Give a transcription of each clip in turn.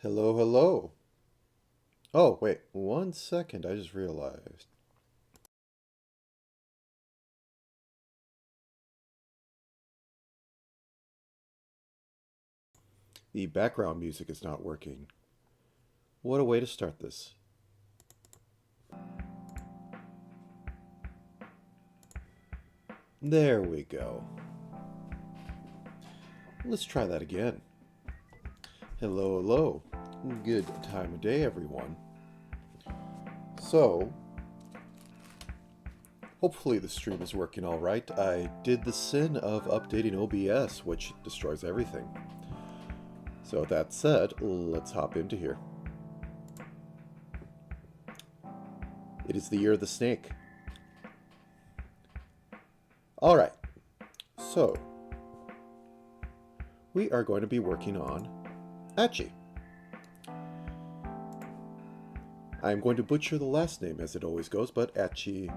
Hello, hello. Oh, wait, 1 second, I just realized. The background music is not working. What a way to start this. There we go. Let's try that again. Hello, hello. Good time of day, everyone. So, hopefully the stream is working all right. I did the sin of updating OBS, which destroys everything. So with that said, let's hop into here. It is the year of the snake. Alright, so we are going to be working on ACHi. I'm going to butcher the last name as it always goes, but ACHi.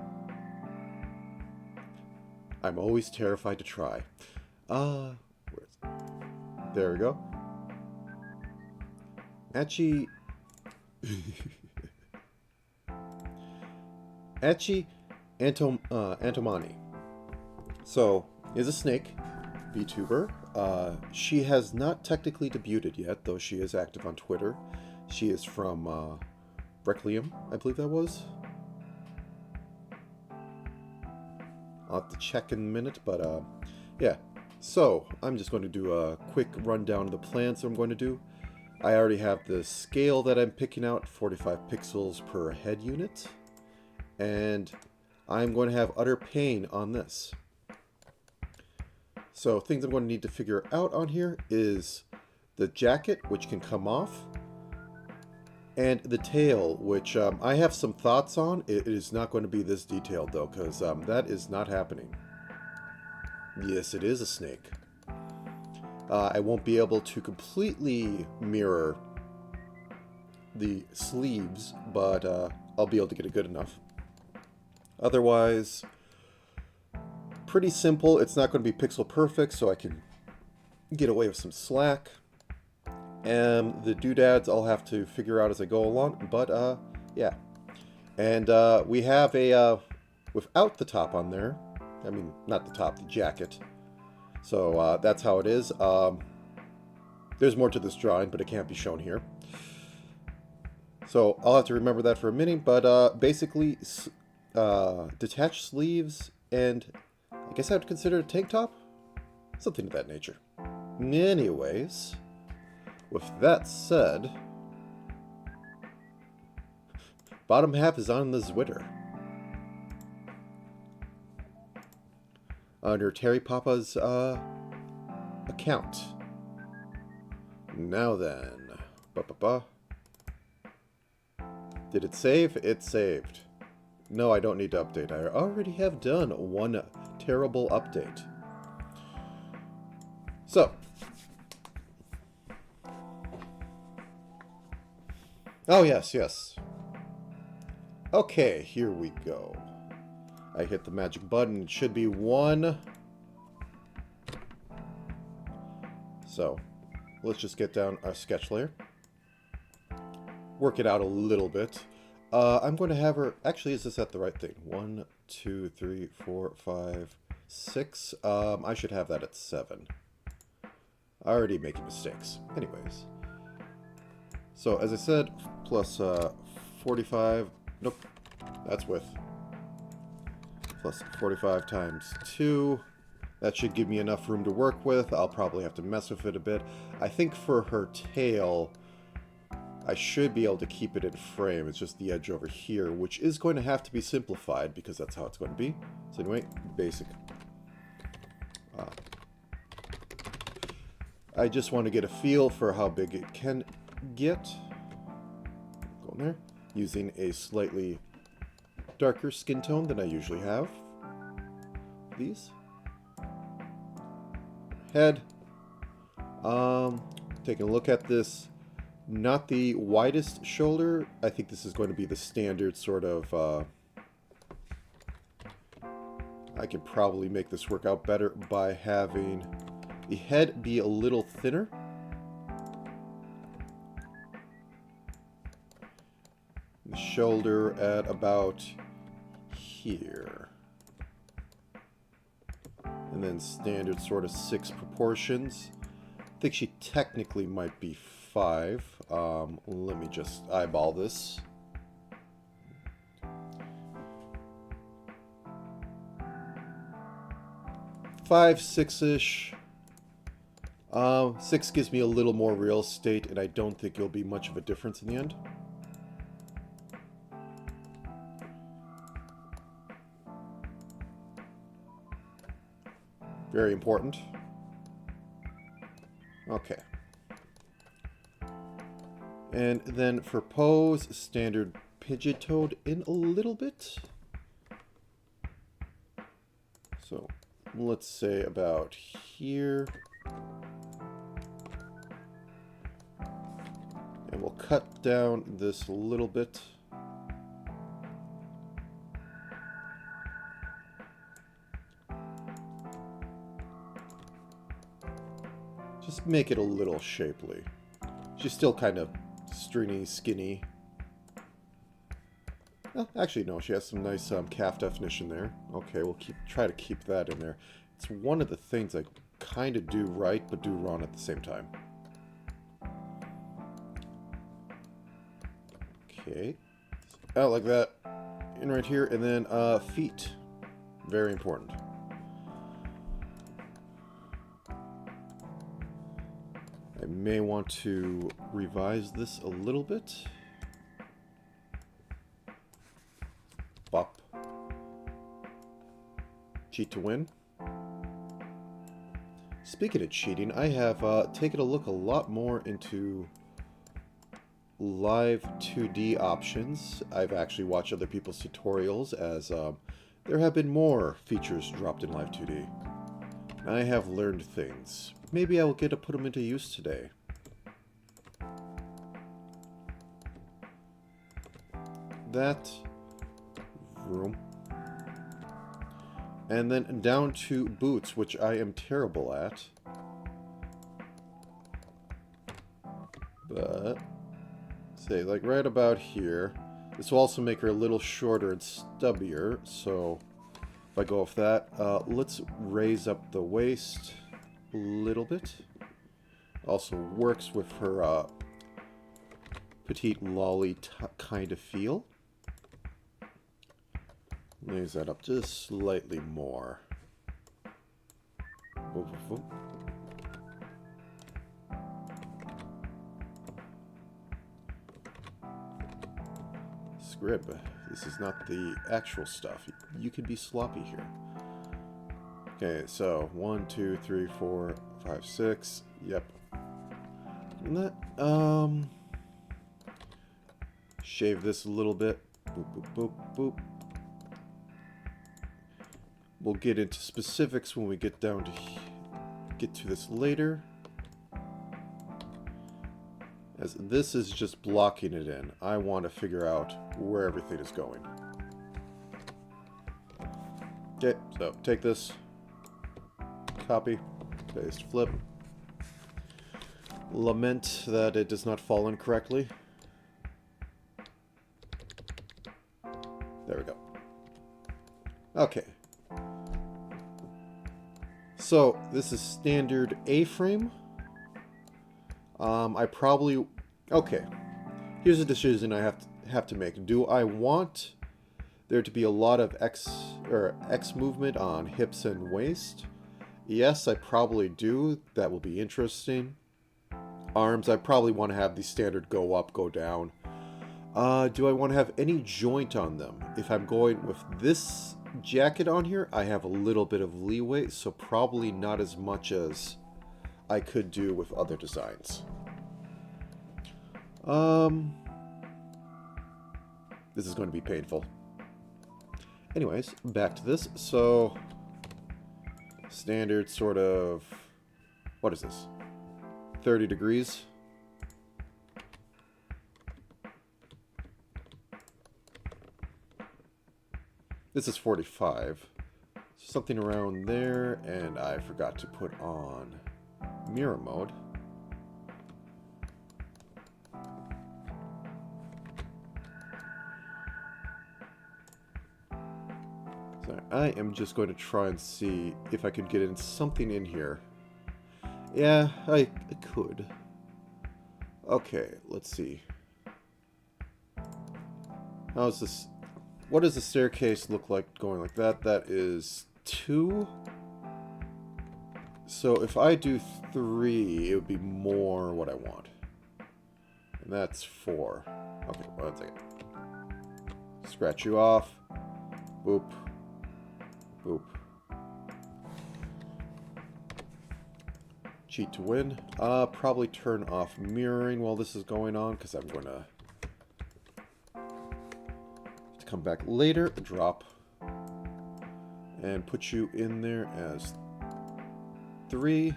I'm always terrified to try. There we go. ACHi. ACHi ANTIMONY. So, is a snake VTuber. She has not technically debuted yet, though she is active on Twitter. She is from Requiem, I believe that was. I'll have to check in a minute, but yeah. So, I'm just going to do a quick rundown of the plans that I'm going to do. I already have the scale that I'm picking out, 45 pixels per head unit. And I'm going to have utter pain on this. So things I'm going to need to figure out on here is the jacket, which can come off, and the tail, which I have some thoughts on. It is not going to be this detailed, though, because that is not happening. Yes, it is a snake. I won't be able to completely mirror the sleeves, but I'll be able to get it good enough. Otherwise, pretty simple. It's not going to be pixel perfect, so I can get away with some slack. And the doodads I'll have to figure out as I go along, but yeah. And we have a without the top on there. I mean, not the top, the jacket. So that's how it is. There's more to this drawing, but it can't be shown here. So I'll have to remember that for a minute, but basically detached sleeves, and I guess I would consider it a tank top? Something of that nature. Anyways, with that said, bottom half is on the Zwitter. Under Terry Papa's account. Now then, did it save? It saved. No, I don't need to update. I already have done one terrible update. So. Oh, yes, yes. Okay, here we go. I hit the magic button. It should be 1. So, let's just get down our sketch layer. Work it out a little bit. I'm going to have her... Actually, is this at the right thing? 1, 2, 3, 4, 5, 6. I should have that at 7. Already making mistakes. Anyways. So, as I said, plus 45... Nope. That's width. Plus 45 times 2. That should give me enough room to work with. I'll probably have to mess with it a bit. I think for her tail, I should be able to keep it in frame. It's just the edge over here, which is going to have to be simplified because that's how it's going to be. So anyway, basic. I just want to get a feel for how big it can get. Go in there. Using a slightly darker skin tone than I usually have. These. Head. Taking a look at this. Not the widest shoulder. I think this is going to be the standard sort of... I can probably make this work out better by having the head be a little thinner. The shoulder at about here. And then standard sort of 6 proportions. I think she technically might be 5. Let me just eyeball this. 5, 6-ish. 6 gives me a little more real estate, and I don't think it'll be much of a difference in the end. Very important. Okay. And then for pose, standard pigeon-toed in a little bit. So let's say about here. And we'll cut down this a little bit. Just make it a little shapely. She's still kind of stringy, skinny. Oh, actually, no, she has some nice calf definition there. Okay, we'll try to keep that in there. It's one of the things I kind of do right, but do wrong at the same time. Okay, out like that, in right here, and then feet. Very important. I may want to revise this a little bit. Bop. Cheat to win. Speaking of cheating, I have taken a look a lot more into live 2D options. I've actually watched other people's tutorials as there have been more features dropped in live 2D. I have learned things. Maybe I will get to put them into use today. That room. And then down to boots, which I am terrible at. But say like right about here. This will also make her a little shorter and stubbier, so if I go off that, let's raise up the waist a little bit. Also works with her petite lolly kind of feel. Raise that up just slightly more. Whoop, whoop, whoop. Scrib, this is not the actual stuff. You can be sloppy here. Okay, so 1, 2, 3, 4, 5, 6. Yep. And that, shave this a little bit. Boop, boop, boop, boop. We'll get into specifics when we get down to this later. As this is just blocking it in. I want to figure out where everything is going. Okay, so take this. Copy. Paste. Flip. Lament that it does not fall in correctly. There we go. Okay. So, this is standard A-frame. I probably... Okay. Here's a decision I have to make. Do I want there to be a lot of X movement on hips and waist? Yes, I probably do. That will be interesting. Arms, I probably want to have the standard go up, go down. Do I want to have any joint on them? If I'm going with this jacket on here, I have a little bit of leeway, so probably not as much as I could do with other designs. This is going to be painful. Anyways, back to this. So, standard sort of, what is this? 30 degrees. This is 45. Something around there, and I forgot to put on mirror mode. So I am just going to try and see if I could get in something in here. Yeah, I could. Okay, let's see. How's this? What does the staircase look like going like that? That is 2. So if I do 3, it would be more what I want. And that's 4. Okay, 1 second. Scratch you off. Boop. Boop. Cheat to win. Probably turn off mirroring while this is going on, because I'm going to come back later, drop, and put you in there as 3.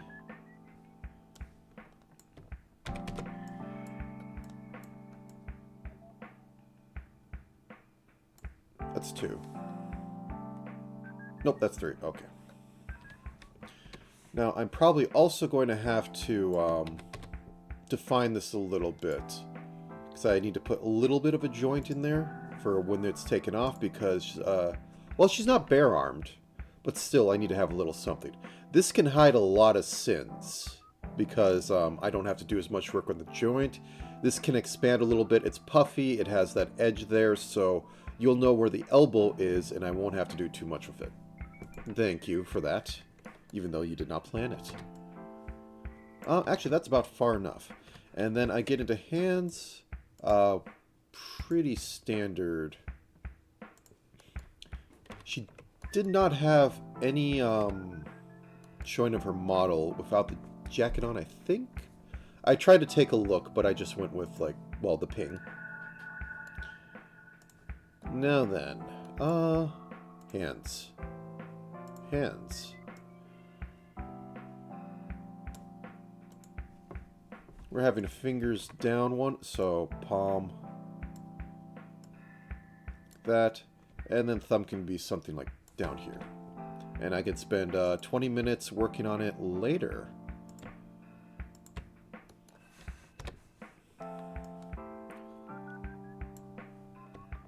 That's 2. Nope, that's 3. Okay. Now, I'm probably also going to have to define this a little bit, because I need to put a little bit of a joint in there for when it's taken off, because, well, she's not bare-armed, but still, I need to have a little something. This can hide a lot of sins, because I don't have to do as much work on the joint. This can expand a little bit. It's puffy. It has that edge there, so you'll know where the elbow is, and I won't have to do too much with it. Thank you for that, even though you did not plan it. Actually, that's about far enough. And then I get into hands. Pretty standard. She did not have any showing of her model without the jacket on, I think. I tried to take a look, but I just went with, like, well, the ping. Now then, hands. Hands. We're having a fingers down one, so palm. That. And then thumb can be something like down here. And I can spend 20 minutes working on it later.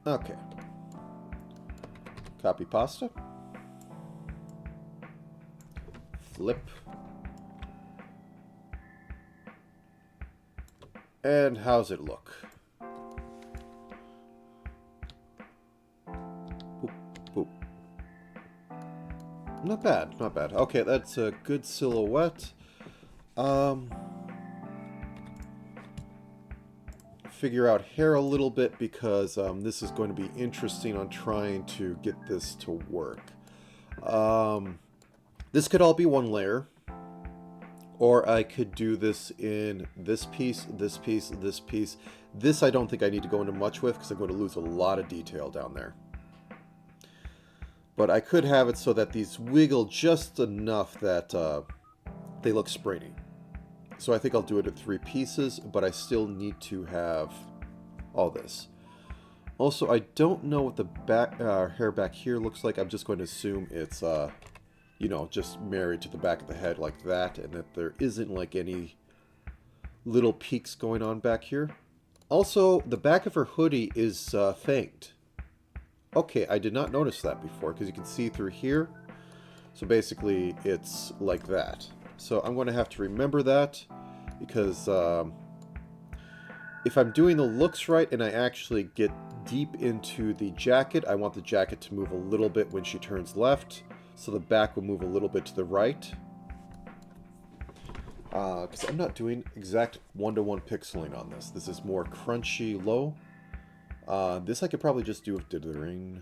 Okay. Copy pasta. Flip. And how's it look? Boop, boop. Not bad, not bad. Okay, that's a good silhouette. Figure out hair a little bit, because this is going to be interesting on trying to get this to work. This could all be one layer. Or I could do this in this piece, this piece, this piece. This I don't think I need to go into much with, because I'm going to lose a lot of detail down there. But I could have it so that these wiggle just enough that they look springy. So I think I'll do it in 3 pieces, but I still need to have all this. Also, I don't know what the back hair back here looks like. I'm just going to assume it's you know, just married to the back of the head like that, and that there isn't like any little peaks going on back here. Also, the back of her hoodie is fanged. Okay, I did not notice that before, because you can see through here. So basically, it's like that. So I'm going to have to remember that, because if I'm doing the looks right and I actually get deep into the jacket, I want the jacket to move a little bit when she turns left. So the back will move a little bit to the right. Because I'm not doing exact 1-to-1 pixeling on this. This is more crunchy low. This I could probably just do with dithering.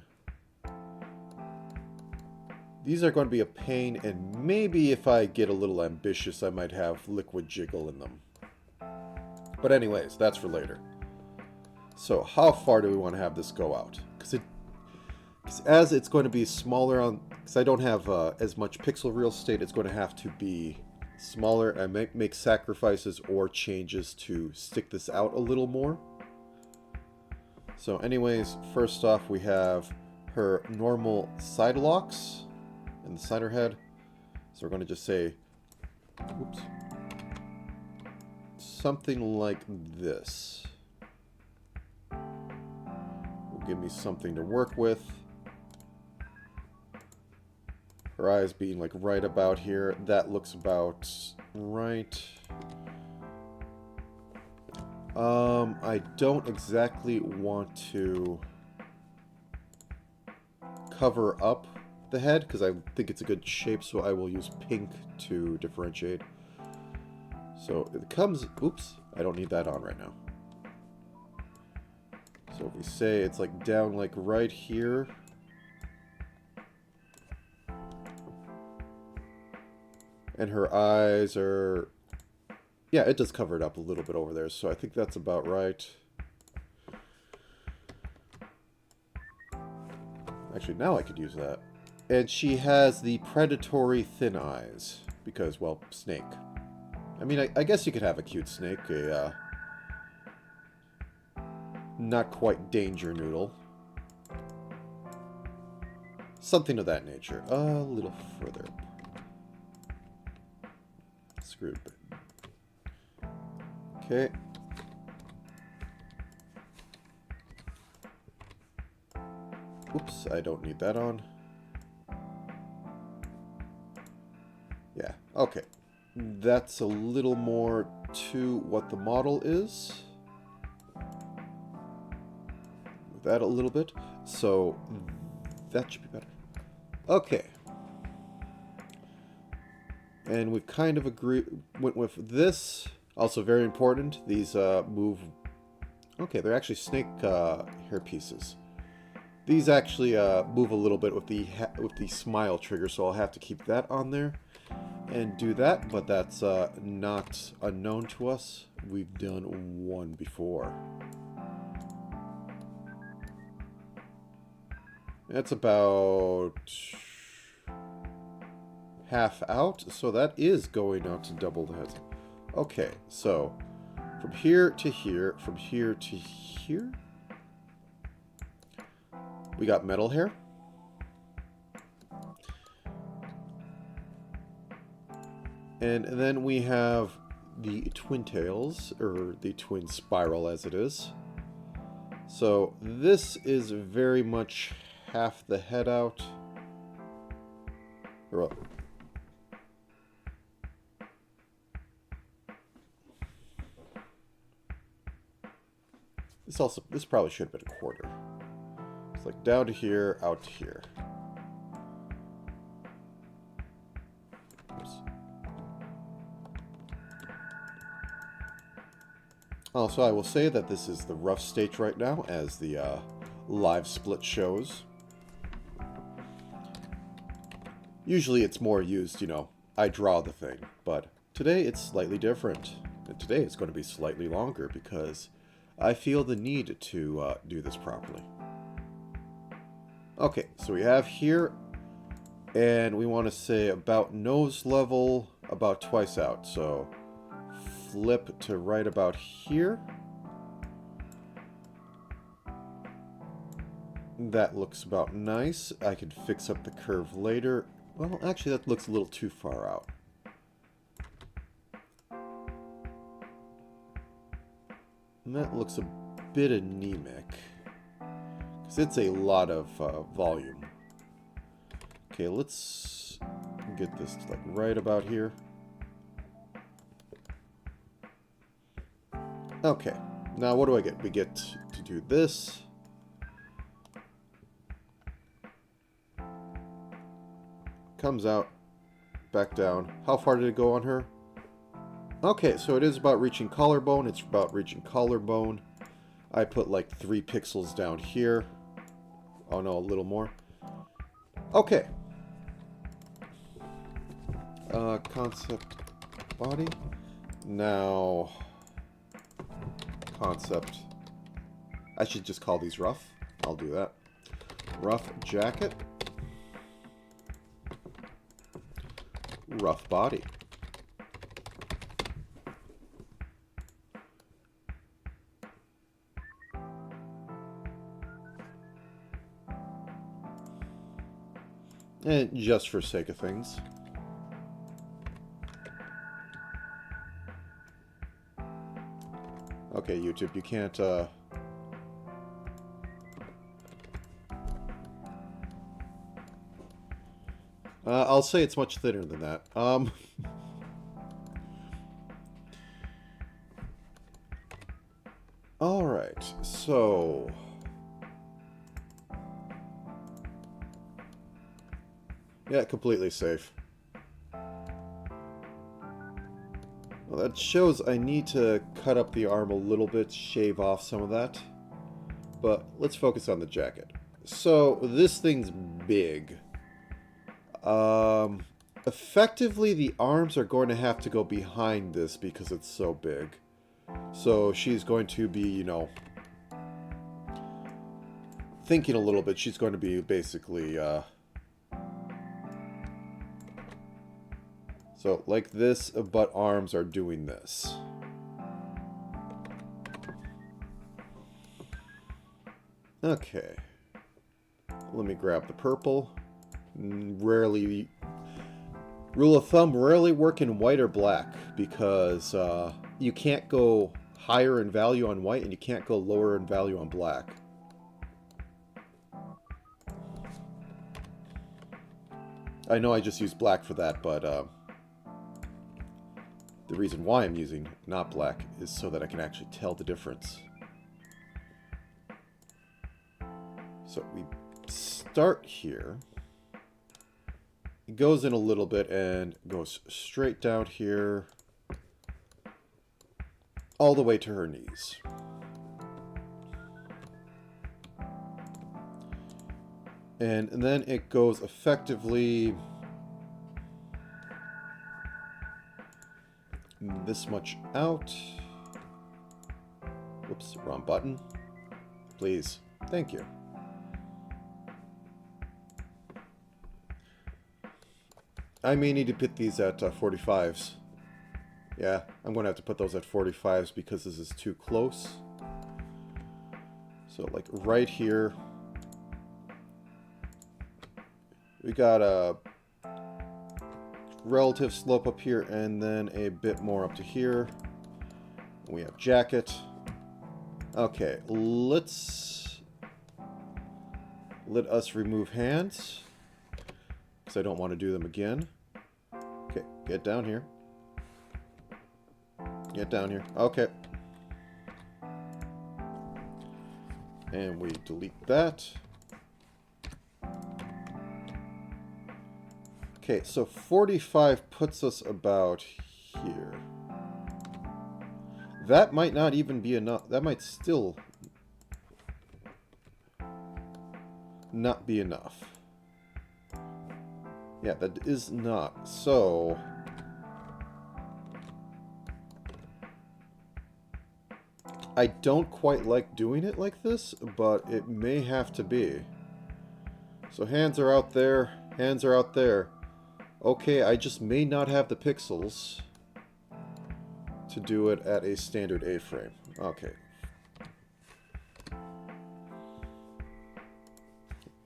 These are going to be a pain, and maybe if I get a little ambitious, I might have liquid jiggle in them. But anyways, that's for later. So how far do we want to have this go out? Because as it's going to be smaller on, because I don't have as much pixel real estate, it's going to have to be smaller. I might make sacrifices or changes to stick this out a little more. So anyways, first off, we have her normal side locks in the center head. So we're going to just say, oops, something like this. Will give me something to work with. Her eyes being like right about here. That looks about right. I don't exactly want to cover up the head because I think it's a good shape, so I will use pink to differentiate. So it comes, oops, I don't need that on right now. So if we say it's like down like right here. And her eyes are, yeah, it does cover it up a little bit over there, so I think that's about right. Actually, now I could use that. And she has the predatory thin eyes, because, well, snake. I mean, I guess you could have a cute snake, a not quite danger noodle. Something of that nature. A little further. Screwed. Okay. Oops, I don't need that on. Yeah, okay. That's a little more to what the model is. Move that a little bit. So that should be better. Okay. And we kind of went with this. Also very important, these move... Okay, they're actually snake hair pieces. These actually move a little bit with the smile trigger, so I'll have to keep that on there and do that, but that's not unknown to us. We've done one before. That's about half out, so that is going out to double the heads. Okay, so from here to here, from here to here, we got metal hair. And then we have the twin tails, or the twin spiral as it is. So this is very much half the head out. Or, this probably should have been a quarter. It's like down to here, out to here. Oops. Also, I will say that this is the rough stage right now, as the live split shows. Usually it's more used, you know, I draw the thing, but today it's slightly different. And today it's going to be slightly longer because I feel the need to do this properly. Okay, so we have here, and we want to say about nose level, about twice out. So flip to right about here. That looks about nice. I can fix up the curve later. Well, actually, that looks a little too far out. And that looks a bit anemic, because it's a lot of volume. Okay, let's get this to like right about here. Okay, now what do I get? We get to do this. Comes out, back down. How far did it go on her? Okay, so it is about reaching collarbone. It's about reaching collarbone. I put like 3 pixels down here. Oh no, a little more. Okay. Concept body. Now, concept. I should just call these rough. I'll do that. Rough jacket. Rough body. And just for sake of things. Okay, YouTube, you can't, I'll say it's much thinner than that. Alright, so... Yeah, completely safe. Well, that shows I need to cut up the arm a little bit, shave off some of that. But let's focus on the jacket. So, this thing's big. Effectively, the arms are going to have to go behind this because it's so big. So, she's going to be, you know, thinking a little bit. She's going to be basically, so, like this, but arms are doing this. Okay. Let me grab the purple. Rarely... Rule of thumb, rarely work in white or black, because you can't go higher in value on white, and you can't go lower in value on black. I know I just used black for that, but... the reason why I'm using not black is so that I can actually tell the difference. So we start here. It goes in a little bit and goes straight down here all the way to her knees. And then it goes effectively this much out. Whoops, wrong button. Please. Thank you. I may need to put these at 45s. Yeah, I'm going to have to put those at 45s because this is too close. So, like, right here, we got a relative slope up here, and then a bit more up to here. We have jacket. Okay, let us remove hands, because I don't want to do them again. Okay, get down here. Get down here. Okay. And we delete that. Okay, so 45 puts us about here. That might not even be enough. That might still not be enough. Yeah, that is not. So... I don't quite like doing it like this, but it may have to be. So hands are out there. Hands are out there. Okay, I just may not have the pixels to do it at a standard A-frame. Okay.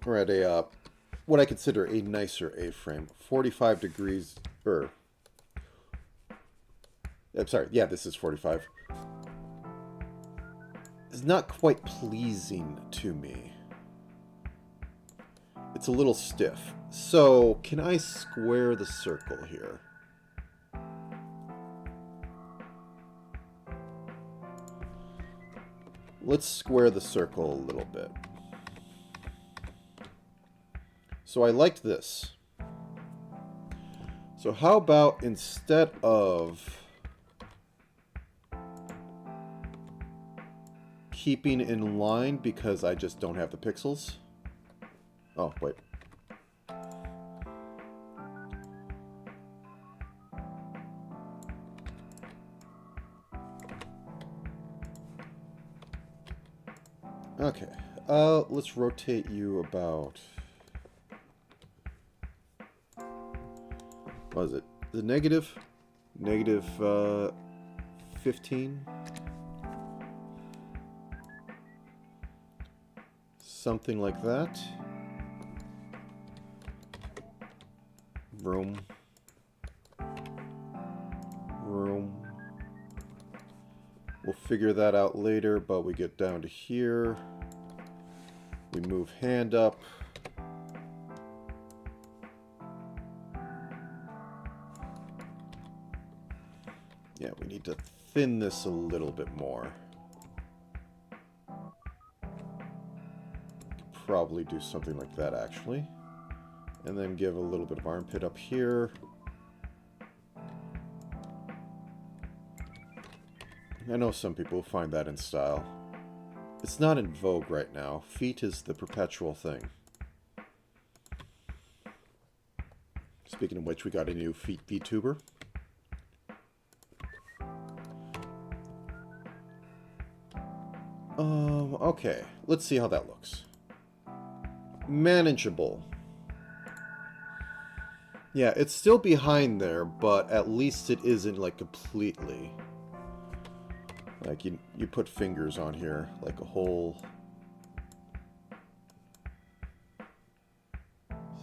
We're at a, what I consider a nicer A-frame. 45 degrees, I'm sorry, yeah, this is 45. It's not quite pleasing to me. It's a little stiff. So, can I square the circle here? Let's square the circle a little bit. So I liked this. So how about instead of keeping in line, because I just don't have the pixels. Oh, wait. Okay, let's rotate you about... What is it? The negative? Negative 15? Something like that. Room. Room. We'll figure that out later, but we get down to here. We move hand up. Yeah, we need to thin this a little bit more. Probably do something like that, actually. And then give a little bit of armpit up here. I know some people find that in style. It's not in vogue right now. Feet is the perpetual thing. Speaking of which, we got a new feet VTuber. Okay. Let's see how that looks. Manageable. Yeah, it's still behind there, but at least it isn't, like, completely. Like, you put fingers on here, like a whole...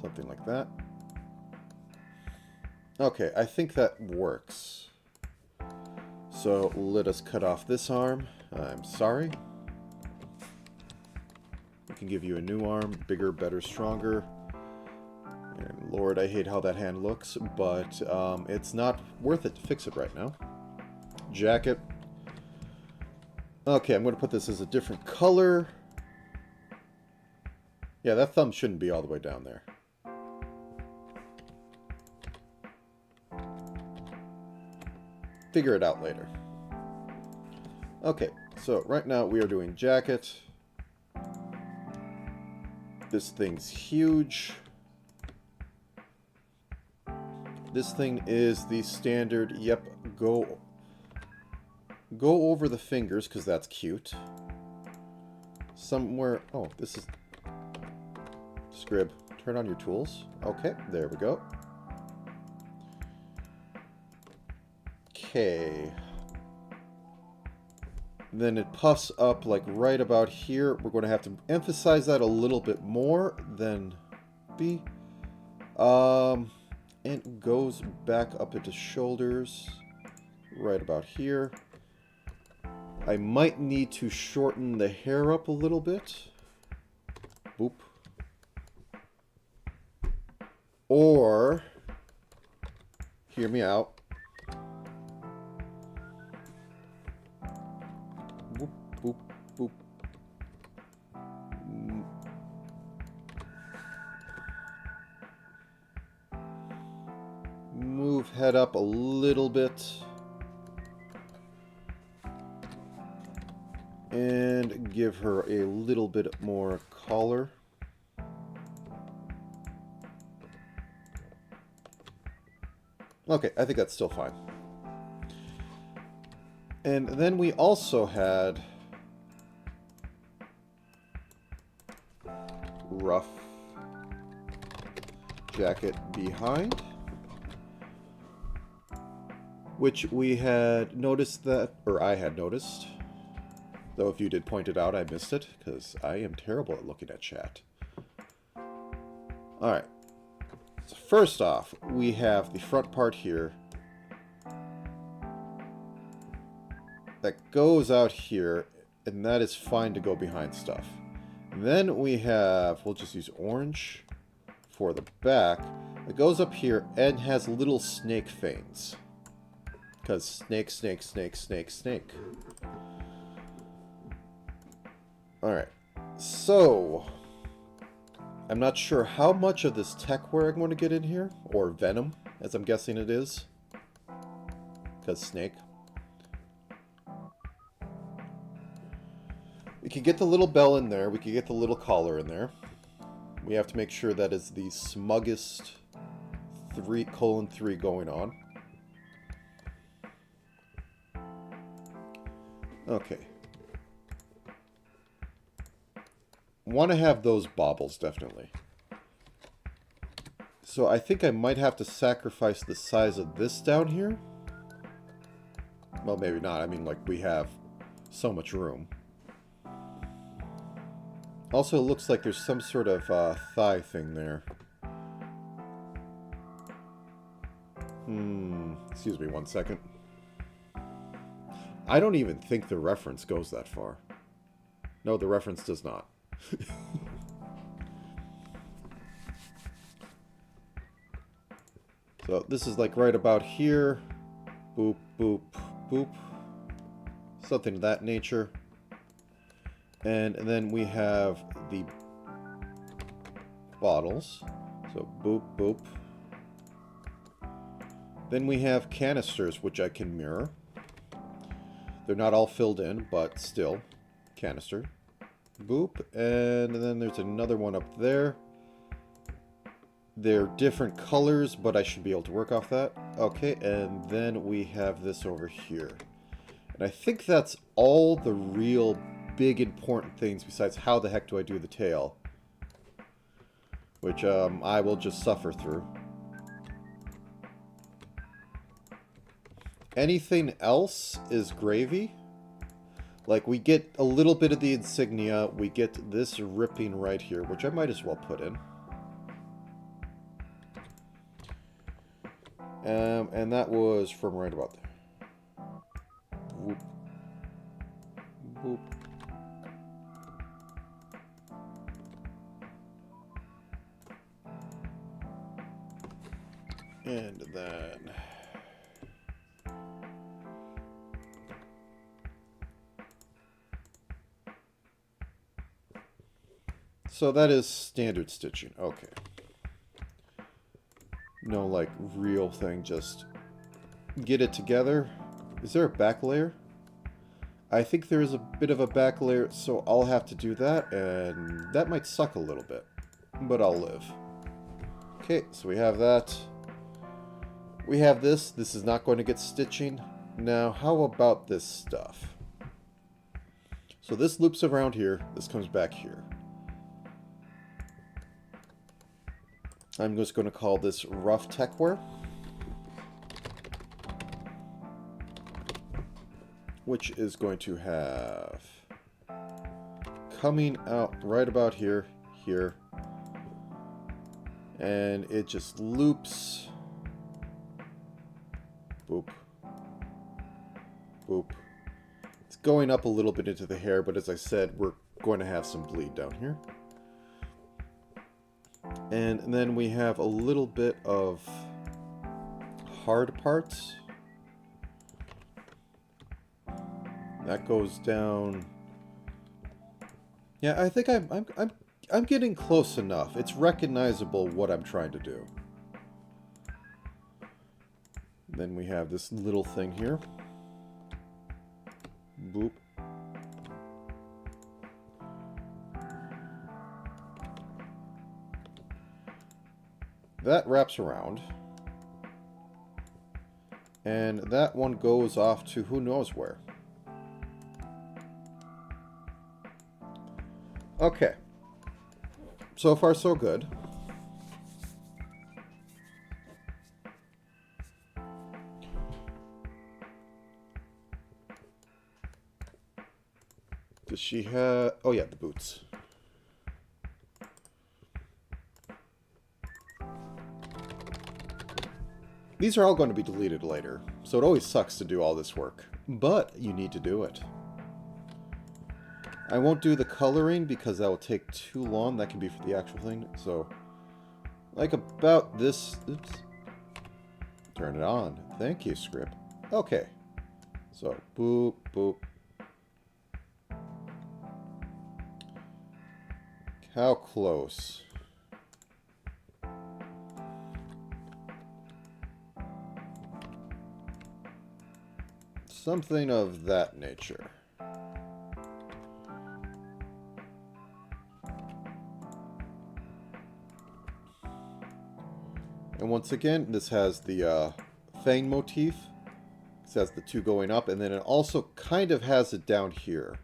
something like that. Okay, I think that works. So, let us cut off this arm. I'm sorry. We can give you a new arm, bigger, better, stronger. And Lord, I hate how that hand looks, but it's not worth it to fix it right now. Jacket. Okay, I'm going to put this as a different color. Yeah, that thumb shouldn't be all the way down there. Figure it out later. Okay, so right now we are doing jacket. This thing's huge. This thing is the standard, yep, go over the fingers, because that's cute. Somewhere, oh, this is, Scrib, turn on your tools. Okay, there we go. Okay. Then it puffs up like right about here. We're going to have to emphasize that a little bit more than B. And goes back up into shoulders right about here. I might need to shorten the hair up a little bit. Boop. Or, hear me out. Boop, boop, boop. Move head up a little bit. And give her a little bit more collar. Okay, I think that's still fine. And then we also had rough jacket behind, which we had noticed that, or I had noticed, though if you did point it out, I missed it, because I am terrible at looking at chat. Alright. So first off, we have the front part here that goes out here, and that is fine to go behind stuff. And then we have, we'll just use orange for the back. It goes up here and has little snake fangs. Because snake, snake, snake, snake, snake. Alright, so I'm not sure how much of this tech wear I'm going to get in here, or venom, as I'm guessing it is, because snake. We can get the little bell in there, we can get the little collar in there. We have to make sure that is the smuggest 3:3 going on. Okay. Want to have those baubles, definitely. So I think I might have to sacrifice the size of this down here. Well, maybe not. I mean, like, we have so much room. Also, it looks like there's some sort of thigh thing there. Excuse me 1 second. I don't even think the reference goes that far. No, the reference does not. So this is like right about here. Boop, boop, boop. Something of that nature. And then we have the bottles. So boop, boop. Then we have canisters, which I can mirror. They're not all filled in, but still. Canister. Boop. And then there's another one up there. They're different colors, but I should be able to work off that. Okay, and then we have this over here. And I think that's all the real big important things besides how the heck do I do the tail. Which I will just suffer through. Anything else is gravy. Like, we get a little bit of the insignia. We get this ripping right here, which I might as well put in. And that was from right about there. Whoop. Whoop. And then... So that is standard stitching. Okay. No, like, real thing. Just get it together. Is there a back layer? I think there is a bit of a back layer, so I'll have to do that, and that might suck a little bit. But I'll live. Okay, so we have that. We have this. This is not going to get stitching. Now, how about this stuff? So this loops around here. This comes back here. I'm just going to call this rough techwear. Which is going to have coming out right about here, here. And it just loops. Boop. Boop. It's going up a little bit into the hair, but as I said, we're going to have some bleed down here. And then we have a little bit of hard parts. That goes down. Yeah, I think I'm getting close enough. It's recognizable what I'm trying to do. Then we have this little thing here. Boop. That wraps around. And that one goes off to who knows where. Okay. So far, so good. Does she have... Oh, yeah, the boots. These are all going to be deleted later, so it always sucks to do all this work. But you need to do it. I won't do the coloring because that will take too long. That can be for the actual thing. So, like about this... Oops. Turn it on. Thank you, script. Okay. So, boop, boop. How close? Something of that nature. And once again, this has the fang motif. This has the two going up, and then it also kind of has it down here.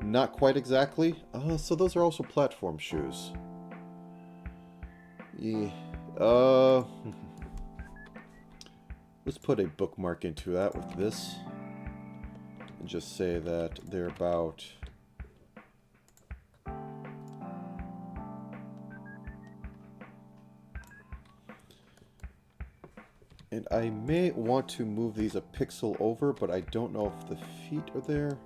Not quite exactly. So those are also platform shoes. Yeah. Let's put a bookmark into that with this. And just say that they're about... And I may want to move these a pixel over, but I don't know if the feet are there.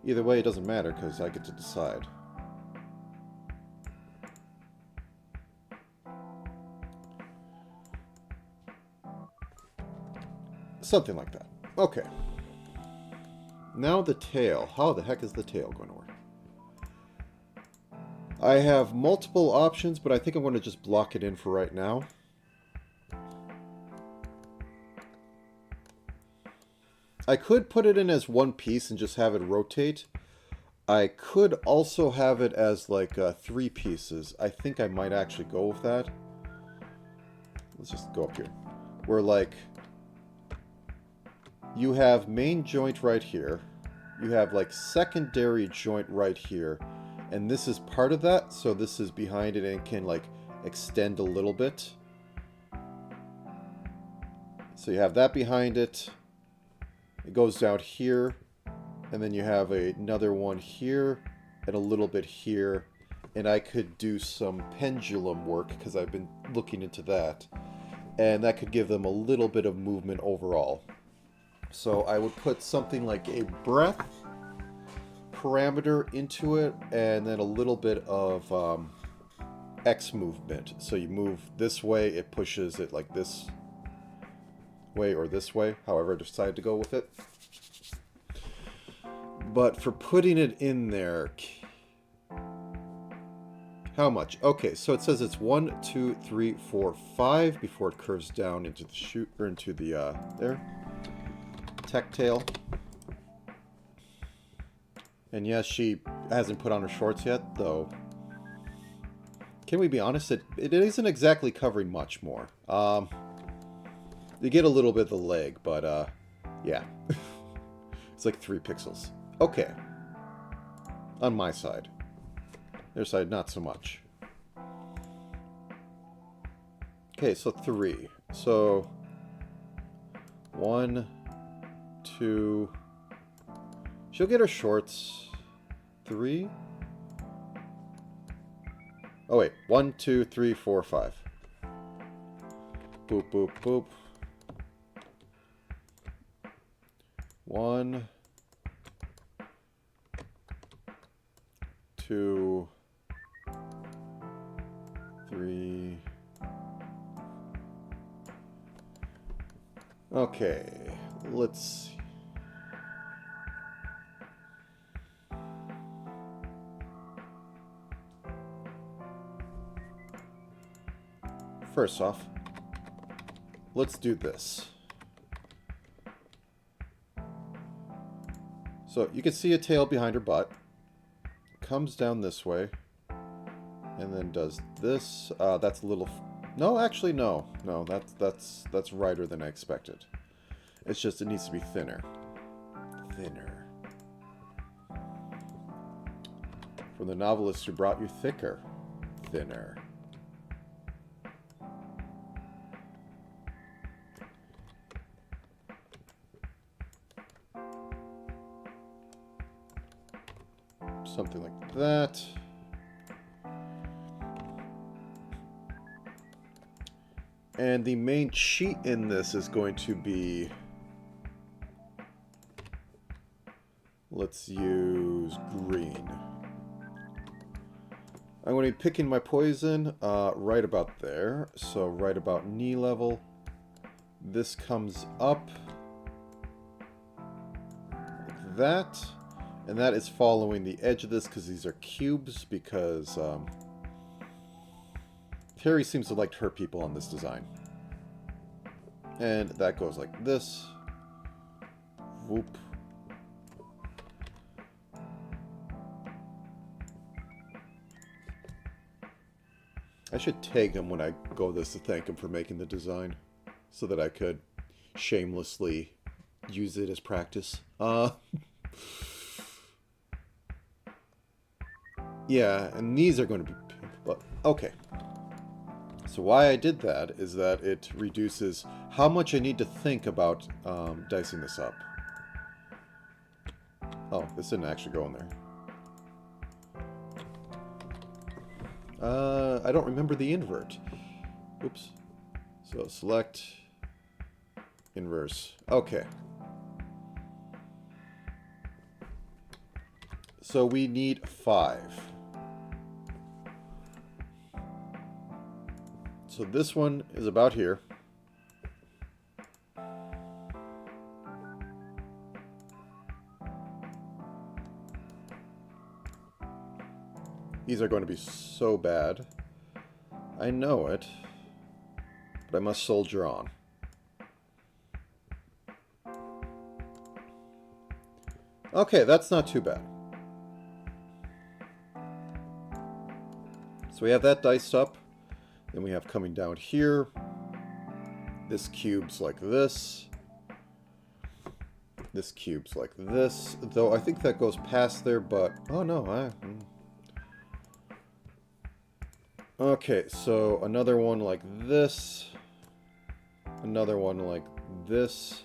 Either way, it doesn't matter, because I get to decide. Something like that. Okay. Now the tail. How the heck is the tail going to work? I have multiple options, but I think I'm going to just block it in for right now. I could put it in as one piece and just have it rotate. I could also have it as like 3 pieces. I think I might actually go with that. Let's just go up here. Where like you have main joint right here. You have like secondary joint right here. And this is part of that, so this is behind it and can like extend a little bit. So you have that behind it. It goes down here, and then you have another one here, and a little bit here. And I could do some pendulum work, because I've been looking into that. And that could give them a little bit of movement overall. So I would put something like a breath parameter into it, and then a little bit of X movement. So you move this way, it pushes it like this way or this way, however I decide to go with it. But for putting it in there, how much? Okay, so it says it's 1, 2, 3, 4, 5 before it curves down into the chute, or into the there tech tail. And yes, she hasn't put on her shorts yet, though. Can we be honest? It isn't exactly covering much more. You get a little bit of the leg, but yeah. It's like 3 pixels. Okay. On my side. Their side, not so much. Okay, so 3. So 1, 2... She'll get her shorts. 3. Oh wait, 1, 2, 3, 4, 5. Boop, boop, boop. 1, 2, 3. Okay, let's see. First off, let's do this. So you can see a tail behind her butt. Comes down this way. And then does this. That's a little... No, actually, no. No, that's righter than I expected. It's just it needs to be thinner. Thinner. From the novelist who brought you thicker. Thinner. Something like that. And the main cheat in this is going to be... Let's use green. I'm going to be picking my poison right about there. So right about knee level. This comes up. Like that. And that is following the edge of this because these are cubes, because Terry seems to like to hurt people on this design. And that goes like this. Whoop. I should tag him when I go this to thank him for making the design, so that I could shamelessly use it as practice. Yeah, and these are going to be... Well, okay. So why I did that is that it reduces how much I need to think about dicing this up. Oh, this didn't actually go in there. I don't remember the invert. Oops. So select... Inverse. Okay. So we need 5. So this one is about here. These are going to be so bad. I know it. But I must soldier on. Okay, that's not too bad. So we have that diced up. Then we have coming down here. This cube's like this. This cube's like this. Though I think that goes past there, but... Oh, no. Okay, so another one like this. Another one like this.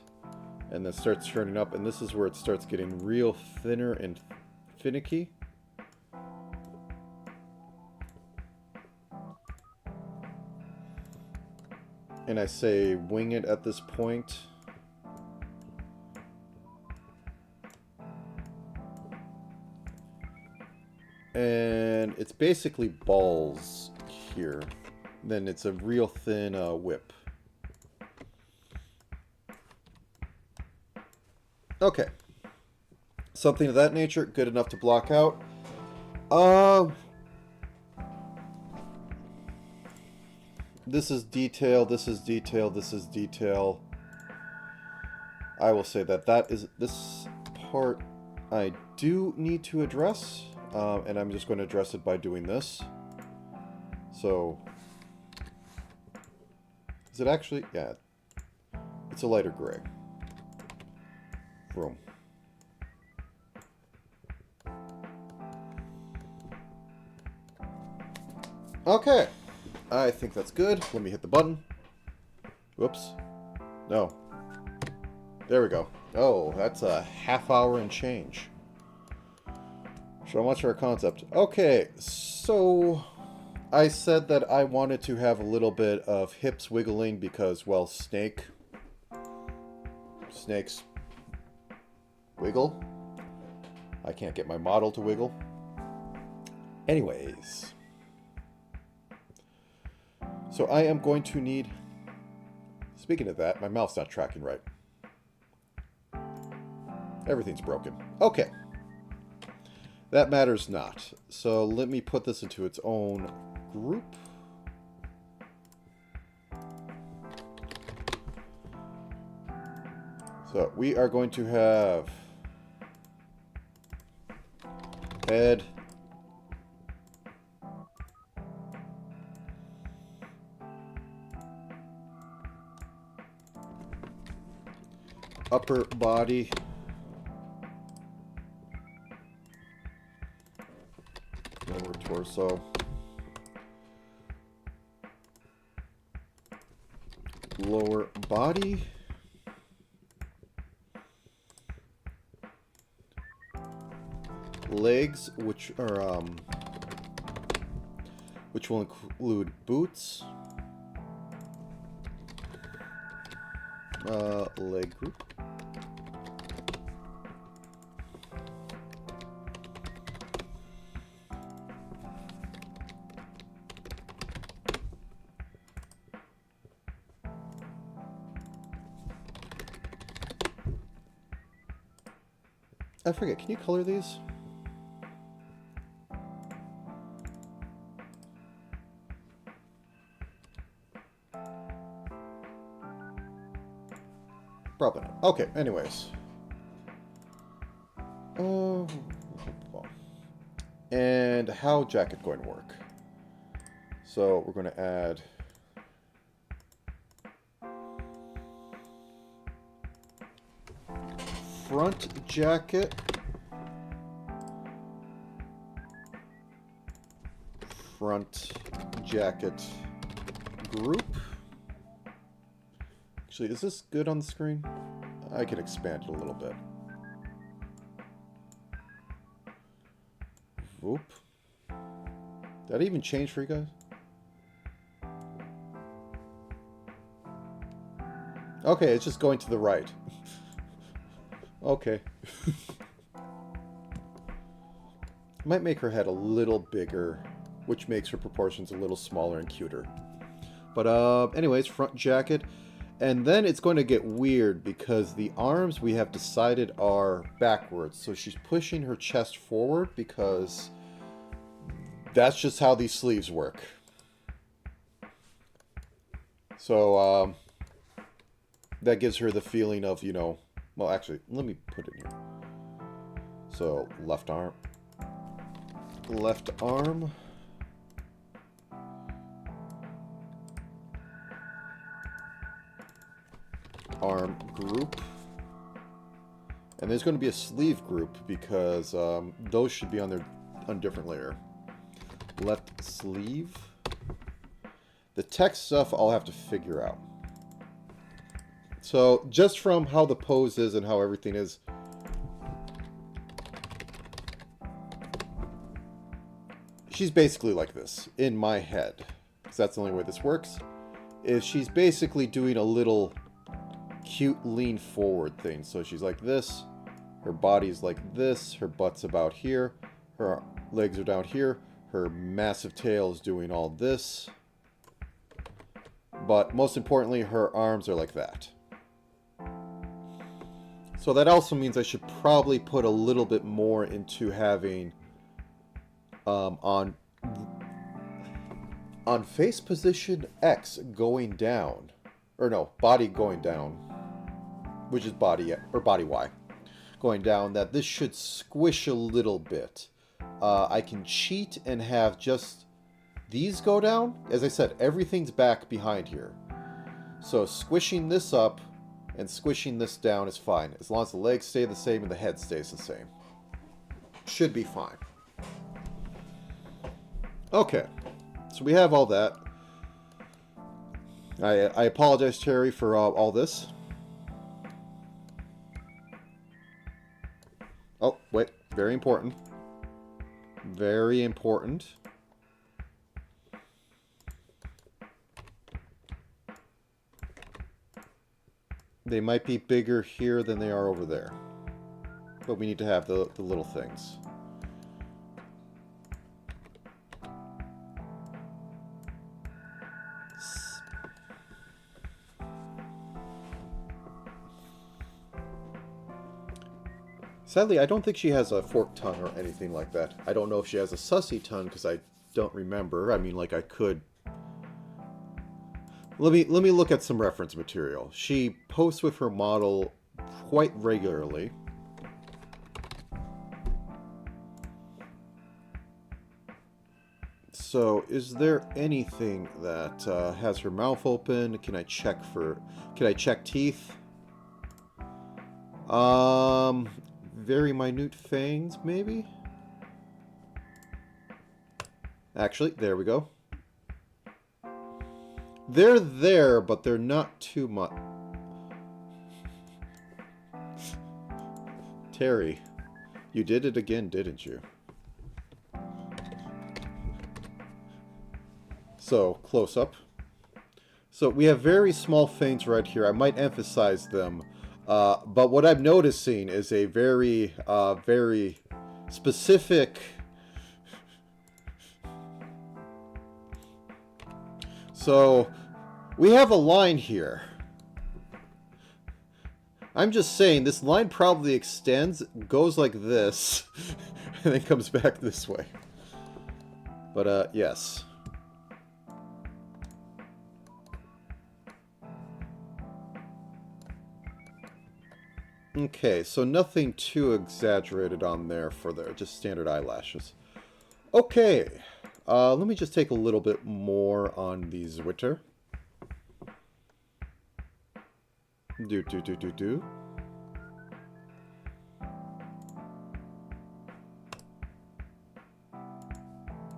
And then starts turning up. And this is where it starts getting real thinner and finicky. And I say wing it at this point. And it's basically balls here. Then it's a real thin whip. Okay. Something of that nature, good enough to block out. This is detail, this is detail, this is detail. I will say that this part I do need to address. And I'm just going to address it by doing this. So, is it actually? Yeah. It's a lighter gray. Boom. Okay. I think that's good. Let me hit the button. Whoops. No. There we go. Oh, that's a half hour and change. So much for a concept. Okay, so I said that I wanted to have a little bit of hips wiggling because, well, snakes wiggle. I can't get my model to wiggle. Anyways. So I am going to need... Speaking of that, my mouth's not tracking right. Everything's broken. Okay. That matters not. So let me put this into its own group. So we are going to have head, upper body, lower torso, lower body, legs, which will include boots, leg group, I forget, can you color these? Probably not. Okay, anyways. And how jacket going to work? So we're going to add front jacket, front jacket group. Actually, is this good on the screen? I can expand it a little bit. Whoop. Did that even change for you guys? Okay, it's just going to the right. Okay. Might make her head a little bigger, which makes her proportions a little smaller and cuter. But anyways, front jacket. And then it's going to get weird because the arms we have decided are backwards. So she's pushing her chest forward because that's just how these sleeves work. So, that gives her the feeling of, you know... Well, actually, let me put it here. So, left arm. Left arm. Arm group. And there's going to be a sleeve group because those should be on a different layer. Left sleeve. The text stuff I'll have to figure out. So just from how the pose is and how everything is, she's basically like this in my head, because that's the only way this works. Is she's basically doing a little cute lean forward thing. So she's like this, her body's like this, her butt's about here, her legs are down here, her massive tail is doing all this. But most importantly, her arms are like that. So that also means I should probably put a little bit more into having on face position X going down, or no, body going down, which is body or body Y going down, that this should squish a little bit. I can cheat and have just these go down. As I said, everything's back behind here. So squishing this up and squishing this down is fine, as long as the legs stay the same and the head stays the same. Should be fine. Okay, so we have all that. I apologize, Terry, for all this. Oh, wait, very important. Very important. They might be bigger here than they are over there. But we need to have the little things. Sadly, I don't think she has a forked tongue or anything like that. I don't know if she has a sussy tongue, because I don't remember. I mean, like, I could... Let me look at some reference material. She posts with her model quite regularly. So, is there anything that has her mouth open? Can I check teeth? Very minute fangs, maybe? Actually, there we go. They're there, but they're not too much. Terry, you did it again, didn't you? So, close up. So, we have very small fangs right here. I might emphasize them. But what I'm noticing is a very, very specific... So, we have a line here. I'm just saying, this line probably extends, goes like this, and then comes back this way. But, yes. Okay, so nothing too exaggerated on there for there, just standard eyelashes. Okay, let me just take a little bit more on the Zwitter. Do.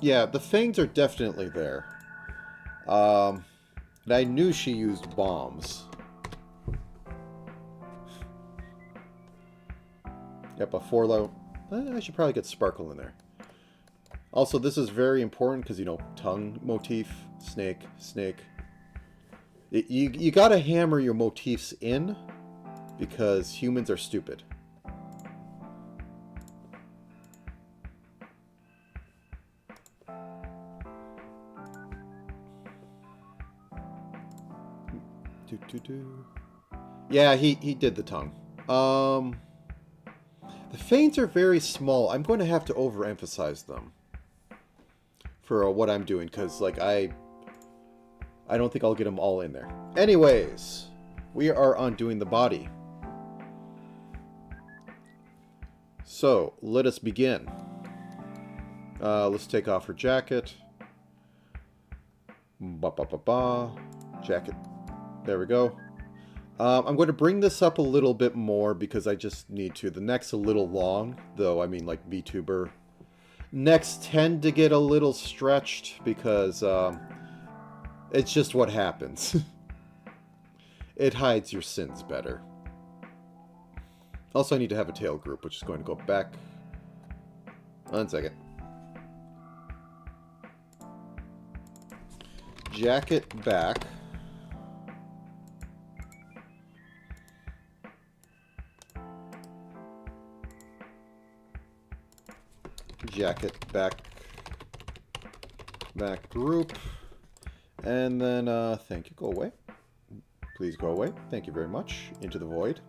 Yeah, the fangs are definitely there. And I knew she used bombs. Yep, a 4-level. I should probably get sparkle in there. Also, this is very important because, you know, tongue motif, snake. You gotta hammer your motifs in because humans are stupid. Yeah, he did the tongue. The fangs are very small. I'm going to have to overemphasize them. for what I'm doing, because like I don't think I'll get them all in there. Anyways, we are on doing the body. So let us begin. Let's take off her jacket. Jacket. There we go. I'm going to bring this up a little bit more because I just need to. The neck's a little long, though. I mean, like VTuber necks tend to get a little stretched because it's just what happens. It hides your sins better. Also, I need to have a tail group, which is going to go back. 1 second. Jacket back. Jacket back. Back group. And then, thank you. Go away. Please go away. Thank you very much. Into the void.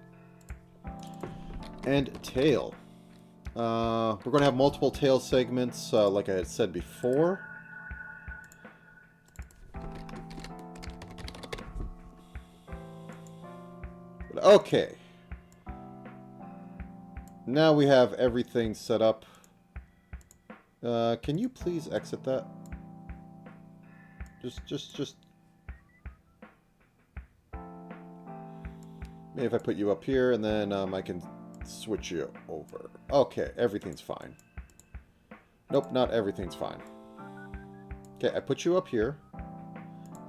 And tail. We're going to have multiple tail segments, like I had said before. Okay. Now we have everything set up. Can you please exit that? Just... Maybe if I put you up here, and then I can switch you over. Okay, everything's fine. Nope, not everything's fine. Okay, I put you up here.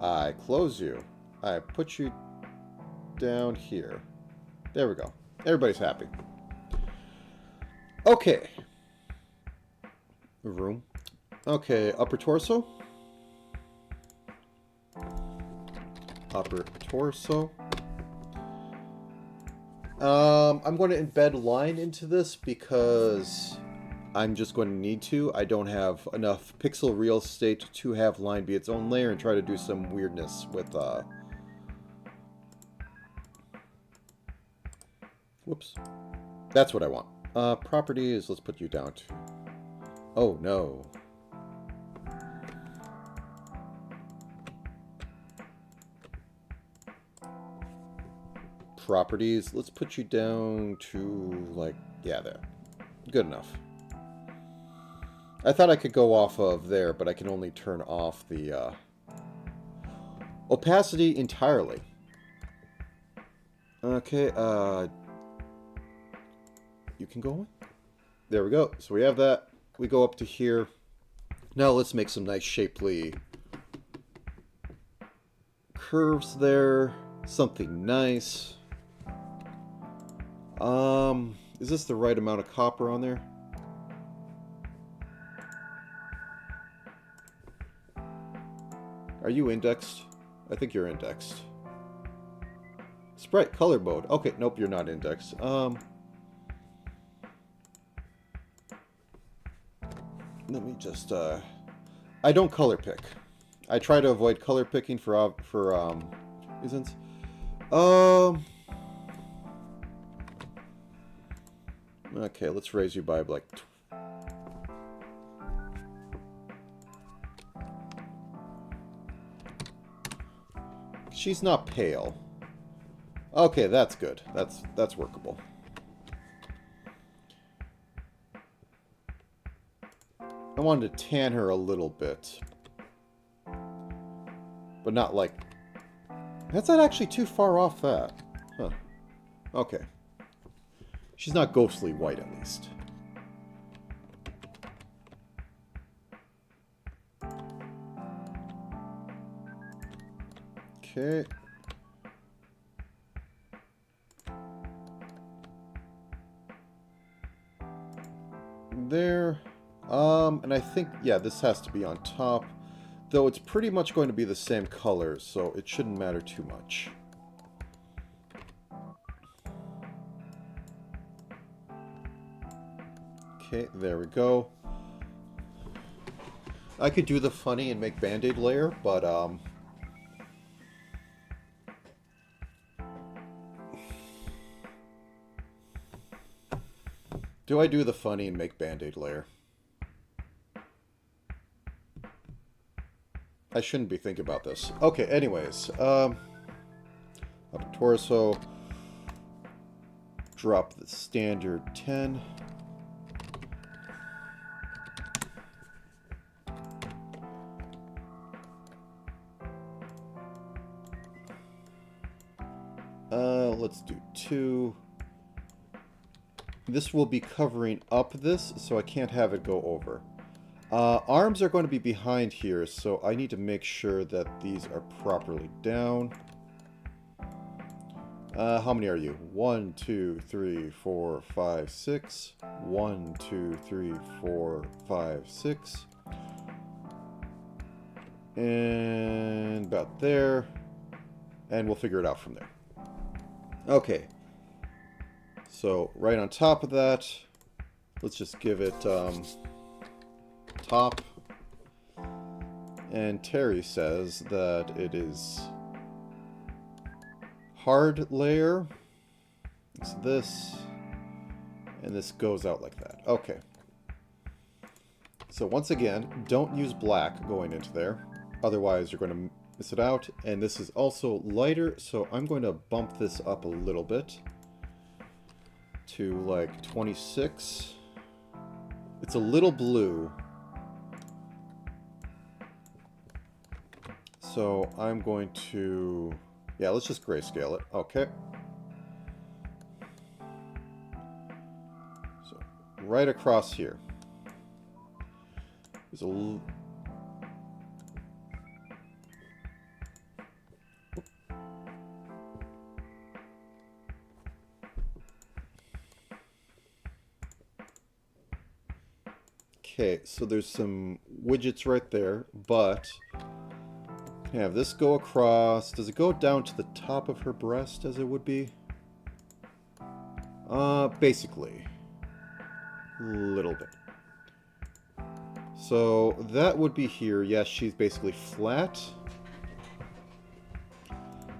I close you. I put you down here. There we go. Everybody's happy. Okay. Room. Okay, upper torso. Upper torso. I'm going to embed line into this because I'm just going to need to. I don't have enough pixel real estate to have line be its own layer and try to do some weirdness with, whoops. That's what I want. Properties, let's put you down to... Oh, no. Properties, let's put you down to, like, yeah, there. Good enough. I thought I could go off of there, but I can only turn off the opacity entirely. Okay, you can go on. There we go. So we have that. We go up to here. Now let's make some nice shapely curves there. Something nice. Is this the right amount of copper on there? Are you indexed? I think you're indexed. Sprite color mode. Okay, nope, you're not indexed. Let me just, I don't color pick. I try to avoid color picking for reasons. Okay, let's raise you by like... She's not pale. Okay, that's good. That's workable. I wanted to tan her a little bit. But not like... That's not actually too far off that. Huh. Okay. She's not ghostly white, at least. Okay. There. And I think, yeah, this has to be on top. Though it's pretty much going to be the same color, so it shouldn't matter too much. Okay, there we go. I could do the funny and make Band-Aid layer, but, do I do the funny and make Band-Aid layer? I shouldn't be thinking about this. Okay, anyways. Upper torso. Drop the standard 10. Let's do 2. This will be covering up this, so I can't have it go over. Arms are going to be behind here, so I need to make sure that these are properly down. How many are you? 1, 2, 3, 4, 5, 6. 1, 2, 3, 4, 5, 6. And about there. And we'll figure it out from there. Okay. So right on top of that, let's just give it top. And Terry says that it is hard layer. It's this. And this goes out like that. Okay. So once again, don't use black going into there. Otherwise you're going to miss it out. And this is also lighter, so I'm going to bump this up a little bit to like 26. It's a little blue. So I'm going to, yeah, let's just grayscale it. Okay. So right across here. There's a okay, so there's some widgets right there, but have this go across. Does it go down to the top of her breast as it would be? Basically. A little bit. So that would be here. Yes, she's basically flat.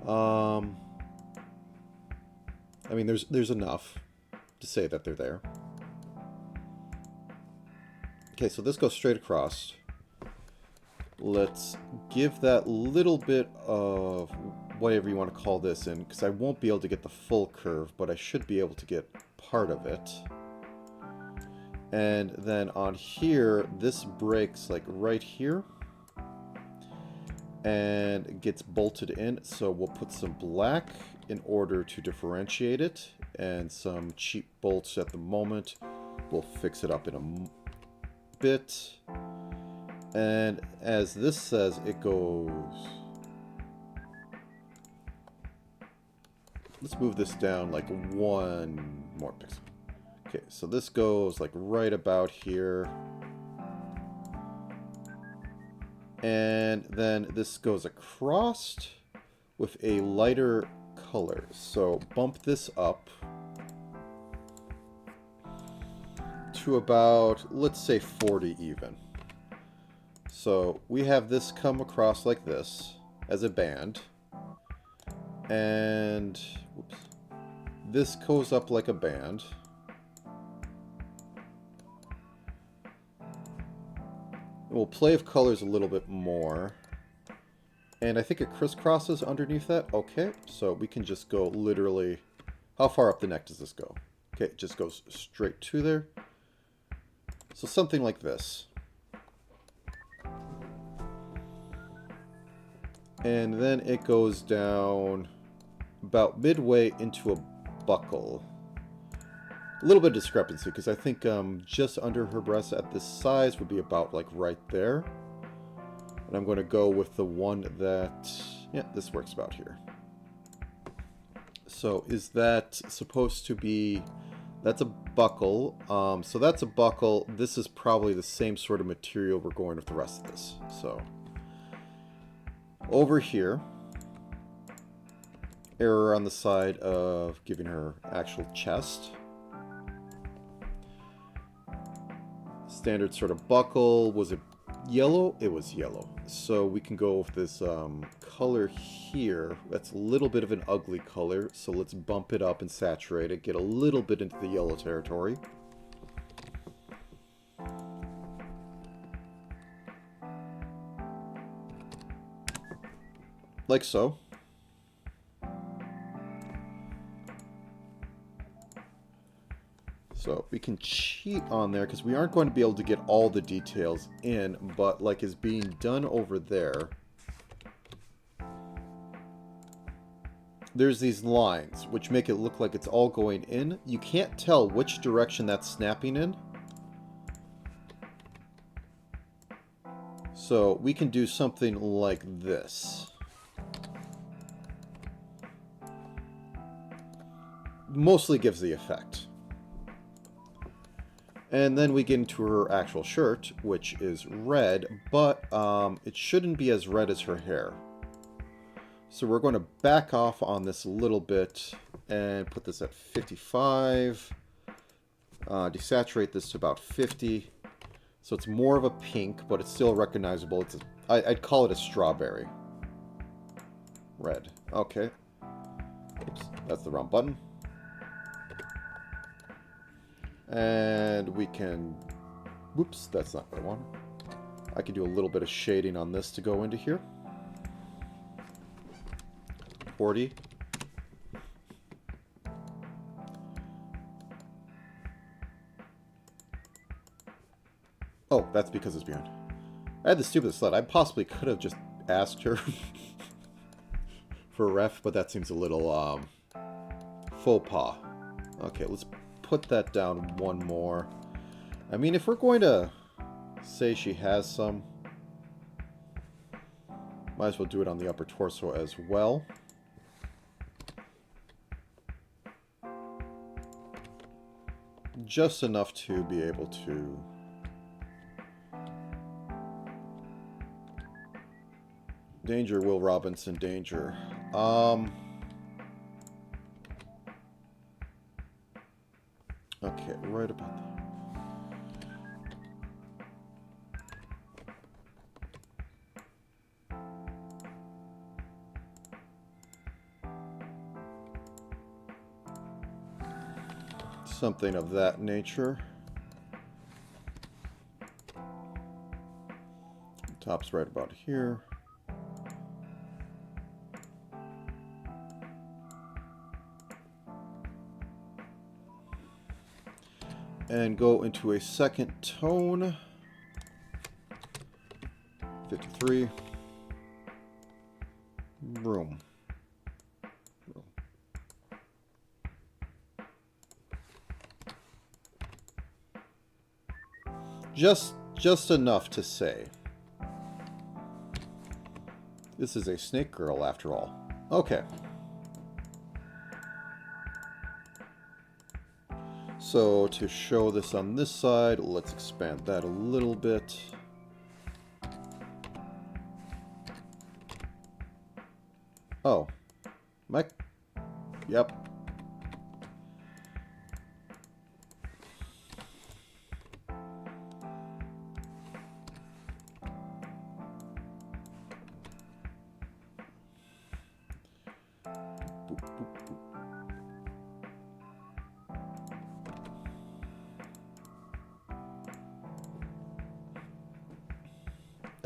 I mean, there's enough to say that they're there. Okay, so this goes straight across. Let's give that little bit of whatever you want to call this in, because I won't be able to get the full curve, but I should be able to get part of it. And then on here, this breaks like right here and gets bolted in. So we'll put some black in order to differentiate it, and some cheap bolts at the moment. We'll fix it up in a bit. And as this says, it goes... Let's move this down like 1 more pixel. Okay, so this goes like right about here. And then this goes across with a lighter color. So bump this up to about, let's say 40 even. So we have this come across like this as a band. And whoops, this goes up like a band. We'll play with colors a little bit more. And I think it crisscrosses underneath that. Okay, so we can just go literally... How far up the neck does this go? Okay, it just goes straight to there. So something like this. And then it goes down about midway into a buckle. A little bit of discrepancy, because I think just under her breast at this size would be about like right there. And I'm going to go with the one that, yeah, this works about here. So is that supposed to be, that's a buckle. So that's a buckle. This is probably the same sort of material we're going with the rest of this. So over here, error on the side of giving her actual chest. Standard sort of buckle. Was it yellow? It was yellow. So we can go with this color here. That's a little bit of an ugly color. So let's bump it up and saturate it. Get a little bit into the yellow territory. like so. So we can cheat on there because we aren't going to be able to get all the details in, but like is being done over there, there's these lines which make it look like it's all going in. You can't tell which direction that's snapping in. So we can do something like this. Mostly gives the effect. And then we get into her actual shirt, which is red, but it shouldn't be as red as her hair. So we're going to back off on this a little bit and put this at 55. Desaturate this to about 50. So it's more of a pink, but it's still recognizable. It's I'd call it a strawberry. Red. Okay. Oops, that's the wrong button. And we can... Whoops, that's not what I want. I can do a little bit of shading on this to go into here. 40. Oh, that's because it's behind. I had the stupidest thought. I possibly could have just asked her for a ref, but that seems a little faux pas. Okay, let's put that down one more. I mean, if we're going to say she has some, might as well do it on the upper torso as well. Just enough to be able to... Danger, Will Robinson, danger. Okay, right about there. Something of that nature. Top's right about here. And go into a second tone. 53. Room. Just enough to say. This is a snake girl after all. Okay. So to show this on this side, let's expand that a little bit. Oh. Mike? Yep.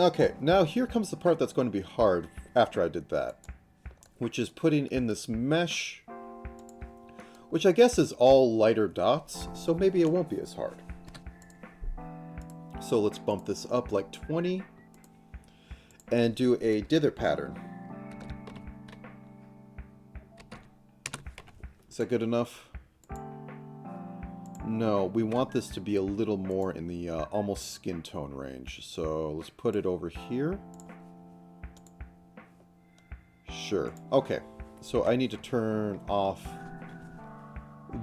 Okay, now here comes the part that's going to be hard after I did that, which is putting in this mesh, which I guess is all lighter dots, so maybe it won't be as hard. So let's bump this up like 20 and do a dither pattern. Is that good enough? No, we want this to be a little more in the almost skin tone range. So let's put it over here. Sure. Okay. So I need to turn off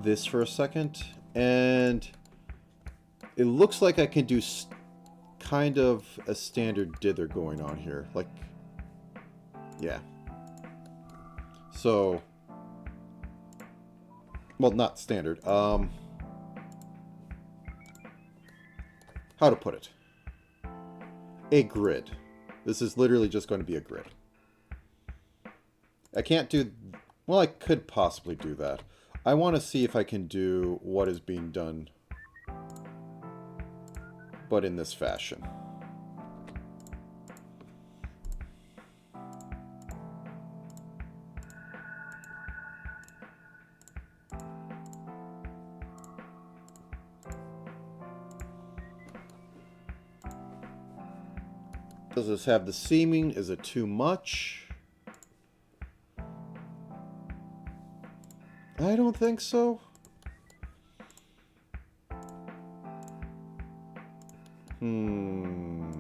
this for a second. And it looks like I can do kind of a standard dither going on here. Like, yeah. So, well, not standard. How to put it? A grid. This is literally just going to be a grid. I can't do... Well, I could possibly do that. I want to see if I can do what is being done, but in this fashion. Does this have the seaming? Is it too much? I don't think so. And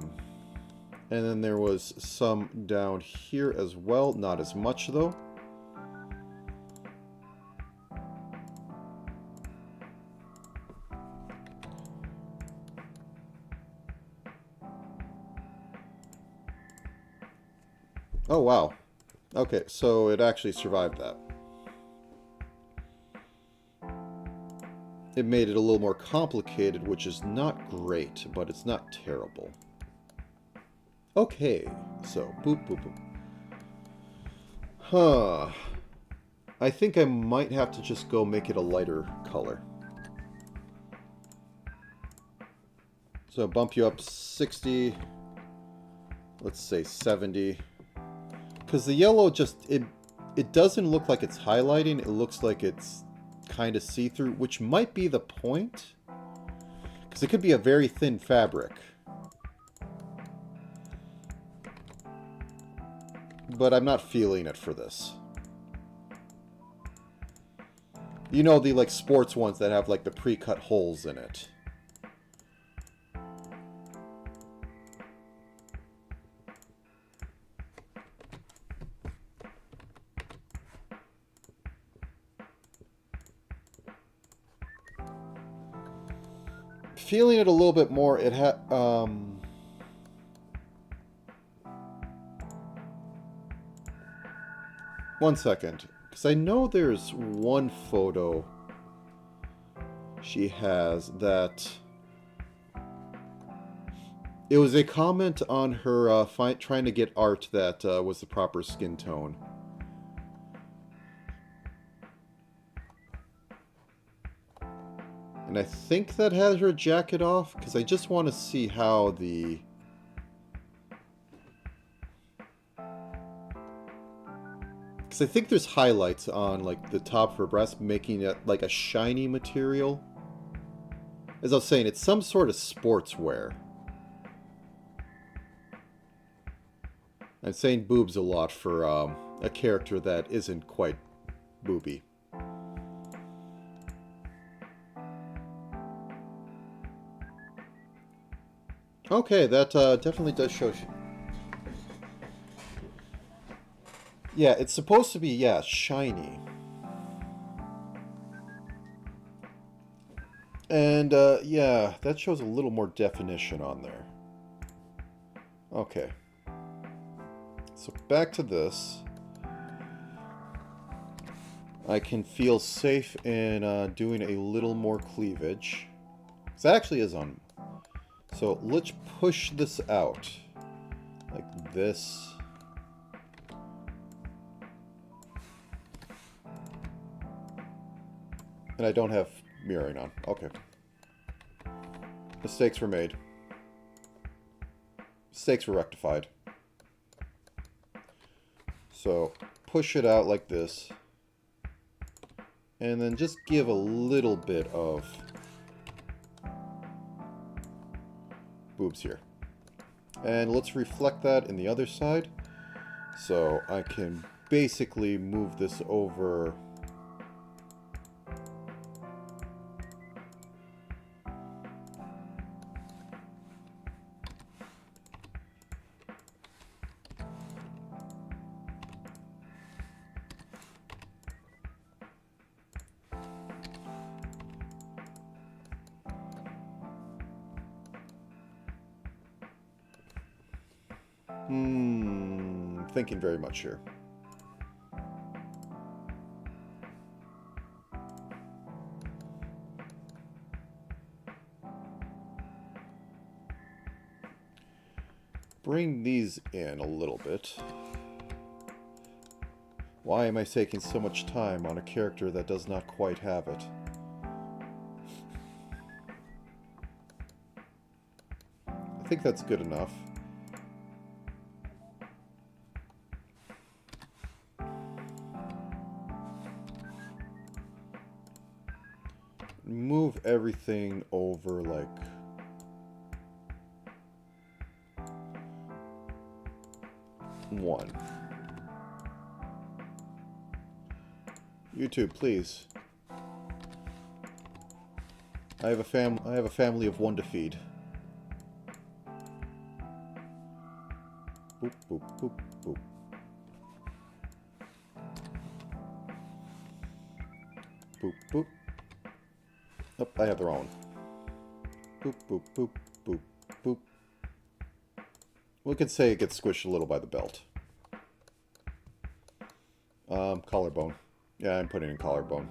then there was some down here as well. Not as much, though. Oh, wow. Okay, so it actually survived that. It made it a little more complicated, which is not great, but it's not terrible. Okay, so boop, boop, boop. Huh. I think I might have to just go make it a lighter color. So bump you up 60, let's say 70. Because the yellow just, it doesn't look like it's highlighting, it looks like it's kind of see-through, which might be the point. Because it could be a very thin fabric. But I'm not feeling it for this. You know, the like sports ones that have like the pre-cut holes in it. Feeling it a little bit more, it had one second, because I know there's one photo she has that it was a comment on her trying to get art that was the proper skin tone. And I think that has her jacket off, because I just want to see how the... Because I think there's highlights on like the top of her breast, making it like a shiny material. As I was saying, it's some sort of sportswear. I'm saying boobs a lot for a character that isn't quite booby. Okay, that definitely does show... Yeah, it's supposed to be, yeah, shiny. And, yeah, that shows a little more definition on there. Okay. So back to this. I can feel safe in doing a little more cleavage. That actually is on... So let's push this out. Like this. And I don't have mirroring on. Okay. Mistakes were made. Mistakes were rectified. So push it out like this. And then just give a little bit of boobs here. And let's reflect that in the other side. So I can basically move this over. Thinking very much here. Bring these in a little bit. Why am I taking so much time on a character that does not quite have it? I think that's good enough. Move everything over like 1. YouTube, please. I have a family of 1 to feed. Boop, boop, boop, boop. Boop, boop. Oh, I have the wrong one. Boop, boop, boop, boop, boop. We could say it gets squished a little by the belt. Collarbone. Yeah, I'm putting in collarbone.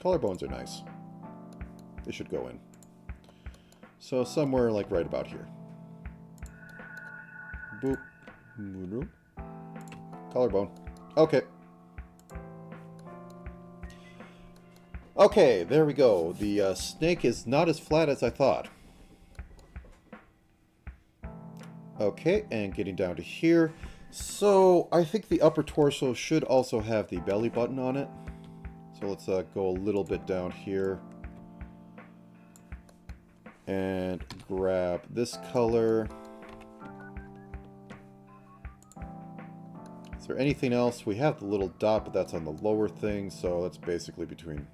Collarbones are nice. They should go in. So somewhere like right about here. Boop. Collarbone. Okay. Okay, there we go. The snake is not as flat as I thought. Okay, and getting down to here. So, I think the upper torso should also have the belly button on it. So let's go a little bit down here. And grab this color. Is there anything else? We have the little dot, but that's on the lower thing, so that's basically between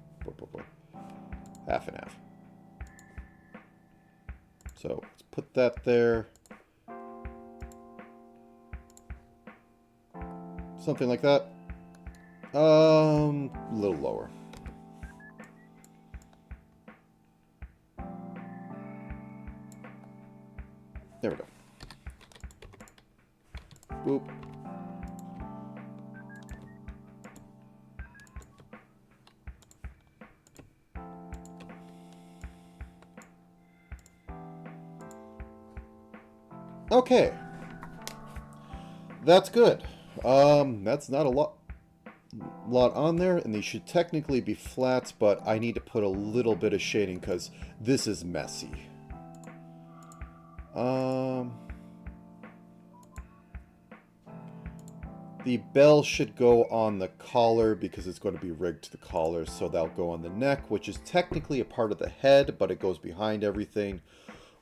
half and half. So let's put that there. Something like that. A little lower. There we go. Boop. Okay. That's good. That's not a lot on there, and these should technically be flats, but I need to put a little bit of shading because this is messy. The bell should go on the collar because it's going to be rigged to the collar, so that'll go on the neck, which is technically a part of the head, but it goes behind everything.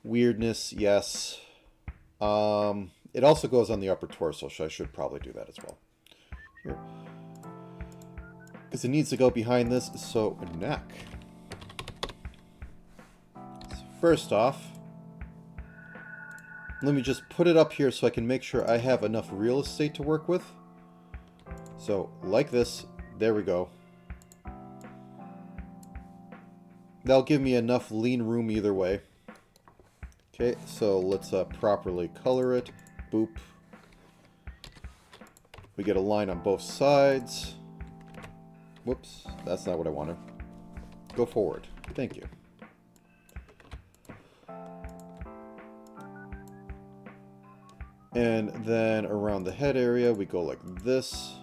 Weirdness, yes. It also goes on the upper torso, so I should probably do that as well. Here. Because it needs to go behind this, so neck. So first off, let me just put it up here so I can make sure I have enough real estate to work with. So, like this, there we go. That'll give me enough lean room either way. Okay, so let's properly color it. Boop. We get a line on both sides. Whoops, that's not what I wanted. Go forward. Thank you. And then around the head area, we go like this.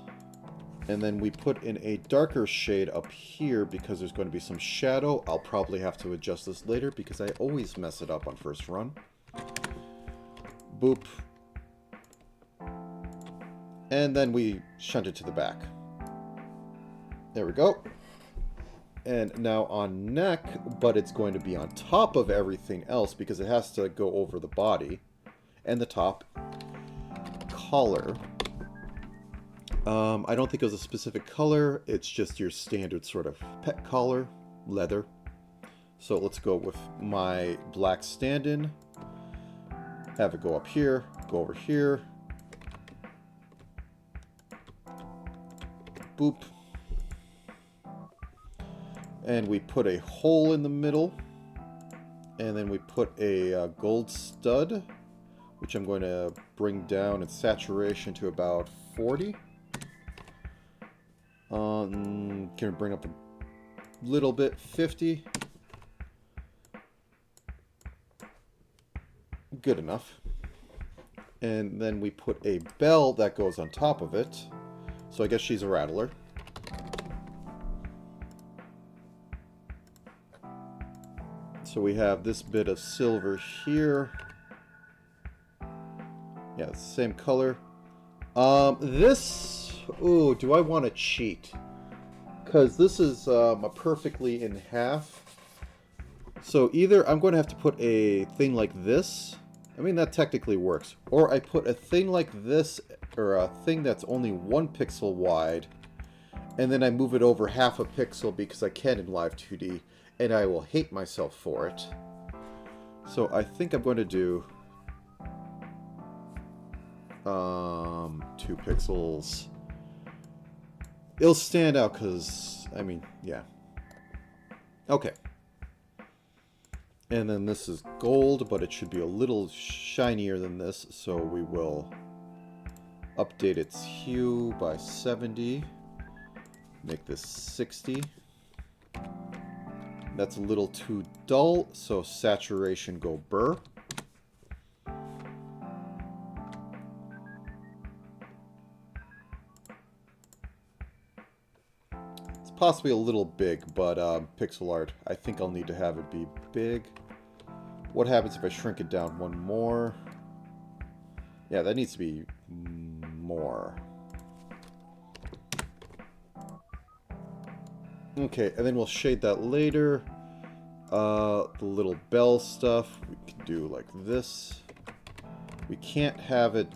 And then we put in a darker shade up here because there's going to be some shadow. I'll probably have to adjust this later because I always mess it up on first run. Boop. And then we shunt it to the back. There we go. And now on neck, but it's going to be on top of everything else because it has to go over the body and the top. Collar. I don't think it was a specific color. It's just your standard sort of pet collar, leather. So let's go with my black stand-in. Have it go up here, go over here. Boop. And we put a hole in the middle. And then we put a gold stud, which I'm going to bring down in saturation to about 40. Can we bring up a little bit, 50. Good enough. And then we put a bell that goes on top of it. So I guess she's a rattler. So we have this bit of silver here. Yeah, same color. Ooh, do I want to cheat? Because this is perfectly in half. So either I'm going to have to put a thing like this, I mean, that technically works. Or I put a thing like this, or a thing that's only 1 pixel wide, and then I move it over half a pixel because I can in Live 2D, and I will hate myself for it. So I think I'm going to do 2 pixels. It'll stand out because, I mean, yeah. Okay. And then this is gold, but it should be a little shinier than this, so we will update its hue by 70. Make this 60. That's a little too dull, so saturation go burr. It's possibly a little big, but pixel art, I think I'll need to have it be big. What happens if I shrink it down one more? Yeah, that needs to be more. Okay, and then we'll shade that later. The little bell stuff, we can do like this. We can't have it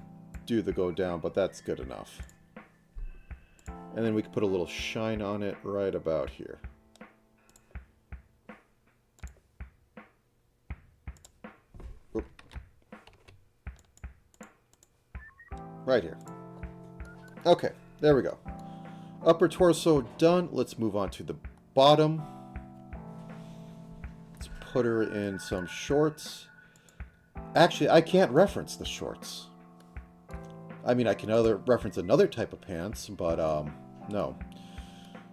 do the go down, but that's good enough. And then we can put a little shine on it right about here. Oop. Right here. Okay, there we go. Upper torso done. Let's move on to the bottom. Let's put her in some shorts. Actually, I can't reference the shorts. I mean, I can reference another type of pants, but no.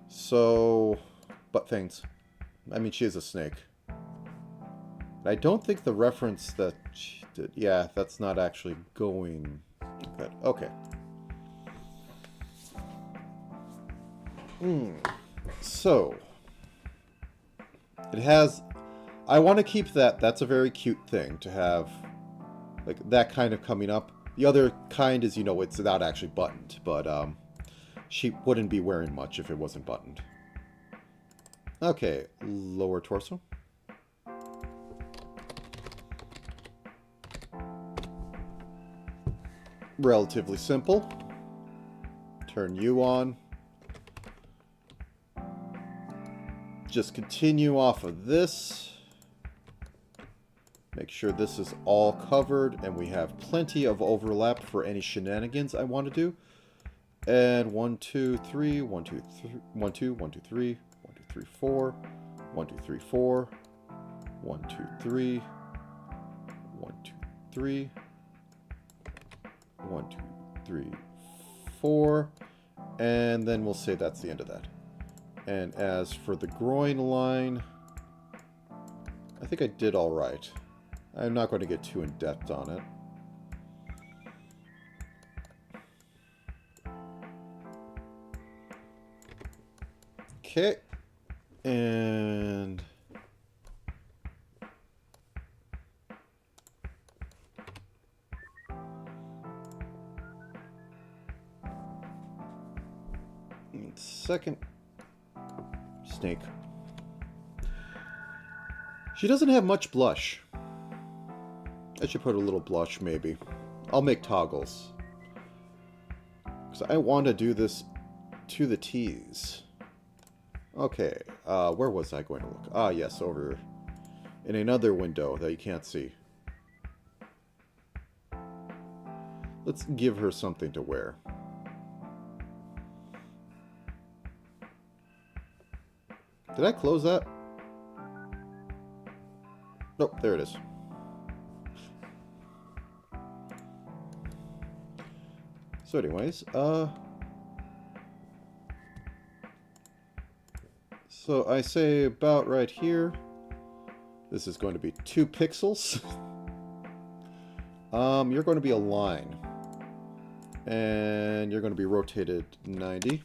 So, butt things. I mean, she is a snake. I don't think the reference that she did, yeah, that's not actually going good. Okay. So, it has, I want to keep that. That's a very cute thing to have, like, that kind of coming up. The other kind is, you know, it's not actually buttoned, but she wouldn't be wearing much if it wasn't buttoned. Okay, lower torso. Relatively simple. Turn you on. Just continue off of this. Make sure this is all covered and we have plenty of overlap for any shenanigans I want to do. And 1, 2, 3, 1, 2, 3, 1, 2, 1, 2, 3, 1, 2, 3, 4, 1, 2, 3, 4, 1, 2, 3, 1, 2, 3, 1, 2, 3, 4, and then we'll say that's the end of that. And as for the groin line, I think I did all right. I'm not going to get too in-depth on it. Okay. And second snake. She doesn't have much blush. I should put a little blush, maybe. I'll make toggles. Because I want to do this to the T's. Okay, where was I going to look? Ah, yes, over in another window that you can't see. Let's give her something to wear. Did I close that? Nope, there it is. So anyways, so I say about right here, this is going to be 2 pixels. You're going to be a line. And you're going to be rotated 90.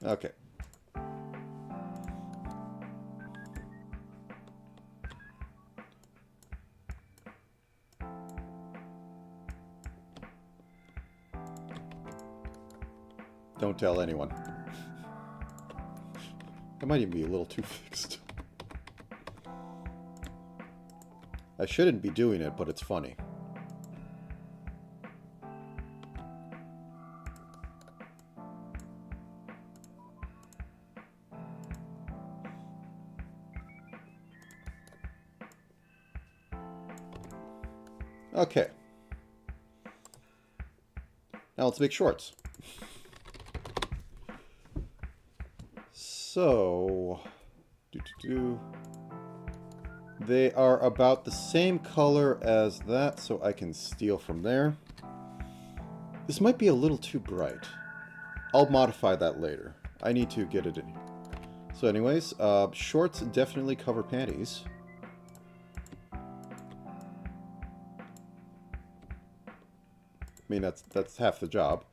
Okay. Don't tell anyone. That might even be a little too fixed. I shouldn't be doing it, but it's funny. Okay. Now let's make shorts. So, they are about the same color as that, so I can steal from there. This might be a little too bright. I'll modify that later. I need to get it in here. So anyways, shorts definitely cover panties. I mean, that's half the job.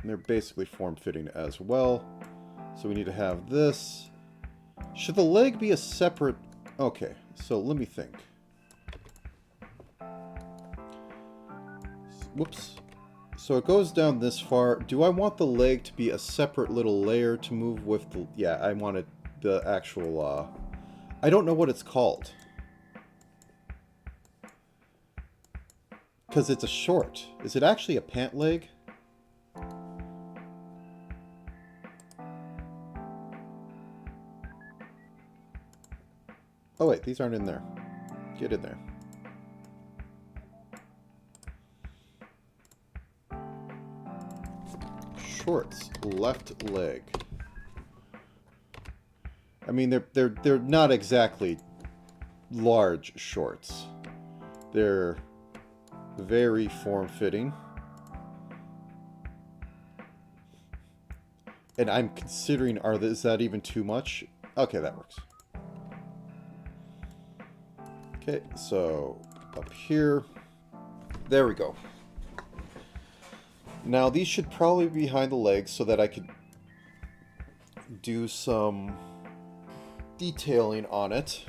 They're basically form-fitting as well. So we need to have this. Should the leg be a separate... Okay, so let me think. Whoops. So it goes down this far. Do I want the leg to be a separate little layer to move with the... Yeah, I want it the actual... I don't know what it's called. Because it's a short. Is it actually a pant leg? Oh wait, these aren't in there. Get in there. Shorts, left leg. I mean, they're not exactly large shorts. They're very form-fitting. And I'm considering, is that even too much? Okay, that works. Okay, so up here. There we go. Now these should probably be behind the legs so that I could do some detailing on it.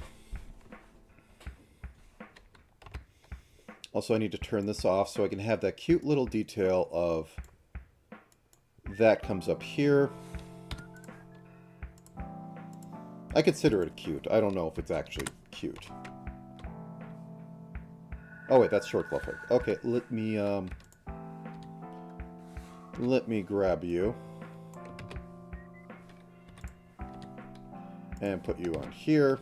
Also, I need to turn this off so I can have that cute little detail of that comes up here. I consider it cute. I don't know if it's actually cute. Oh wait, that's short glove hook. Okay, let me grab you and put you on here.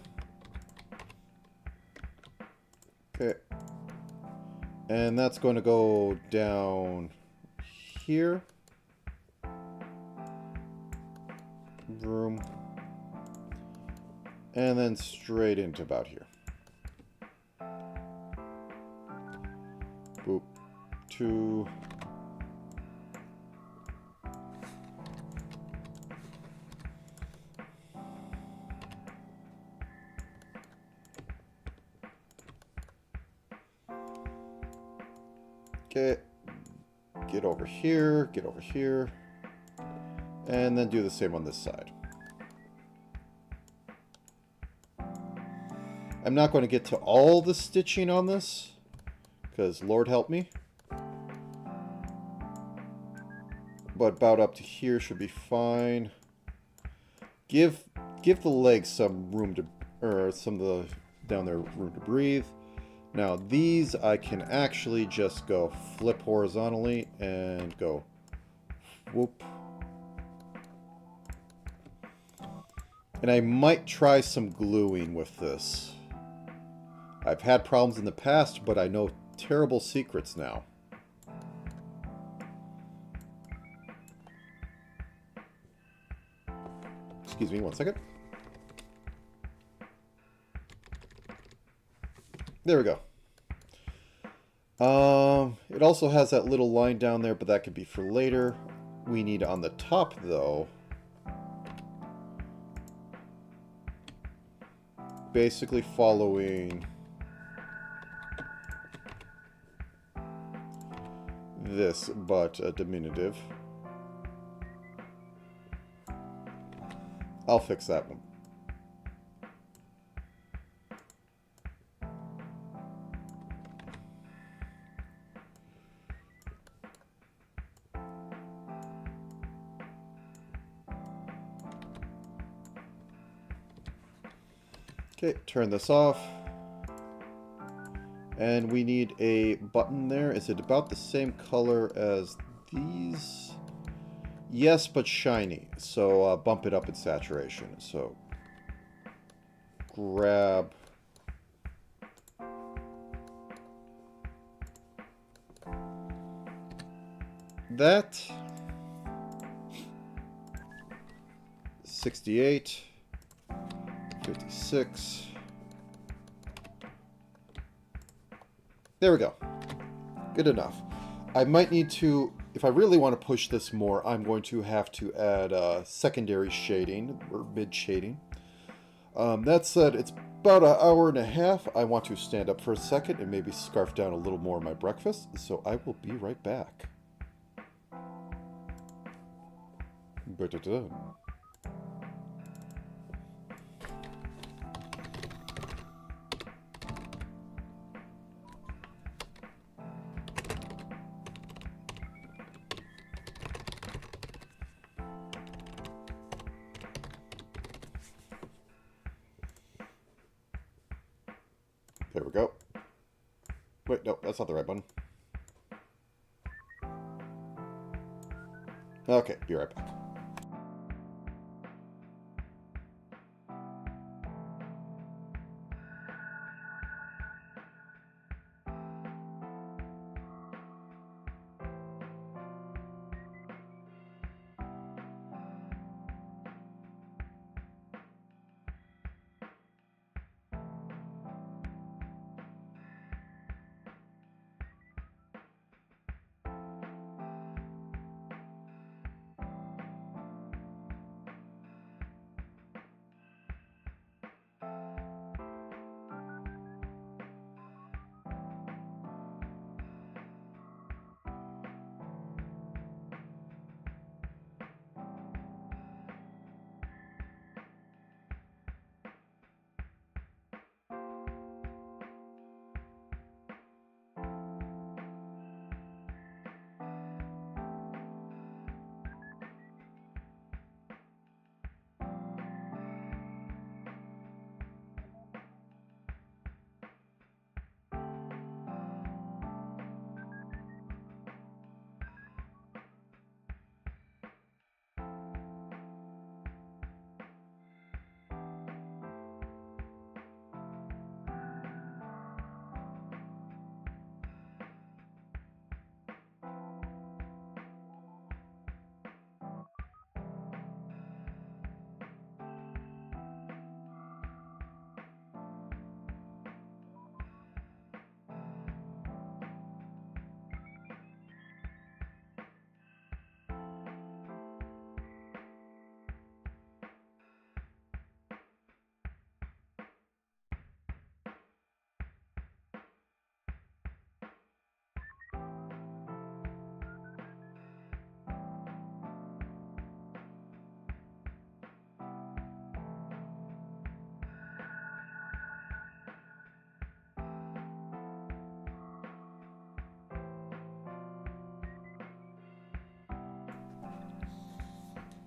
Okay. And that's going to go down here. Room. And then straight into about here. Boop. 2. Okay. Get over here, and then do the same on this side. I'm not going to get to all the stitching on this, because Lord help me. But about up to here should be fine. Give the legs some room to, or some of the down there room to breathe. Now these I can actually just go flip horizontally and go whoop. And I might try some gluing with this. I've had problems in the past, but I know terrible secrets now. Excuse me, one second. There we go. It also has that little line down there, but that could be for later. We need on the top, though, basically following this, but a diminutive. I'll fix that one. Okay, turn this off. And we need a button there. Is it about the same color as these? Yes, but shiny. So bump it up in saturation. So grab that. 68. 56. There we go. Good enough. I might need to, if I really want to push this more, I'm going to have to add secondary shading, or mid shading. That said, it's about an hour and a half. I want to stand up for a second and maybe scarf down a little more of my breakfast, so I will be right back. There we go. Wait, no, that's not the right button. Okay, be right back.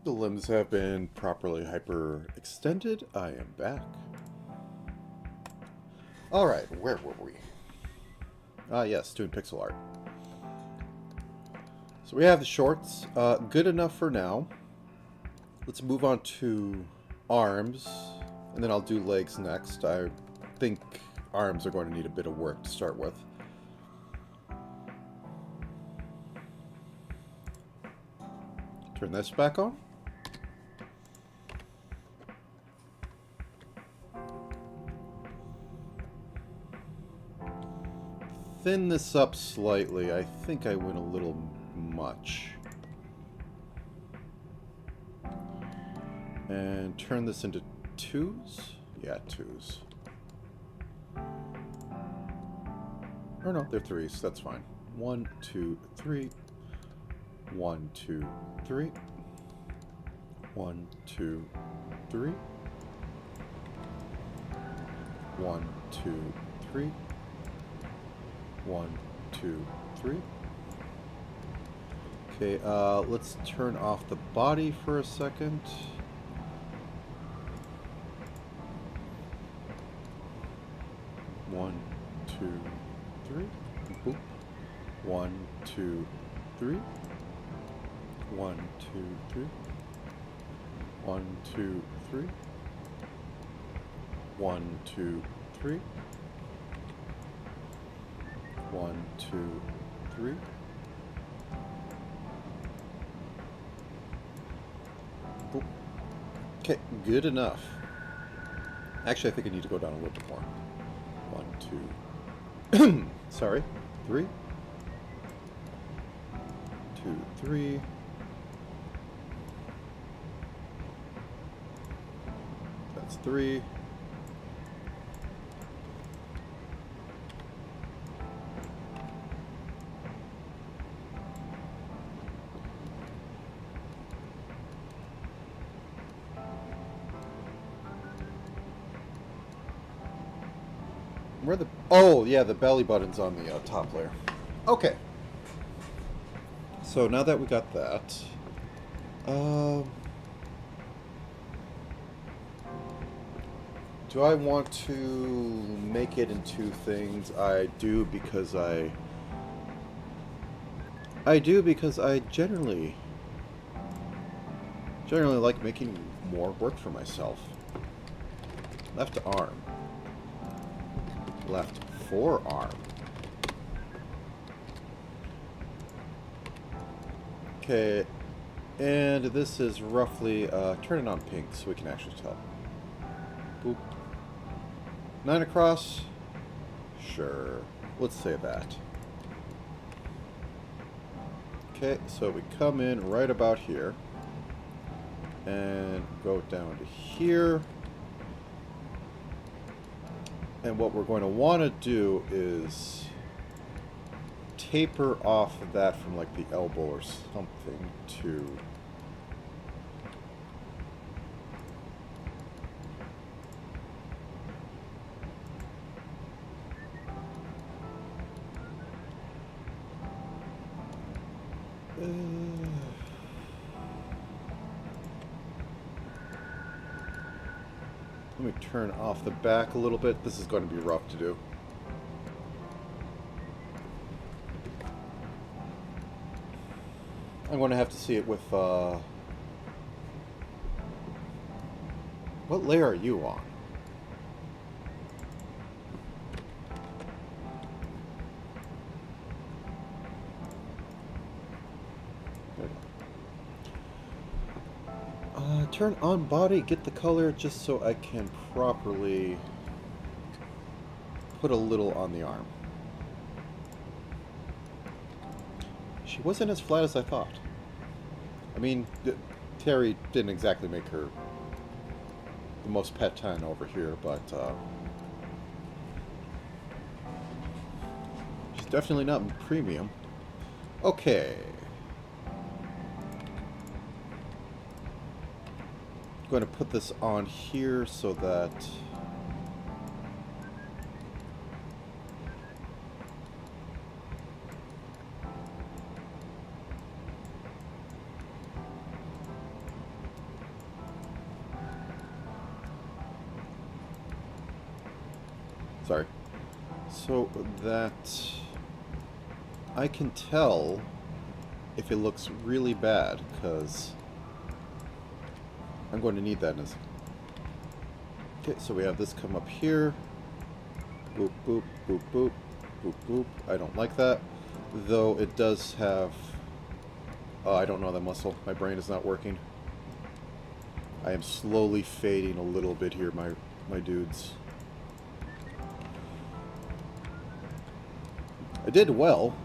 The limbs have been properly hyper-extended. I am back. Alright, where were we? Yes, doing pixel art. So we have the shorts. Good enough for now. Let's move on to arms, and then I'll do legs next. I think arms are going to need a bit of work to start with. Turn this back on. Thin this up slightly. I think I went a little much. And turn this into twos? Yeah, twos. Or no, they're threes. That's fine. 1, 2, 3. 1, 2, 3. 1, 2, 3. 1, 2, 3. 1, 2, 3. Okay, let's turn off the body for a second. 1, 2, 3. Boop. 1, 2, 3. 1, 2, 3. 1, 2, 3. 1, 2, 3. 1, 2, 3. Boop. Okay, good enough. Actually, I think I need to go down a little bit more. 1, 2. Sorry. 3. 2, 3. That's 3. Where the... Oh, yeah, the belly button's on the top layer. Okay. So now that we got that... do I want to make it in two things? I do because I generally like making more work for myself. Left arm. Left forearm. Okay, and this is roughly, turn it on pink so we can actually tell. Boop. 9 across? Sure. Let's say that. Okay, so we come in right about here. And go down to here. And what we're going to want to do is taper off of that from like the elbow or something to... Let me turn off the back a little bit. This is going to be rough to do. I'm going to have to see it with, what layer are you on? Turn on body, get the color just so I can properly put a little on the arm. She wasn't as flat as I thought. I mean, Terry didn't exactly make her the most pet-tan over here, but she's definitely not premium. Okay. I'm going to put this on here so that sorry, so that I can tell if it looks really bad, because I'm going to need that in a second. Okay, so we have this come up here. Boop, boop, boop, boop, boop, boop. I don't like that. Though it does have... Oh, I don't know that muscle. My brain is not working. I am slowly fading a little bit here, my dudes. I did well.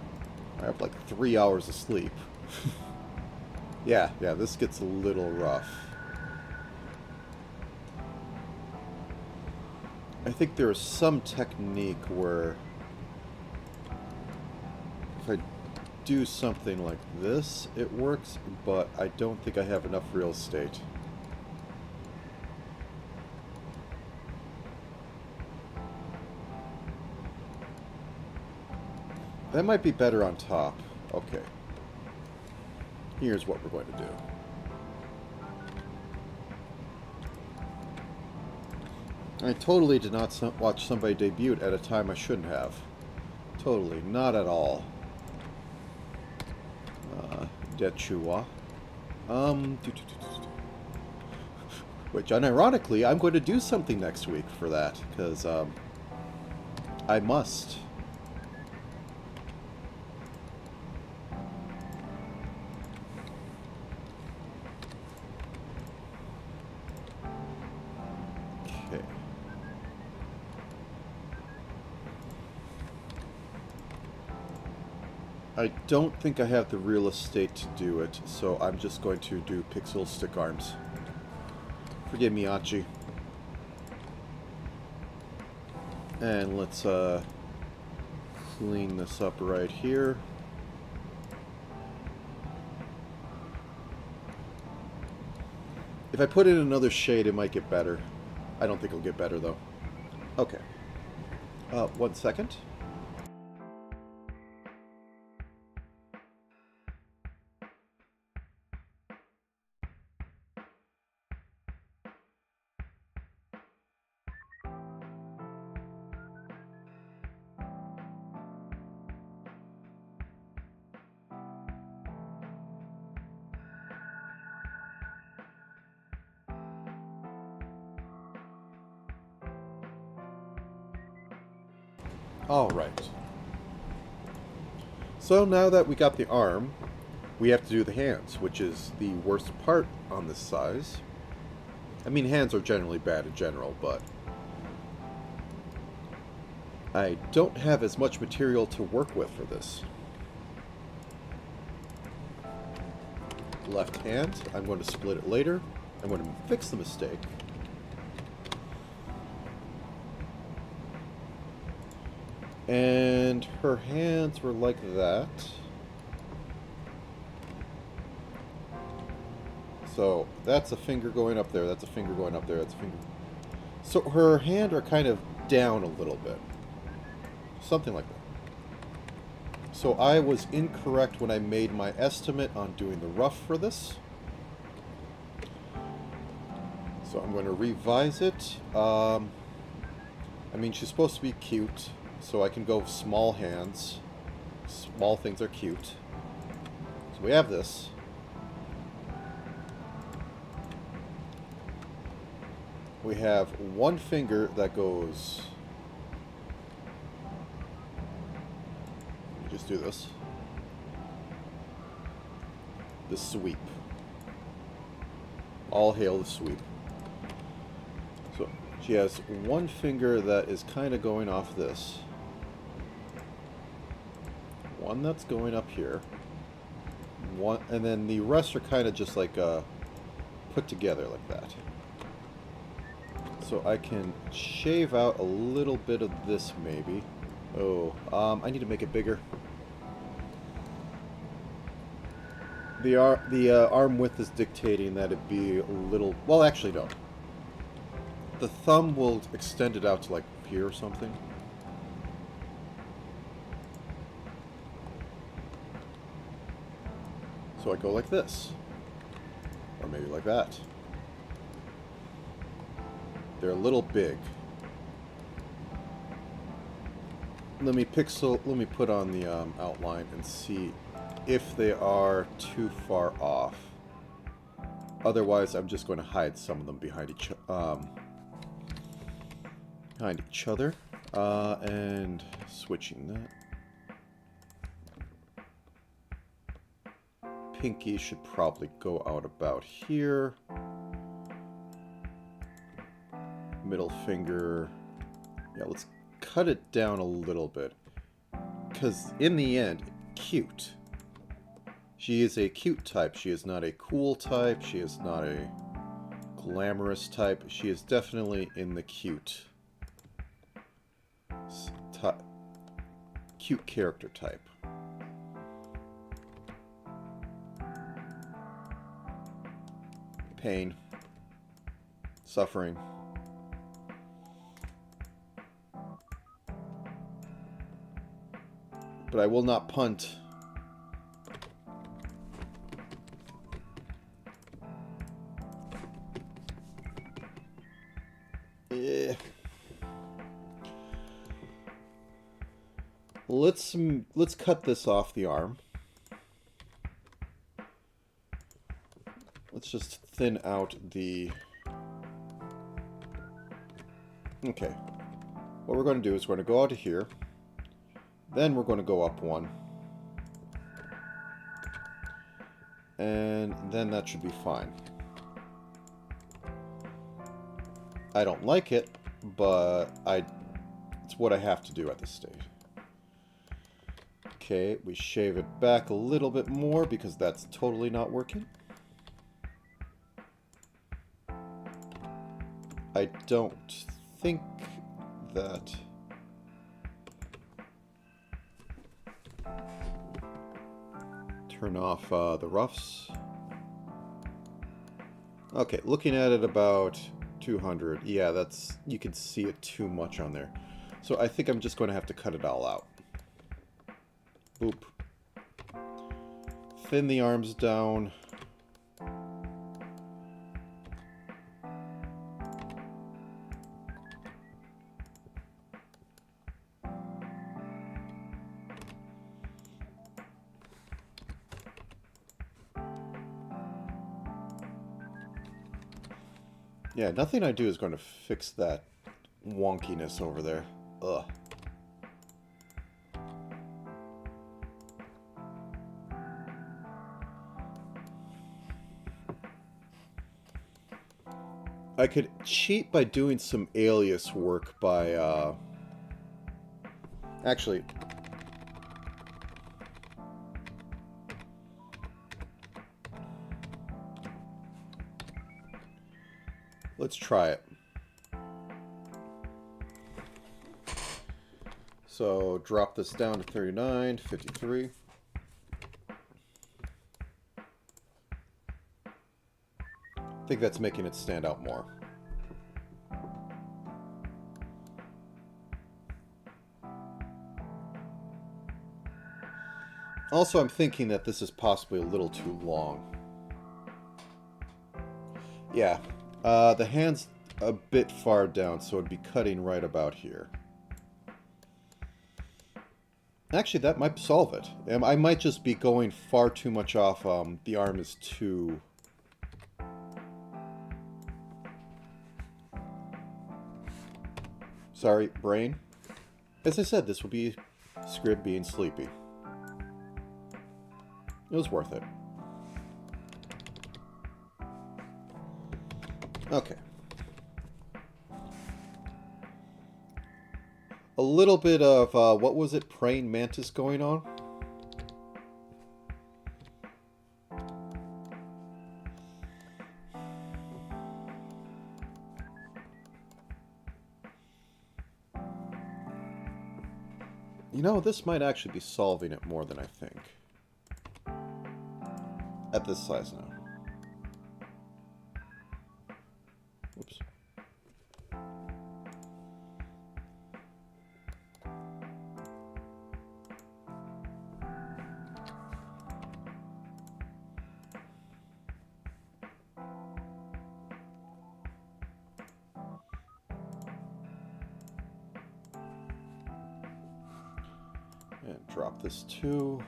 I have like 3 hours of sleep. Yeah, this gets a little rough. I think there is some technique where if I do something like this, it works, but I don't think I have enough real estate. That might be better on top. Okay. Here's what we're going to do. I totally did not watch somebody debut at a time I shouldn't have. Totally, not at all. Dechua. Which, unironically, I'm going to do something next week for that, because, I must. Okay. I don't think I have the real estate to do it, so I'm just going to do pixel stick arms. Forgive me, ACHi. And let's clean this up right here. If I put in another shade, it might get better. I don't think it'll get better, though. Okay. 1 second. Alright. So now that we got the arm, we have to do the hands, which is the worst part on this size. I mean, hands are generally bad in general, but I don't have as much material to work with for this. Left hand, I'm going to split it later. I'm going to fix the mistake. And her hands were like that. So that's a finger going up there, that's a finger going up there, that's a finger. So her hand are kind of down a little bit. Something like that. So I was incorrect when I made my estimate on doing the rough for this. So I'm going to revise it. I mean, she's supposed to be cute. So I can go small hands. Small things are cute. So we have this. We have one finger that goes... Let me just do this. The sweep. All hail the sweep. So she has one finger that is kind of going off this. One that's going up here. One, and then the rest are kind of just like put together like that. So I can shave out a little bit of this maybe. Oh, I need to make it bigger. The arm width is dictating that it be a little... Well, actually, no. The thumb will extend it out to like here or something. So I go like this. Or maybe like that. They're a little big. Let me put on the outline and see if they are too far off. Otherwise, I'm just going to hide some of them behind each other. And switching that. Pinky should probably go out about here. Middle finger. Yeah, let's cut it down a little bit. Because in the end, cute. She is a cute type. She is not a cool type. She is not a glamorous type. She is definitely in the cute cute character type. Pain. Suffering. But I will not punt. let's cut this off the arm. Let's just thin out the... Okay. What we're going to do is we're going to go out to here. Then we're going to go up one. And then that should be fine. I don't like it, but it's what I have to do at this stage. Okay, we shave it back a little bit more because that's totally not working. I don't think that... Turn off the roughs. Okay, looking at it about 200. Yeah, that's... You can see it too much on there. So I think I'm just going to have to cut it all out. Boop. Thin the arms down. Yeah, nothing I do is going to fix that wonkiness over there. Ugh. I could cheat by doing some alias work by, actually... Let's try it. So drop this down to 39, 53. I think that's making it stand out more. Also, I'm thinking that this is possibly a little too long. Yeah. The hand's a bit far down, so it'd be cutting right about here. Actually, that might solve it. I might just be going far too much off. The arm is too... Sorry, brain. As I said, this will be Scrib being sleepy. It was worth it. Okay. A little bit of, what was it, praying mantis going on? You know, this might actually be solving it more than I think. At this size now. Whoops. And drop this too.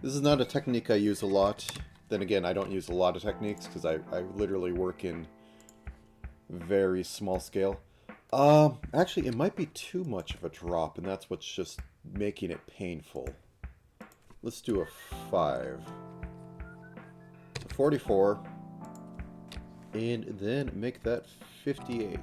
This is not a technique I use a lot. Then again, I don't use a lot of techniques because I literally work in very small scale. Actually, it might be too much of a drop, and that's what's just making it painful. Let's do a 5. 44. And then make that 58.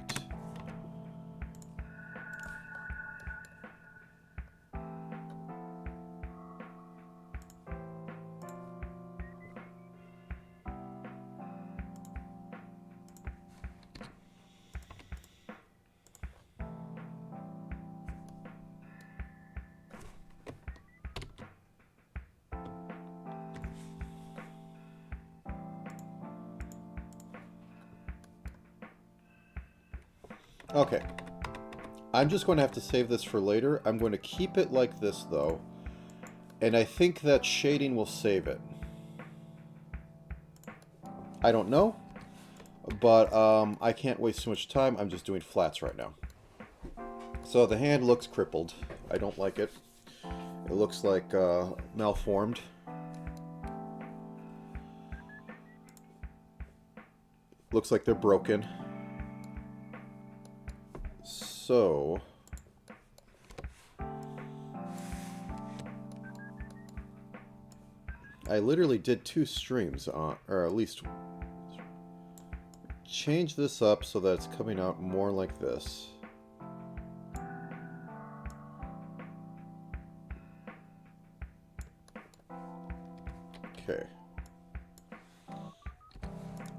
Okay. I'm just going to have to save this for later. I'm going to keep it like this, though. And I think that shading will save it. I don't know. But I can't waste too much time. I'm just doing flats right now. So the hand looks crippled. I don't like it. It looks like malformed. Looks like they're broken. So I literally did 2 streams on, or at least change this up so that it's coming out more like this. Okay.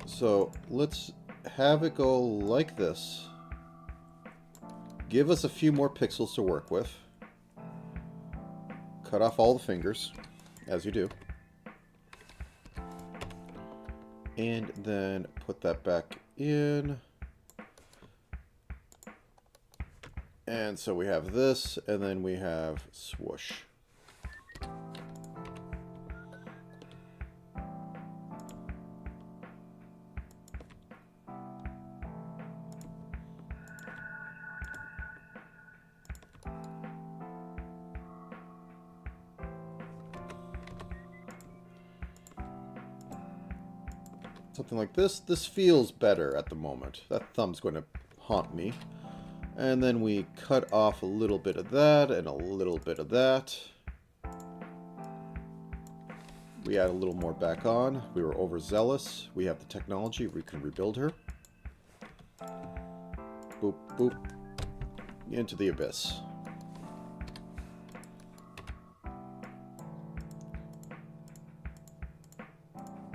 So let's have it go like this. Give us a few more pixels to work with. Cut off all the fingers, as you do. And then put that back in. And so we have this, and then we have swoosh. Something like this. This feels better at the moment. That thumb's going to haunt me. And then we cut off a little bit of that and a little bit of that. We add a little more back on. We were overzealous. We have the technology. We can rebuild her. Boop, boop. Into the abyss.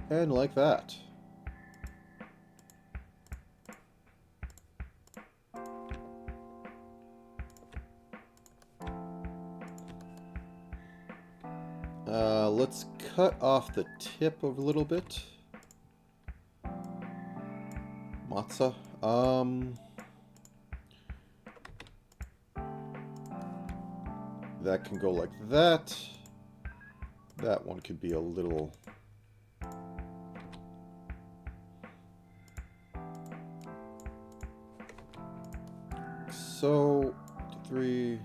And like that. Let's cut off the tip a little bit. Matzah. That can go like that. That one could be a little... So, 3...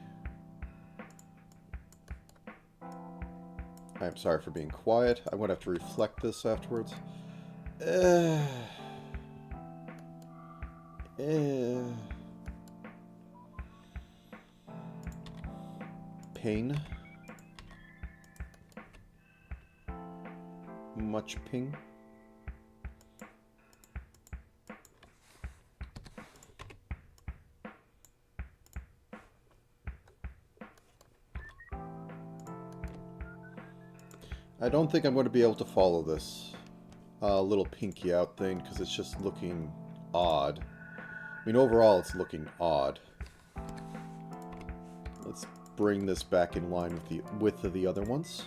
I'm sorry for being quiet. I'm going to have to reflect this afterwards. Pain. Much ping. I don't think I'm going to be able to follow this little pinky out thing because it's just looking odd. I mean, overall, it's looking odd. Let's bring this back in line with the width of the other ones.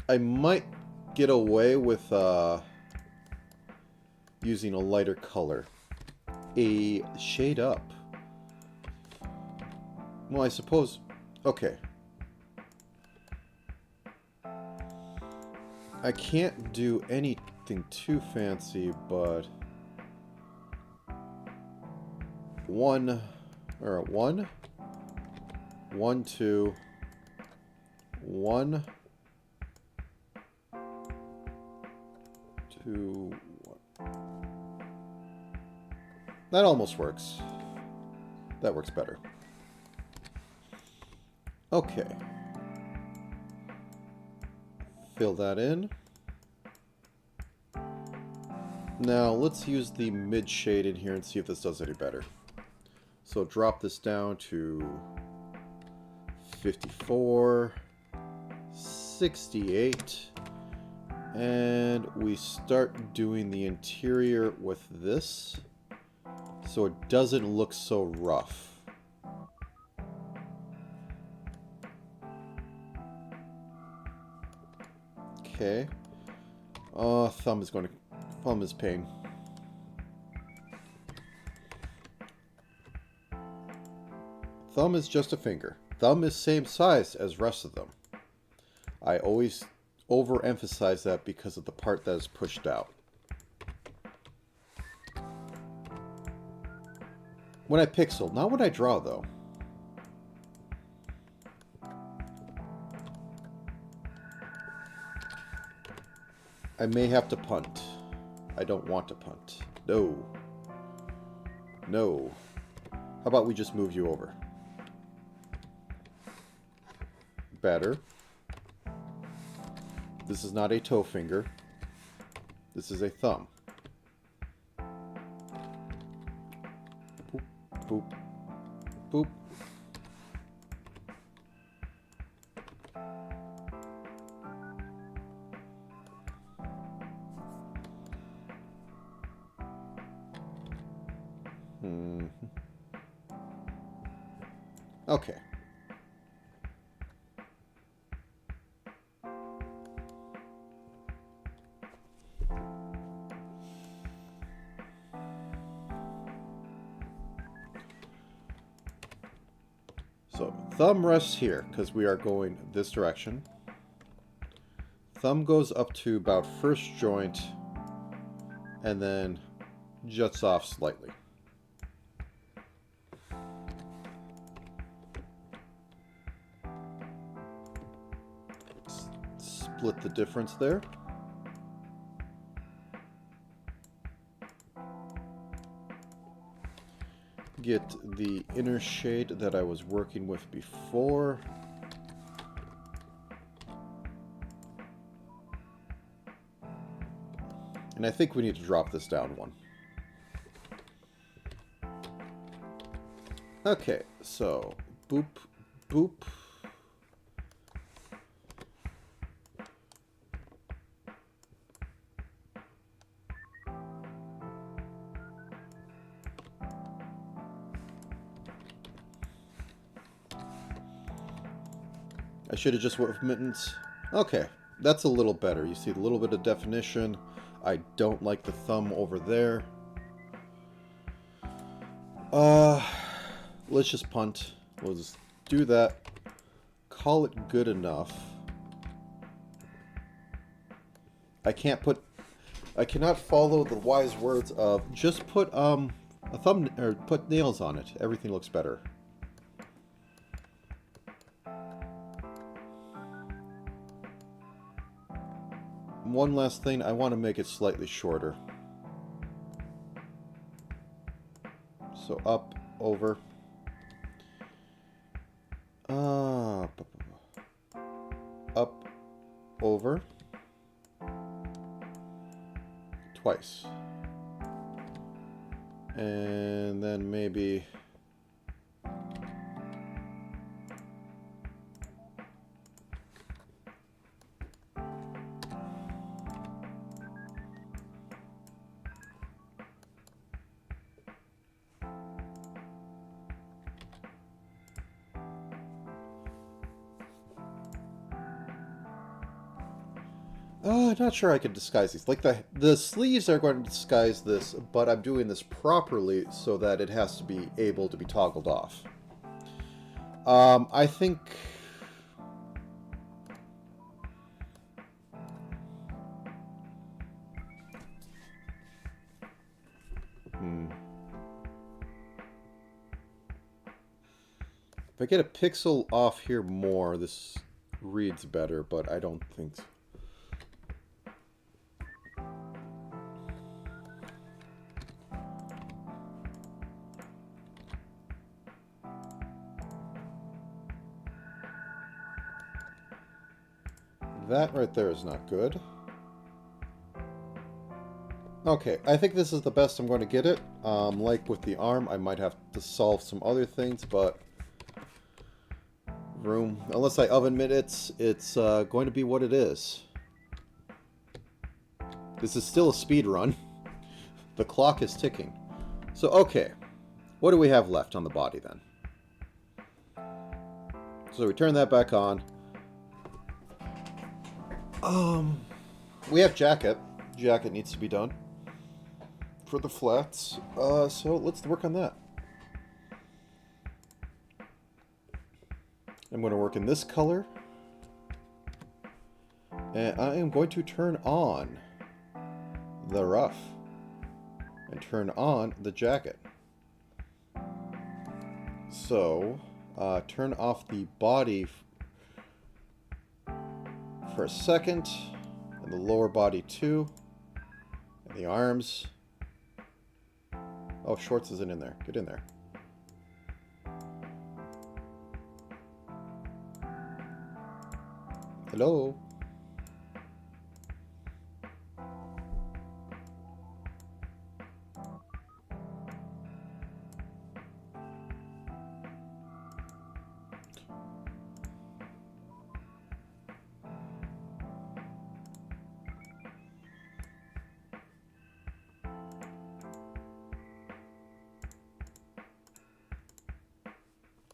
I might get away with using a lighter color. A shade up. Well, I suppose... Okay. I can't do anything too fancy, but... One, 2, 1, 2, 1. That almost works. That works better. Okay. Fill that in. Now let's use the mid shade in here and see if this does any better. So drop this down to 54, 68, and we start doing the interior with this so it doesn't look so rough. Okay. Thumb is pain. Thumb is just a finger. Thumb is same size as rest of them. I always overemphasize that because of the part that is pushed out. When I pixel, not when I draw, though. I may have to punt. I don't want to punt. No. No. How about we just move you over? Better. This is not a toe finger. This is a thumb. Boop, boop, boop. Okay. So, thumb rests here, because we are going this direction. Thumb goes up to about first joint, and then juts off slightly. Split the difference there. Get the inner shade that I was working with before. And I think we need to drop this down one. Okay, so boop, boop. I should have just went with mittens. Okay, that's a little better. You see a little bit of definition. I don't like the thumb over there. Let's just punt. We'll just do that. Call it good enough. I cannot follow the wise words of just put a thumb or put nails on it. Everything looks better. One last thing, I want to make it slightly shorter. So up, over. Up, over. Twice. And then maybe... I'm not sure I could disguise these. Like the sleeves are going to disguise this, but I'm doing this properly so that it has to be able to be toggled off. I think... If I get a pixel off here more, this reads better, but I don't think so. That right there is not good. Okay, I think this is the best I'm going to get it. Like with the arm, I might have to solve some other things, but room. Unless I oven mitt it, it's going to be what it is. This is still a speed run. The clock is ticking. So, okay. What do we have left on the body then? So we turn that back on. We have jacket. Jacket needs to be done for the flats. So let's work on that. I'm going to work in this color. And I am going to turn on the ruff. And turn on the jacket. So, turn off the body for a second, and the lower body too, and the arms. Oh, Shorts isn't in there. Get in there. Hello?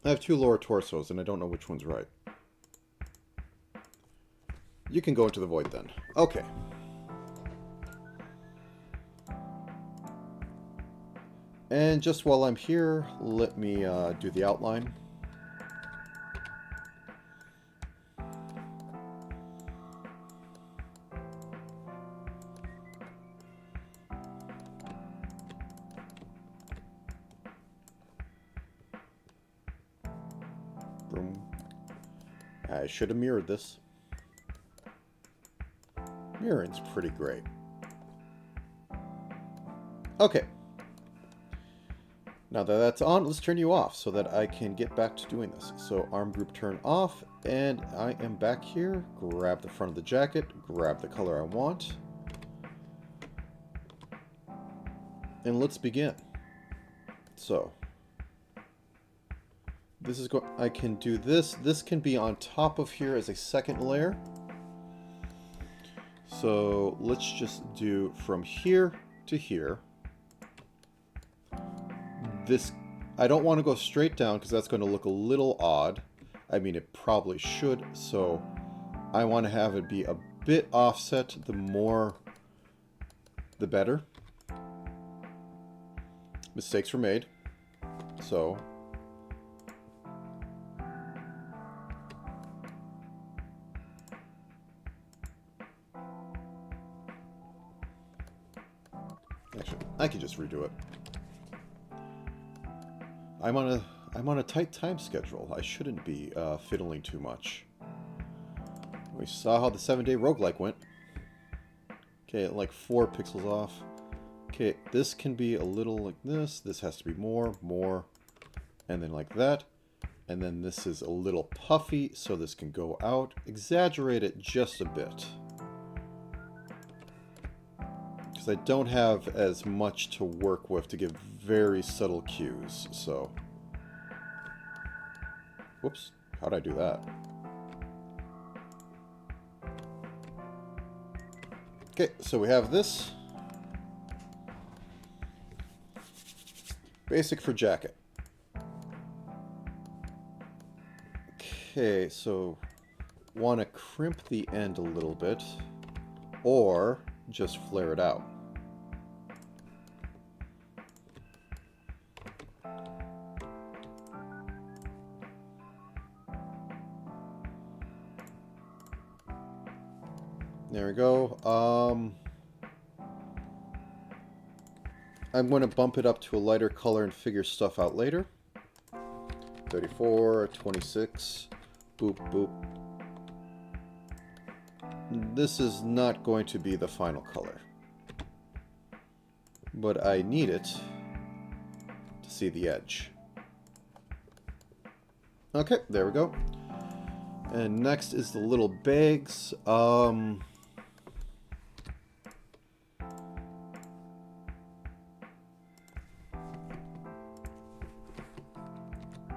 I have two lower torsos, and I don't know which one's right. You can go into the void then. Okay. And just while I'm here, let me do the outline. Boom. I should have mirrored this. Mirroring's pretty great. Okay. Now that that's on, let's turn you off so that I can get back to doing this. So arm group turn off, and I am back here. Grab the front of the jacket, grab the color I want. And let's begin. So this is I can do this. This can be on top of here as a second layer. So let's just do from here to here. This, I don't want to go straight down because that's going to look a little odd. I mean, it probably should. So I want to have it be a bit offset. The more, the better. Mistakes were made. So actually, I could just redo it. I'm on a tight time schedule. I shouldn't be fiddling too much. We saw how the 7-day roguelike went. Okay, like 4 pixels off. Okay, this can be a little like this. This has to be more, and then like that. And then this is a little puffy, so this can go out. Exaggerate it just a bit. Because I don't have as much to work with to give very subtle cues, so... Whoops, how'd I do that? Okay, so we have this. Basic for jacket. Okay, so want to crimp the end a little bit, or just flare it out. There we go. I'm going to bump it up to a lighter color and figure stuff out later. 34, 26, boop, boop. This is not going to be the final color, but I need it to see the edge. Okay, there we go. And next is the little bags.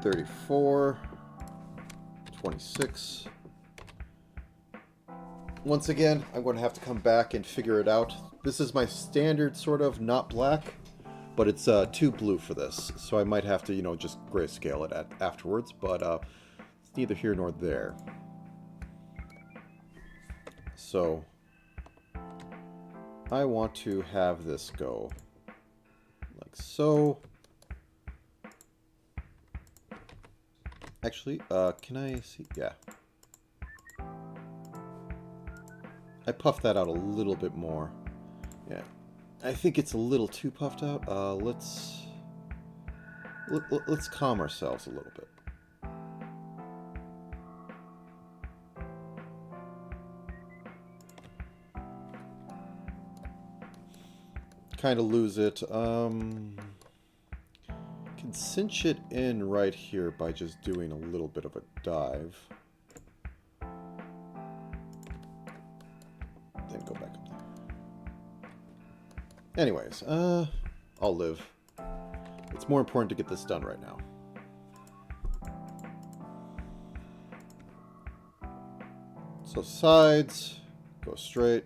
34, 26. Once again, I'm going to have to come back and figure it out. This is my standard sort of not black, but it's too blue for this, so I might have to, you know, just grayscale it afterwards, but it's neither here nor there. So I want to have this go like so. Actually, can I see? Yeah. I puffed that out a little bit more. Yeah. I think it's a little too puffed out. Let's let's calm ourselves a little bit. Kind of lose it. Can cinch it in right here by just doing a little bit of a dive. Then go back up there. Anyways, I'll live. It's more important to get this done right now. So sides, go straight.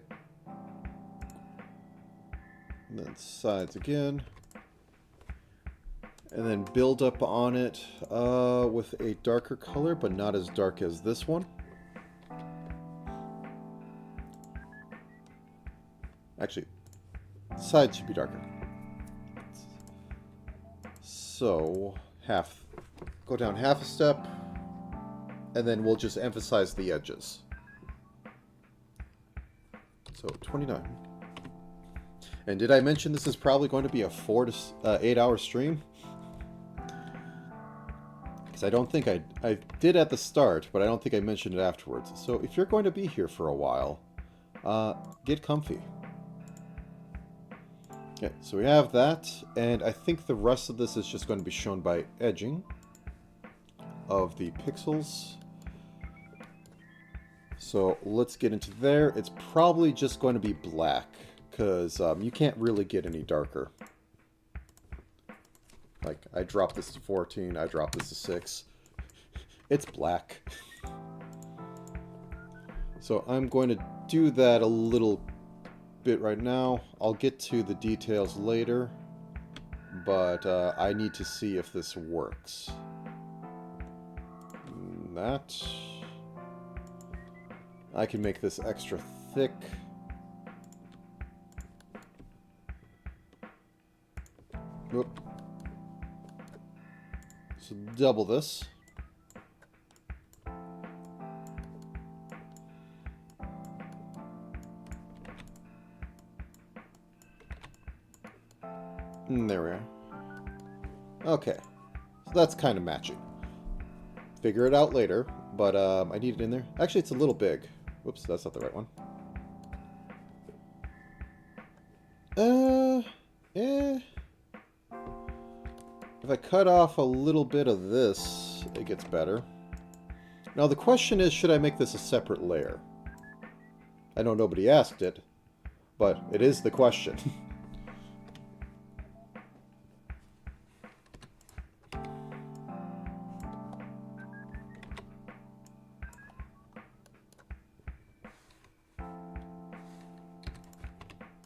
And then sides again. And then build up on it with a darker color, but not as dark as this one. Actually, sides should be darker. So, go down half a step, and then we'll just emphasize the edges. So, 29. And did I mention this is probably going to be a 4 to 8 hour stream? Because I don't think I did at the start, but I don't think I mentioned it afterwards. So if you're going to be here for a while, get comfy. Okay, so we have that, and I think the rest of this is just going to be shown by edging of the pixels. So let's get into there. It's probably just going to be black, because you can't really get any darker. Like, I dropped this to 14, I dropped this to 6. It's black. So I'm going to do that a little bit right now. I'll get to the details later, but I need to see if this works. That. I can make this extra thick. Whoop. So double this. And there we are. Okay. So that's kind of matching. Figure it out later, but I need it in there. Actually, it's a little big. Whoops, that's not the right one. If I cut off a little bit of this, it gets better. Now the question is, should I make this a separate layer? I know nobody asked it, but it is the question.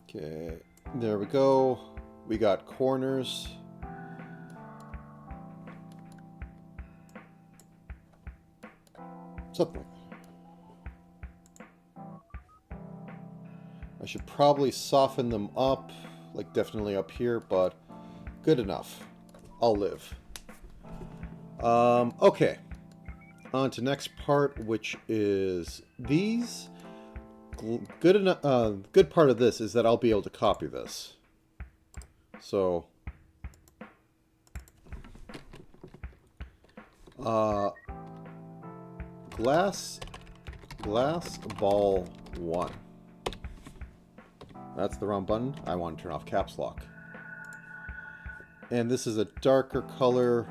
Okay, there we go. We got corners. Something like that. I should probably soften them up, like definitely up here, but good enough. I'll live. Okay. On to next part, which is these. Good enough. Good part of this is that I'll be able to copy this. So, glass ball 1. That's the wrong button. I want to turn off caps lock. And this is a darker color.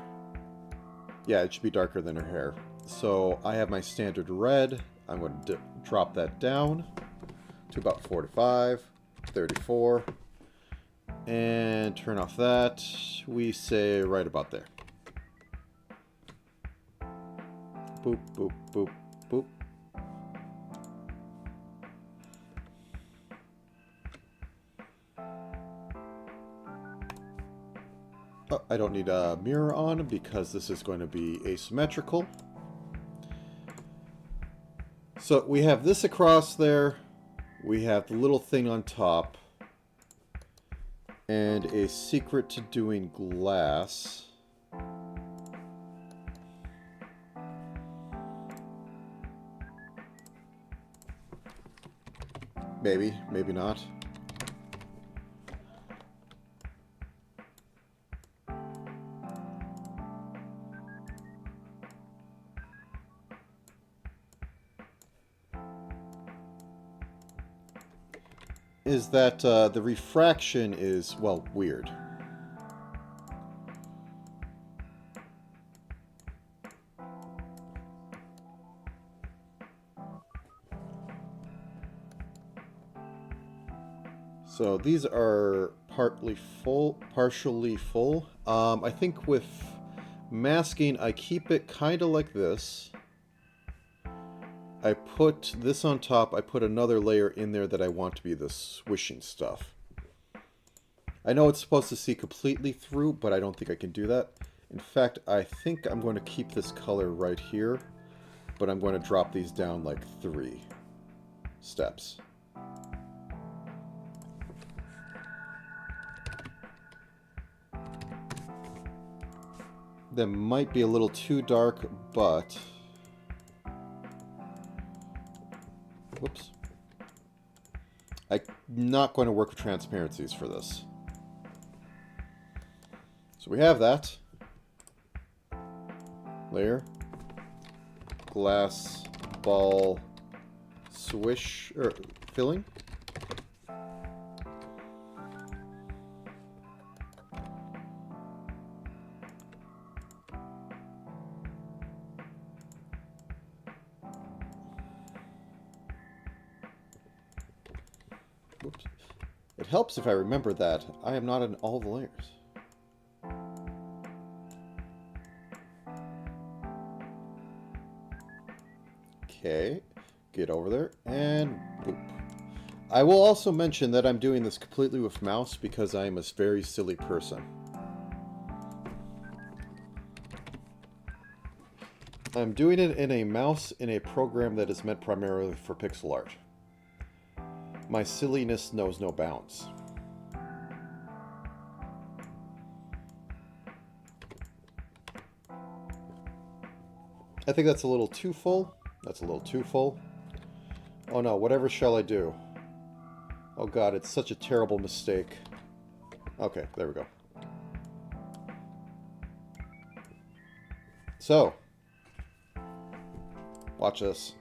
Yeah, it should be darker than her hair. So I have my standard red. I'm going to drop that down to about 45, 34. And turn off that. We say right about there. Boop, boop, boop, boop. Oh, I don't need a mirror on because this is going to be asymmetrical. So we have this across there. We have the little thing on top. And a secret to doing glass. Maybe, maybe not. is that the refraction is, well, weird. So these are partially full. I think with masking, I keep it kind of like this. I put this on top. I put another layer in there that I want to be the swishing stuff. I know it's supposed to see completely through, but I don't think I can do that. In fact, I think I'm going to keep this color right here, but I'm going to drop these down like 3 steps. That might be a little too dark, but... Whoops. I'm not going to work with transparencies for this. So we have that. Layer. Glass ball swish, or filling. Whoops. It helps if I remember that I am not in all the layers. Okay, get over there, and boop. I will also mention that I'm doing this completely with mouse because I am a very silly person. I'm doing it in a mouse in a program that is meant primarily for pixel art. My silliness knows no bounds. I think that's a little too full. That's a little too full. Oh no, whatever shall I do? Oh god, it's such a terrible mistake. Okay, there we go. So, watch this.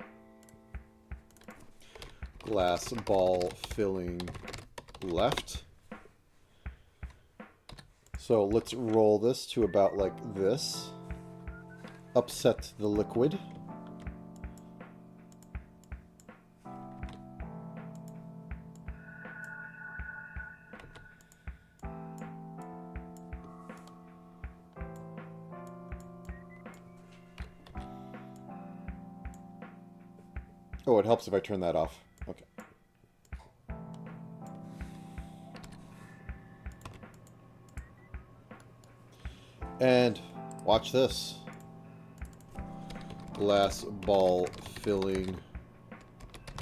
Glass ball filling left. So let's roll this to about like this. Upset the liquid. Oh, it helps if I turn that off. Okay. And watch this. Glass ball filling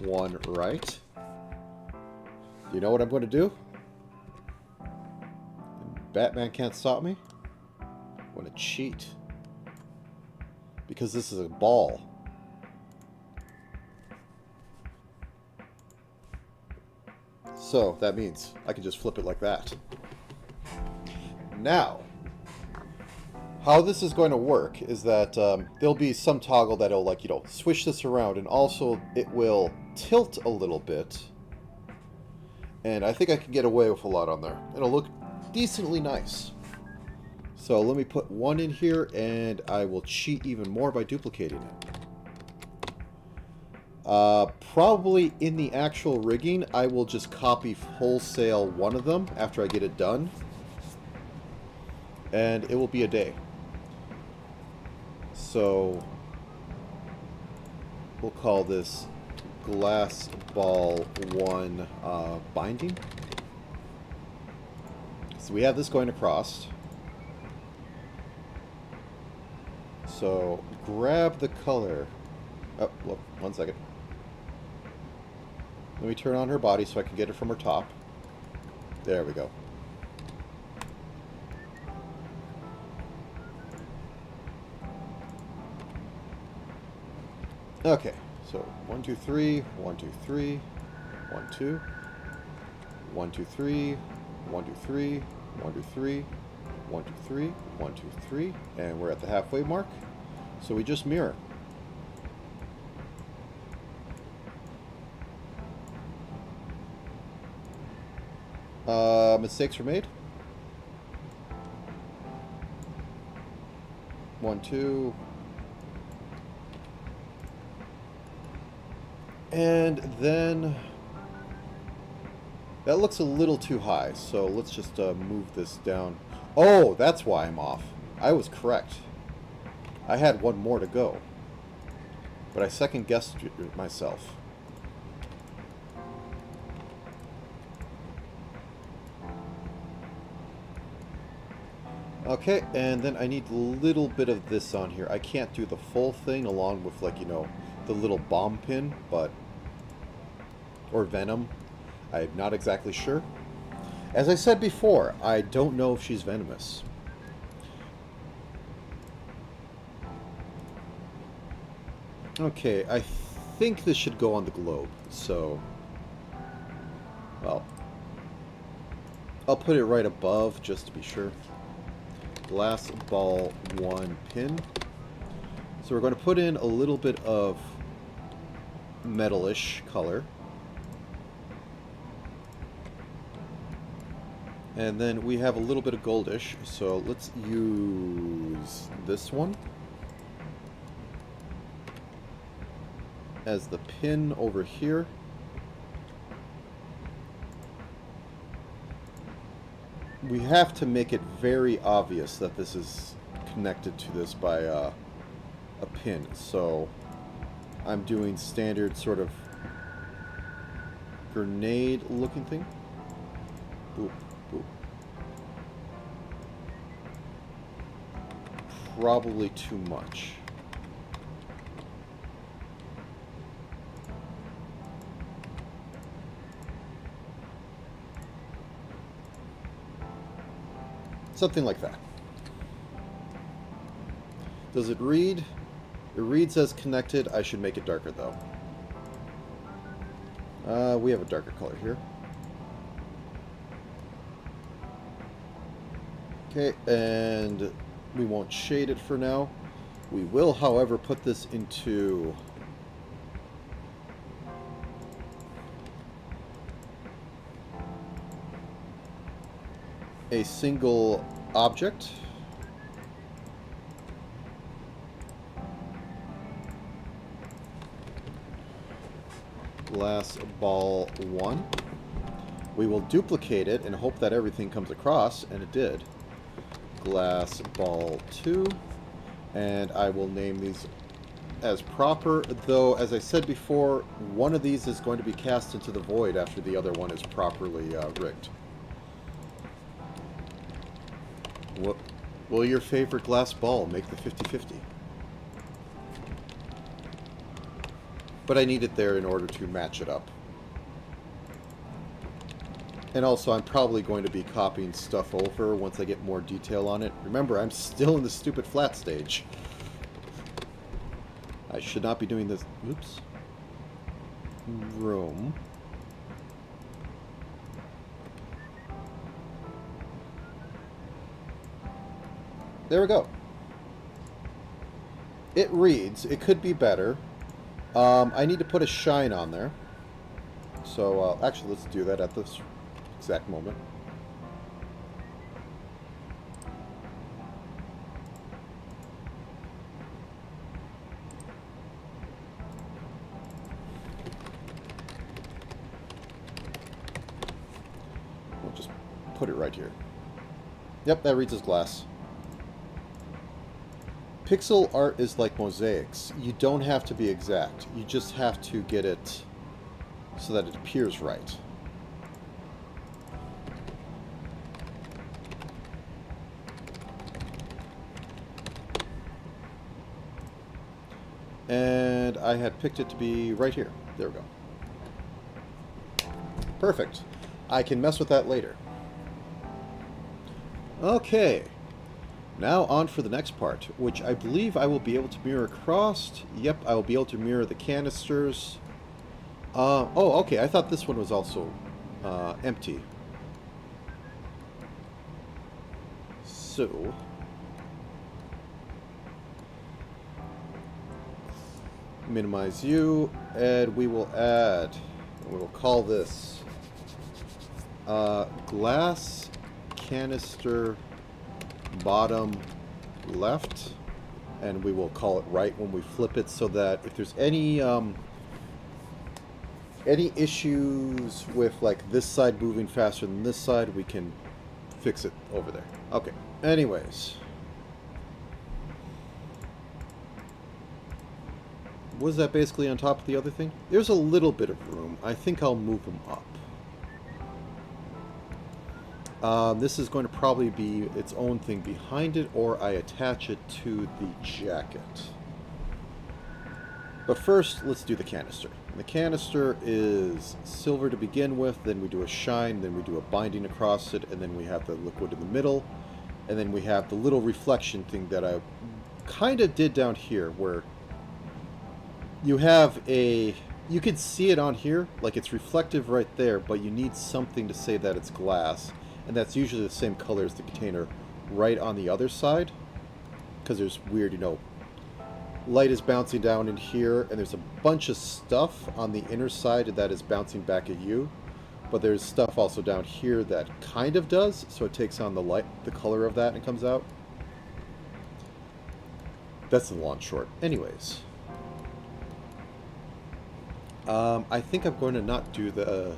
one right. You know what I'm going to do? Batman can't stop me. I'm going to cheat. Because this is a ball. So that means I can just flip it like that. Now, how this is going to work is that there'll be some toggle that'll, like, you know, swish this around, and also it will tilt a little bit. And I think I can get away with a lot on there. It'll look decently nice. So let me put one in here, and I will cheat even more by duplicating it. Probably in the actual rigging, I will just copy wholesale one of them after I get it done. And it will be a day. So we'll call this glass ball 1 binding. So we have this going across. So grab the color. Oh, look, 1 second. Let me turn on her body so I can get it from her top. There we go. Okay, so 1, 2, 3, 1, 2, 3, 1, 2, 1, 2, 3, 1, 2, 3, 1, 2, 3, 1, 2, 3, 1, 2, 3, and we're at the halfway mark. So we just mirror. Mistakes were made. 1, 2. And then that looks a little too high, so let's just move this down. Oh, that's why I'm off. I was correct. I had one more to go, but I second-guessed myself. Okay, and then I need a little bit of this on here. I can't do the full thing along with, like, you know, the little bomb pin, but... or venom. I'm not exactly sure. As I said before, I don't know if she's venomous. Okay, I think this should go on the globe, so... well... I'll put it right above, just to be sure. Glass ball 1 pin. So we're going to put in a little bit of metalish color. And then we have a little bit of goldish, so let's use this one as the pin over here. We have to make it very obvious that this is connected to this by a pin, so I'm doing standard sort of grenade looking thing. Boop, boop. Probably too much. Something like that. Does it read? It reads as connected. I should make it darker, though. We have a darker color here. Okay, and we won't shade it for now. We will, however, put this into... a single object. Glass ball 1. We will duplicate it and hope that everything comes across, and it did. Glass ball 2. And I will name these as proper, though, as I said before, one of these is going to be cast into the void after the other one is properly rigged. What will your favorite glass ball make the 50-50? But I need it there in order to match it up. And also, I'm probably going to be copying stuff over once I get more detail on it. Remember, I'm still in the stupid flat stage. I should not be doing this. Oops. Room. There we go. It reads. It could be better. I need to put a shine on there. So, actually, let's do that at this exact moment. We'll just put it right here. Yep, that reads as glass. Pixel art is like mosaics. You don't have to be exact. You just have to get it so that it appears right. And I had picked it to be right here. There we go. Perfect. I can mess with that later. Okay. Now on for the next part, which I believe I will be able to mirror across. Yep, I will be able to mirror the canisters. Oh, okay, I thought this one was also empty. So... minimize you, and we will add, we will call this Glass canister bottom left, and we will call it right when we flip it, so that if there's any issues with like this side moving faster than this side, we can fix it over there. Okay, anyways. Was that basically on top of the other thing? There's a little bit of room. I think I'll move them up. This is going to probably be its own thing behind it, or I attach it to the jacket. But first, let's do the canister. The canister is silver to begin with, then we do a shine, then we do a binding across it, and then we have the liquid in the middle, and then we have the little reflection thing that I kind of did down here, where you have a... You can see it on here, like it's reflective right there, but you need something to say that it's glass. And that's usually the same color as the container right on the other side. Because there's weird, you know, light is bouncing down in here, and there's a bunch of stuff on the inner side that is bouncing back at you. But there's stuff also down here that kind of does, so it takes on the light, the color of that, and it comes out. That's the long and short. Anyways. I think I'm going to not do the...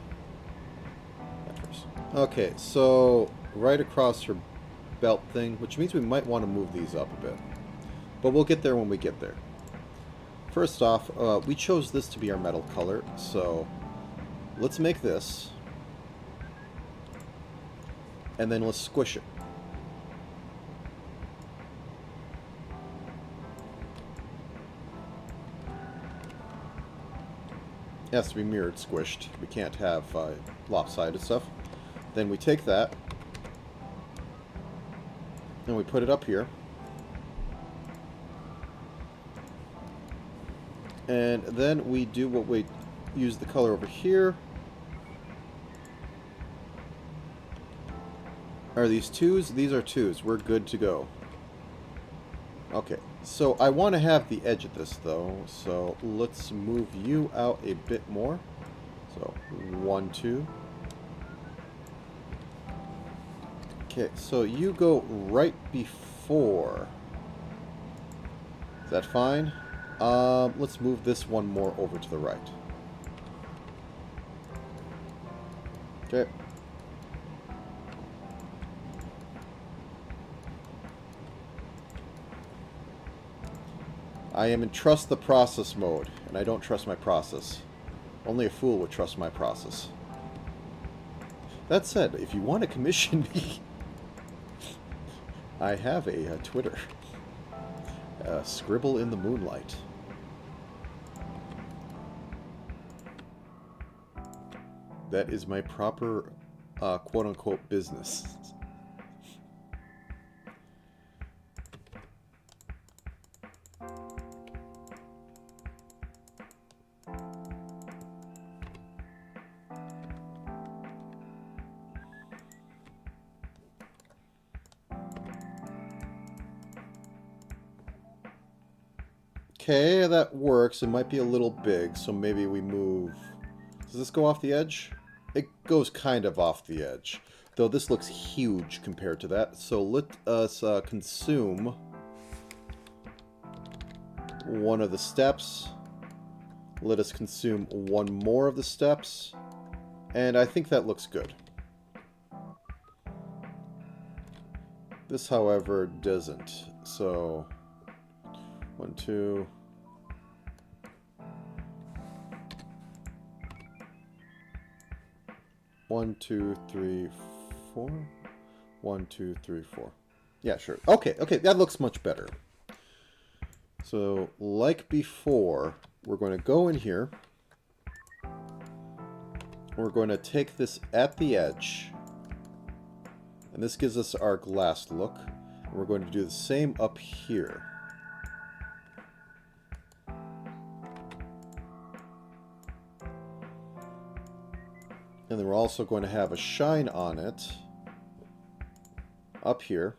Okay, so right across her belt thing, which means we might want to move these up a bit. But we'll get there when we get there. First off, we chose this to be our metal color, so let's make this. And then let's squish it. It has to be mirrored squished. We can't have lopsided stuff. Then we take that, and we put it up here. And then we do what we use the color over here. Are these twos? These are twos. We're good to go. Okay, so I want to have the edge of this though, so let's move you out a bit more. So 1, 2. Okay, so you go right before. Is that fine? Let's move this one more over to the right. Okay. I am in trust the process mode, and I don't trust my process. Only a fool would trust my process. That said, if you want to commission me, I have a Twitter. Scribble in the Moonlight. That is my proper, quote-unquote, business. Okay, that works. It might be a little big, so maybe we move... Does this go off the edge? It goes kind of off the edge. Though this looks huge compared to that. So let us consume one of the steps. Let us consume one more of the steps. And I think that looks good. This, however, doesn't. So... 1, 2... 1, 2, 3, 4. 1, 2, 3, 4. Yeah, sure. Okay, okay, that looks much better. So, like before, we're going to go in here. We're going to take this at the edge. And this gives us our glass look. And we're going to do the same up here. And then we're also going to have a shine on it up here.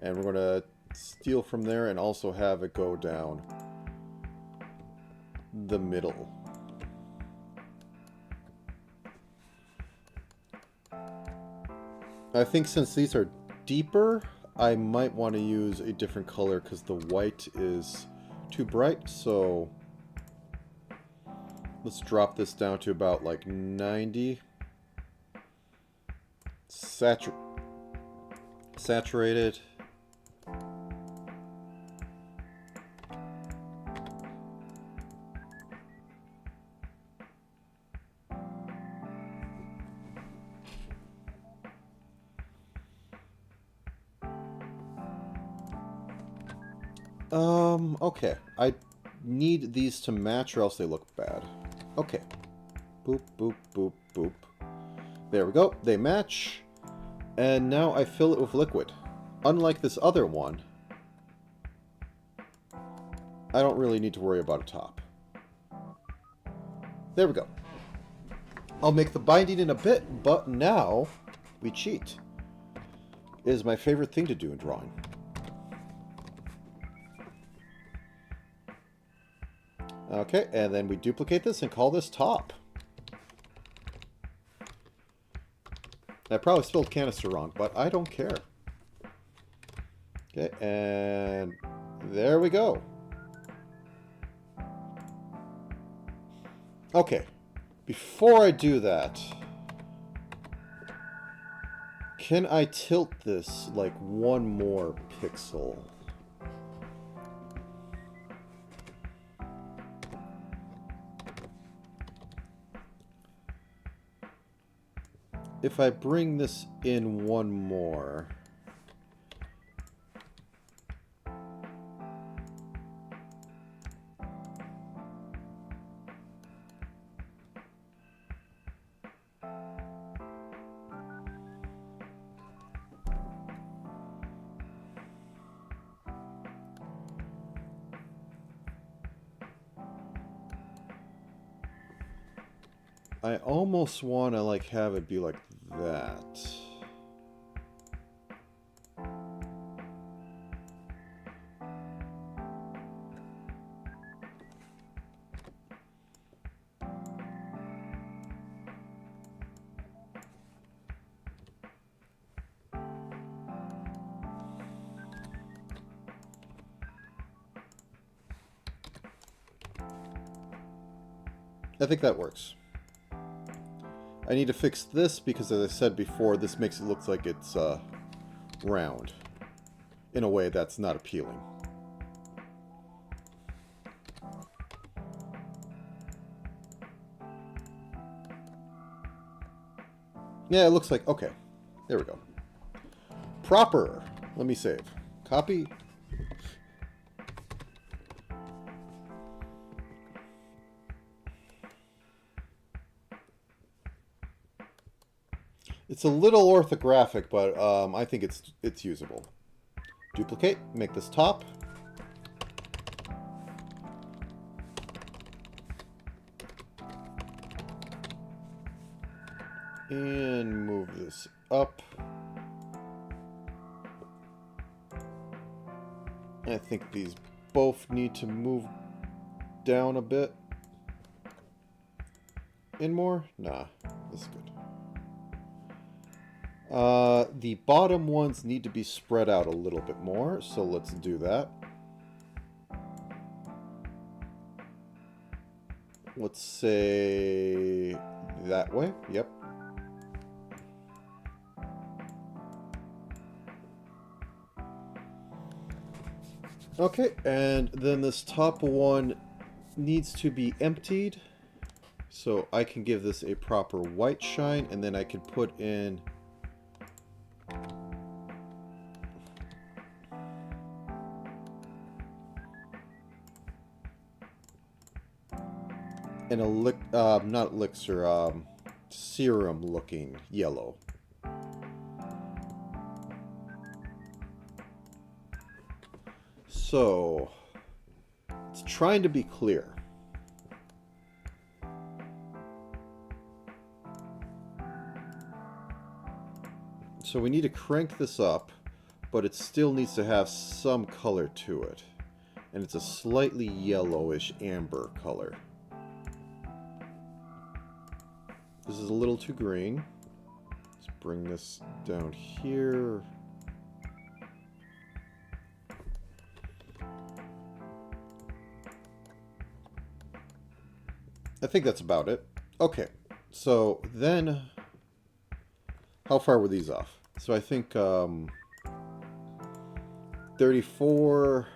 And we're going to steal from there and also have it go down the middle. I think since these are deeper, I might want to use a different color because the white is too bright. So let's drop this down to about like 90. Saturated. Okay. I need these to match or else they look bad. Okay. Boop, boop, boop, boop. There we go. They match. And now I fill it with liquid. Unlike this other one, I don't really need to worry about a top. There we go. I'll make the binding in a bit, but now we cheat. It is my favorite thing to do in drawing. Okay, and then we duplicate this and call this top. I probably spelled canister wrong, but I don't care. Okay, and there we go. Okay, before I do that, can I tilt this like one more pixel? If I bring this in one more... I almost want to like have it be like that. I think that works. I need to fix this because, as I said before, this makes it look like it's round in a way that's not appealing. Yeah, it looks like... Okay. There we go. Proper. Let me save. Copy. It's a little orthographic, but I think it's usable. Duplicate, make this top. And move this up. I think these both need to move down a bit. In more? Nah, this is good. The bottom ones need to be spread out a little bit more, so let's do that. Let's say that way. Yep. Okay, and then this top one needs to be emptied, so I can give this a proper white shine, and then I can put in not elixir, serum looking yellow. So it's trying to be clear. So we need to crank this up, but it still needs to have some color to it. And it's a slightly yellowish amber color. This is a little too green. Let's bring this down here. I think that's about it. Okay, so then, how far were these off? So I think 34,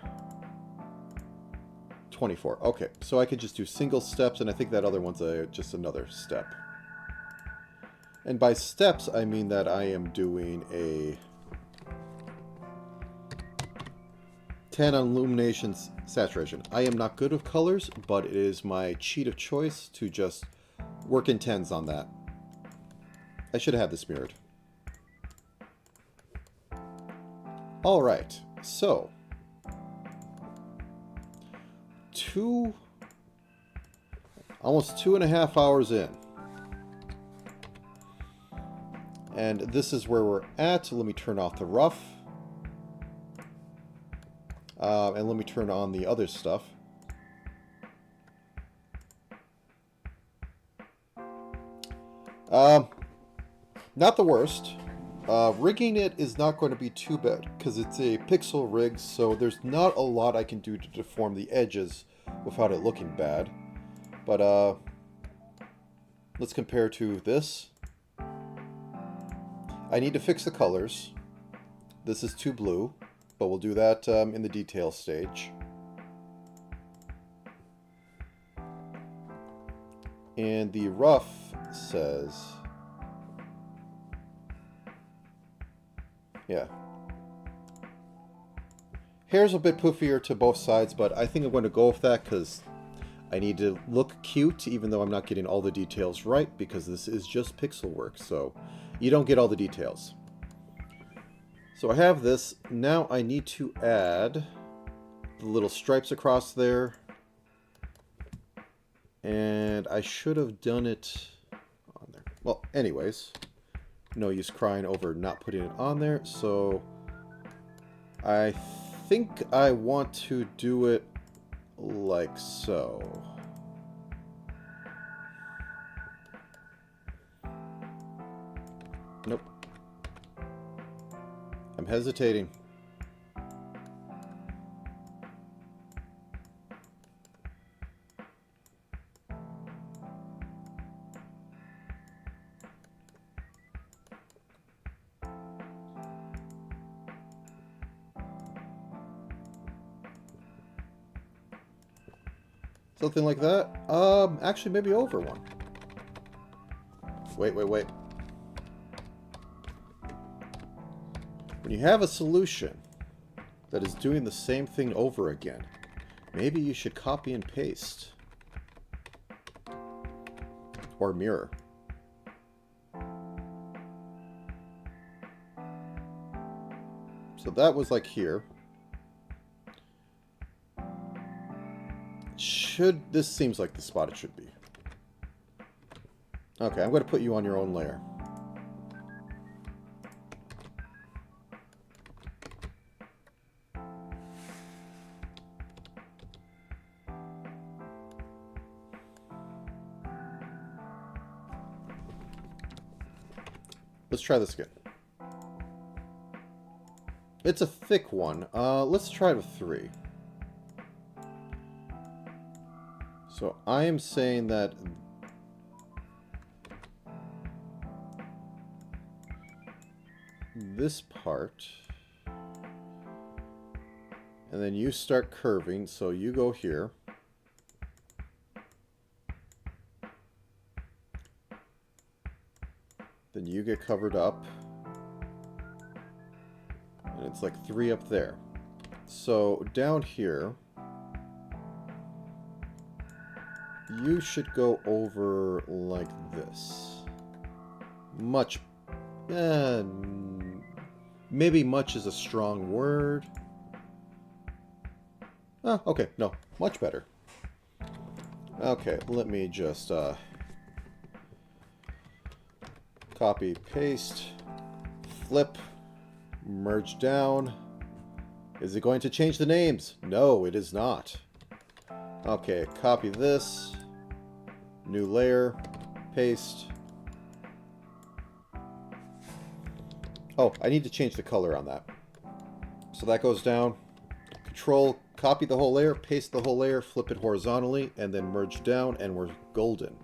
24. Okay, so I could just do single steps, and I think that other one's just another step. And by steps, I mean that I am doing a 10 on illumination saturation. I am not good with colors, but it is my cheat of choice to just work in 10s on that. I should have had this mirrored. Alright, so almost 2.5 hours in. And this is where we're at. Let me turn off the rough. And let me turn on the other stuff. Not the worst. Rigging it is not going to be too bad because it's a pixel rig, so there's not a lot I can do to deform the edges without it looking bad. But let's compare to this. I need to fix the colors. This is too blue, but we'll do that in the detail stage. And the rough says, yeah. Hair's a bit poofier to both sides, but I think I'm going to go with that because I need to look cute, even though I'm not getting all the details right, because this is just pixel work, so you don't get all the details. So I have this. Now I need to add the little stripes across there. And I should have done it on there. Well, anyways, no use crying over not putting it on there. So I think I want to do it like so. Nope. I'm hesitating. Something like that. Actually, maybe over one. Wait. When you have a solution that is doing the same thing over again, maybe you should copy and paste. Or mirror. So that was like here. This seems like the spot it should be. Okay, I'm going to put you on your own layer. Let's try this again. It's a thick one. Let's try it with 3. So I am saying that this part, and then you start curving, so you go here. Then you get covered up, and it's like 3 up there. So down here, you should go over like this. Much, maybe much is a strong word. Okay, no, much better. Okay, let me just copy, paste, flip, merge down. Is it going to change the names? No, it is not. Okay, copy this, new layer, paste, Oh, I need to change the color on that. So that goes down. Control, copy the whole layer, paste the whole layer, flip it horizontally, and then merge down, and we're golden.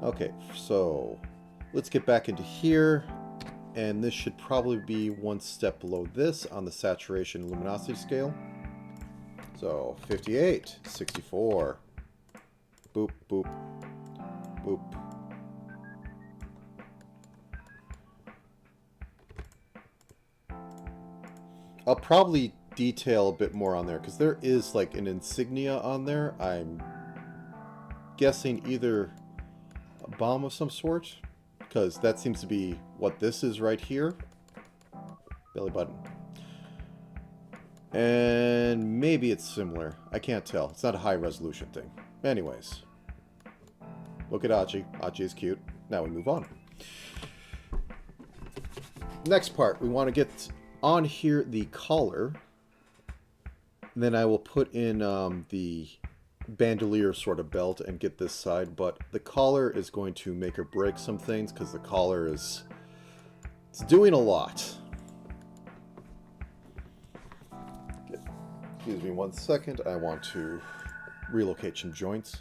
Okay, so let's get back into here. And this should probably be one step below this on the saturation luminosity scale. So 58, 64. Boop, boop, boop. I'll probably detail a bit more on there because there is like an insignia on there. I'm guessing either a bomb of some sort, because that seems to be what this is right here. Belly button. And maybe it's similar. I can't tell. It's not a high resolution thing. Anyways. Look at ACHi. ACHi is cute. Now we move on. Next part, we want to get on here the collar. And then I will put in the bandolier sort of belt and get this side. But the collar is going to make or break some things because the collar is... it's doing a lot. Excuse me 1 second. I want to relocate some joints.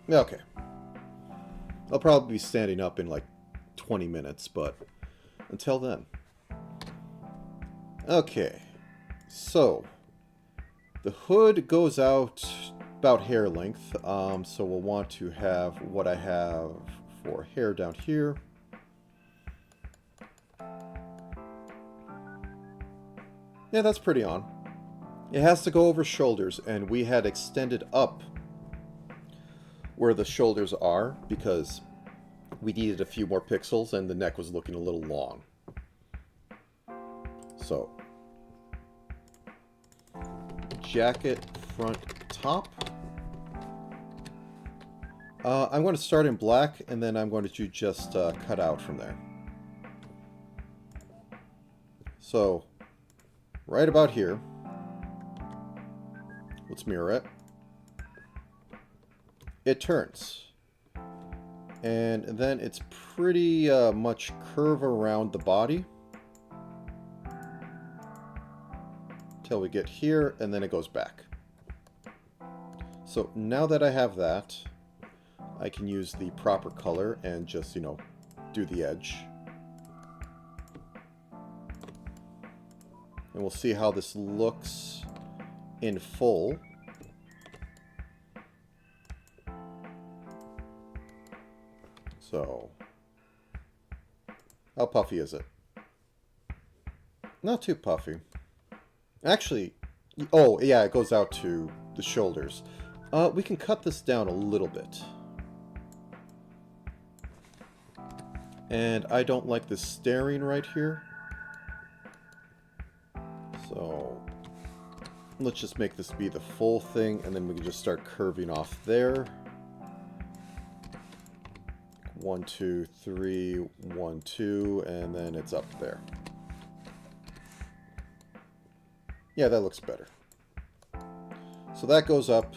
Okay. I'll probably be standing up in like 20 minutes, but until then. Okay. So, the hood goes out about hair length, so we'll want to have what I have for hair down here. Yeah, that's pretty on. It has to go over shoulders, and we had extended up where the shoulders are because we needed a few more pixels and the neck was looking a little long. So, jacket front top. I'm going to start in black and then I'm going to just cut out from there. So, right about here. Let's mirror it. It turns. And then it's pretty much curve around the body. Till we get here, and then it goes back. So now that I have that, I can use the proper color and just, you know, do the edge. And we'll see how this looks in full. So, how puffy is it? Not too puffy. Actually, oh yeah, it goes out to the shoulders. We can cut this down a little bit. And I don't like this staring right here. So, let's just make this be the full thing, and then we can just start curving off there. 1, 2, 3, 1, 2, and then it's up there. Yeah, that looks better. So that goes up,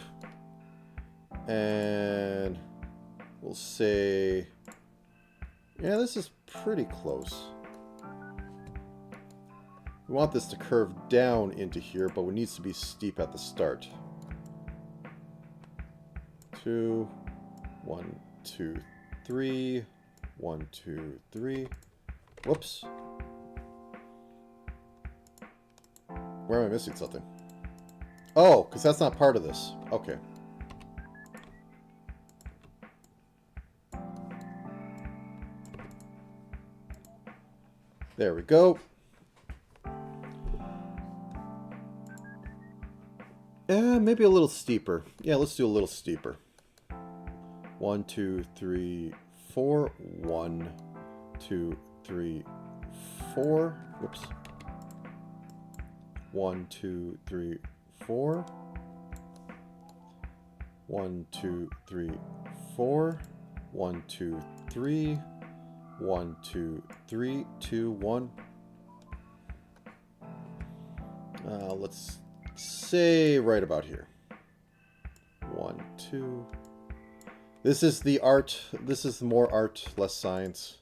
and we'll say, yeah, this is pretty close. We want this to curve down into here, but it needs to be steep at the start. 2, 1, 2, 3, 1, 2, 3. Whoops. Where am I missing something? Oh, because that's not part of this. Okay. There we go. Maybe a little steeper. Yeah, let's do a little steeper. 1, 2, 3, 4. 1, 2, 3, 4. Whoops. 1, 2, 3, 4. 1, 2, 3, 4. 1, 2, 3. 1, 2, 3, 2, 1. Let's say right about here. 1, 2. This is the art. This is more art, less science.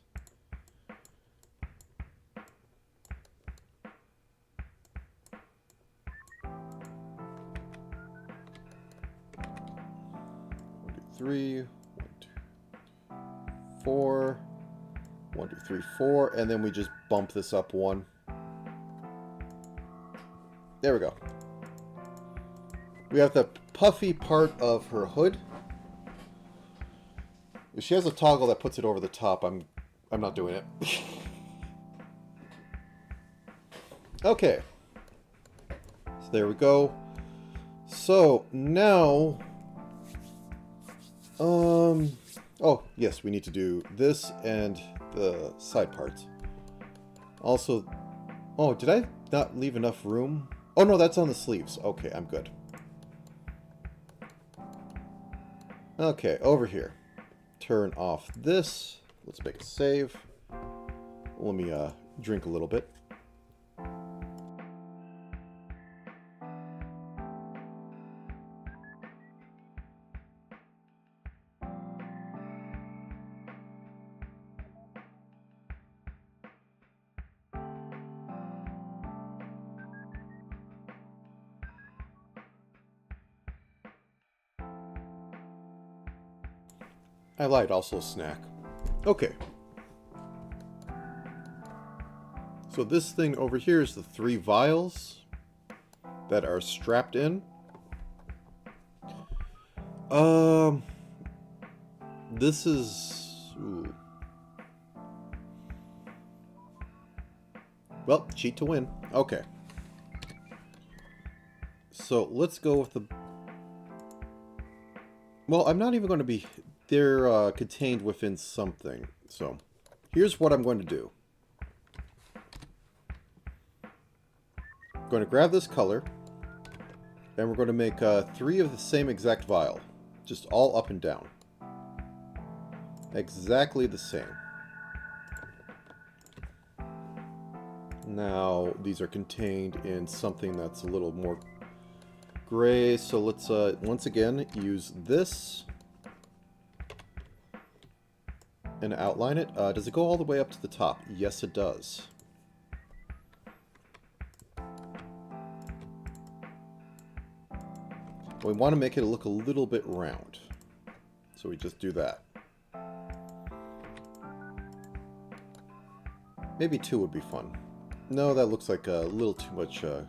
Three, 1, 2, 4, 1, 2, 3, 4, and then we just bump this up one. There we go. We have the puffy part of her hood. If she has a toggle that puts it over the top, I'm not doing it. Okay. So there we go. So now oh, yes, we need to do this and the side parts. Also, oh, did I not leave enough room? Oh, no, that's on the sleeves. Okay, I'm good. Okay, over here. Turn off this. Let's make a save. Let me drink a little bit. I lied, also a snack. Okay. So this thing over here is the 3 vials that are strapped in. This is... Ooh. Well, cheat to win. Okay. So let's go with the... Well, I'm not even going to be... They're contained within something. So, here's what I'm going to do. I'm going to grab this color, and we're going to make 3 of the same exact vial. Just all up and down. Exactly the same. Now, these are contained in something that's a little more gray, so let's once again use this and outline it. Does it go all the way up to the top? Yes, it does. We want to make it look a little bit round, so we just do that. Maybe 2 would be fun. No, that looks like a little too much. You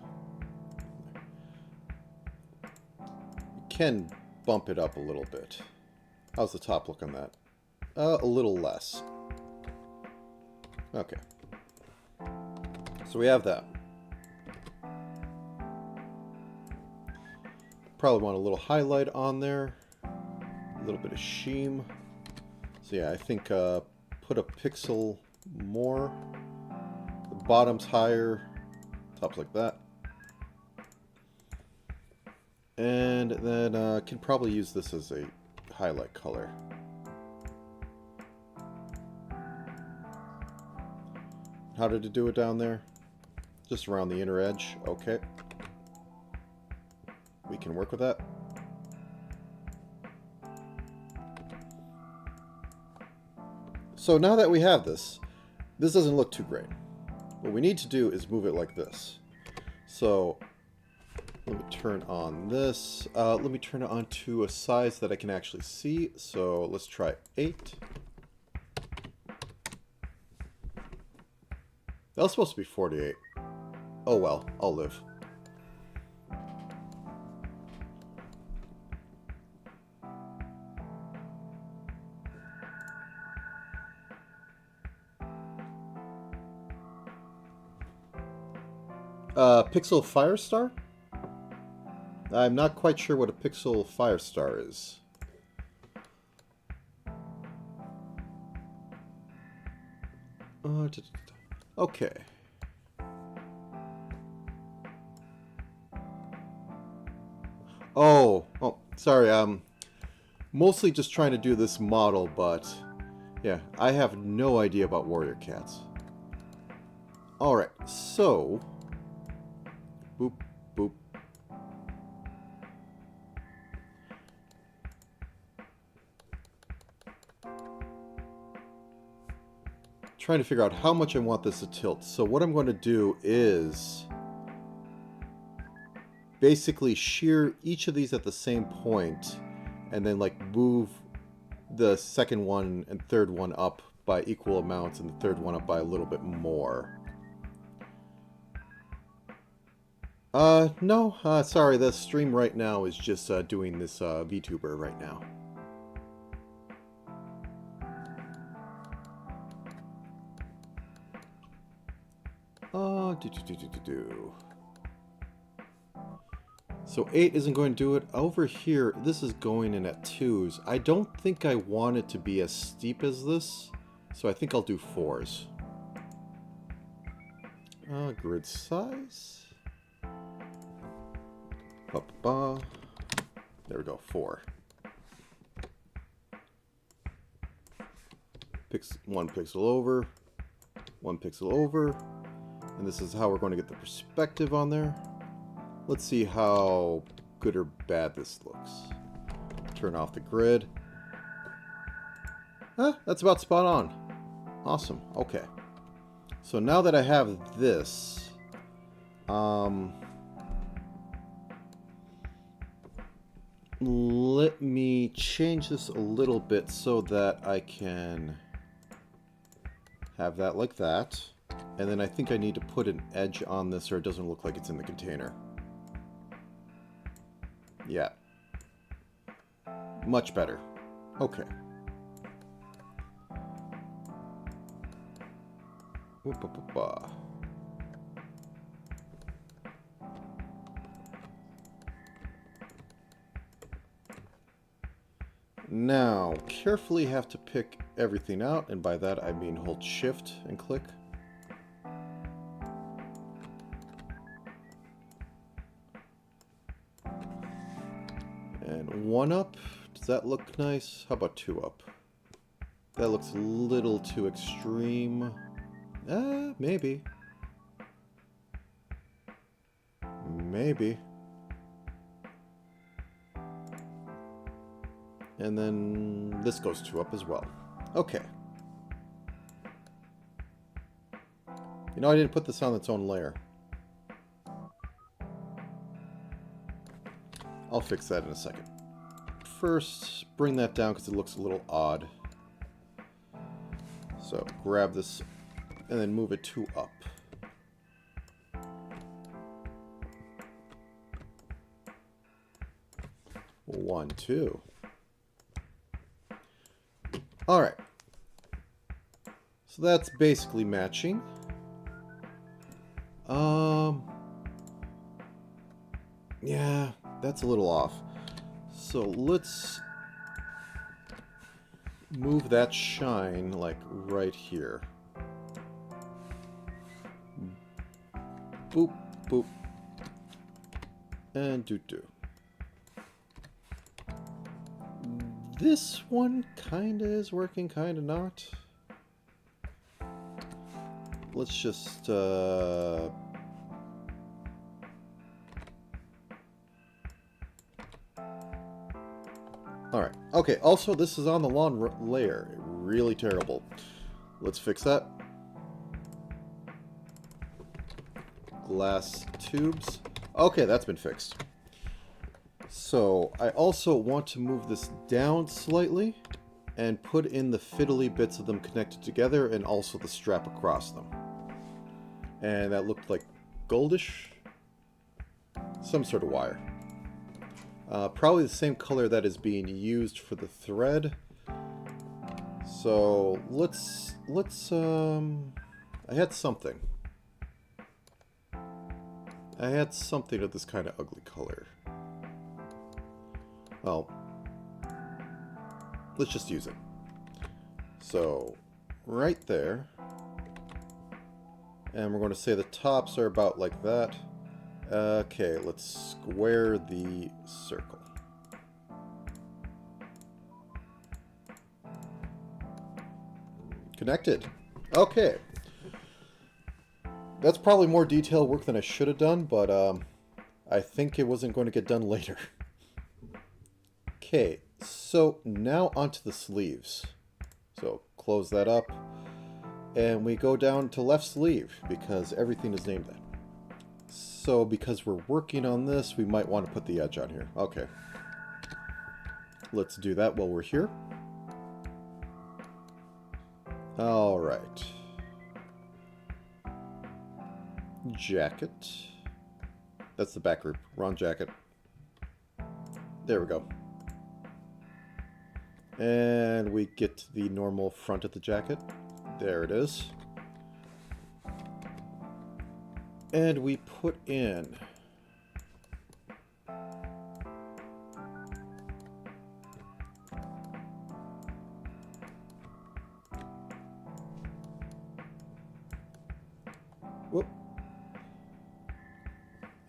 can bump it up a little bit. How's the top look on that? A little less. Okay. So we have that. Probably want a little highlight on there. A little bit of sheen. So yeah, I think put a pixel more. The bottom's higher. Top's like that. And then can probably use this as a highlight color. How did it do it down there? Just around the inner edge. Okay. We can work with that. So now that we have this, this doesn't look too great. What we need to do is move it like this. So let me turn on this. Let me turn it on to a size that I can actually see. So let's try 8. That was supposed to be 48. Oh well, I'll live. Pixel Firestar? I'm not quite sure what a Pixel Firestar is. Okay. Oh, sorry. Mostly just trying to do this model, but yeah, I have no idea about warrior cats. Alright, so boop, boop. trying to figure out how much I want this to tilt. So what I'm going to do is basically shear each of these at the same point and then like move the second one and third one up by equal amounts and the third one up by a little bit more. No, sorry, the stream right now is just doing this VTuber right now. So 8 isn't going to do it. Over here, this is going in at 2s. I don't think I want it to be as steep as this, so I think I'll do 4s. Grid size. There we go, 4. One pixel over, 1 pixel over, and this is how we're going to get the perspective on there. Let's see how good or bad this looks. Turn off the grid. That's about spot on. Awesome, okay. So now that I have this, let me change this a little bit so that I can have that like that. And then I think I need to put an edge on this or it doesn't look like it's in the container. Yeah. Much better. Okay. Now, carefully have to pick everything out, and by that I mean hold shift and click. And 1 up, does that look nice? How about 2 up? That looks a little too extreme. Maybe. Maybe. And then this goes 2 up as well. Okay. You know, I didn't put this on its own layer. I'll fix that in a second. First, bring that down because it looks a little odd. So, grab this and then move it 2 up. One, 2. Alright. So that's basically matching. Yeah, that's a little off. So let's move that shine like right here. Boop, boop. And do. This one kinda is working, kinda not. Let's just Alright. Okay, also this is on the lawn layer. Really terrible. Let's fix that. Glass tubes. Okay, that's been fixed. So, I also want to move this down slightly and put in the fiddly bits of them connected together and also the strap across them. And that looked like goldish. Some sort of wire. Probably the same color that is being used for the thread. So, let's I had something. I had something of this kind of ugly color. Well, let's just use it. So, right there. And we're going to say the tops are about like that. Okay, let's square the circle. Connected. Okay. That's probably more detailed work than I should have done, but I think it wasn't going to get done later. Okay, so now onto the sleeves. So close that up. And we go down to left sleeve because everything is named that. So because we're working on this, we might want to put the edge on here. Okay. Let's do that while we're here. All right. Jacket. That's the back group. Wrong jacket. There we go. And we get to the normal front of the jacket. There it is. And we put in whoop.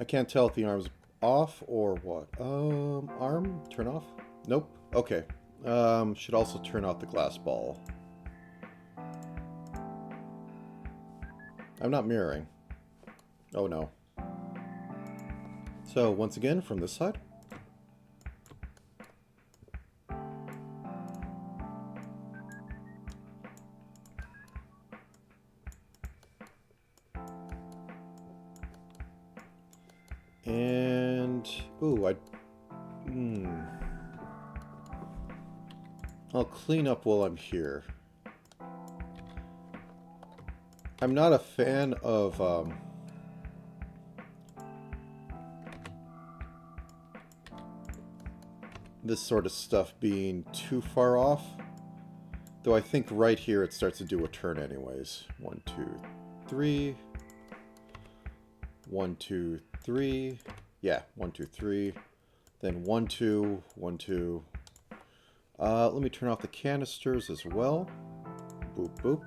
I can't tell if the arm's off or what. Arm? Turn off? Nope. Okay. Should also turn off the glass ball. I'm not mirroring. Oh no. So once again from this side. And ooh, I'll clean up while I'm here. I'm not a fan of this sort of stuff being too far off. Though I think right here it starts to do a turn anyways. 1, 2, 3. 1, 2, 3. Yeah, 1, 2, 3. Then 1, 2, 1, 2. Let me turn off the canisters as well. Boop, boop.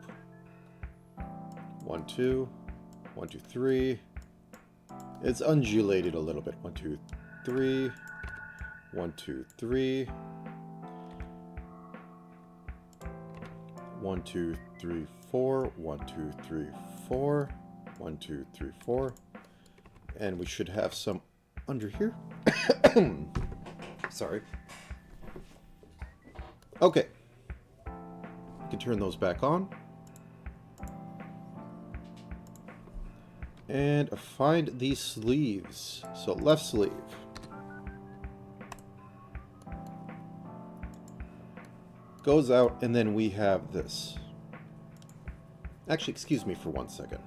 1, 2. 1, 2, 3. It's undulated a little bit. 1, 2, 3. 1, 2, 3. 1, 2, 3, 4. 1, 2, 3, 4. 1, 2, 3, 4. And we should have some under here. Sorry. Okay. You can turn those back on. And find these sleeves. So left sleeve. Goes out, and then we have this. Actually, excuse me for 1 second.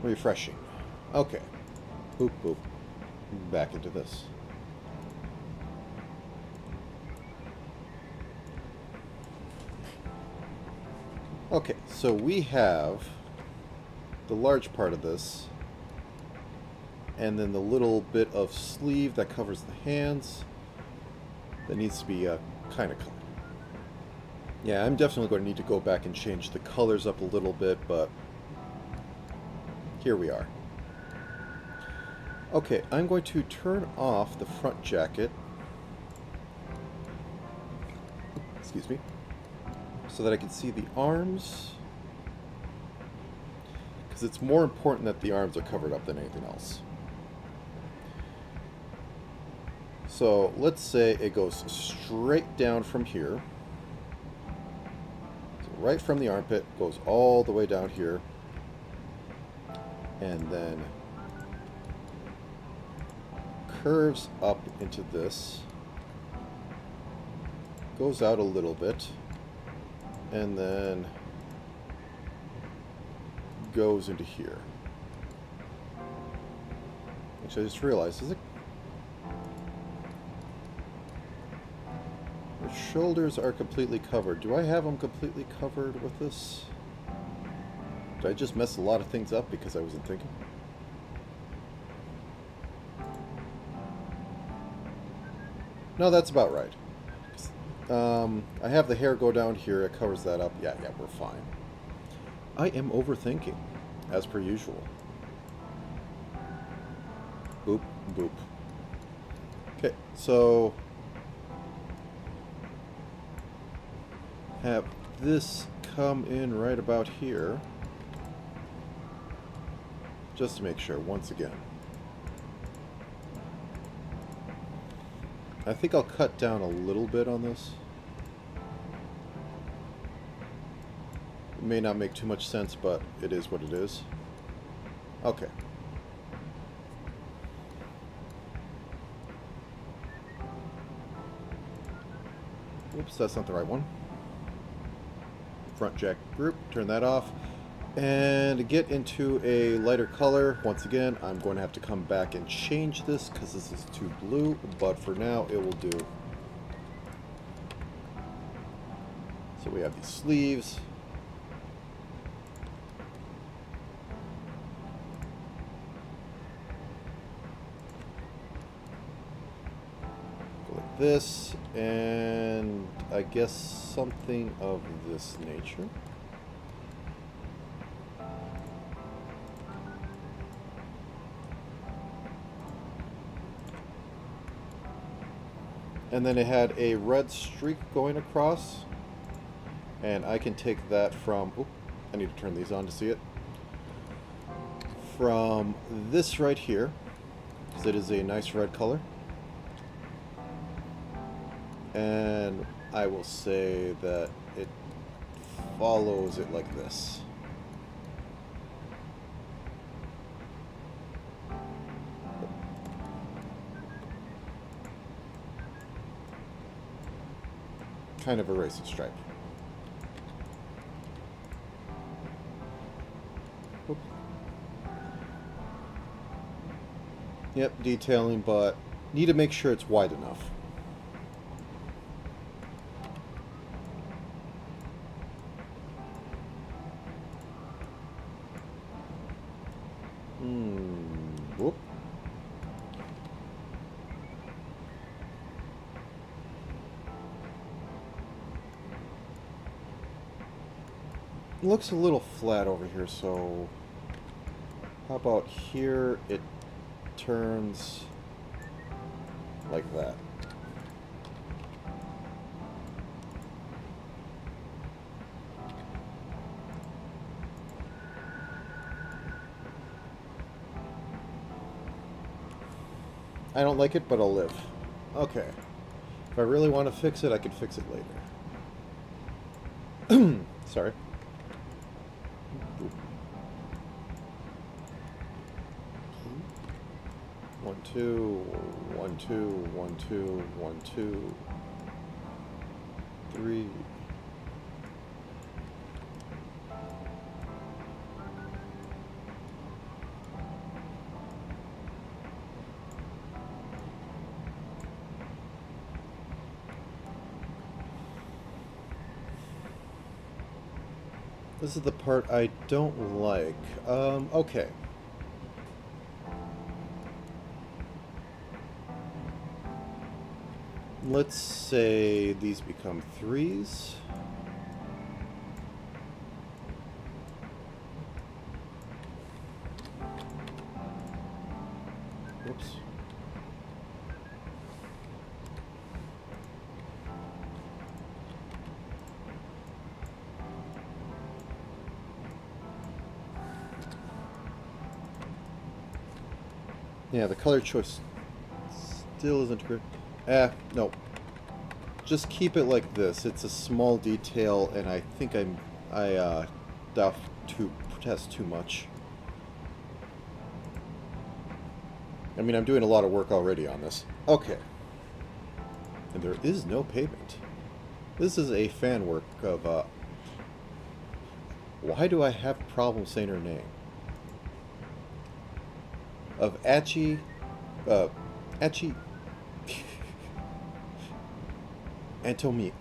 Refreshing. Okay. Boop, boop. Back into this. Okay, so we have the large part of this, and then the little bit of sleeve that covers the hands that needs to be kind of colored. Yeah, I'm definitely going to need to go back and change the colors up a little bit, but here we are. Okay, I'm going to turn off the front jacket. Excuse me. So that I can see the arms. Because it's more important that the arms are covered up than anything else. So let's say it goes straight down from here. So right from the armpit, goes all the way down here. And then curves up into this, goes out a little bit, and then goes into here. Which I just realized, is it? shoulders are completely covered. Do I have them completely covered with this? Did I just mess a lot of things up because I wasn't thinking? No, that's about right. I have the hair go down here. It covers that up. Yeah, we're fine. I am overthinking, as per usual. Boop, boop. Okay, so have this come in right about here. Just to make sure, once again. I think I'll cut down a little bit on this. It may not make too much sense, but it is what it is. Okay. Oops, that's not the right one. Front jack group, turn that off. And to get into a lighter color, once again, I'm going to have to come back and change this because this is too blue, but for now it will do. So we have these sleeves. Go like this, and I guess something of this nature. And then it had a red streak going across, and I can take that from, oop, I need to turn these on to see it, from this right here, because it is a nice red color, and I will say that it follows it like this. Kind of a racing stripe. Oop. Yep, detailing, but need to make sure it's wide enough. Whoop. It looks a little flat over here, so how about here it turns like that. I don't like it, but I'll live. Okay. If I really want to fix it, I can fix it later. Sorry. 1, 2, 1, 2, 1, 2, 1, 2, 3. This is the part I don't like. Okay. Let's say these become 3s. Whoops. Yeah, the color choice still isn't correct. No. Just keep it like this. It's a small detail, and I think I doubt to protest too much. I mean, I'm doing a lot of work already on this. Okay. And there is no payment. This is a fan work of, why do I have problems saying her name? Of ACHi, Antinomy.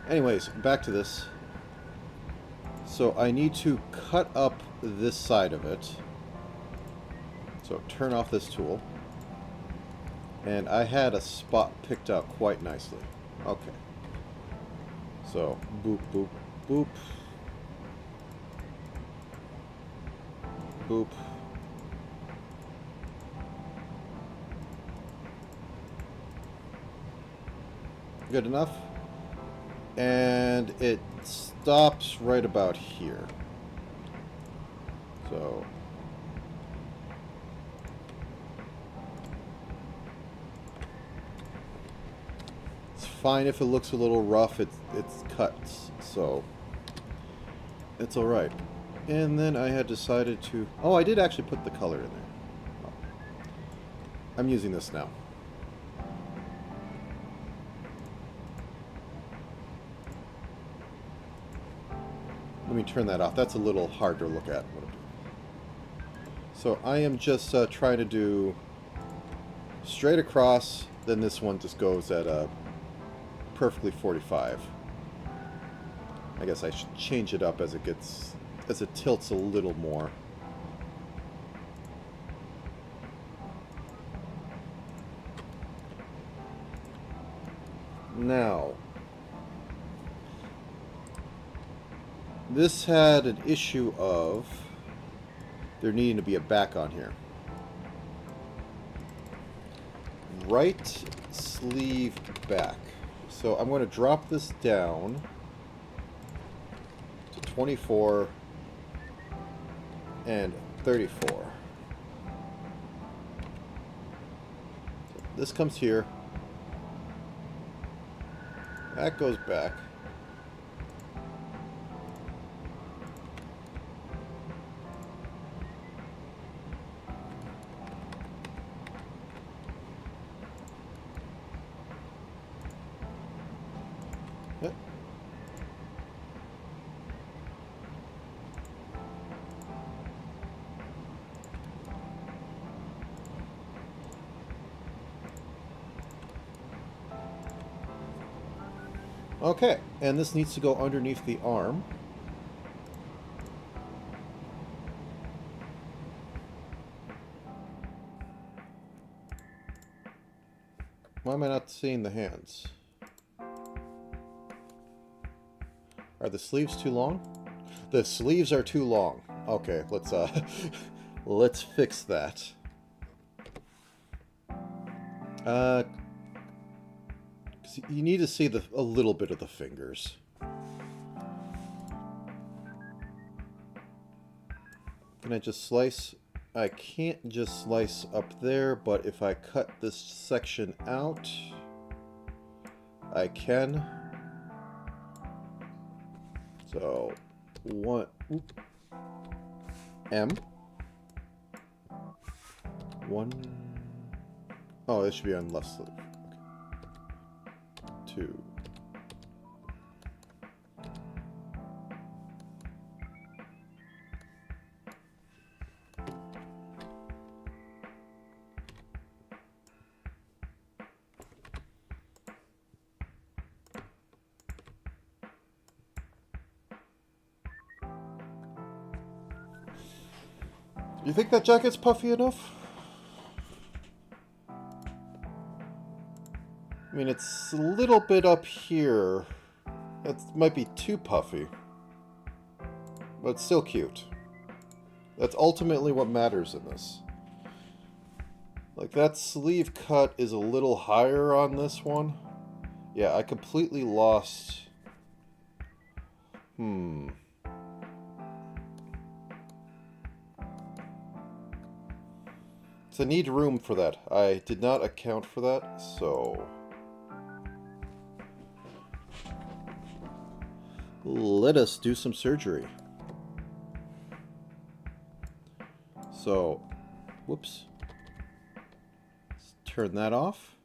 Anyways, back to this. So I need to cut up this side of it. So turn off this tool. And I had a spot picked out quite nicely. Okay. So, boop, boop, boop. Boop. Good enough. And it stops right about here. So it's fine if it looks a little rough. It's cuts, so it's all right. And then I had decided to... Oh, I did actually put the color in there. Oh. I'm using this now. Let me turn that off. That's a little hard to look at. So I am just trying to do straight across, then this one just goes at a perfectly 45. I guess I should change it up as it tilts a little more. Now, this had an issue of there needing to be a back on here. Right sleeve back. So I'm going to drop this down to 24 and 34. So this comes here. That goes back. Okay, and this needs to go underneath the arm. Why am I not seeing the hands? Are the sleeves too long? The sleeves are too long. Okay, let's fix that. You need to see a little bit of the fingers. Can I just slice? I can't just slice up there, but if I cut this section out, I can. So, M. 1. Oh, it should be on left sleeve. 2. You think that jacket's puffy enough? I mean, it's a little bit up here. That might be too puffy. But it's still cute. That's ultimately what matters in this. Like, that sleeve cut is a little higher on this one. Yeah, I completely lost... So I need room for that. I did not account for that, so... Let us do some surgery. So, whoops. Let's turn that off.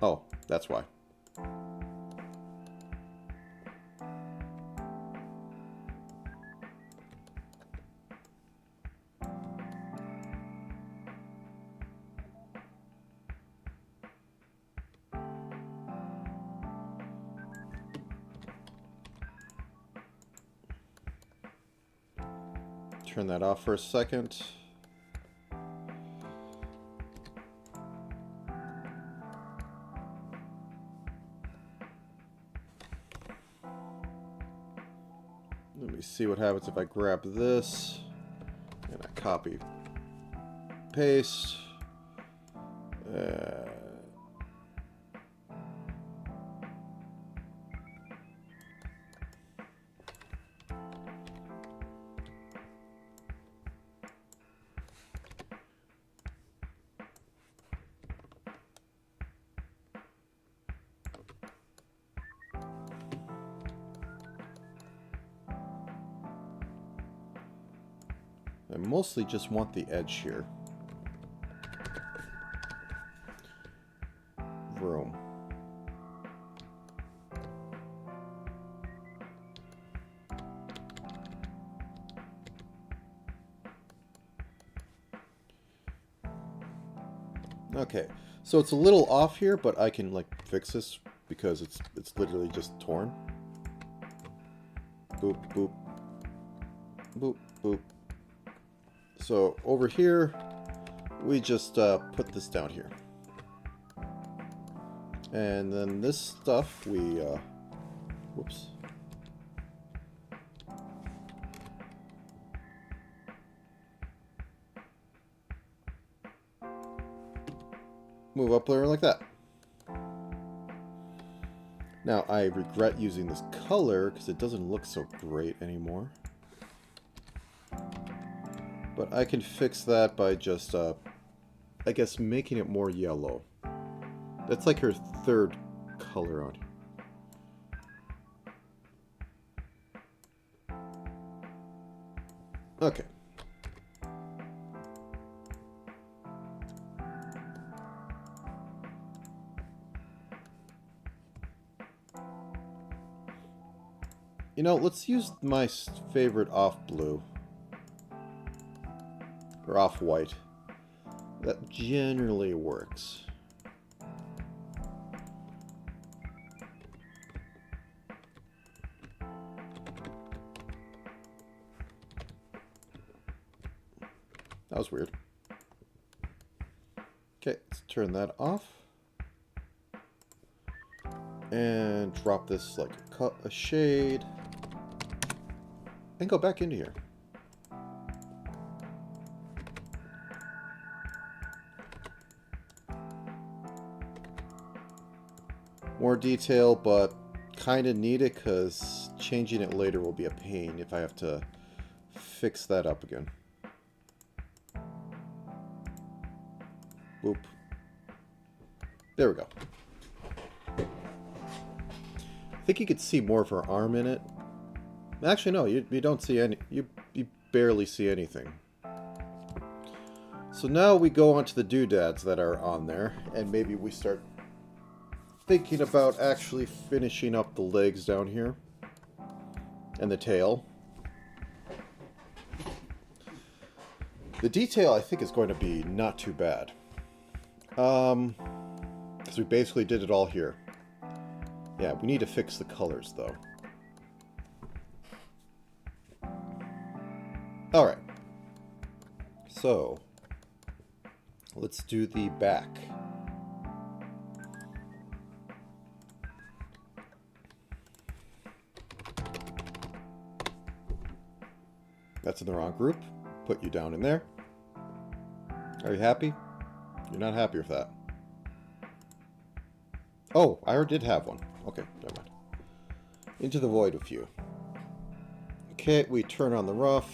Oh, that's why. turn that off for a second. Let me see what happens if I grab this and I copy, paste. I mostly just want the edge here. Room. Okay, so it's a little off here, but I can like fix this because it's literally just torn. Boop, boop, boop, boop. So over here, we just put this down here. And then this stuff, we, whoops. Move up there like that. Now, I regret using this color because it doesn't look so great anymore. But I can fix that by just, I guess, making it more yellow. That's like her third color on here. Okay. You know, let's use my favorite off-blue. Or off-white. That generally works. That was weird. Okay, let's turn that off. And drop this like a shade. And go back into here. More detail, but kind of need it because changing it later will be a pain if I have to fix that up again. Boop. There we go. I think you could see more of her arm in it. Actually, no, you don't see any. You barely see anything. So now we go on to the doodads that are on there, and maybe we start thinking about actually finishing up the legs down here and the tail. The detail, I think, is going to be not too bad. Because we basically did it all here. Yeah, we need to fix the colors, though. Alright. So, let's do the back. That's in the wrong group. Put you down in there. Are you happy? You're not happy with that. Oh, I already did have one. Okay, never mind. Into the void with you. Okay, we turn on the rough.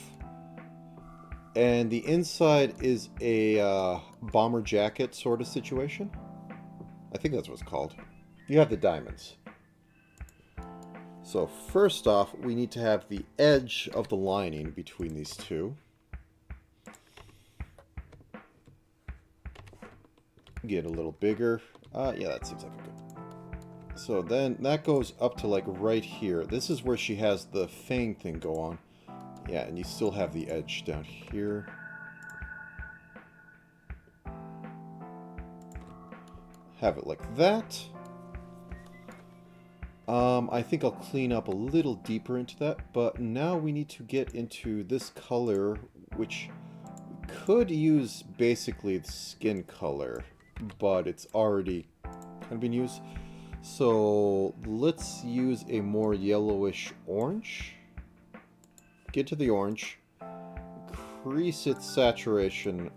And the inside is a bomber jacket sort of situation. I think that's what it's called. You have the diamonds. So first off, we need to have the edge of the lining between these two. Get a little bigger. Yeah, that seems like a good. So then that goes up to like right here. This is where she has the fang thing go on. Yeah, and you still have the edge down here. Have it like that. I think I'll clean up a little deeper into that, but now we need to get into this color, which could use basically the skin color, but it's already kind of been used. So let's use a more yellowish orange. Get to the orange. Increase its saturation,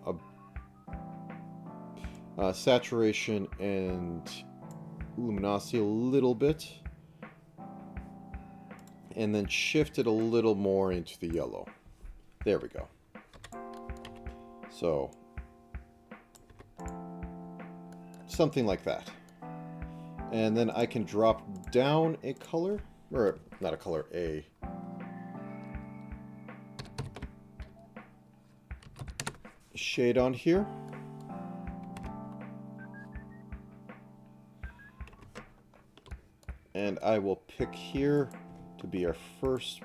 saturation and luminosity a little bit. And then shift it a little more into the yellow. There we go. So, something like that. And then I can drop down a color, or not a color, a shade on here. And I will pick here to be our first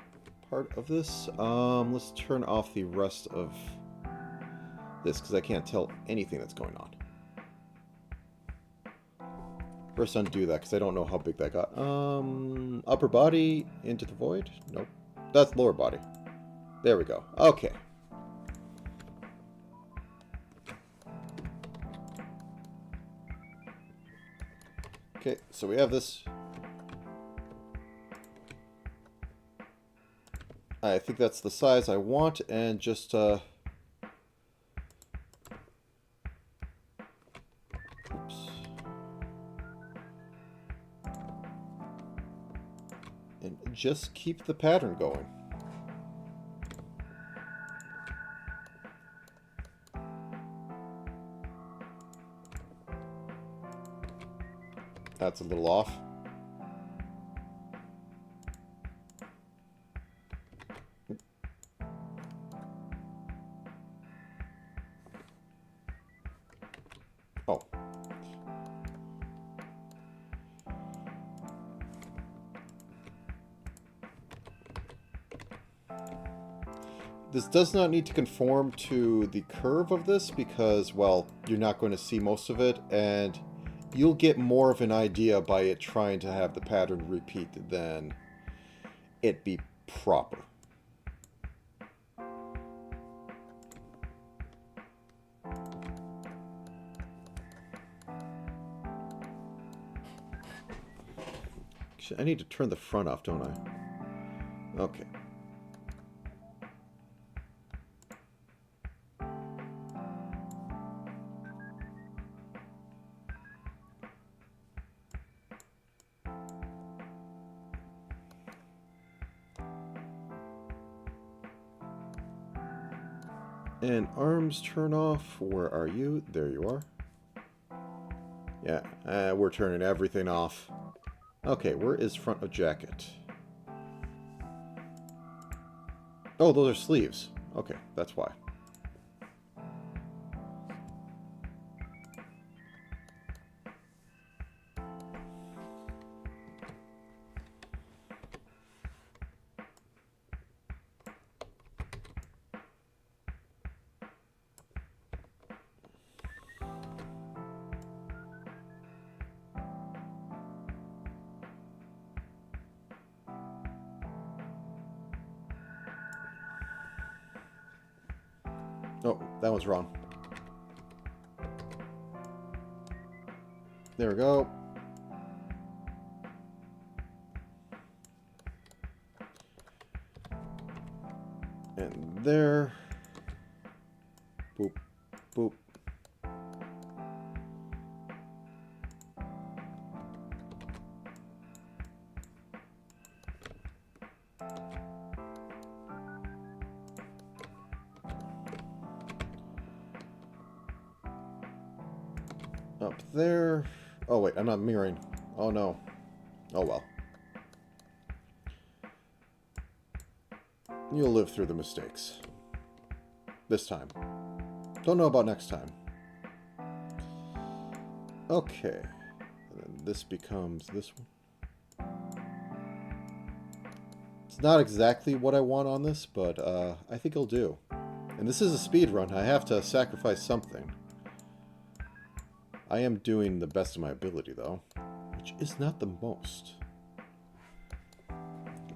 part of this. Let's turn off the rest of this because I can't tell anything that's going on. First undo that because I don't know how big that got. Upper body into the void? Nope. That's lower body. There we go. Okay. Okay, so we have this. I think that's the size I want, and just oops. And just keep the pattern going. That's a little off. Oh. This does not need to conform to the curve of this because, well, you're not going to see most of it, and you'll get more of an idea by it trying to have the pattern repeat than it be proper. I need to turn the front off, don't I? Okay. And arms turn off. Where are you? There you are. Yeah, we're turning everything off. Okay, where is front of jacket? Oh, those are sleeves. Okay, that's why. Oh, that one's wrong. There we go. And there. Boop, boop. Up there. Oh, wait, I'm not mirroring. Oh, no. Oh, well. You'll live through the mistakes. This time. Don't know about next time. Okay. And then this becomes this one. It's not exactly what I want on this, but I think it'll do. And this is a speed run. I have to sacrifice something. I am doing the best of my ability, though, which is not the most.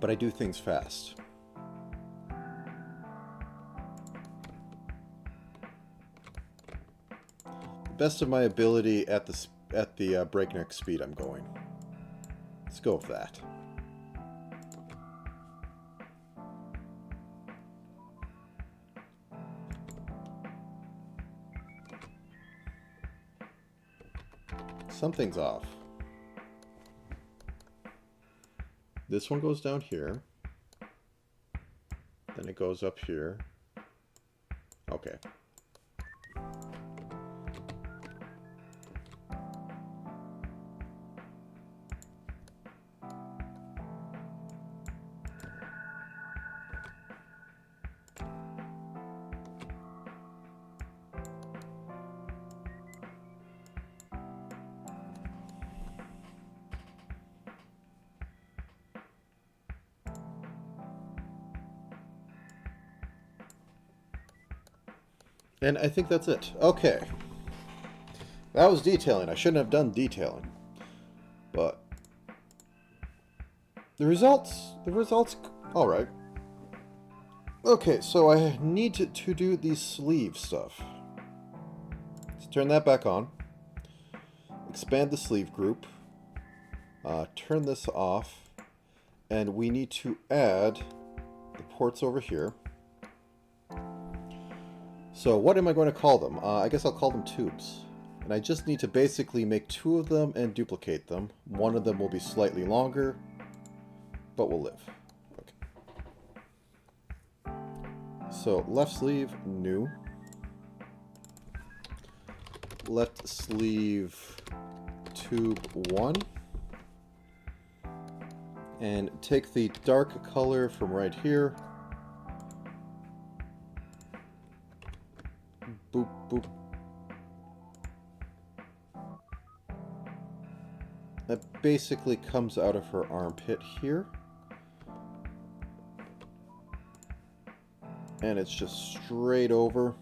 but I do things fast. The best of my ability at the breakneck speed I'm going. Let's go with that. Something's off. This one goes down here. Then it goes up here. Okay. And I think that's it. Okay. That was detailing. I shouldn't have done detailing. But the results, all right. Okay, so I need to do the sleeve stuff. Let's turn that back on. Expand the sleeve group. Turn this off. And we need to add the ports over here. So what am I going to call them? I guess I'll call them tubes. And I just need to basically make 2 of them and duplicate them. One of them will be slightly longer, but will live. Okay. So left sleeve, new. Left sleeve, tube 1. And take the dark color from right here. Boop, boop. That basically comes out of her armpit here. And it's just straight over.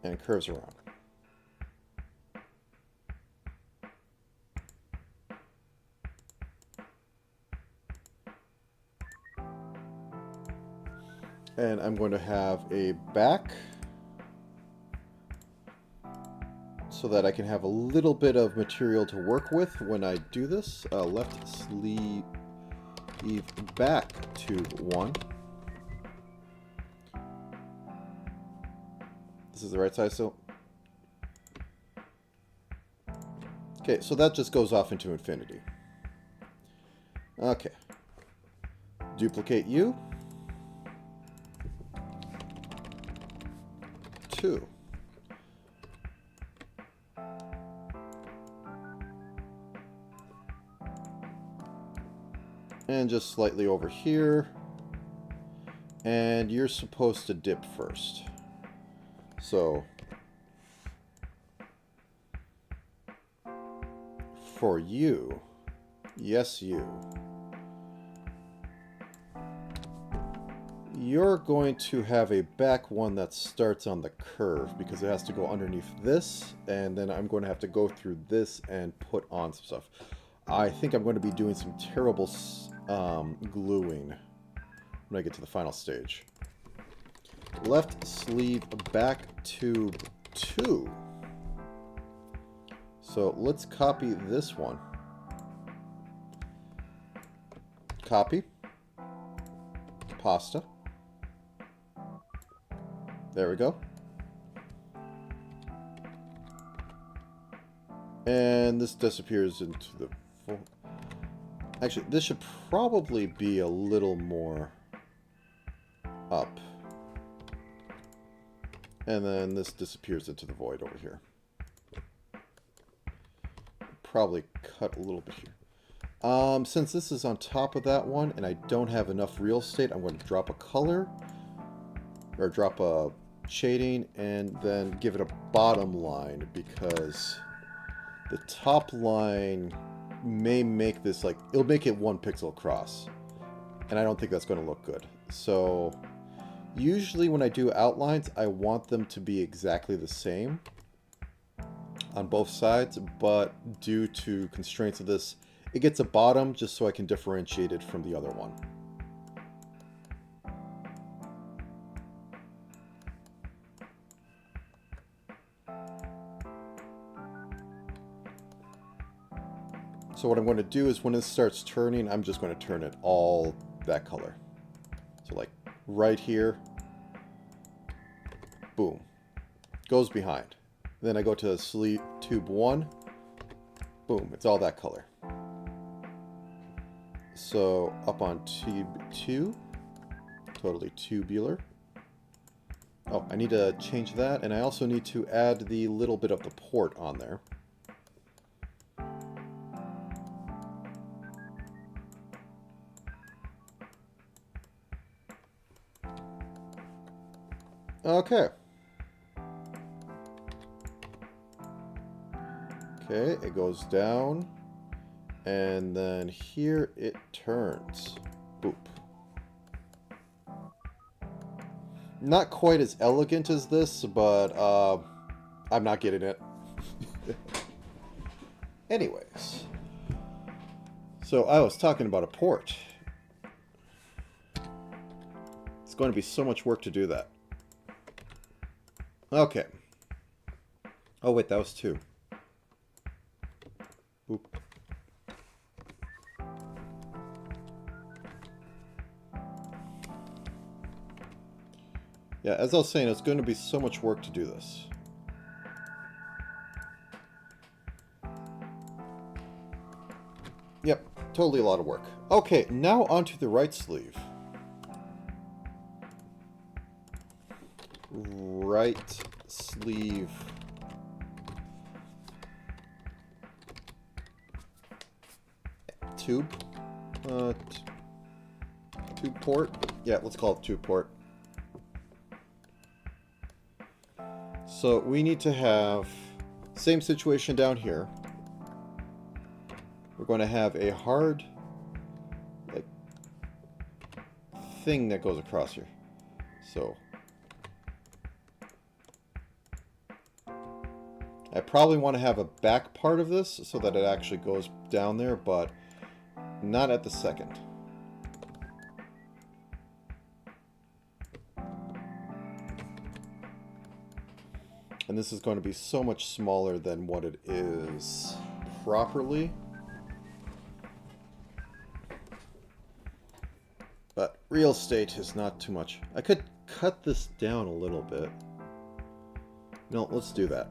And curves around. And I'm going to have a back so that I can have a little bit of material to work with when I do this. Left sleeve back tube 1. This is the right size still? Okay, so that just goes off into infinity. Okay. Duplicate you. 2. And just slightly over here. And you're supposed to dip first. So for you, yes you. You're going to have a back one that starts on the curve because it has to go underneath this, and then I'm going to have to go through this and put on some stuff. I think I'm going to be doing some terrible gluing when I get to the final stage. Left sleeve back tube 2. So let's copy this one. Copy. Pasta. There we go. And this disappears into the full... Actually, this should probably be a little more up. And then this disappears into the void over here. Probably cut a little bit here. Since this is on top of that one, and I don't have enough real estate, I'm going to drop a color, or drop a shading, and then give it a bottom line, because the top line may make this like, it'll make it 1 pixel across, and I don't think that's going to look good. So usually when I do outlines, I want them to be exactly the same. on both sides, but due to constraints of this, it gets a bottom just so I can differentiate it from the other one. So what I'm going to do is when it starts turning, I'm just going to turn it all that color. So like right here, boom, goes behind. Then I go to sleeve tube 1, boom, it's all that color. So up on tube 2, totally tubular. Oh, I need to change that, and I also need to add the little bit of the port on there. Okay. Okay, it goes down, and then here it turns. Boop. Not quite as elegant as this, but I'm not getting it. Anyways. So I was talking about a port. It's going to be so much work to do that. Okay. Oh wait, that was 2. Boop. Yeah, as I was saying, it's going to be so much work to do this. Yep, totally a lot of work. Okay, now onto the right sleeve. Right sleeve. Tube. Tube port. Yeah, let's call it tube port. So we need to have same situation down here. We're going to have a hard like thing that goes across here. So I probably want to have a back part of this so that it actually goes down there, but not at the second. And this is going to be so much smaller than what it is properly. But real estate is not too much. I could cut this down a little bit. No, let's do that.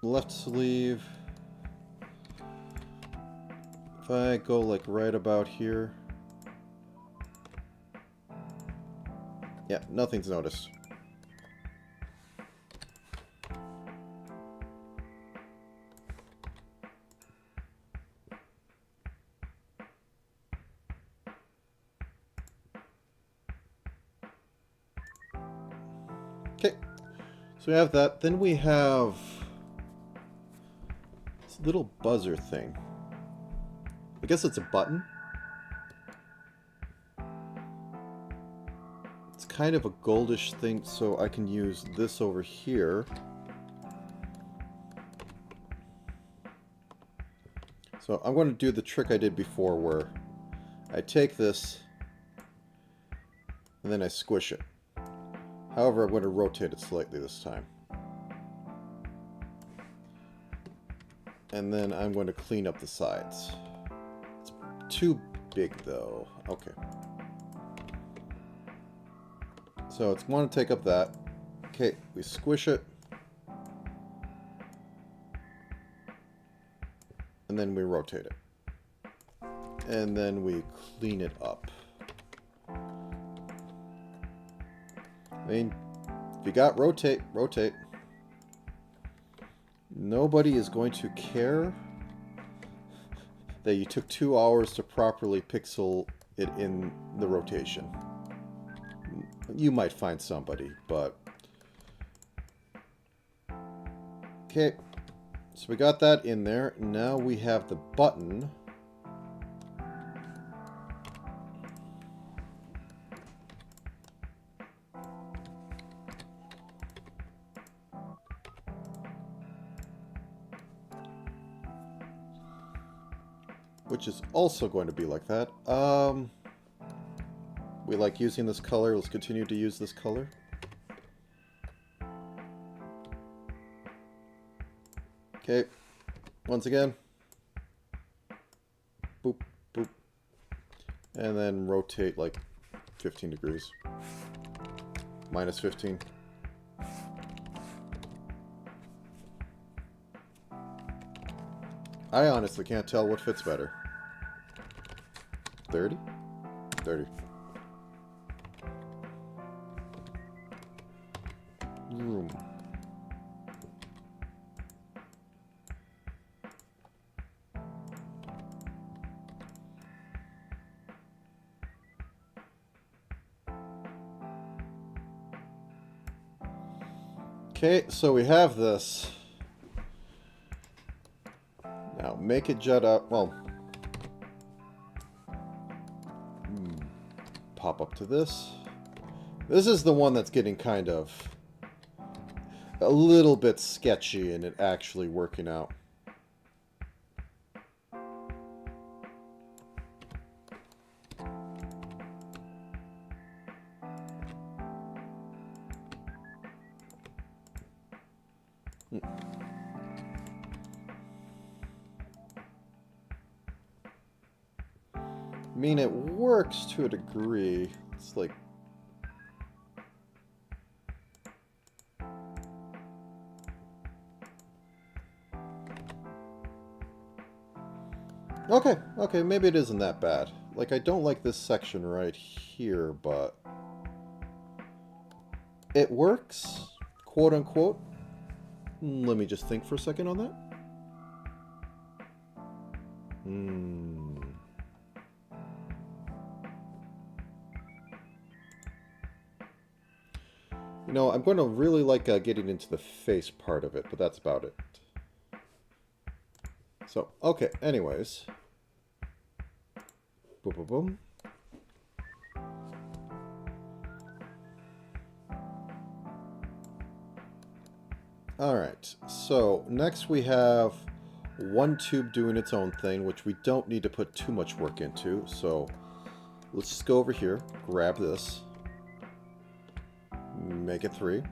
Left sleeve. If I go like right about here. Yeah, nothing's noticed. Okay, so we have that. Then we have this little buzzer thing. I guess it's a button. It's kind of a goldish thing, so I can use this over here. So I'm going to do the trick I did before where I take this and then I squish it. However, I'm going to rotate it slightly this time. And then I'm going to clean up the sides. It's too big though. Okay. So it's going to take up that. Okay, we squish it. And then we rotate it. And then we clean it up. I mean, if you got rotate, rotate. Nobody is going to care that you took 2 hours to properly pixel it in the rotation. You might find somebody, but... Okay, so we got that in there. Now we have the button. which is also going to be like that. We like using this color. Let's continue to use this color. Okay, once again. Boop, boop. And then rotate like 15 degrees. Minus 15. I honestly can't tell what fits better. 30? 30. Room. Okay, so we have this. Now make it jut up. Well, pop up to this. This is the one that's getting kind of a little bit sketchy in it actually working out. I mean, it works to a degree. It's like... Okay, maybe it isn't that bad. Like, I don't like this section right here, but... it works, quote unquote. Let me just think for a second on that. You know, I'm going to really like getting into the face part of it, but that's about it. So, okay, anyways. Boom, boom, boom. Alright, so next we have one tube doing its own thing, which we don't need to put too much work into. So let's just go over here, grab this, make it 3.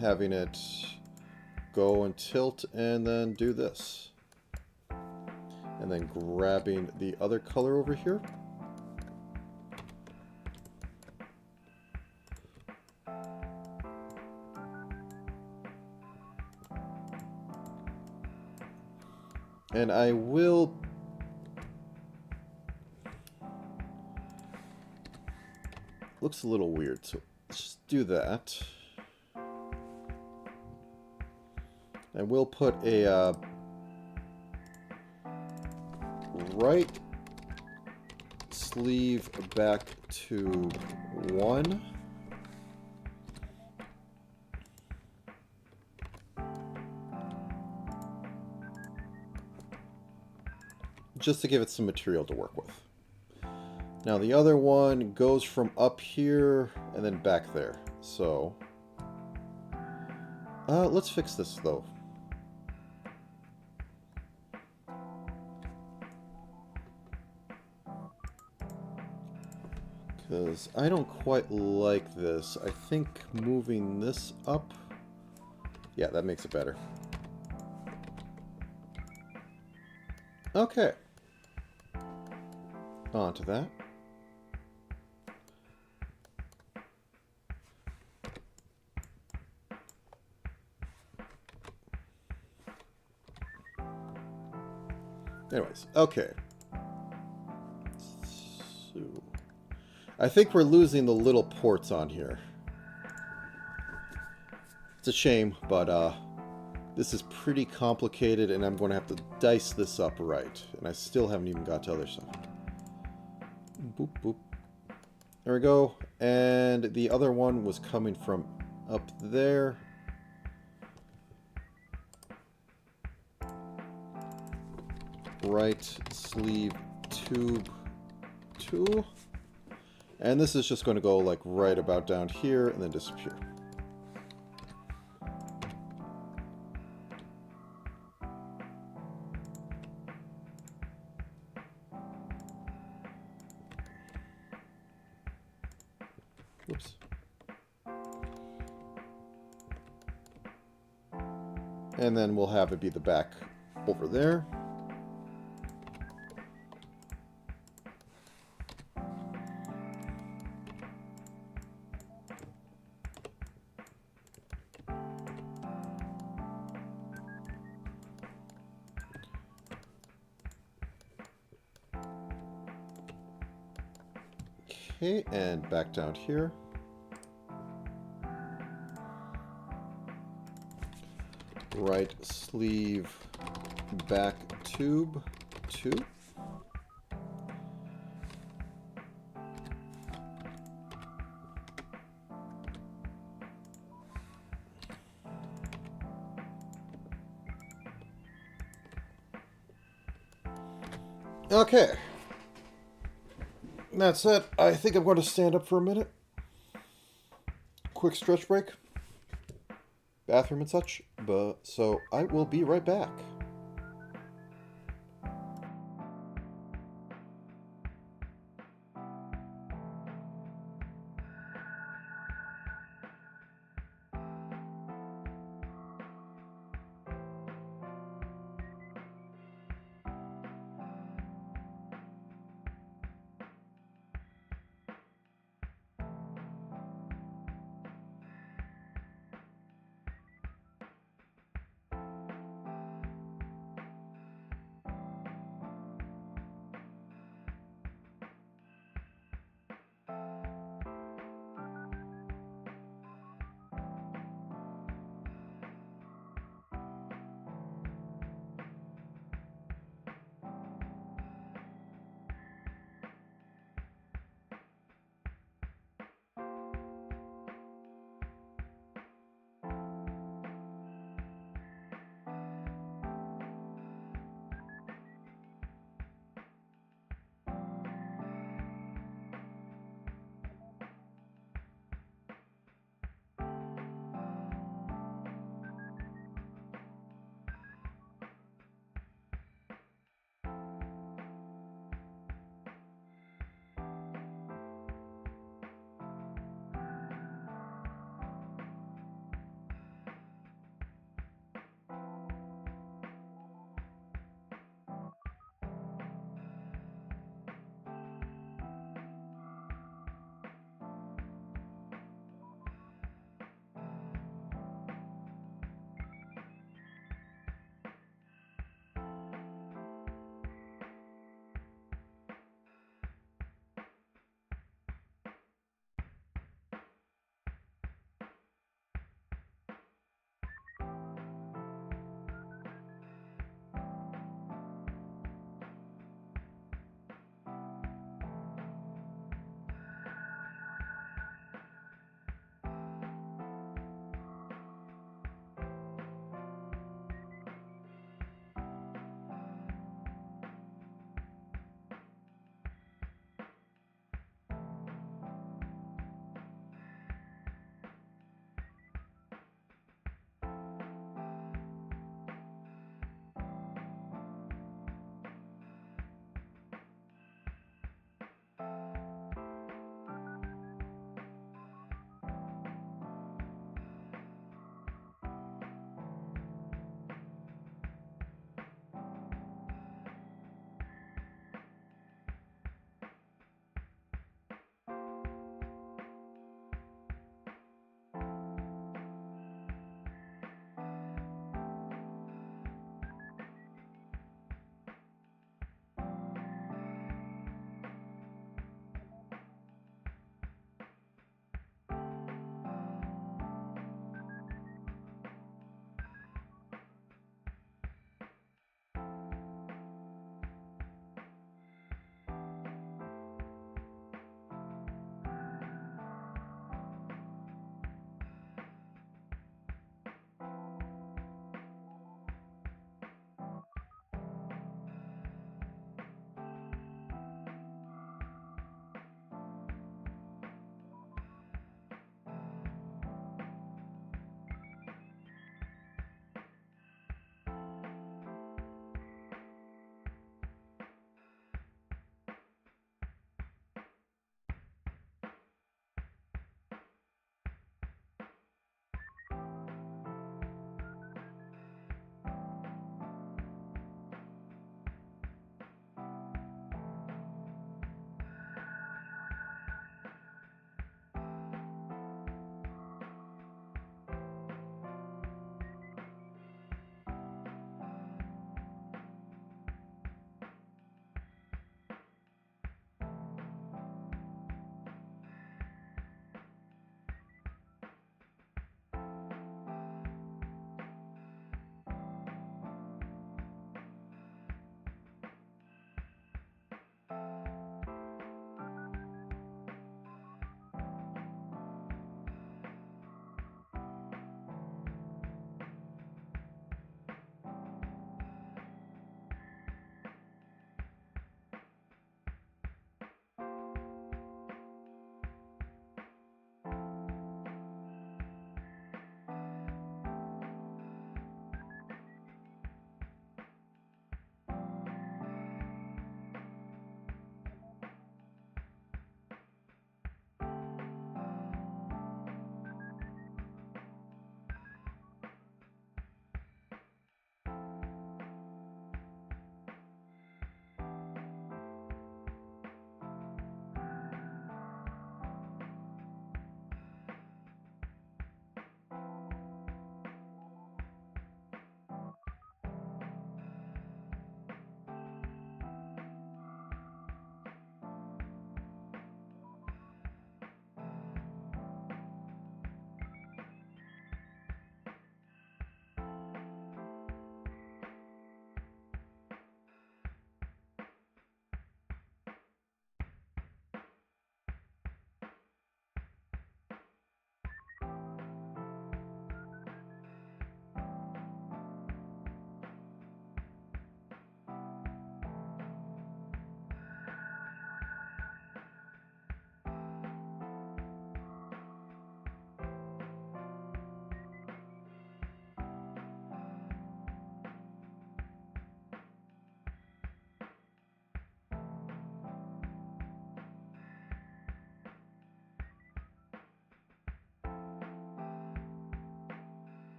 Having it go and tilt and then do this. And then grabbing the other color over here. And I will... looks a little weird, so let's just do that. And we'll put a right sleeve back to 1. Just to give it some material to work with. Now the other one goes from up here and then back there. So let's fix this though. Because I don't quite like this. I think moving this up, yeah, that makes it better. Okay. On to that. Anyways, okay. So, I think we're losing the little ports on here. It's a shame, but this is pretty complicated and I'm going to have to dice this up right. And I still haven't even got to other stuff. Boop, boop. There we go. And the other one was coming from up there. Right sleeve tube 2. And this is just going to go like right about down here and then disappear. And then we'll have it be the back over there. Okay, and back down here. Right sleeve back tube 2. Okay. That's it. I think I'm going to stand up for a minute. Quick stretch break. Bathroom and such. So I will be right back.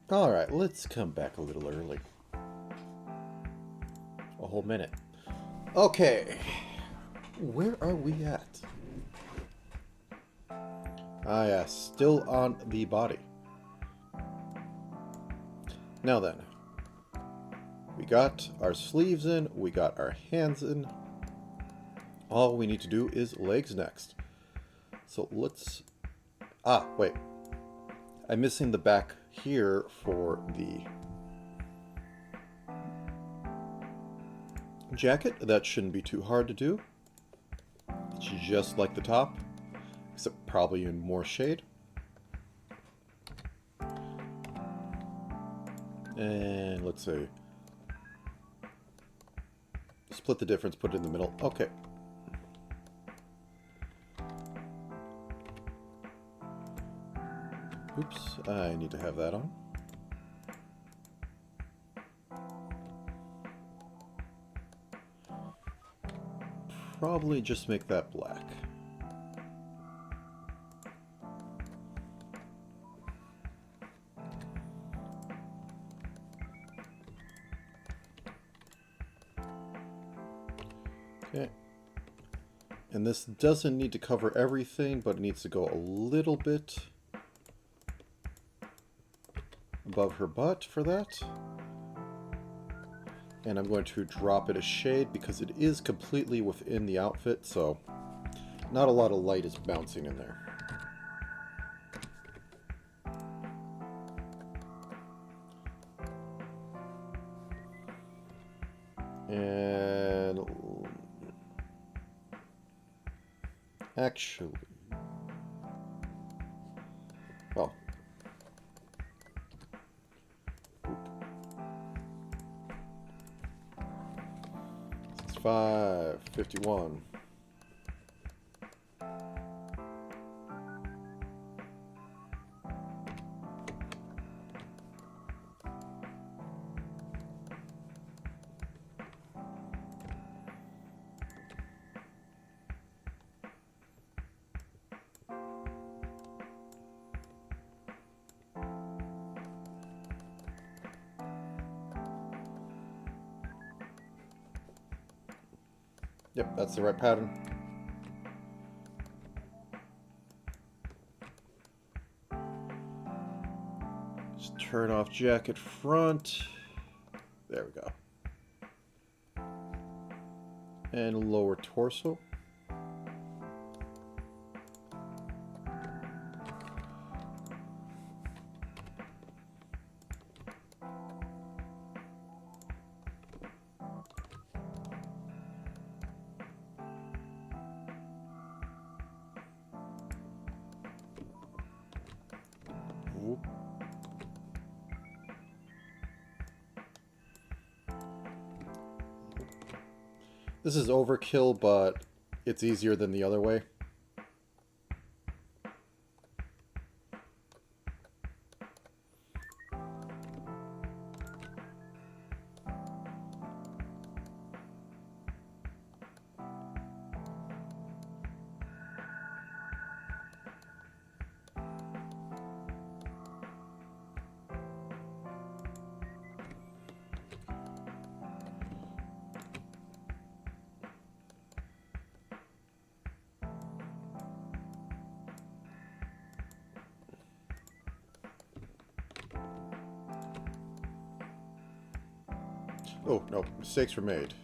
Alright, let's come back a little early. A whole minute. Okay. Where are we at? Ah, yeah, still on the body. Now then. We got our sleeves in, we got our hands in. All we need to do is legs next. So let's... Ah, wait. I'm missing the back here for the jacket. That shouldn't be too hard to do. It's just like the top, except probably in more shade. And let's see. Split the difference, put it in the middle. Okay. Oops, I need to have that on. Probably just make that black. Okay. And this doesn't need to cover everything, but it needs to go a little bit above her butt for that. And I'm going to drop it a shade because it is completely within the outfit, so not a lot of light is bouncing in there. And actually, well, 551. Yep, that's the right pattern. Just turn off jacket front. There we go. And lower torso. This is overkill, but it's easier than the other way. Oh, no, mistakes were made.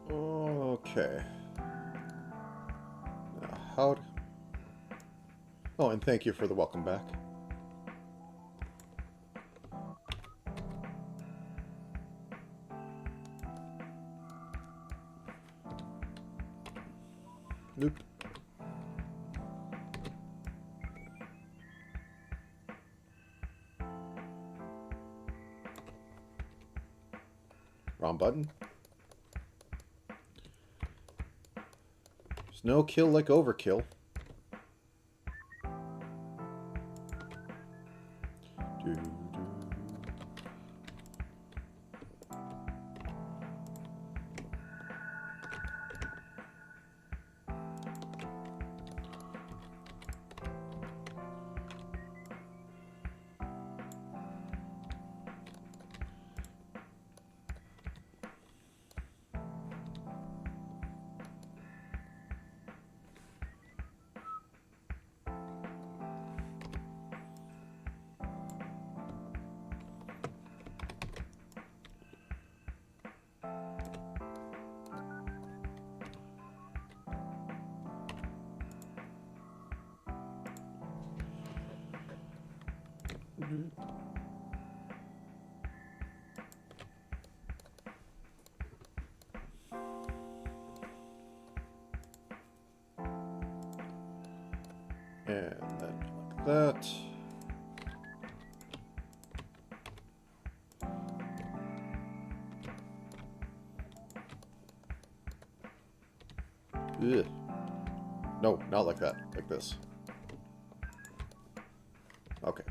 Okay. Now, oh, and thank you for the welcome back. Nope. Wrong button. There's no kill like overkill. And then like that. Ugh. No, not like that. Like this. Okay.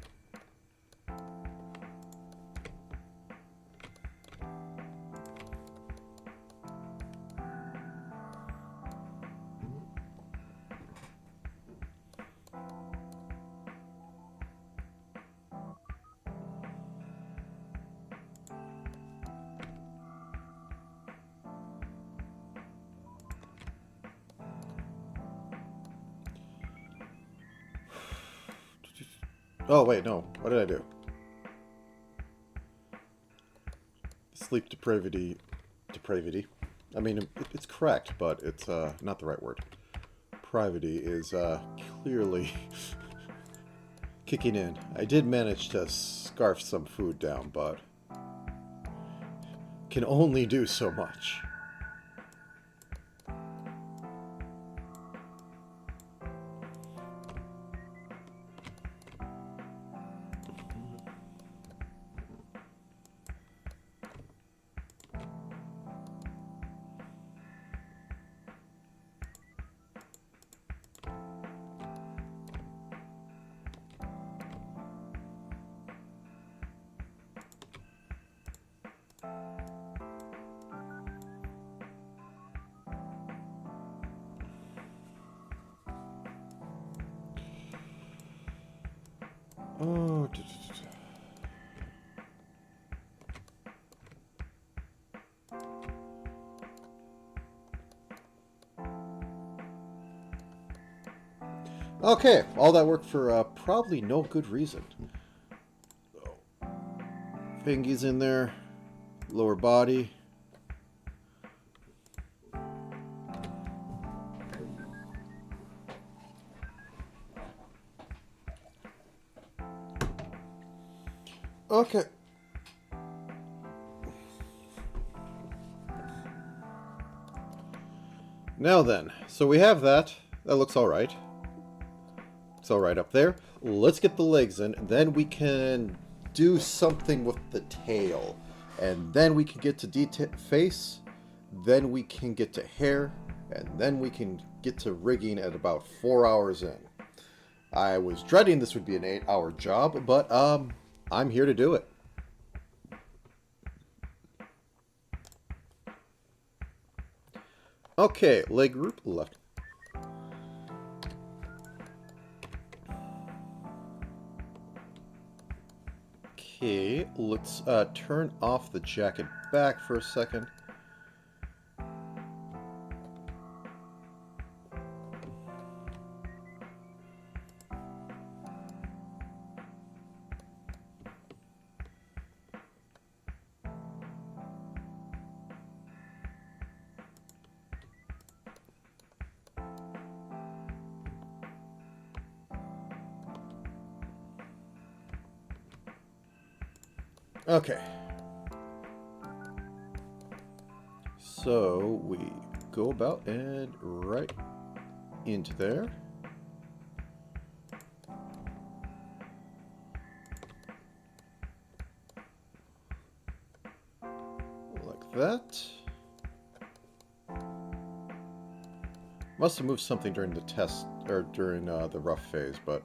Oh, wait, no. What did I do? Sleep depravity. Depravity. I mean, it's correct, but it's not the right word. Privity is clearly kicking in. I did manage to scarf some food down, but can only do so much. Oh, okay, all that work for probably no good reason. Fingies in there, lower body. Okay. Now then, so we have that. That looks alright. It's alright up there. Let's get the legs in, and then we can do something with the tail. And then we can get to face, then we can get to hair, and then we can get to rigging at about 4 hours in. I was dreading this would be an 8-hour job, but I'm here to do it. Okay, leg group left. Okay, let's turn off the jacket back for a second. Okay. So we go about and right into there. Like that. Must have moved something during the test, or during the rough phase, but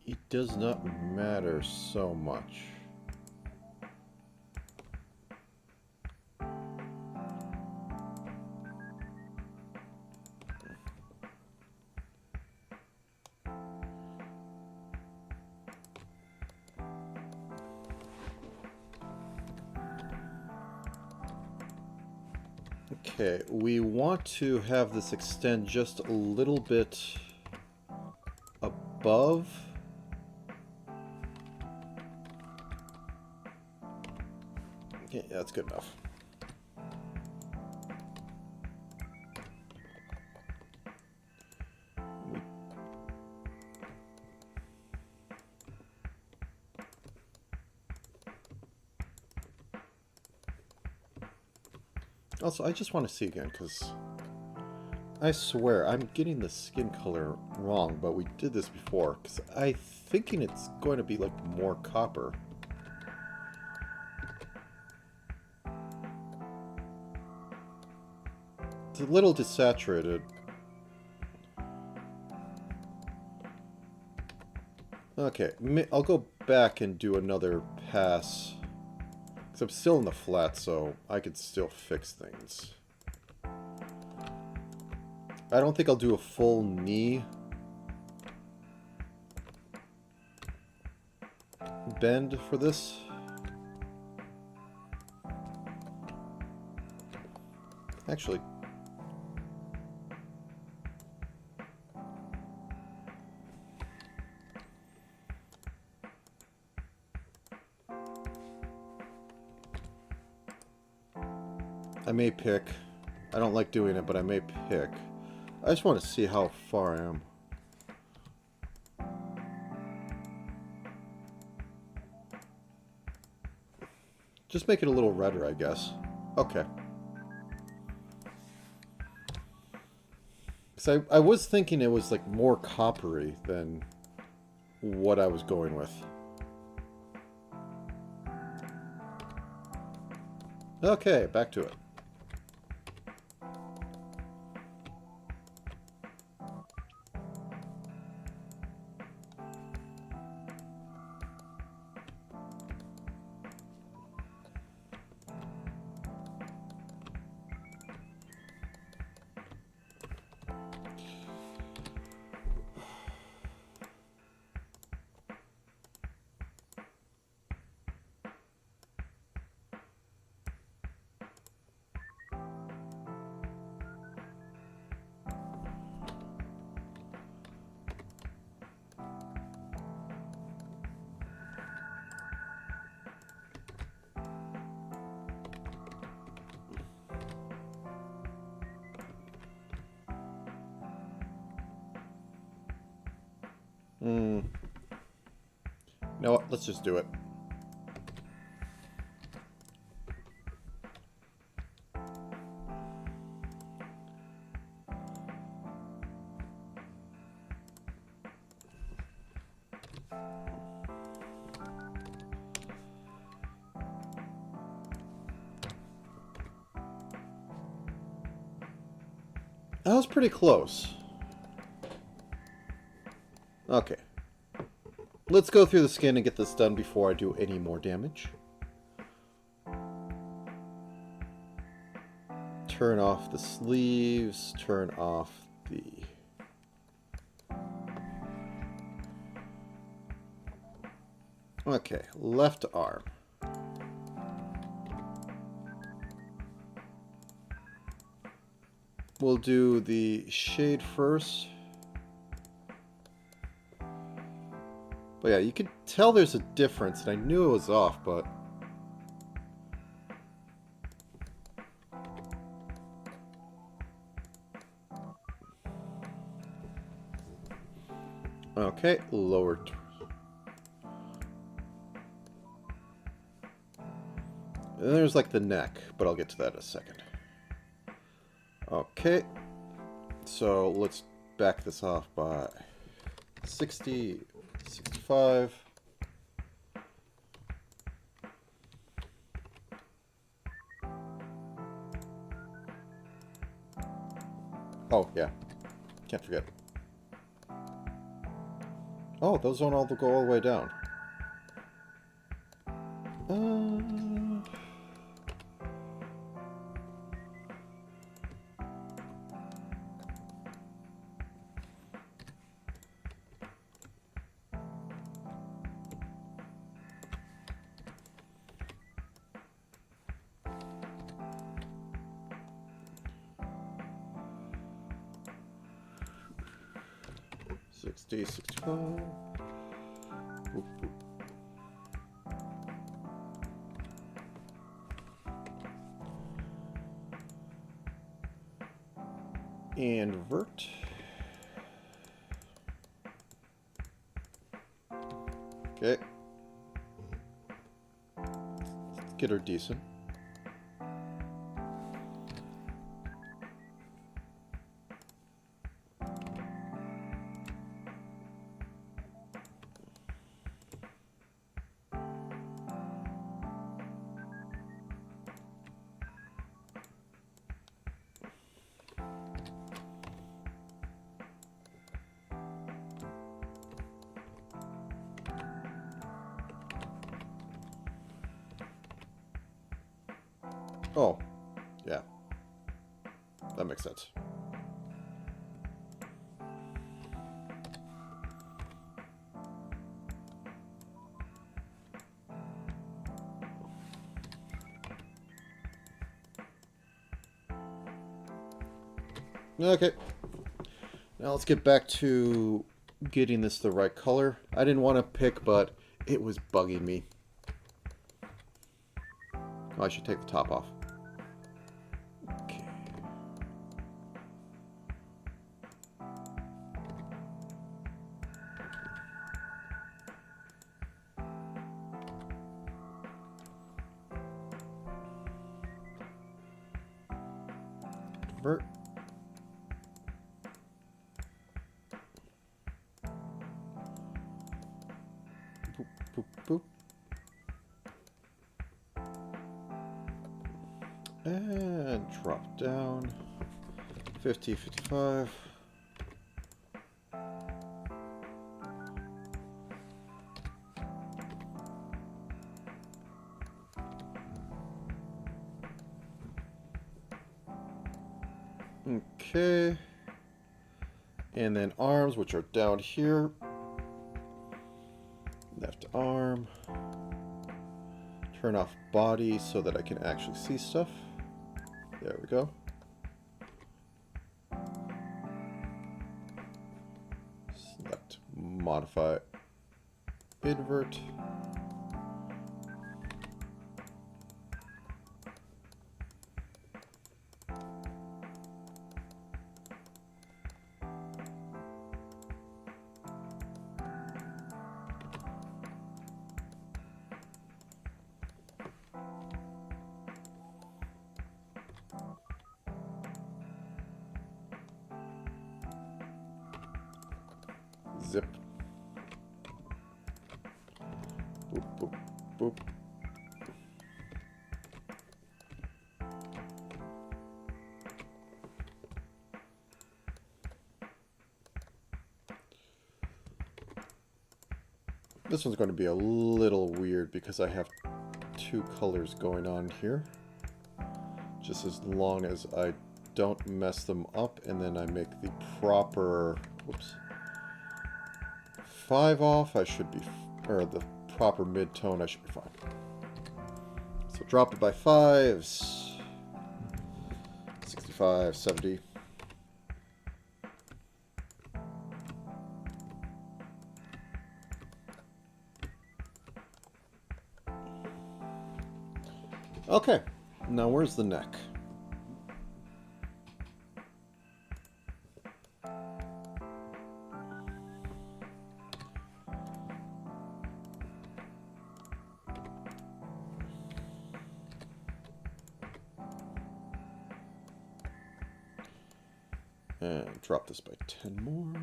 it does not matter so much. Okay, we want to have this extend just a little bit above. Okay, that's good enough. Also, I just want to see again, because I swear I'm getting the skin color wrong, but we did this before, because I'm thinking it's going to be like more copper. It's a little desaturated. Okay, I'll go back and do another pass. Because I'm still in the flat, so I could still fix things. I don't think I'll do a full knee bend for this. Actually, I may pick. I don't like doing it, but I may pick. I just want to see how far I am. Just make it a little redder, I guess. Okay. So I was thinking it was like more coppery than what I was going with. Okay, back to it. You know what? Let's just do it. That was pretty close. Okay. Let's go through the skin and get this done before I do any more damage. Turn off the sleeves, turn off the... Okay, left arm. We'll do the shade first. But yeah, you can tell there's a difference, and I knew it was off, but... Okay, lower... And there's like the neck, but I'll get to that in a second. Okay. So let's back this off by 60, 65. Oh, yeah. Can't forget. Oh, those don't all go all the way down. Sixty, 65. Boop, boop. Invert. Okay. Let's get her decent. Oh, yeah. That makes sense. Okay. Now let's get back to getting this the right color. I didn't want to pick, but it was bugging me. Oh, I should take the top off. Okay. Convert. Boop, boop, boop. And drop down. 50, 55. Okay. And then arms, which are down here. Left arm. Turn off body so that I can actually see stuff. There we go. Select, modify, invert. Zip. Boop, boop, boop. This one's going to be a little weird because I have two colors going on here. Just as long as I don't mess them up and then I make the proper, whoops, 5 off, I should be, or the proper mid-tone, I should be fine. So drop it by 5s. 65, 70. Okay, now where's the neck? And drop this by 10 more.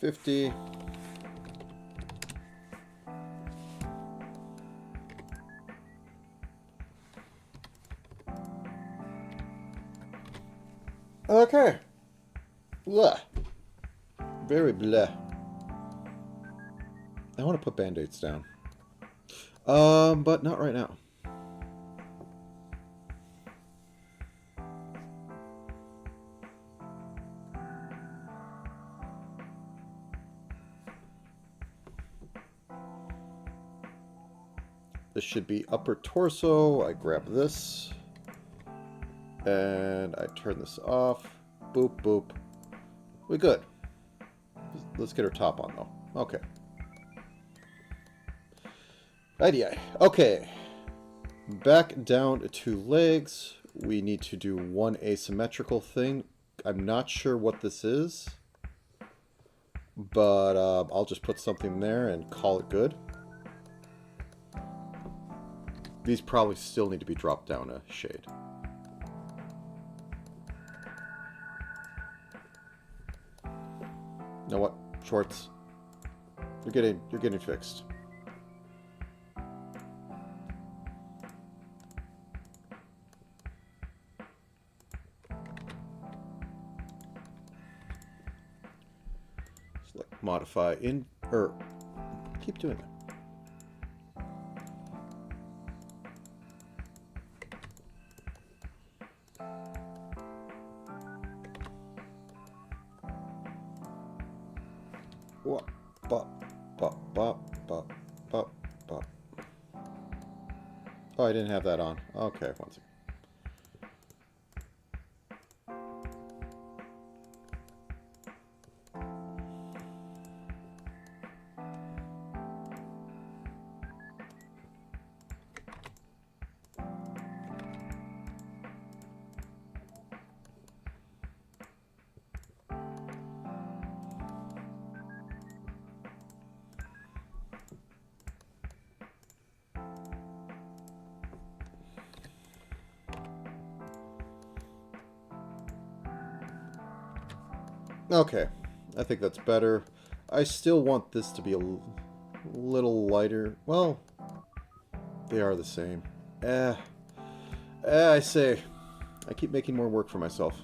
50. Okay. Blah. Very blah. I want to put band-aids down. But not right now. This should be upper torso. I grab this. And I turn this off. Boop, boop. We're good. Let's get her top on, though. Okay. ACHi. Okay. Back down to legs. We need to do one asymmetrical thing. I'm not sure what this is. But I'll just put something there and call it good. These probably still need to be dropped down a shade. You know what, Schwartz? You're getting fixed. Select modify in keep doing that. Oh, I didn't have that on. Okay, one second. Okay, I think that's better. I still want this to be a little lighter. Well, they are the same. I say, I keep making more work for myself.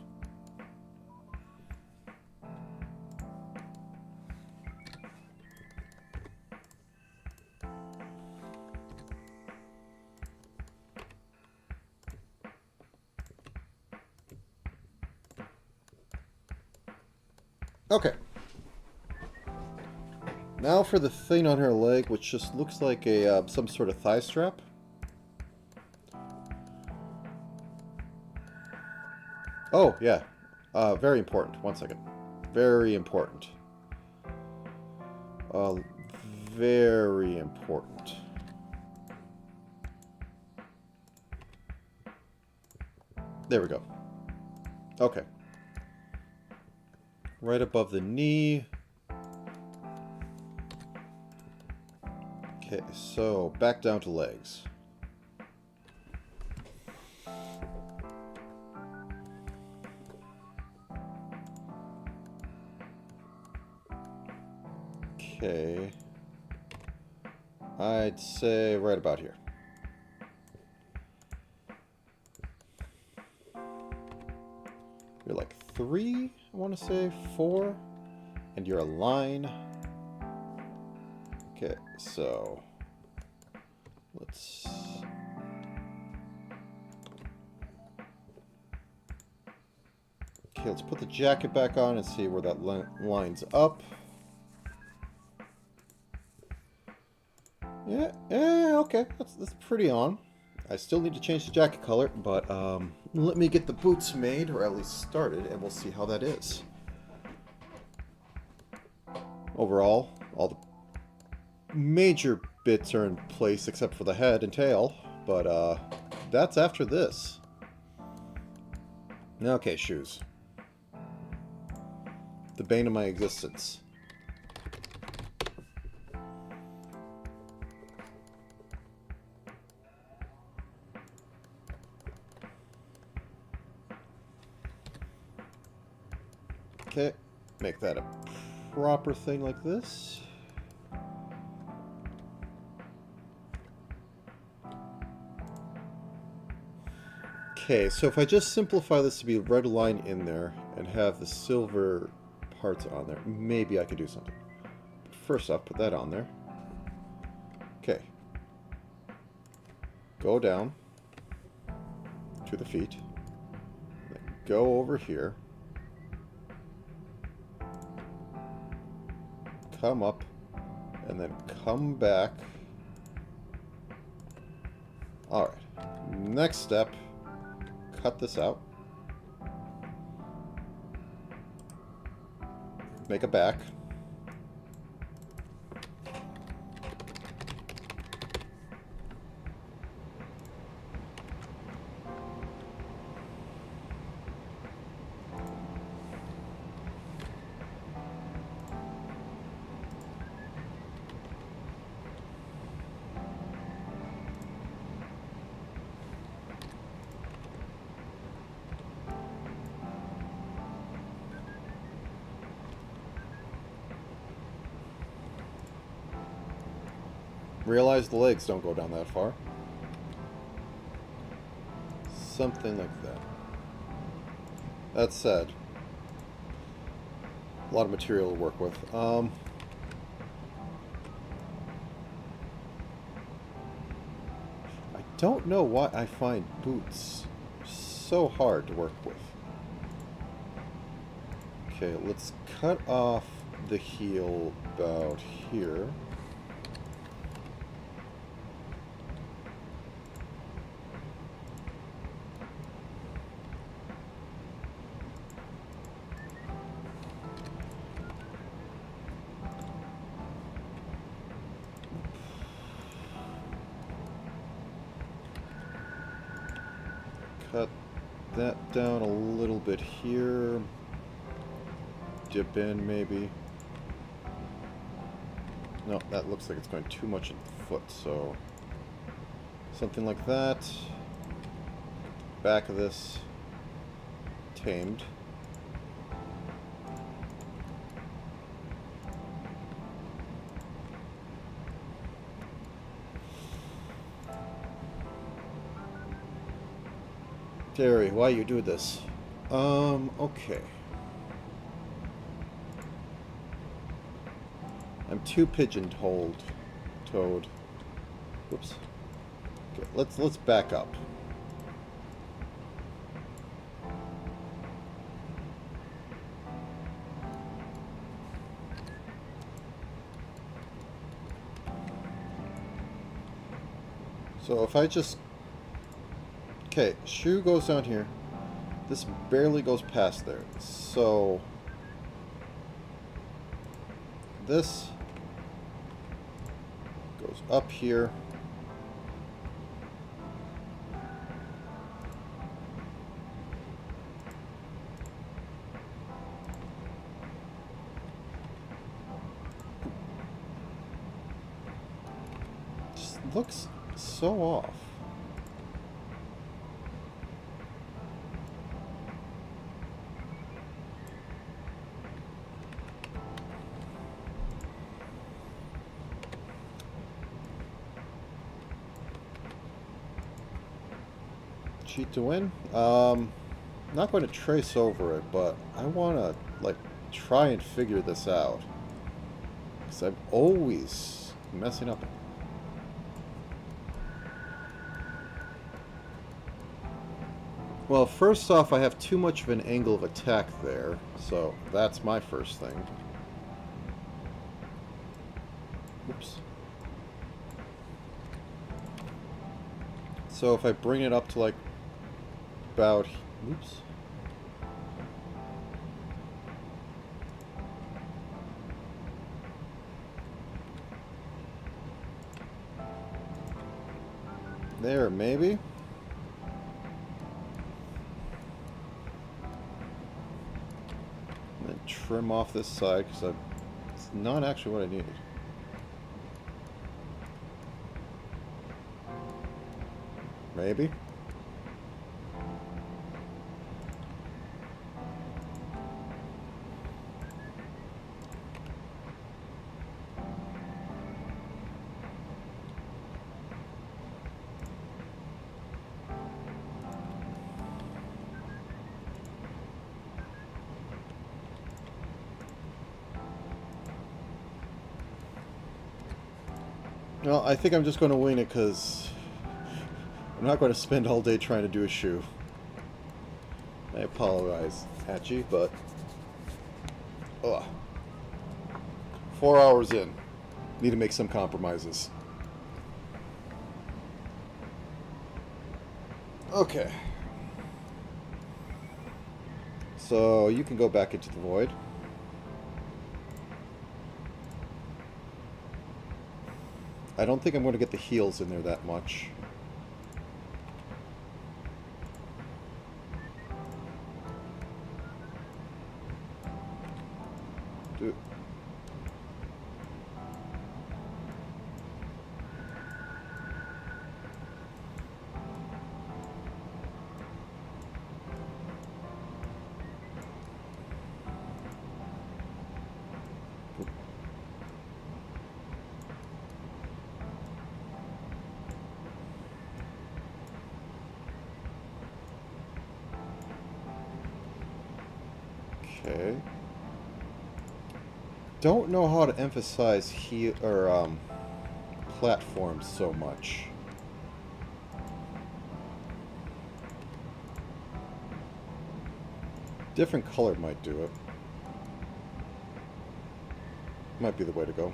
Okay. Now for the thing on her leg, which just looks like a some sort of thigh strap. Oh, yeah. Very important. One second. Very important. Very important. There we go. Okay. Right above the knee. Okay, so back down to legs. Okay. I'd say right about here. You're like 3, I want to say 4, and you're a line. Okay, so let's put the jacket back on and see where that lines up. Yeah, okay, that's pretty on. I still need to change the jacket color, but let me get the boots made, or at least started, and we'll see how that is. Overall, all the major bits are in place except for the head and tail, but that's after this. Okay, shoes. The bane of my existence. Okay, make that a proper thing like this. Okay, so if I just simplify this to be a red line in there and have the silver parts on there, maybe I could do something. But first off, put that on there. Okay. Go down to the feet. Then go over here. Come up. And then come back. Alright. Next step. Cut this out. Make a back. Realize the legs don't go down that far. Something like that. That said, a lot of material to work with. I don't know why I find boots so hard to work with. Okay, let's cut off the heel about here. Cut that down a little bit here. Dip in, maybe. No, that looks like it's going too much in the foot, so... something like that. Back of this. Tamed. Terry, why you do this? Okay. I'm too pigeon-toed. Whoops. Okay, let's back up. So if I just... okay, shoe goes down here. This barely goes past there. So... this goes up here. Just looks so off. Cheat to win? Not going to trace over it, but I want to, like, try and figure this out. Because I'm always messing up. Well, first off, I have too much of an angle of attack there, so that's my first thing. Oops. So if I bring it up to, like, about... oops. There, maybe? And then trim off this side, because it's not actually what I needed. Maybe? Well, I think I'm just going to wing it because I'm not going to spend all day trying to do a shoe. I apologize, ACHi, but... Ugh. 4 hours in. Need to make some compromises. Okay. So you can go back into the void. I don't think I'm going to get the heels in there that much. Okay. Don't know how to emphasize platforms so much. Different color might do it. Might be the way to go.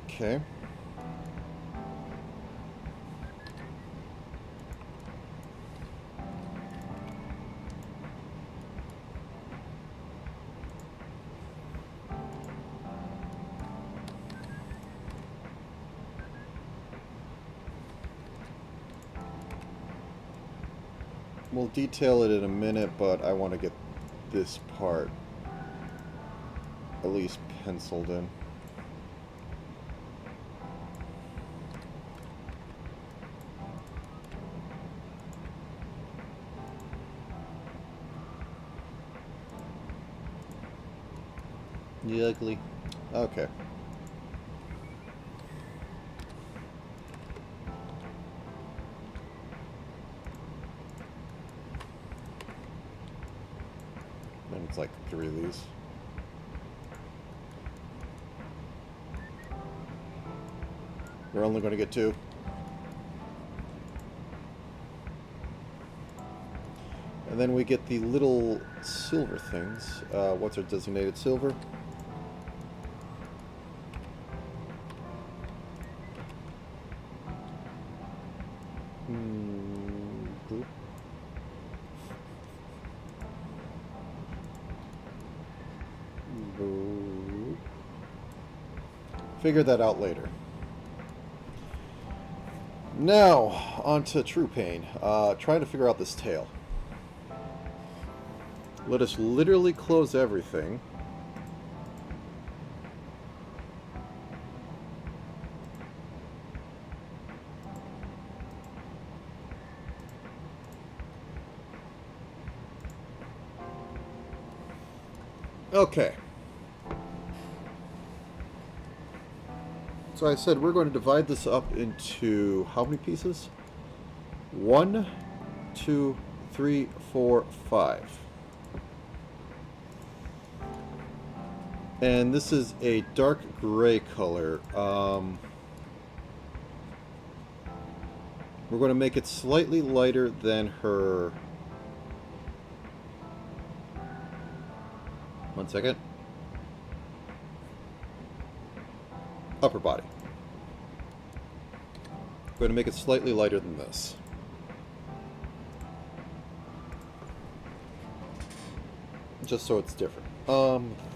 Okay. We'll detail it in a minute, but I want to get this part at least penciled in. You ugly. Okay. And it's like 3 of these. We're only going to get 2. And then we get the little silver things. What's our designated silver? Boop. Boop. Figure that out later. Now, on to true pain. Trying to figure out this tail. Let us literally close everything. Okay. So I said we're going to divide this up into how many pieces? 1, 2, 3, 4, 5. And this is a dark gray color. We're going to make it slightly lighter than her... One second. Upper body. I'm going to make it slightly lighter than this. Just so it's different.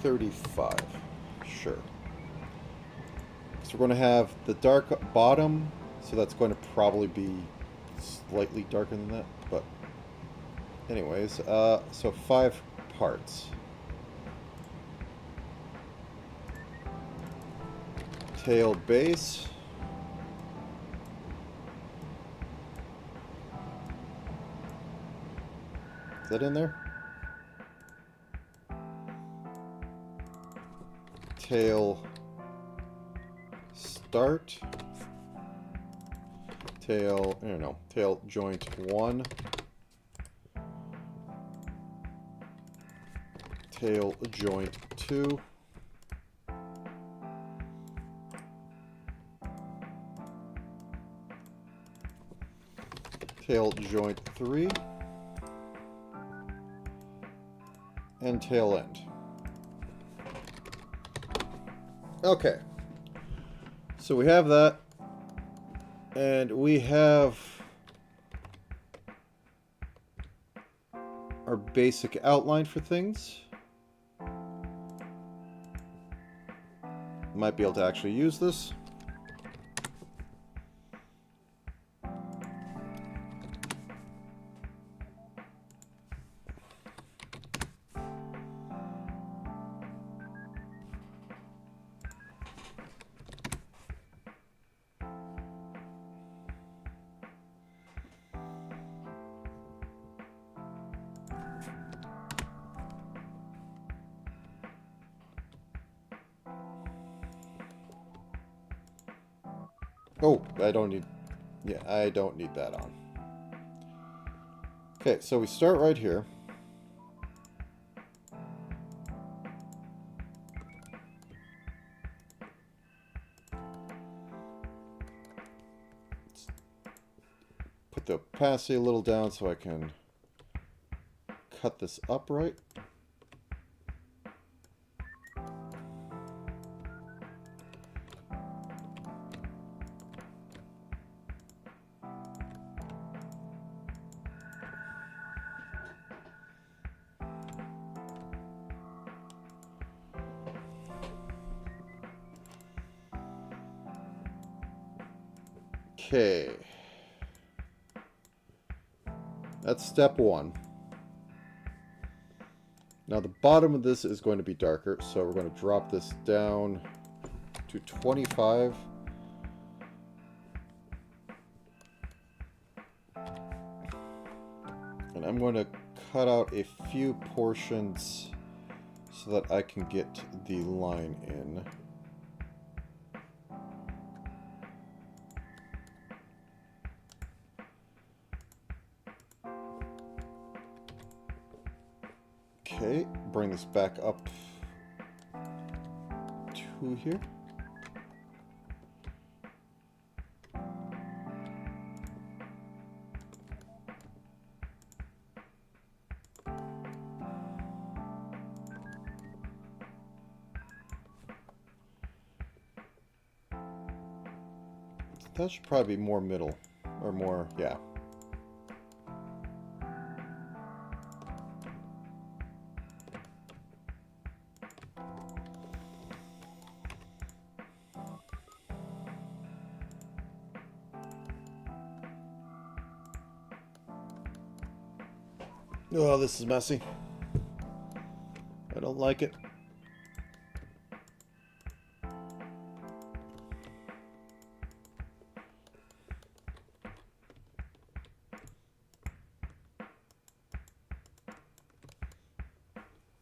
35. Sure. So we're going to have the dark bottom, so that's going to probably be slightly darker than that, but anyways, so 5 parts. Tail base. Is that in there? Tail start. Tail, I don't know, tail joint 1. tail joint 2. Tail joint 3. And tail end. Okay. So we have that. And we have our basic outline for things. Might be able to actually use this. Oh, I don't need... Yeah, I don't need that on. Okay, so we start right here. Let's put the opacity a little down so I can cut this upright. Okay. That's step 1. Now the bottom of this is going to be darker, so we're going to drop this down to 25. And I'm going to cut out a few portions so that I can get the line in. Okay, bring this back up to here. That should probably be more middle, or more, yeah. Oh, this is messy. I don't like it.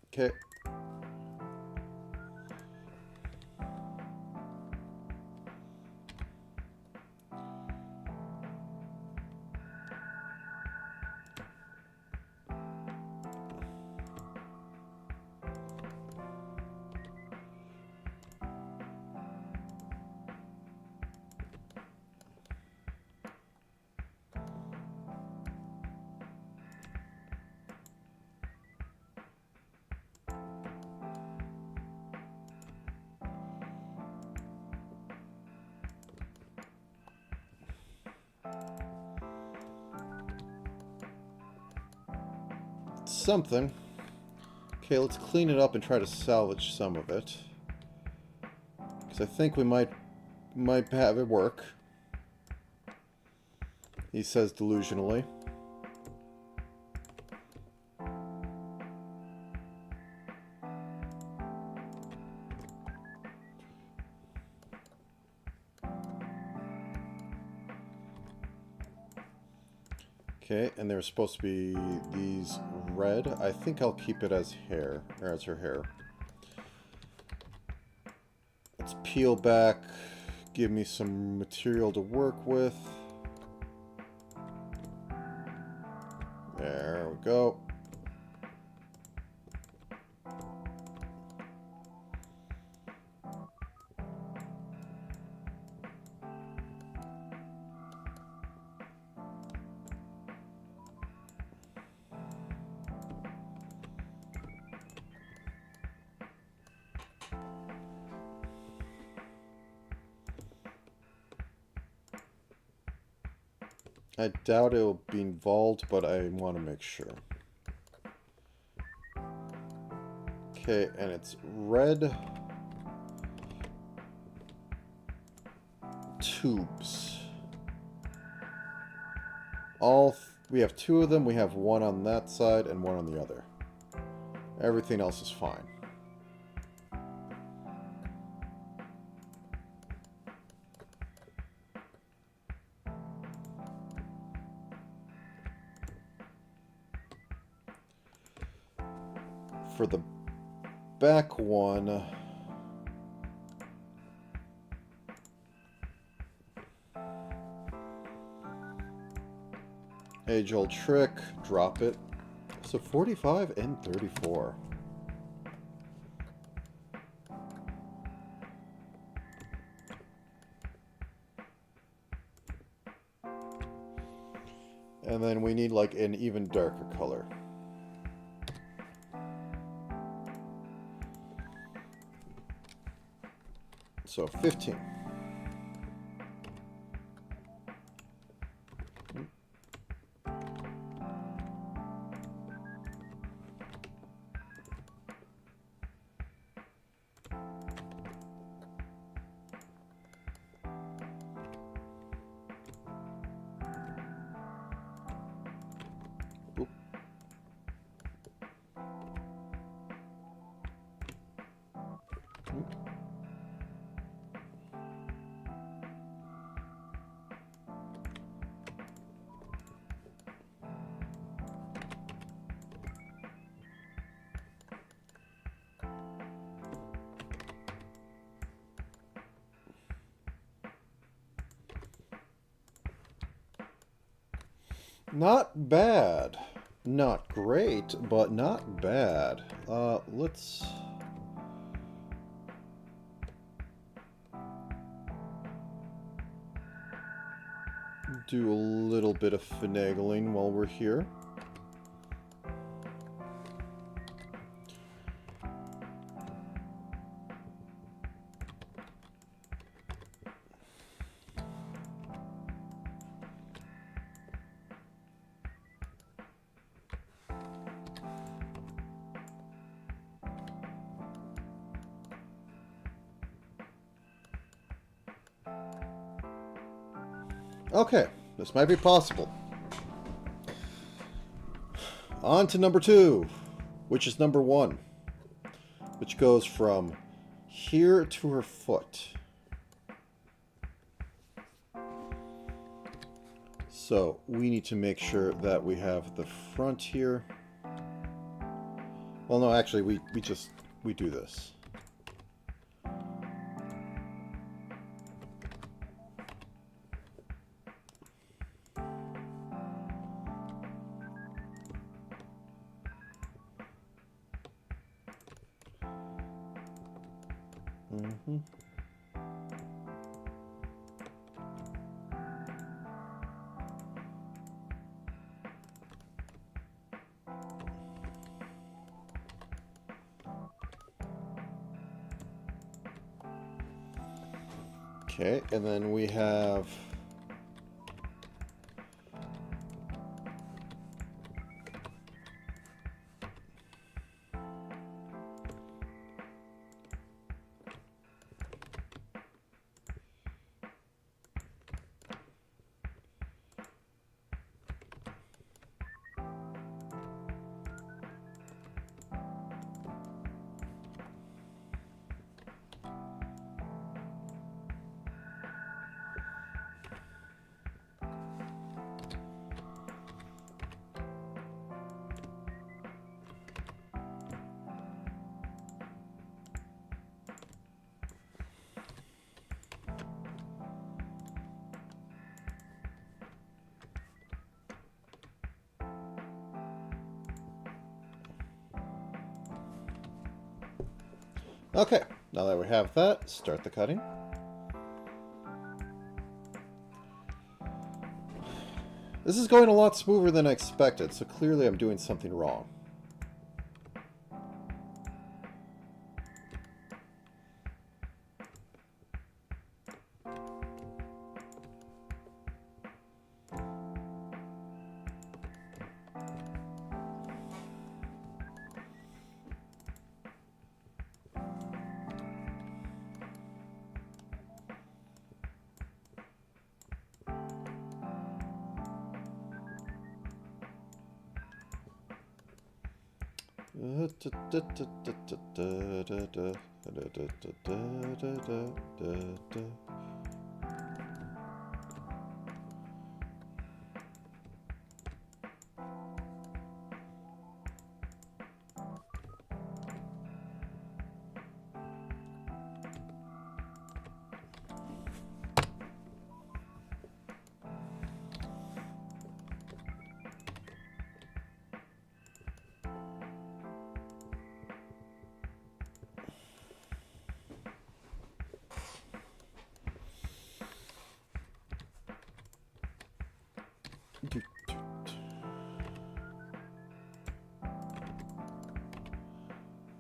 Okay. Something. Okay, let's clean it up and try to salvage some of it. Because I think we might have it work. He says delusionally. Okay, and they're supposed to be these red. I think I'll keep it as hair, or as her hair. Let's peel back, give me some material to work with. There we go. I doubt it'll be involved, but I want to make sure. Okay, and it's red tubes. We have two of them. We have one on that side and one on the other. Everything else is fine. For the back one, age-old trick, drop it. So 45 and 34. And then we need like an even darker color. So 15. Oop. Oop. Not bad. Not great, but not bad. Let's... do a little bit of finagling while we're here. Okay, this might be possible. On to number 2, which is number 1, which goes from here to her foot. So we need to make sure that we have the front here. Well, no, actually, we do this. Mm-hmm. Okay, and then we have okay, now that we have that, start the cutting. This is going a lot smoother than I expected, so clearly I'm doing something wrong.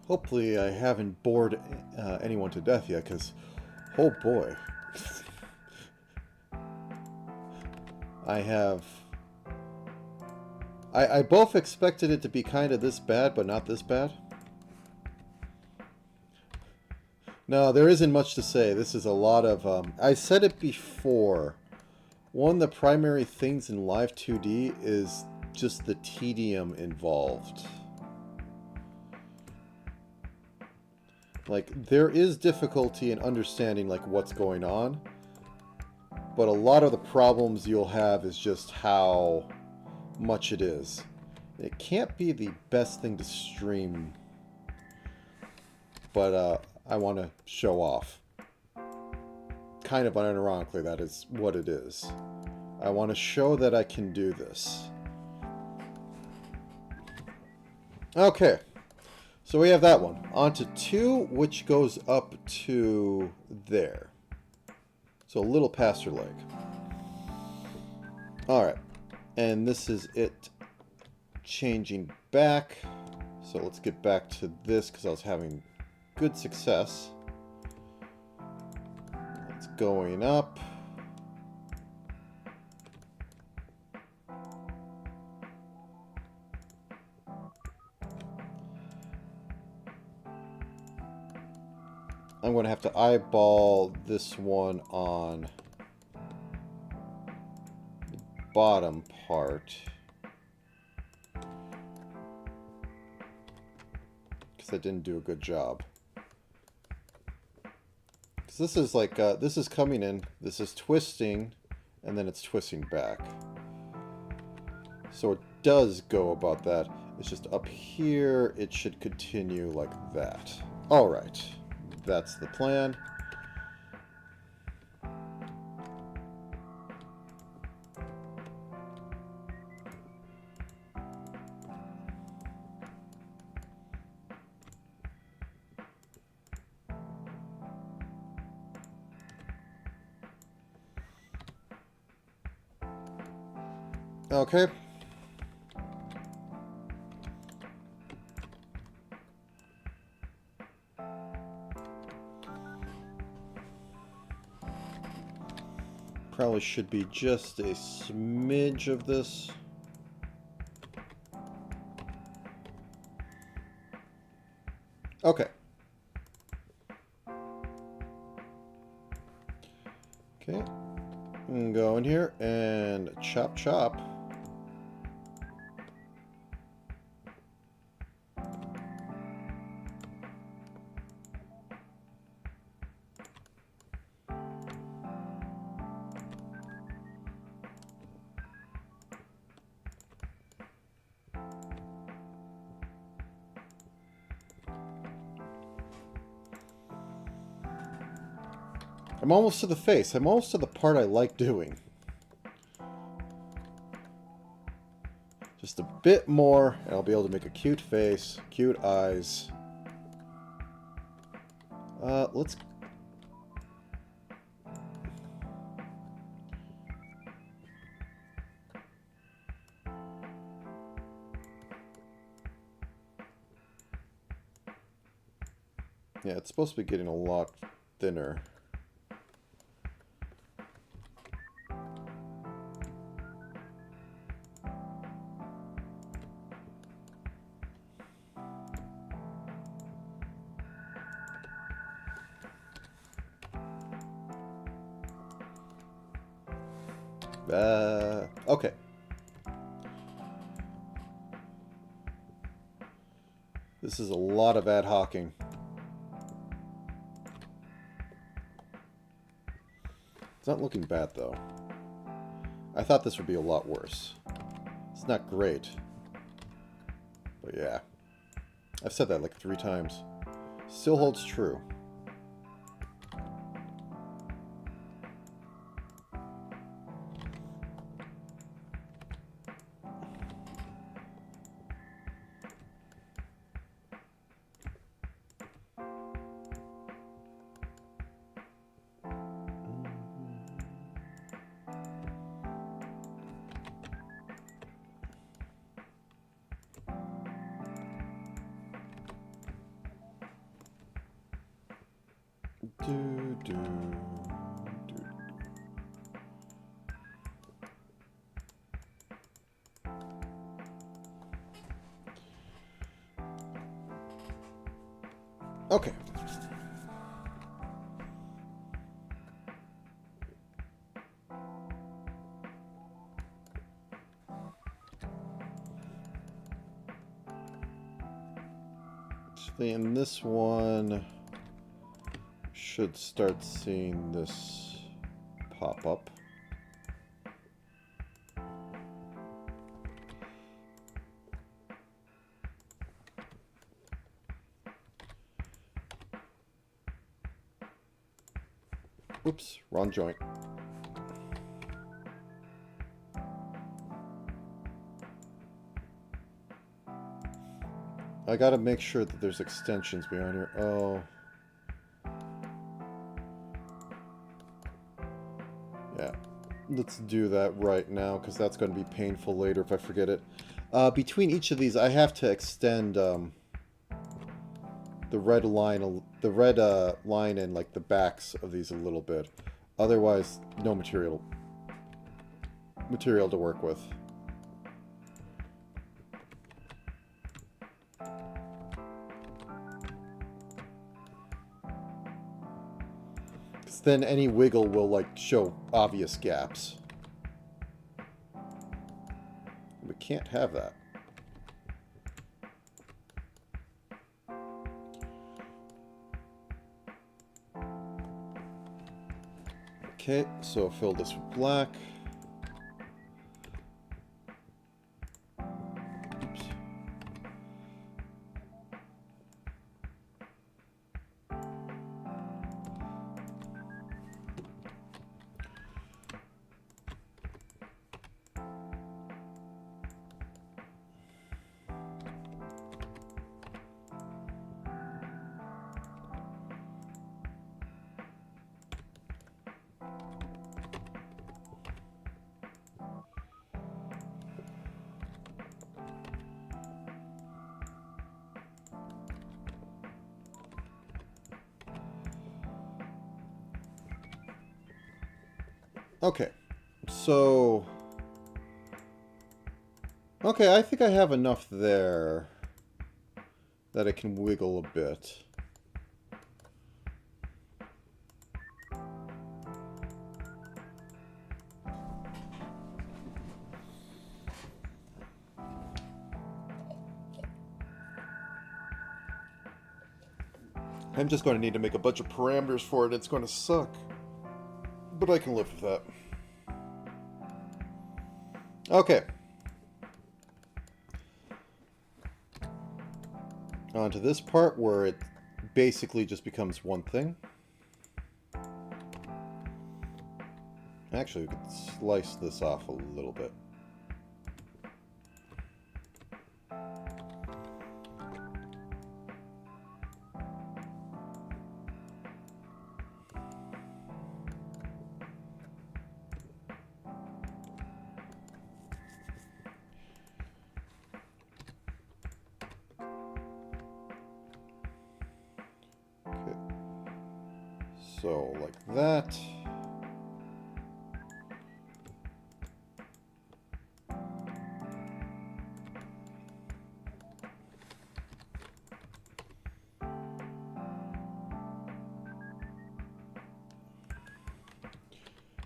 Hopefully I haven't bored anyone to death yet, because, oh boy. I both expected it to be kind of this bad, but not this bad. No, there isn't much to say. This is a lot of, I said it before. One of the primary things in Live 2D is just the tedium involved. Like, there is difficulty in understanding, like, what's going on. But a lot of the problems you'll have is just how much it is. It can't be the best thing to stream. But, I want to show off. Kind of unironically, that is what it is. I want to show that I can do this. Okay. So we have that one. On to 2, which goes up to there. So a little past her leg. Alright. And this is it changing back. So let's get back to this because I was having good success. It's going up. I'm going to have to eyeball this one on the bottom part. Because I didn't do a good job. Because this is like, this is coming in, this is twisting, and then it's twisting back. So it does go about that. It's just up here, it should continue like that. Alright. That's the plan. Okay. Probably should be just a smidge of this. Okay. Okay. Go in here and chop chop. I'm almost to the face. I'm almost to the part I like doing. Just a bit more, and I'll be able to make a cute face, cute eyes. Let's... Yeah, it's supposed to be getting a lot thinner. Okay. This is a lot of ad hocing. It's not looking bad, though. I thought this would be a lot worse. It's not great. But yeah. I've said that like 3 times. Still holds true. Okay. And this one should start seeing this pop up. Oops, wrong joint. I gotta make sure that there's extensions behind here. Oh. Yeah. Let's do that right now, because that's going to be painful later if I forget it. Between each of these, I have to extend the red line and like the backs of these a little bit. Otherwise, no material to work with. Because then any wiggle will like show obvious gaps. We can't have that. Okay, so fill this with black. Oops. Okay, so... Okay, I think I have enough there that it can wiggle a bit. I'm just going to need to make a bunch of parameters for it. It's going to suck. But I can live with that. Okay. On to this part where it basically just becomes one thing. Actually, we could slice this off a little bit. So, like that.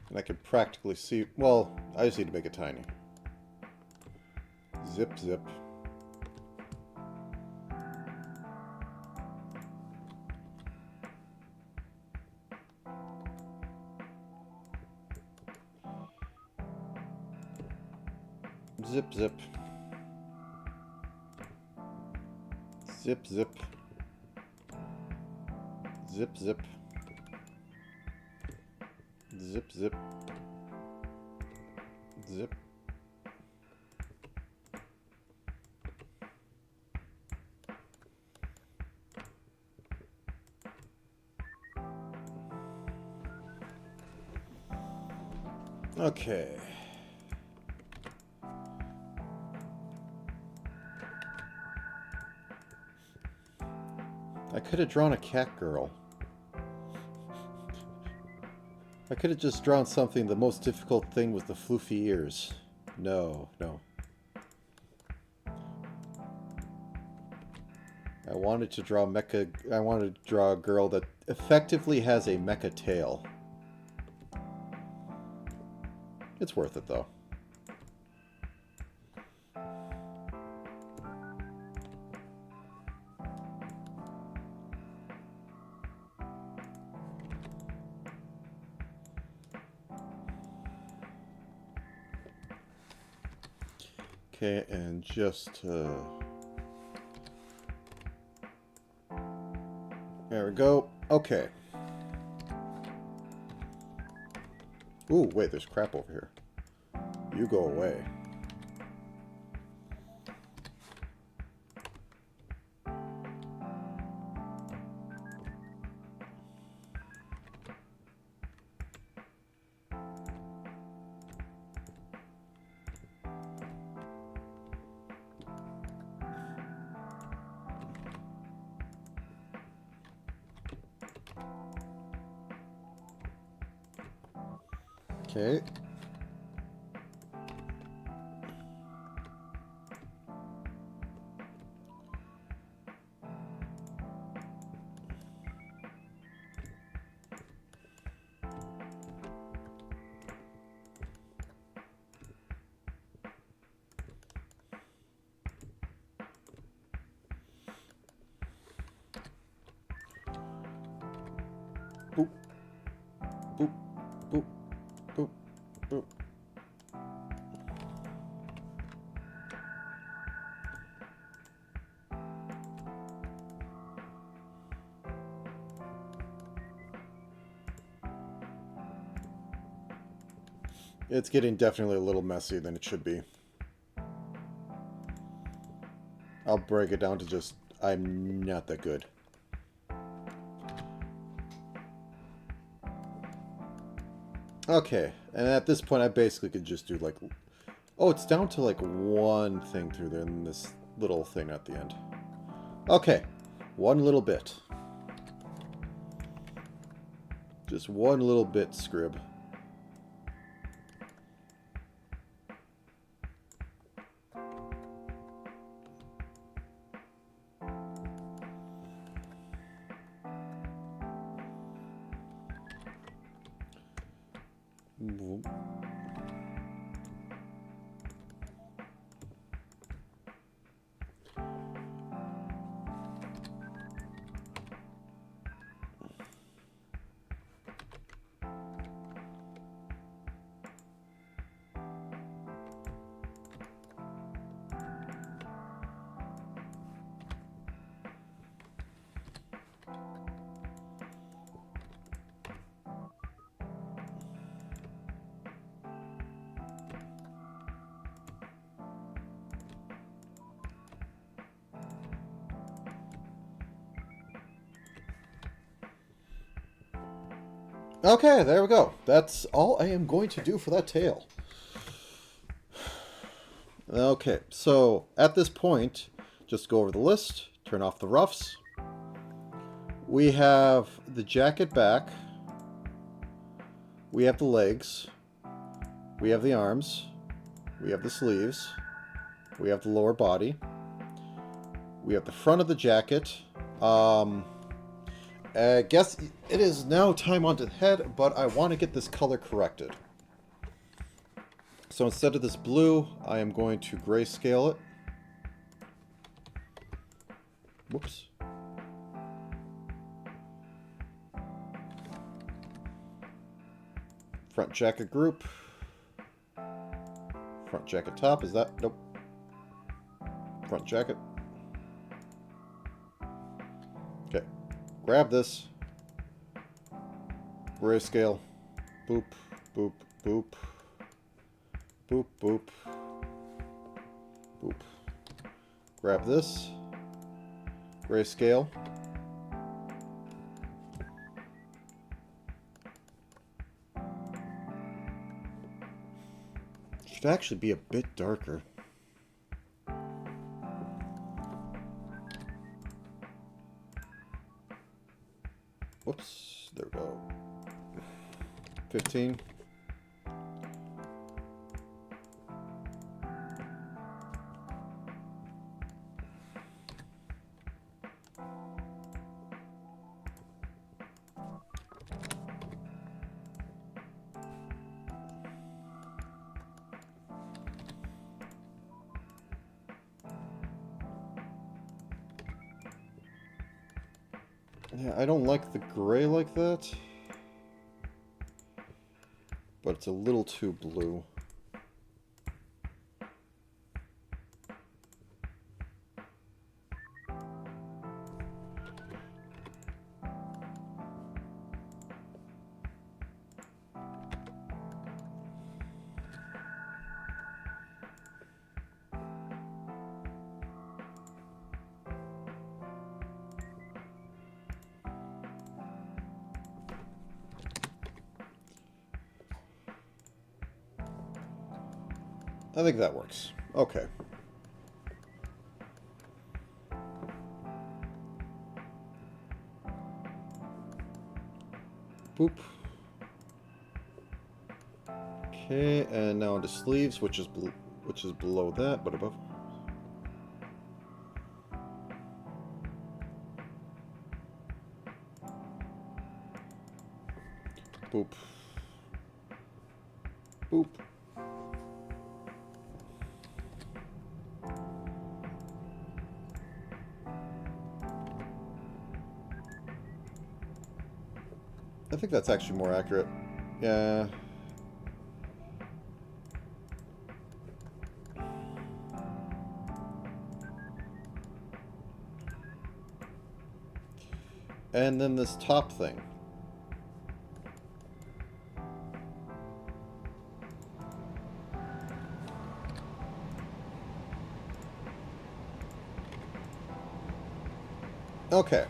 And I can practically see, well, I just need to make it tiny. Zip, zip. Zip, zip. Zip, zip. Zip, zip. Zip, zip. Zip. Okay. I could have drawn a cat girl. I could have just drawn something. The most difficult thing was the floofy ears. No, no. I wanted to draw I wanted to draw a girl that effectively has a mecha tail. It's worth it, though. Okay, and just... there we go. Okay. Ooh, wait, there's crap over here. You go away. Okay. Boop. Boop. Boop. Boop. Boop. It's getting definitely a little messier than it should be. I'll break it down to just, I'm not that good. Okay, and at this point I basically could just do like... Oh, it's down to like one thing through there and this little thing at the end. Okay, one little bit. Just one little bit, Scrib. Okay, there we go. That's all I am going to do for that tail. Okay, so at this point, just go over the list, turn off the roughs. We have the jacket back. We have the legs. We have the arms. We have the sleeves. We have the lower body. We have the front of the jacket. I guess it is now time onto the head, but I want to get this color corrected. So instead of this blue, I am going to grayscale it. Whoops. Front jacket group. Front jacket top, is that? Nope. Front jacket. Okay. Grab this. Grayscale. Boop, boop, boop. Boop, boop. Boop. Grab this. Grayscale. Should actually be a bit darker. Whoops. There we go. 15. Yeah, I don't like the gray like that. But it's a little too blue. I think that works. Okay. Boop. Okay, and now into sleeves, which is below that, but above. Boop. Boop. I think that's actually more accurate. Yeah. And then this top thing. Okay.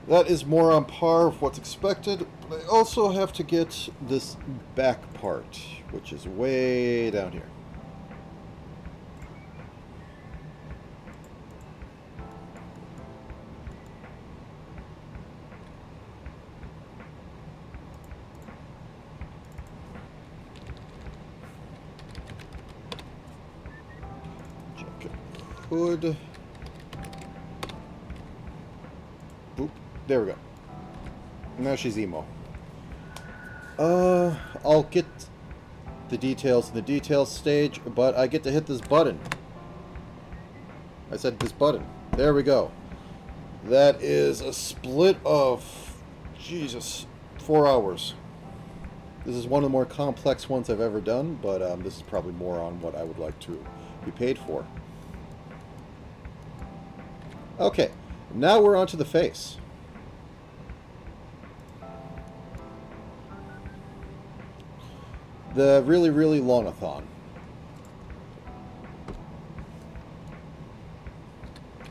That is more on par with what's expected, but I also have to get this back part, which is way down here. Jacket hood. Boop. There we go. Now she's emo. I'll get the details in the details stage, but I get to hit this button. I said this button. There we go. That is a split of, Jesus, 4 hours. This is one of the more complex ones I've ever done, but this is probably more on what I would like to be paid for. Okay, now we're on to the face. The really, really long-a-thon.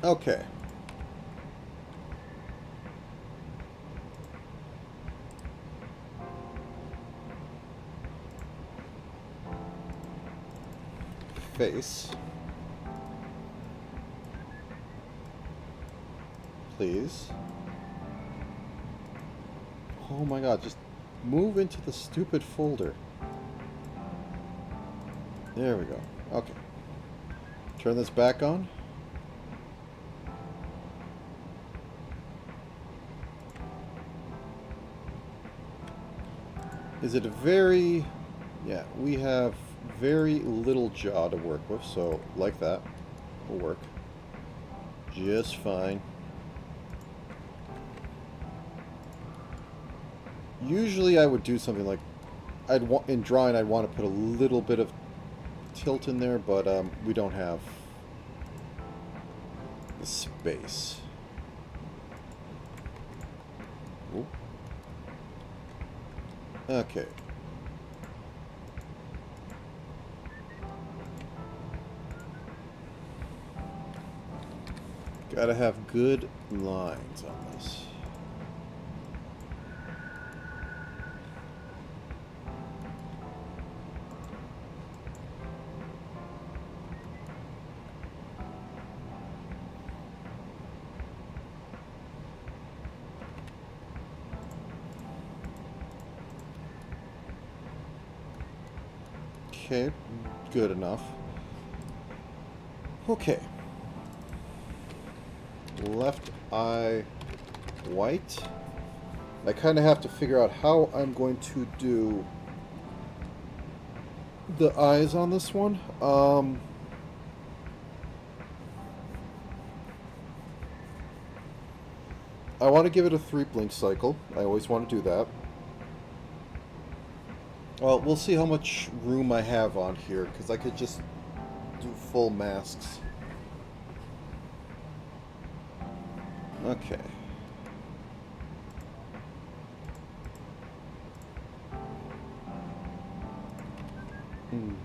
Okay. Face. Please. Oh my god, just move into the stupid folder. There we go. Okay. Turn this back on. Is it a very... Yeah, we have very little jaw to work with, so like that will work just fine. Usually I would do something like... in drawing I'd want to put a little bit of tilt in there, but we don't have the space. Ooh. Okay. Gotta have good lines on this. Okay, good enough. Okay. Left eye white. I kind of have to figure out how I'm going to do the eyes on this one. I want to give it a 3 blink cycle. I always want to do that. Well, we'll see how much room I have on here, because I could just do full masks. Okay. Do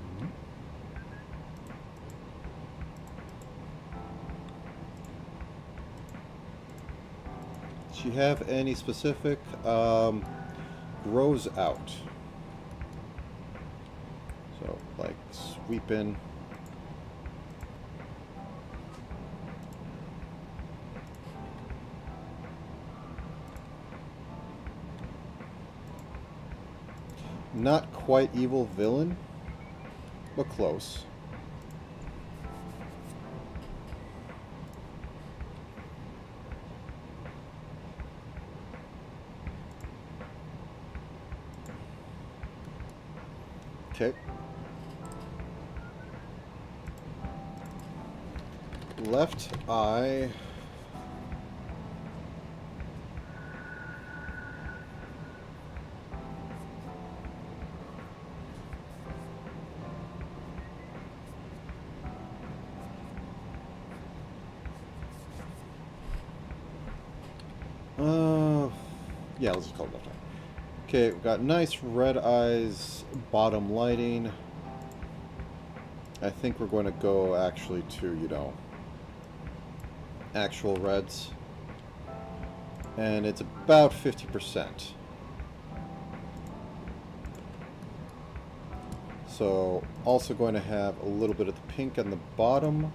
you have any specific grows out? So, like, sweep in. Not quite evil villain, but close. Okay. Left eye. Yeah, let's just call it left eye. Okay, we've got nice red eyes, bottom lighting. I think we're going to go actually to, you know, actual reds. And it's about 50%. So, also going to have a little bit of the pink on the bottom.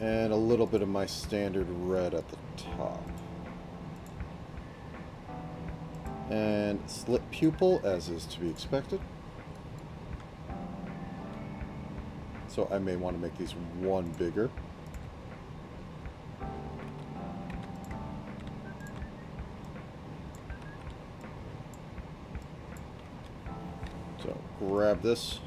And a little bit of my standard red at the top. And slit pupil, as is to be expected. So I may want to make these one bigger. So grab this.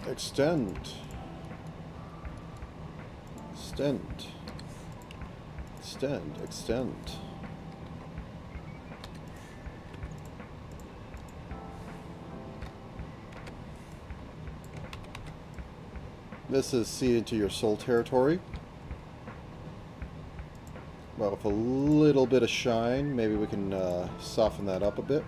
Extend. Extend. Extend. Extend. This is see into your soul territory. Well, with a little bit of shine, maybe we can soften that up a bit.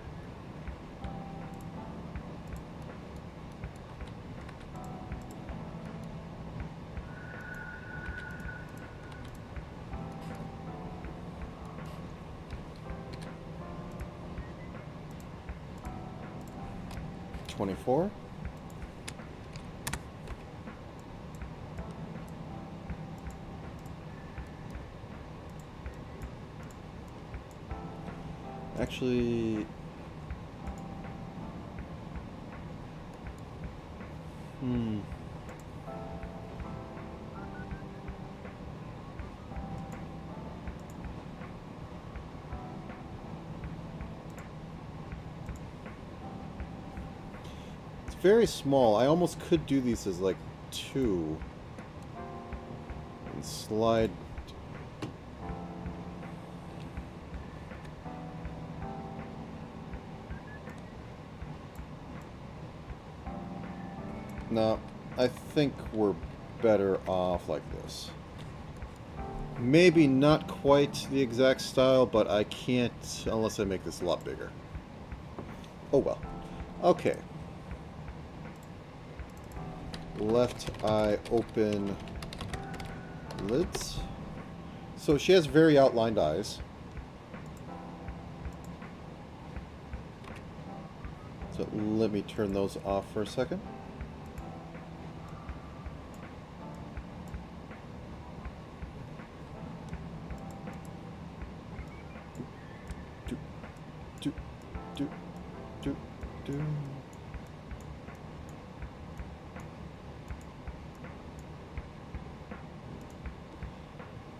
$24. Actually, very small. I almost could do these as like 2. And slide... No, I think we're better off like this. Maybe not quite the exact style, but I can't unless I make this a lot bigger. Oh well. Okay. Left eye open lids. So she has very outlined eyes. So let me turn those off for a second.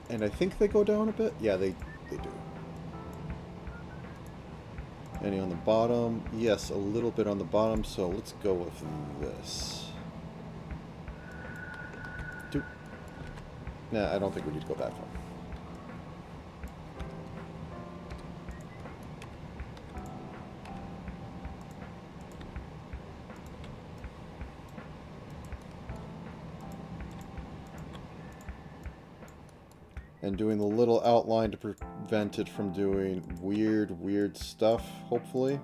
And I think they go down a bit. Yeah, they do. Any on the bottom? Yes, a little bit on the bottom, so let's go with this. Nah, I don't think we need to go that far. And doing the little outline to prevent it from doing weird stuff, hopefully.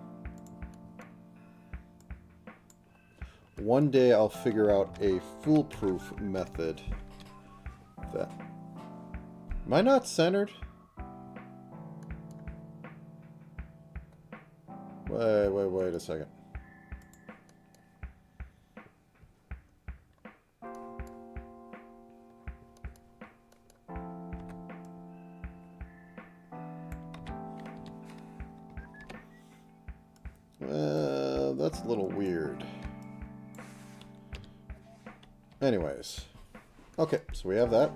One day I'll figure out a foolproof method. That... Am I not centered? Wait a second. That's a little weird. Anyways. Okay, so we have that.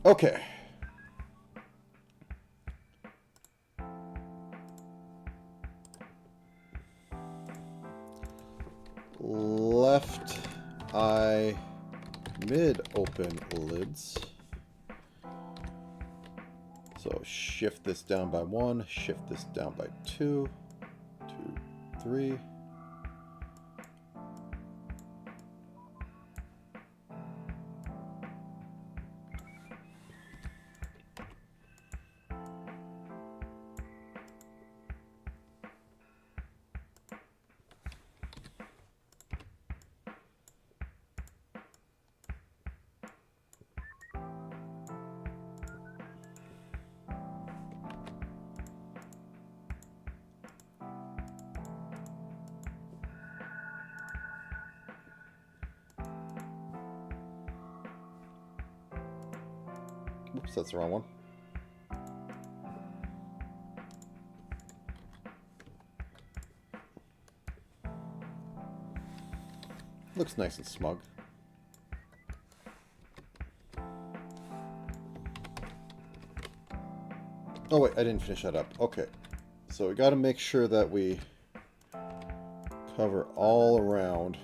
Okay. Left eye mid open lids. So shift this down by 1, shift this down by 2, 2, 3. Oops, that's the wrong one. Looks nice and smug. Oh wait, I didn't finish that up. Okay. So we got to make sure that we cover all around.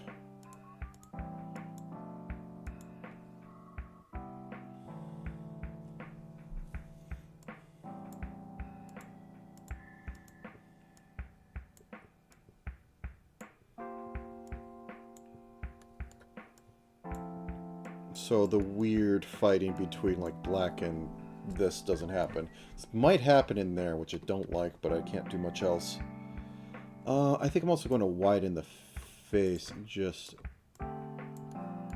So the weird fighting between like black and this doesn't happen. This might happen in there, which I don't like, but I can't do much else. I think I'm also going to widen the face just a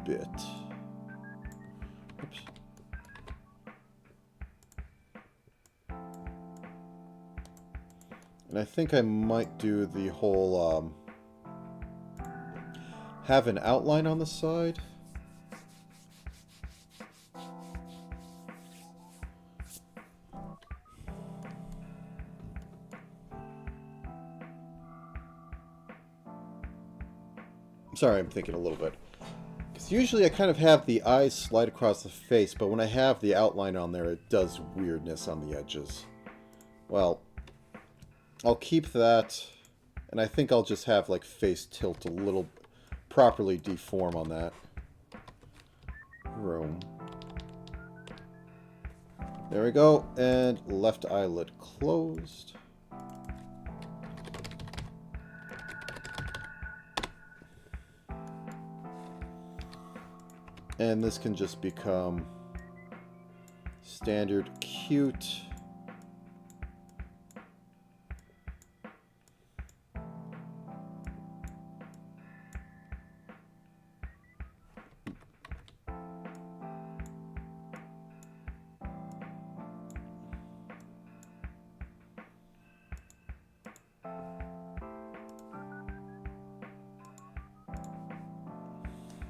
bit. Oops. And I think I might do the whole have an outline on the side. Sorry, I'm thinking a little bit. Because usually I kind of have the eyes slide across the face, but when I have the outline on there, it does weirdness on the edges. Well, I'll keep that And I think I'll just have like face tilt a little, properly deform on that. Room. There we go. And left eyelid closed. And this can just become standard cute.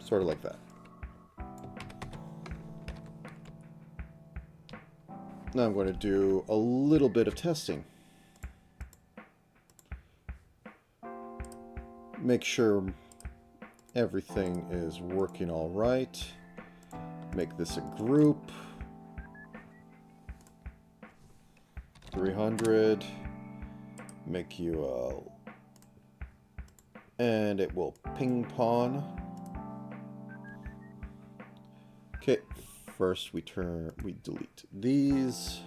Sort of like that. Now I'm going to do a little bit of testing. Make sure everything is working all right. Make this a group. 300. Make you a... And it will ping pong. Okay. First we delete these,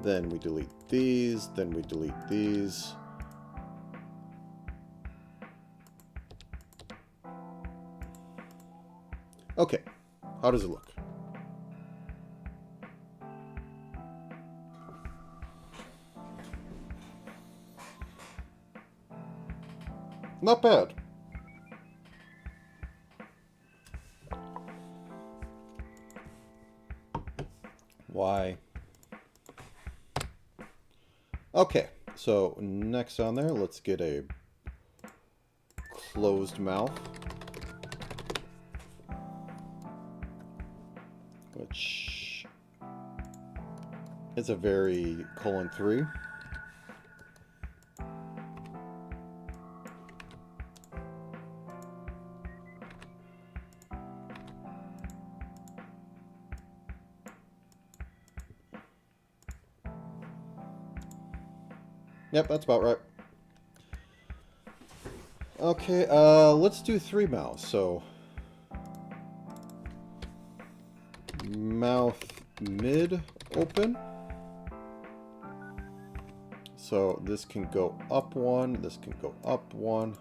then we delete these, then we delete these. Okay, how does it look? Not bad. Why? Okay, so next on there, let's get a closed mouth, which is a very :3. Yep, that's about right. Okay, let's do 3 mouths. So, mouth mid open. So this can go up 1, this can go up 1.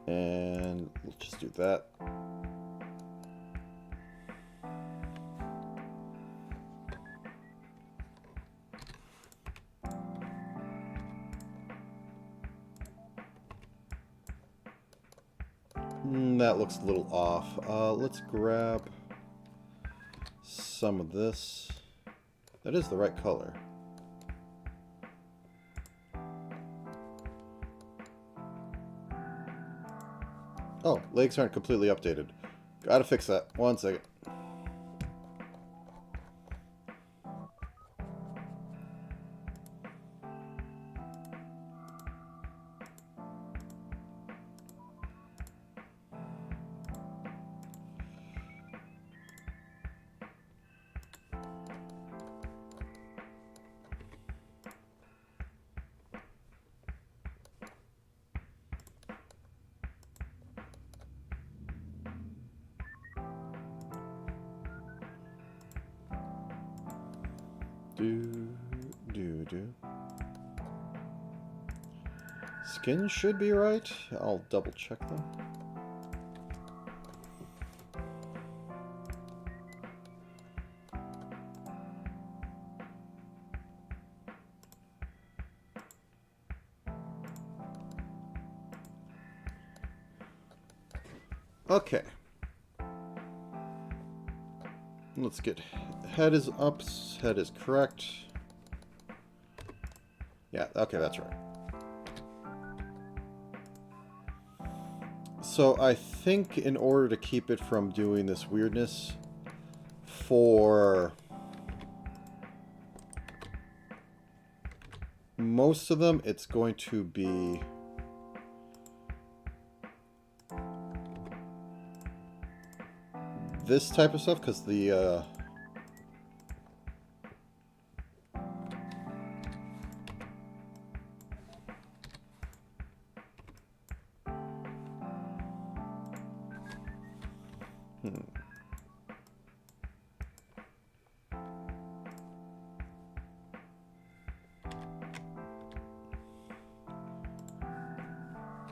And we'll just do that. That looks a little off. Let's grab some of this. That is the right color. Oh, legs aren't completely updated. Gotta fix that. 1 second. Do. Skin should be right. I'll double check them. Okay. Let's get head is up, head is correct. Yeah, okay, that's right. So I think in order to keep it from doing this weirdness, for most of them, it's going to be this type of stuff because the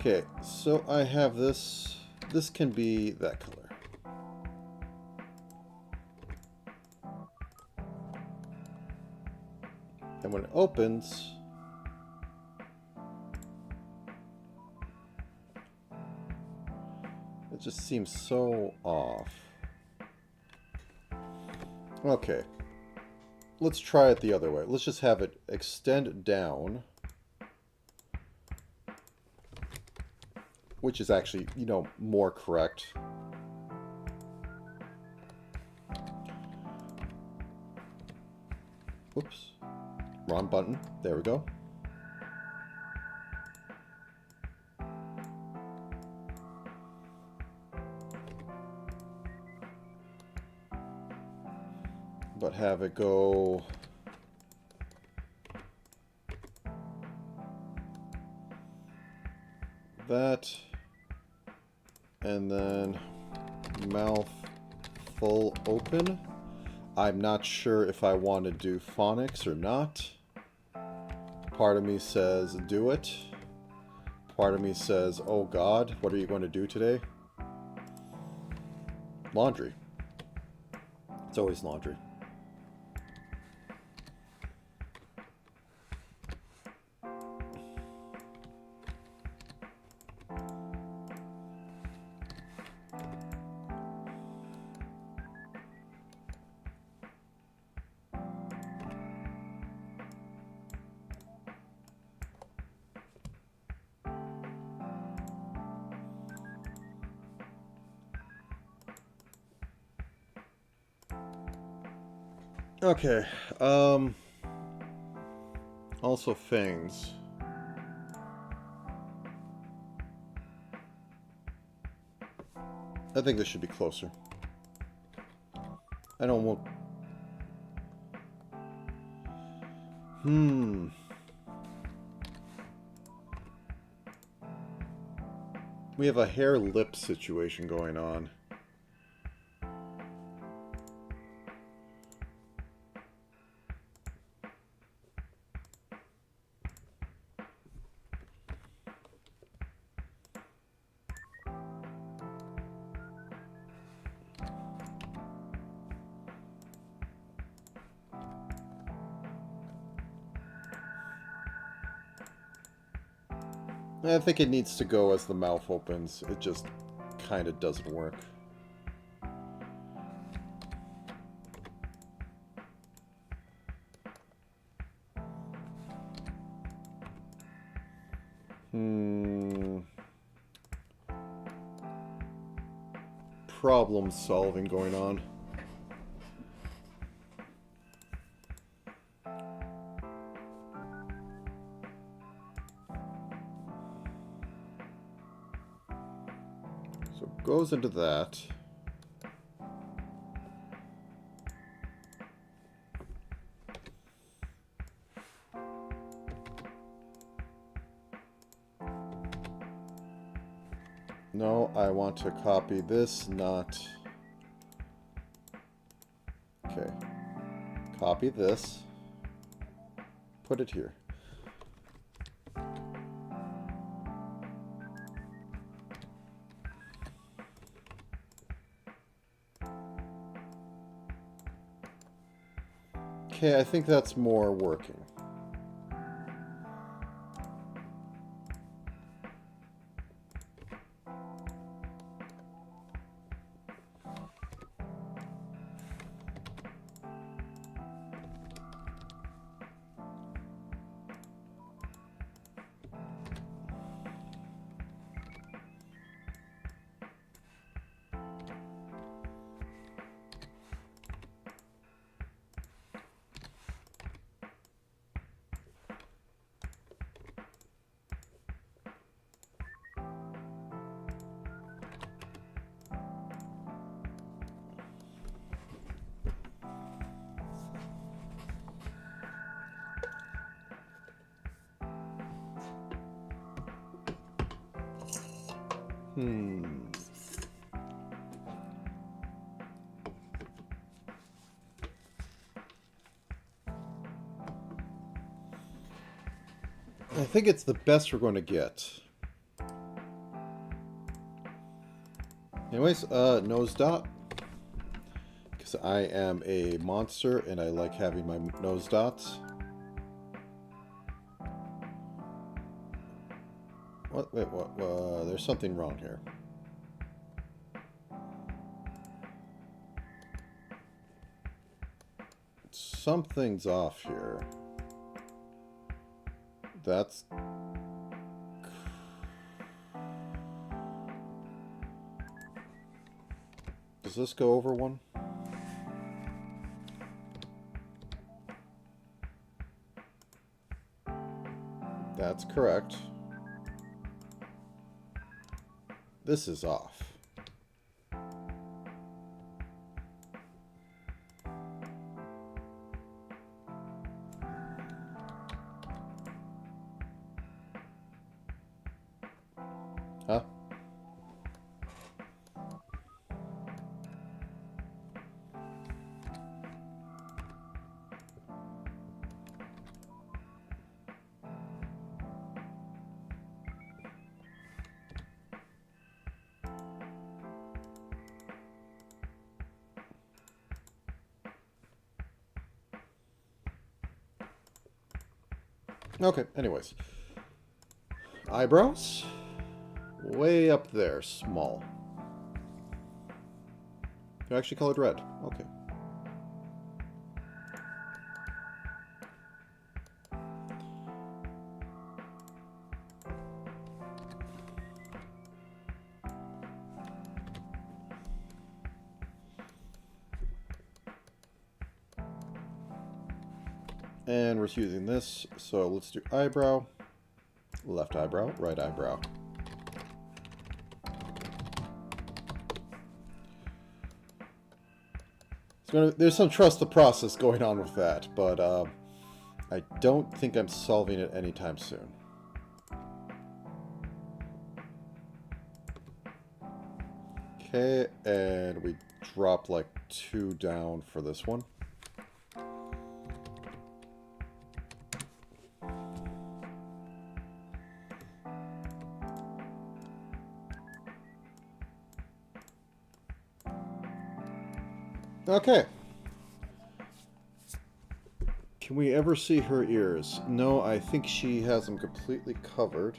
Okay, so I have this. This can be that color. And when it opens, it just seems so off. Okay, let's try it the other way. Let's just have it extend down, which is actually, you know, more correct. Whoops. Wrong button. There we go. But have it go that, and then mouth full open. I'm not sure if I want to do phonics or not. Part of me says do it. Part of me says, oh God, what are you going to do today? Laundry. It's always laundry. Okay, also fangs. I think this should be closer. I don't want... We have a hair lip situation going on. I think it needs to go as the mouth opens. It just kind of doesn't work. Problem solving going on. So it goes into that. No, I want to copy this, not... Okay. Copy this. Put it here. Okay, I think that's more working. I think it's the best we're going to get. Anyways, nose dot. Because I am a monster and I like having my nose dots. What? Wait, what? There's something wrong here. Something's off here. That's... Does this go over one? That's correct. This is off. Huh? Okay, anyways. Eyebrows? Way up there, small. They're actually colored red. Okay. And we're using this, so let's do eyebrow, left eyebrow, right eyebrow. There's some trust the process going on with that, but I don't think I'm solving it anytime soon. Okay, and we drop like 2 down for this one. Okay. Can we ever see her ears? No, I think she has them completely covered.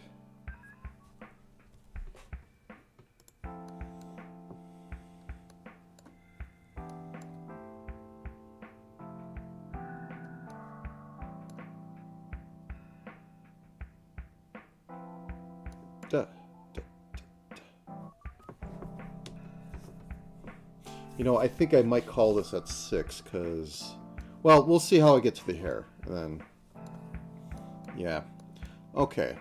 Duh. You know, I think I might call this at 6, because... Well, we'll see how I get to the hair, and then... Yeah. Okay.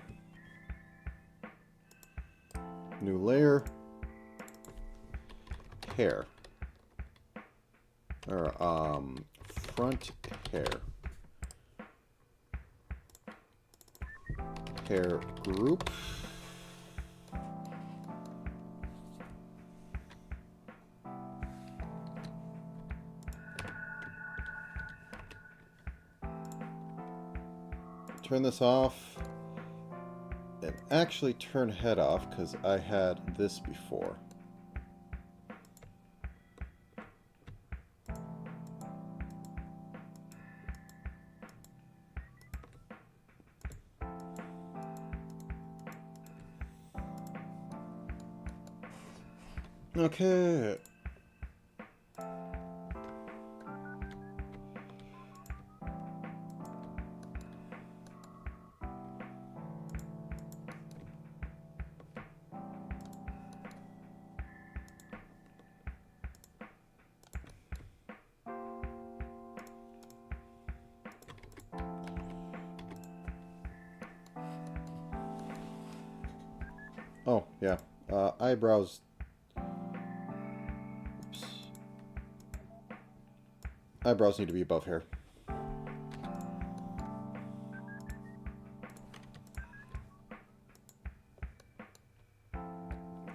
New layer. Hair. Or, front hair. Hair group. Turn this off, and actually turn head off, because I had this before. Okay. Oh, yeah. Eyebrows. Oops. Eyebrows need to be above hair.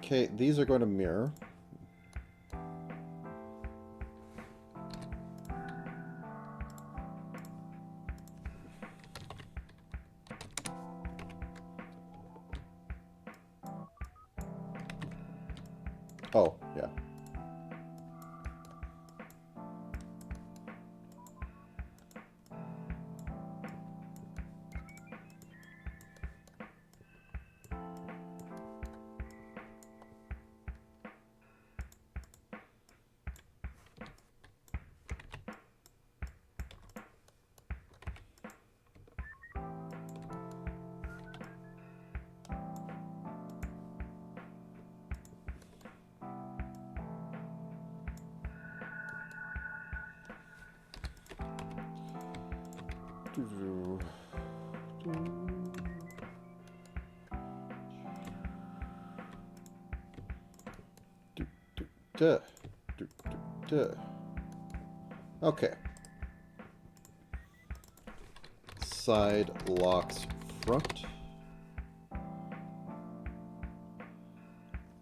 Okay, these are going to mirror. Oh, yeah. Okay. Side locks front.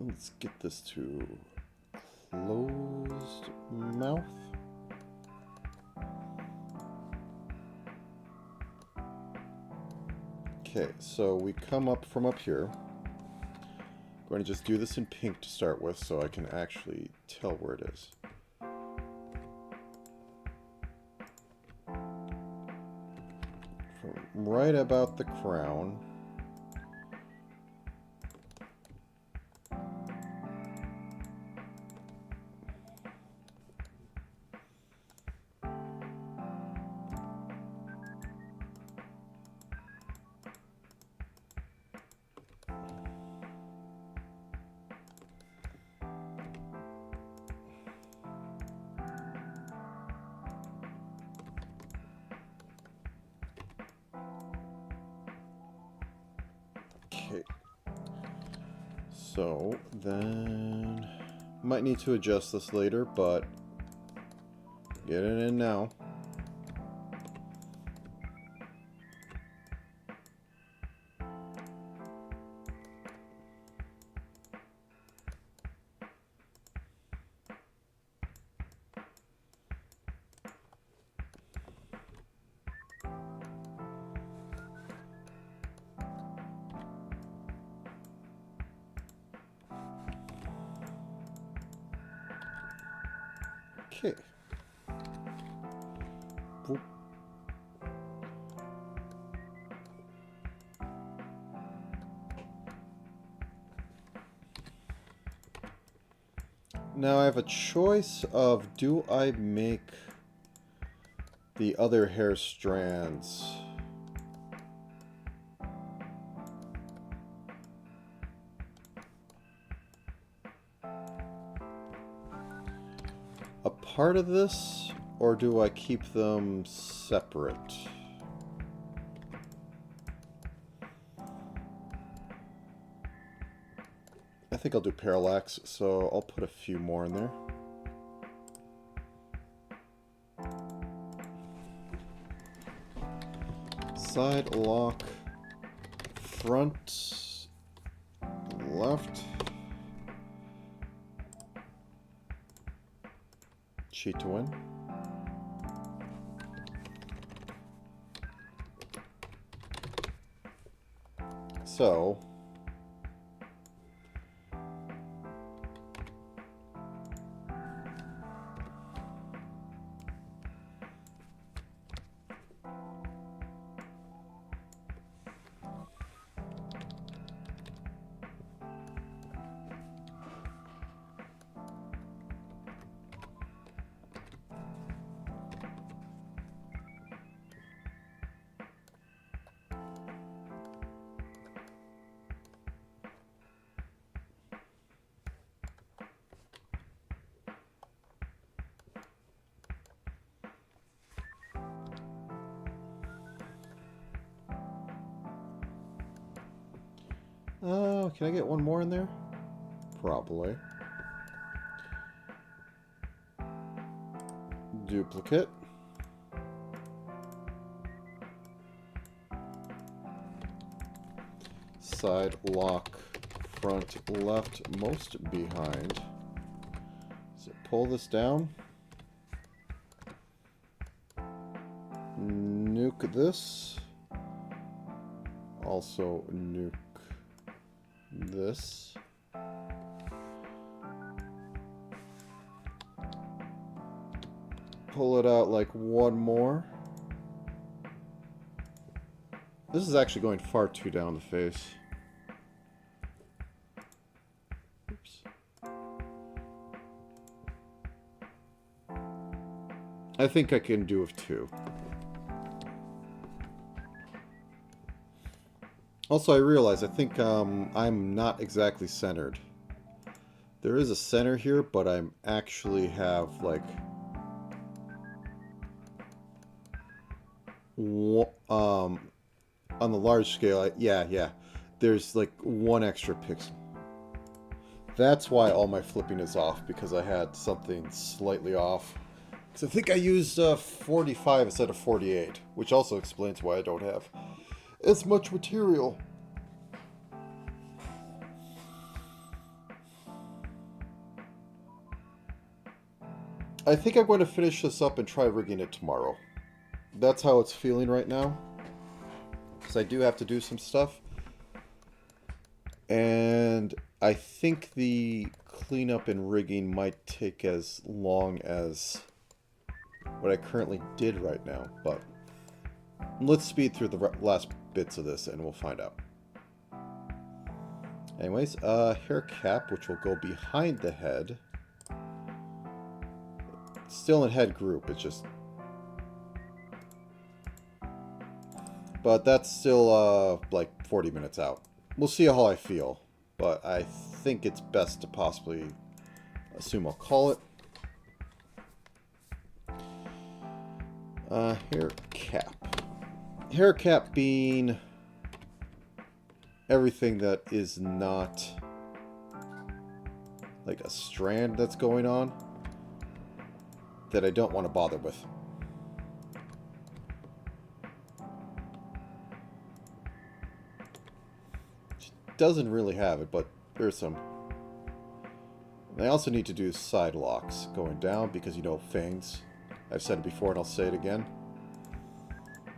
Let's get this to closed mouth. Okay, so we come up from up here. I'm going to just do this in pink to start with so I can actually tell where it is. From right about the crown. Okay, so then might need to adjust this later, but get it in now. Okay. Boop. Now I have a choice of, do I make the other hair strands a part of this, or do I keep them separate? I think I'll do parallax, so I'll put a few more in there. Side lock, front, left. Cheat to win. So can I get one more in there? Probably. Duplicate. Side lock front left most behind. So pull this down. Nuke this. Also nuke this. Pull it out like one more. This is actually going far too down the face. Oops. I think I can do with two. Also, I realize I think I'm not exactly centered. There is a center here, but I actually have like on the large scale, yeah, there's like one extra pixel. That's why all my flipping is off, because I had something slightly off. Because I think I used 45 instead of 48, which also explains why I don't have as much material. I think I'm going to finish this up and try rigging it tomorrow. That's how it's feeling right now. Because I do have to do some stuff. And I think the cleanup and rigging might take as long as what I currently did right now. But let's speed through the last bits of this and we'll find out. Anyways, hair cap, which will go behind the head. Still in head group, it's just... But that's still, like, 40 minutes out. We'll see how I feel. But I think it's best to possibly assume I'll call it. Hair cap. Hair cap being everything that is not like a strand that's going on that I don't want to bother with. Doesn't really have it, but there's some. And I also need to do side locks going down because, you know, fangs. I've said it before and I'll say it again.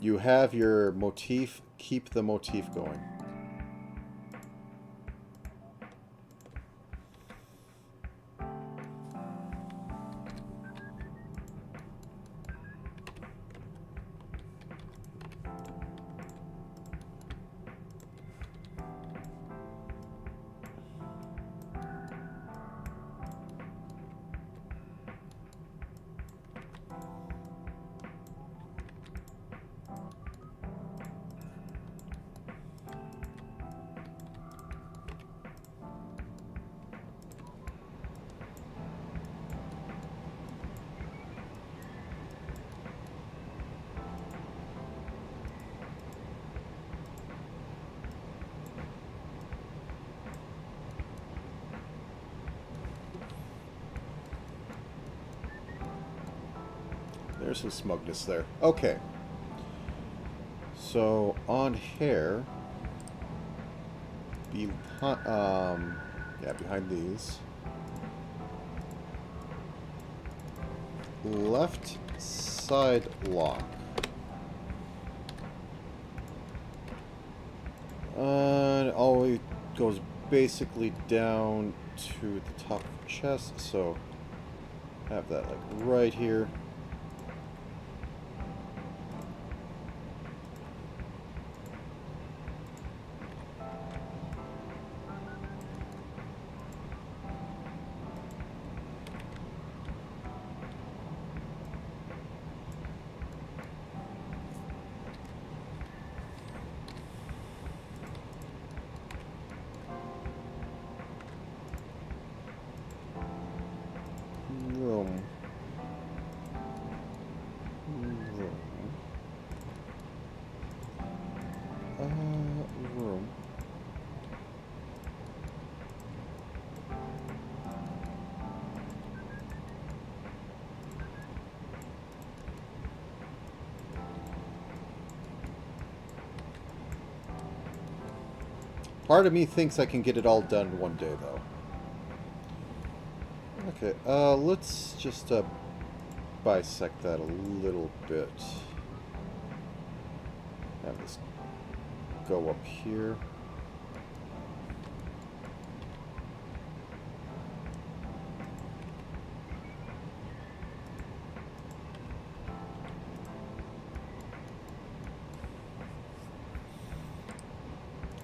You have your motif, keep the motif going. There's some smugness there. Okay. So, on hair, behind these. Left side lock. And it always goes basically down to the top of the chest, so have that like right here. Room. Part of me thinks I can get it all done one day, though. Okay, let's just bisect that a little bit. Have this go up here.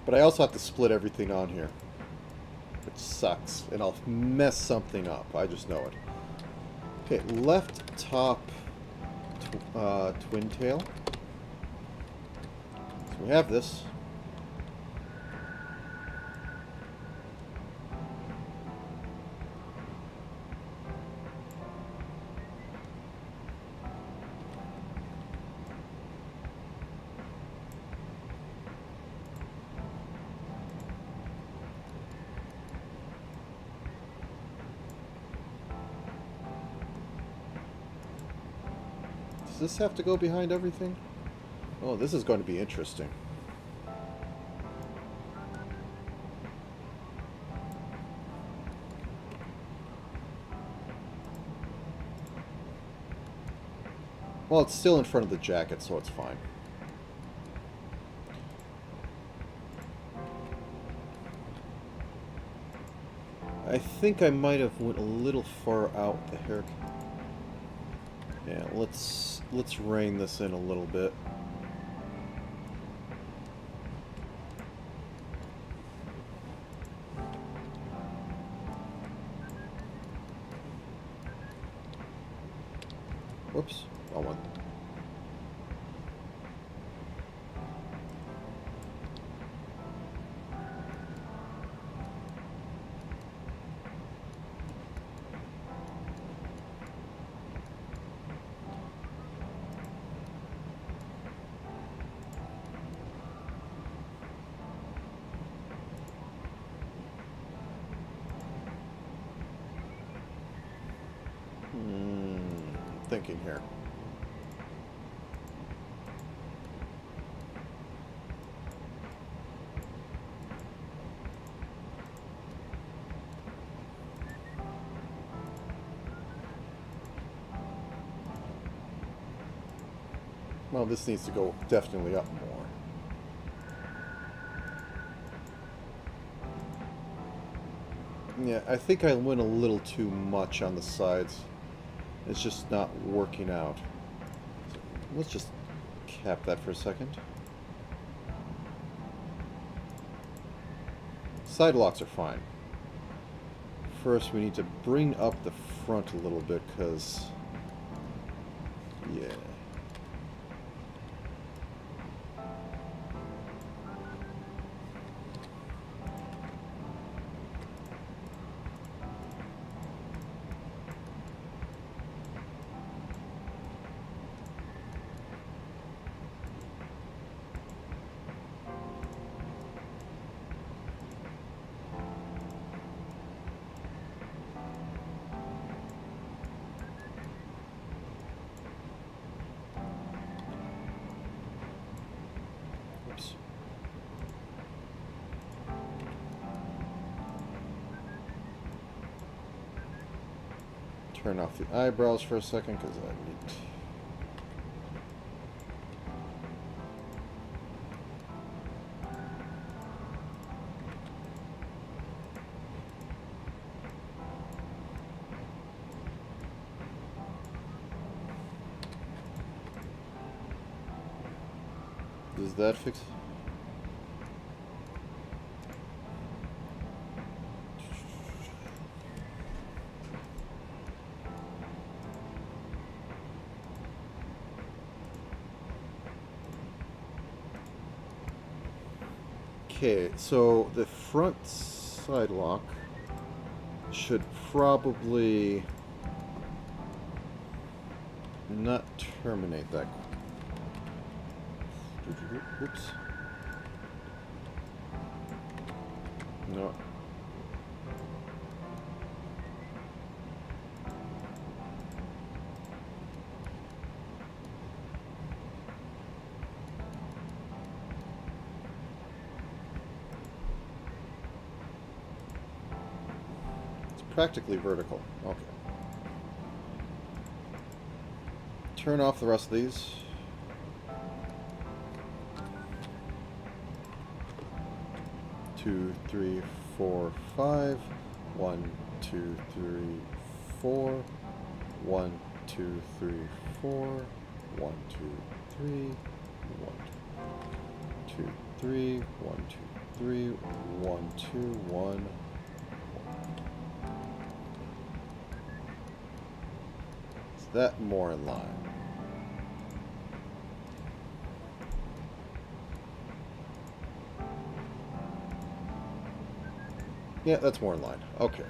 But I also have to split everything on here, which sucks, and I'll mess something up. I just know it. Okay, left top twin tail. So we have this. Does this have to go behind everything? Oh, this is going to be interesting. Well, it's still in front of the jacket, so it's fine. I think I might have went a little far out the hair. Yeah, let's rein this in a little bit. Whoops, wrong one. Thinking here. Well, this needs to go definitely up more. Yeah, I think I went a little too much on the sides. It's just not working out. So let's just cap that for a second. Side locks are fine. First, we need to bring up the front a little bit, because... yeah. Turn off the eyebrows for a second, because I need... Does that fix... Okay, so the front side lock should probably not terminate that. Oops. No. practically vertical. Okay. Turn off the rest of these. Two, three, four, five. 1, 2, 3, 4. 1, 2, 3, 4. 1, 2, 3. 1, 2, 3. 1, 2, 3. 1, 2, 1. Is that more in line? Yeah, that's more in line. Okay.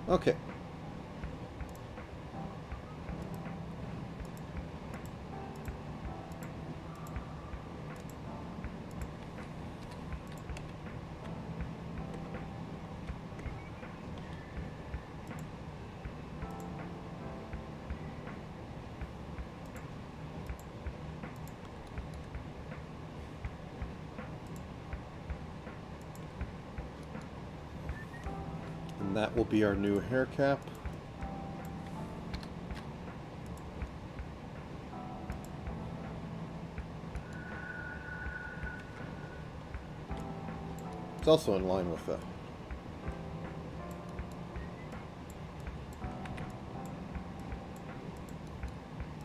Okay. And that will be our new hair cap. It's also in line with the...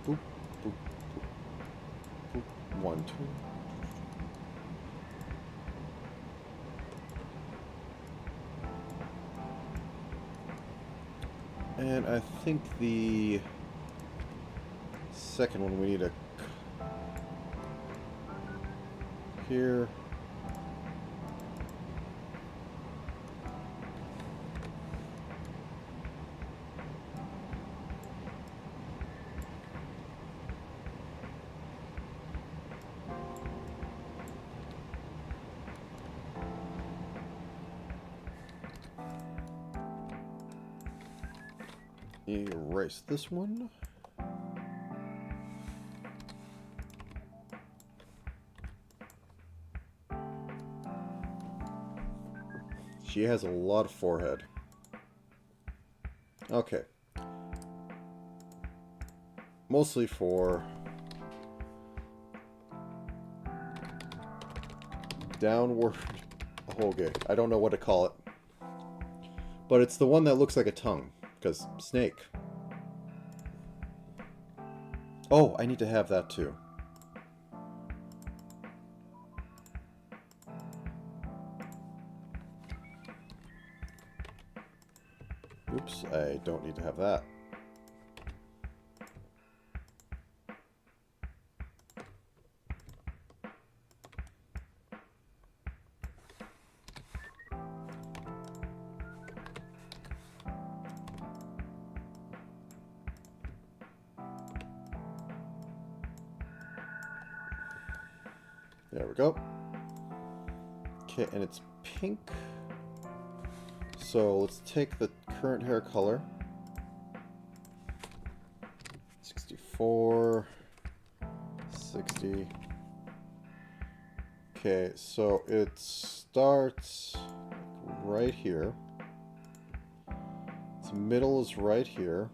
Boop, boop, boop, boop. 1, 2. And I think the second one we need a... Here. Erase this one. She has a lot of forehead. Okay. Mostly for downward hoge. I don't know what to call it. But it's the one that looks like a tongue. Because snake. Oh, I need to have that too. Oops, I don't need to have that. There we go. Okay, and it's pink. So let's take the current hair color. 64, 60. Okay, so it starts right here. Its middle is right here.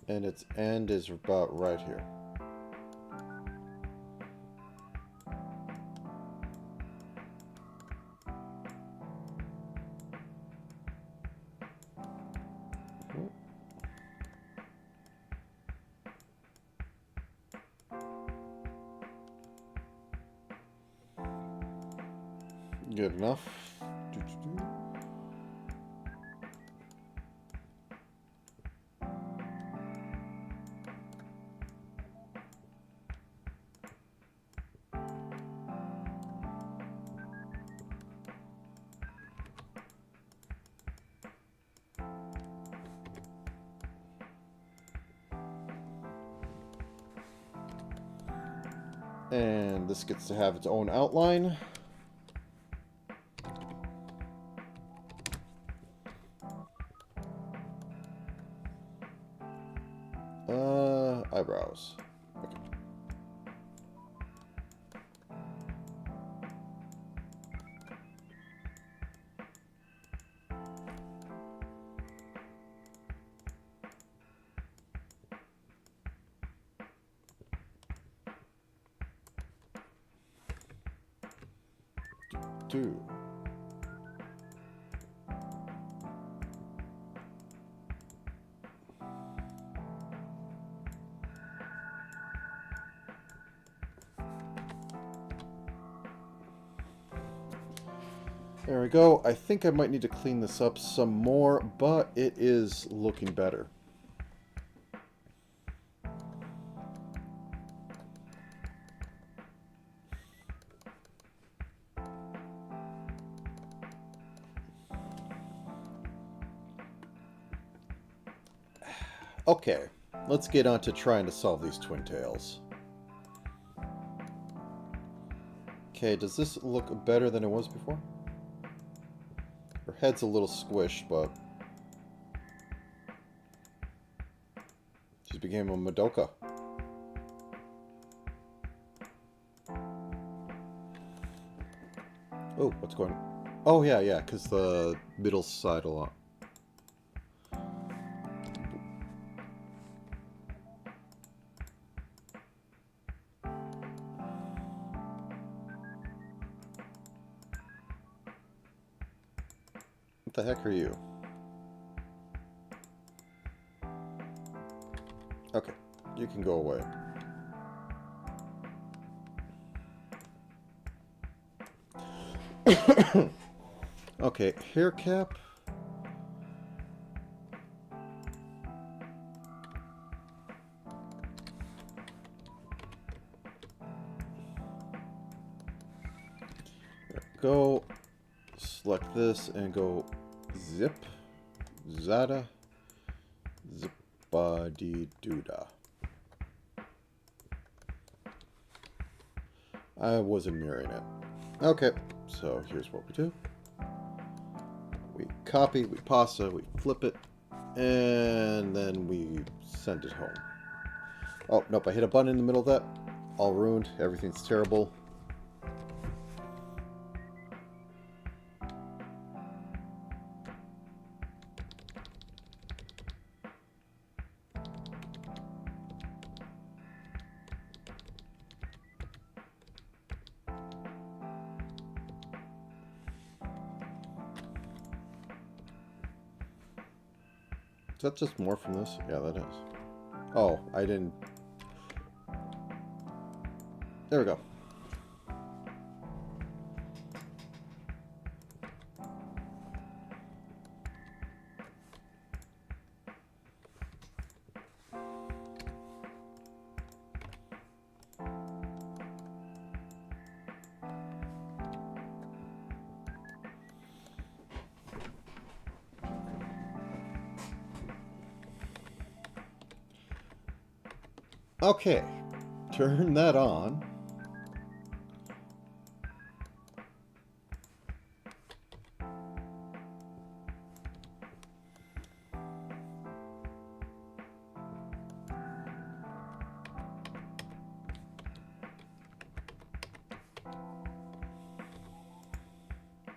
And its end is about right here. Good enough. And this gets to have its own outline. do. There we go. I think I might need to clean this up some more, but it is looking better. Okay, let's get on to trying to solve these twin tails. Okay, does this look better than it was before? Her head's a little squished, but she became a Madoka. Oh, what's going on? Oh, yeah, because the middle side a lot. What the heck are you? Okay, you can go away. Okay, hair cap. There we go. Select this and go zip, zada, zip-a-dee-doo-da. I wasn't mirroring it. Okay, so here's what we do. We copy, we pasta, we flip it, and then we send it home. Oh, nope, I hit a button in the middle of that. All ruined, everything's terrible. Is that just more from this? Yeah, that is. Oh, I didn't... There we go. Okay, turn that on.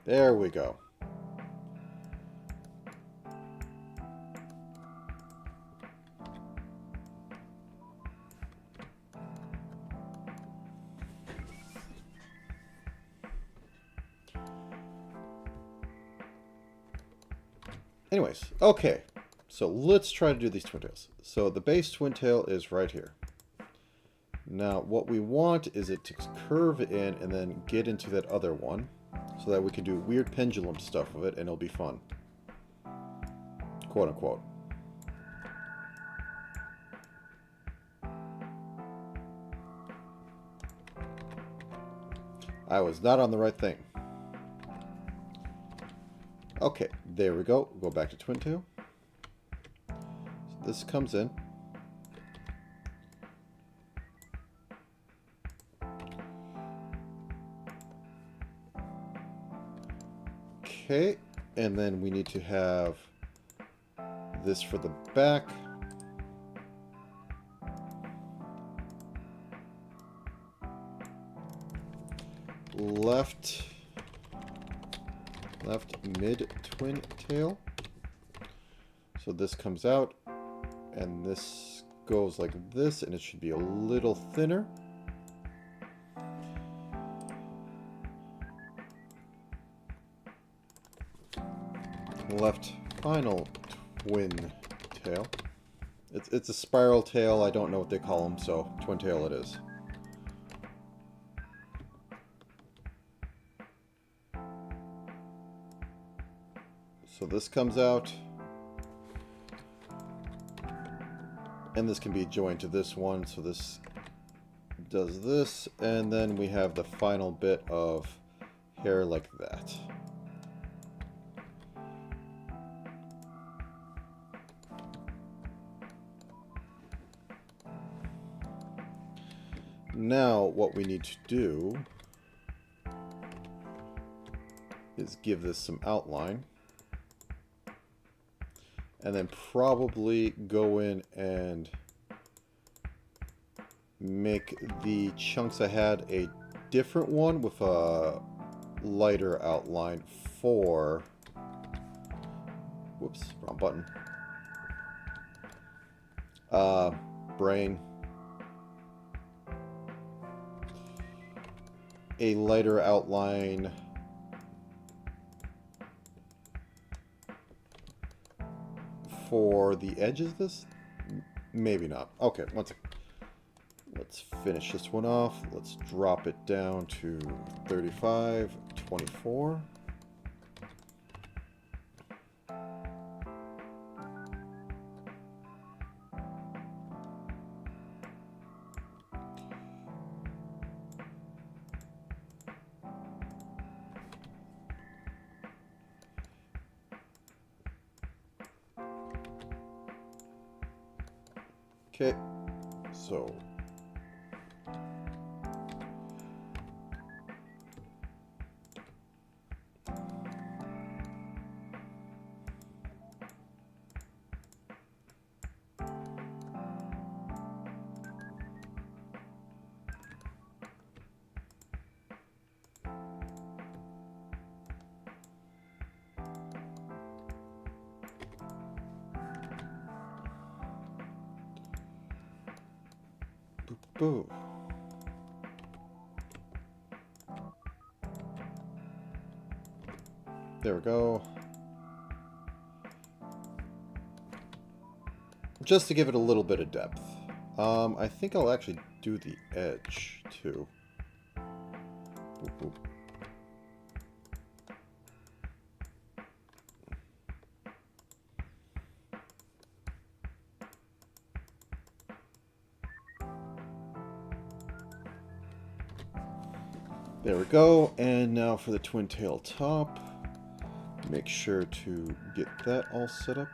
There we go. Anyways, okay, so let's try to do these twin tails. So the base twin tail is right here. Now what we want is it to curve in and then get into that other one so that we can do weird pendulum stuff with it and it'll be fun. Quote unquote. I was not on the right thing. Okay, there we go. Go back to twin tail. So this comes in. Okay, and then we need to have this for the back. Left mid twin tail. So this comes out and this goes like this and it should be a little thinner. left final twin tail. It's a spiral tail. I don't know what they call them, so twin tail it is. So this comes out, and this can be joined to this one, so this does this, and then we have the final bit of hair like that. Now what we need to do is give this some outline, and then probably go in and make the chunks I had a different one with a lighter outline for, whoops, wrong button, brain, a lighter outline for the edges of this? Maybe not. Okay, one second. Let's finish this one off. Let's drop it down to 35, 24. Okay, so boom. There we go. Just to give it a little bit of depth. I think I'll actually do the edge too. Boop, boop. There we go, and now for the twin tail top, make sure to get that all set up.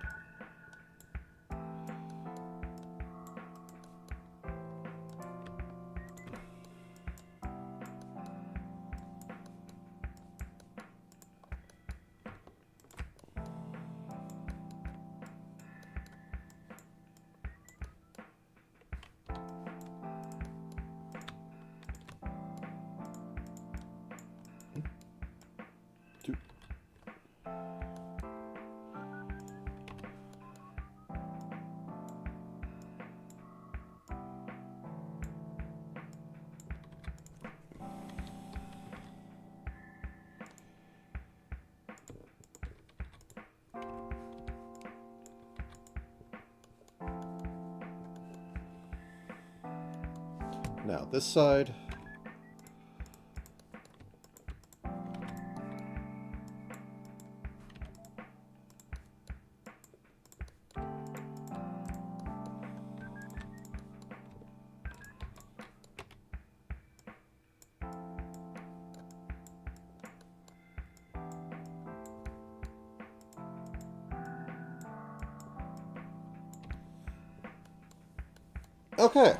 Now this side. Okay.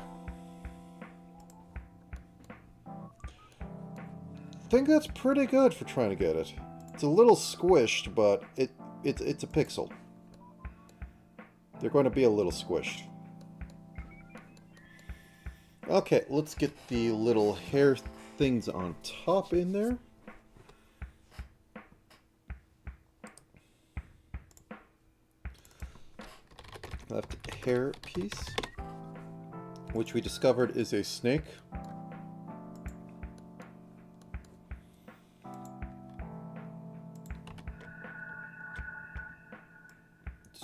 I think that's pretty good for trying to get it. It's a little squished, but it's a pixel. They're going to be a little squished. Okay, let's get the little hair things on top in there. Left hair piece, which we discovered is a snake.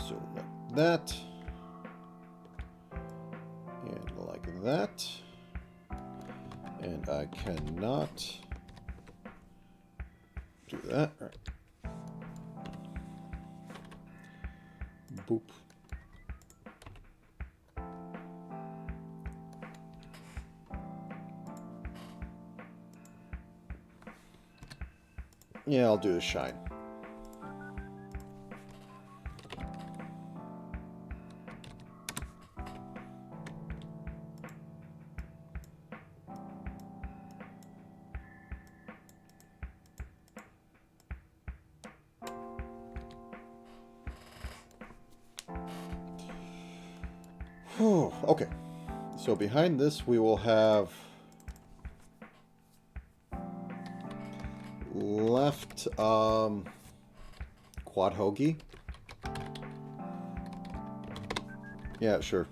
So like that. And like that. And I cannot do that. All right. Boop. Yeah, I'll do the shine. Okay, so behind this we will have left quad hoagie. Yeah, sure.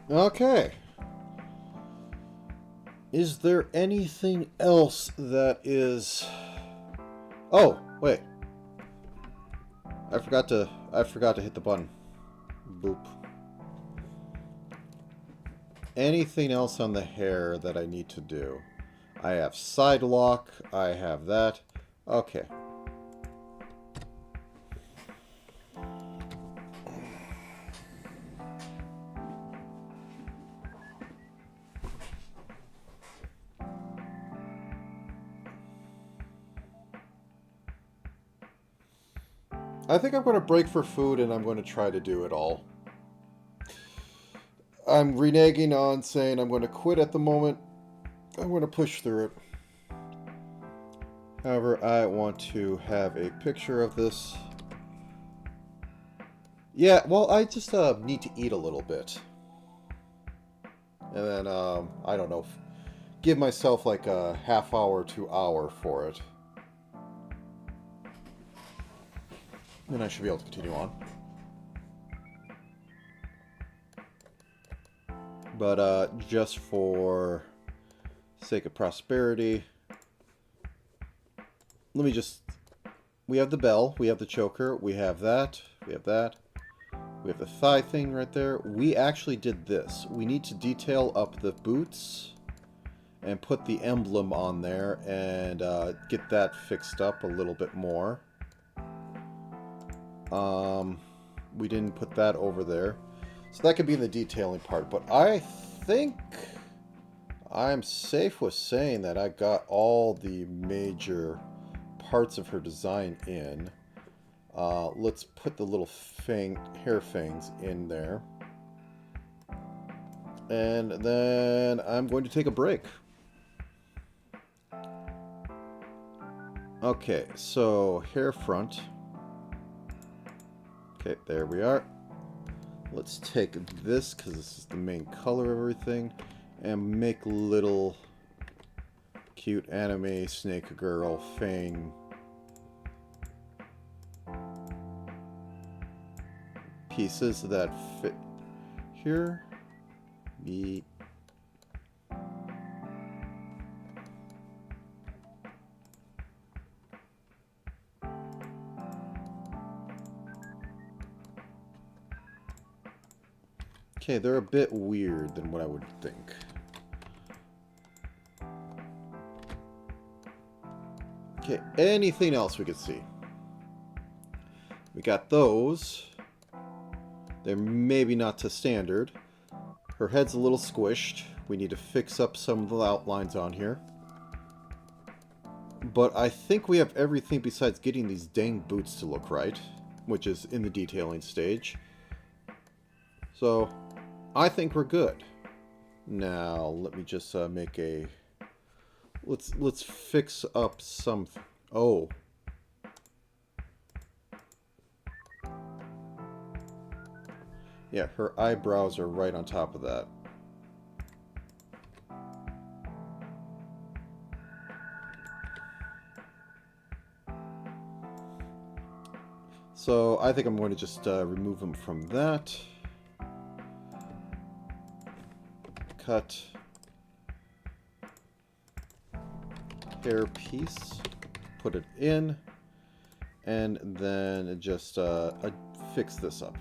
Okay. Is there anything else that is... Oh, wait. I forgot to hit the button. Boop. Anything else on the hair that I need to do? I have side lock. I have that. Okay. I think I'm going to break for food and I'm going to try to do it all. I'm reneging on saying I'm going to quit at the moment. I'm going to push through it. However, I want to have a picture of this. Yeah, well, I just need to eat a little bit. And then, I don't know, give myself like a half hour to hour for it. Then I should be able to continue on. But just for sake of prosperity, let me just... We have the bell, we have the choker, we have that, we have that. We have the thigh thing right there. We actually did this. We need to detail up the boots and put the emblem on there and get that fixed up a little bit more. We didn't put that over there. So that could be in the detailing part. But I think I'm safe with saying that I got all the major parts of her design in. Let's put the little hair fangs in there. And then I'm going to take a break. Okay, so hair front. Okay, there we are. Let's take this, because this is the main color of everything, and make little cute anime snake girl fang pieces that fit here. Neat. Okay, they're a bit weird than what I would think. Okay, anything else we could see? We got those. They're maybe not to standard. Her head's a little squished. We need to fix up some of the outlines on here. But I think we have everything besides getting these dang boots to look right, which is in the detailing stage. So, I think we're good. Now, let me just make a... Let's fix up some... Oh. Yeah, her eyebrows are right on top of that. So, I think I'm going to just remove them from that. Cut hair piece, put it in, and then just fix this up.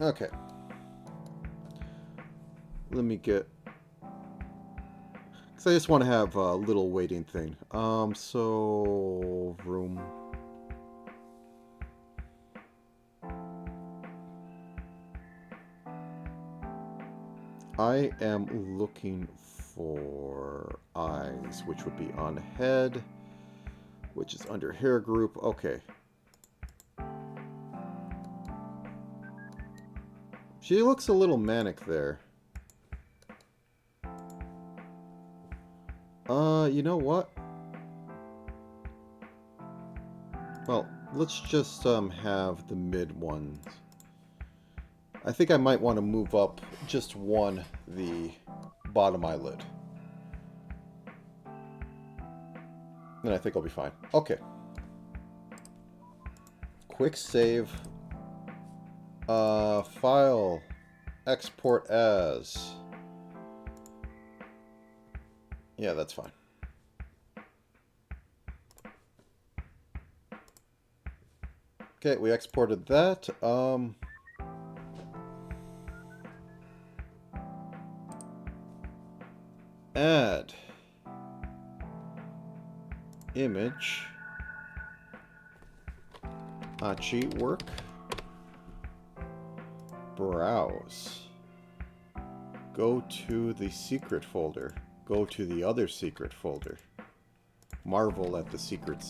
Okay. Let me get... So I just want to have a little waiting thing. So... room... I am looking for eyes, which would be on head, which is under hair group. Okay. She looks a little manic there. You know what? Well, let's just have the mid ones. I think I might want to move up just one, the bottom eyelid. Then I think I'll be fine. Okay. Quick save. File. Export as. Yeah, that's fine. Okay, we exported that. Add image ACHi work, browse, go to the secret folder, go to the other secret folder, marvel at the secret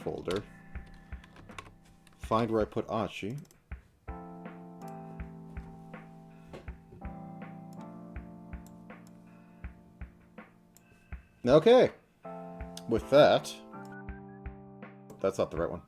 folder, find where I put ACHi. Okay, with that, that's not the right one.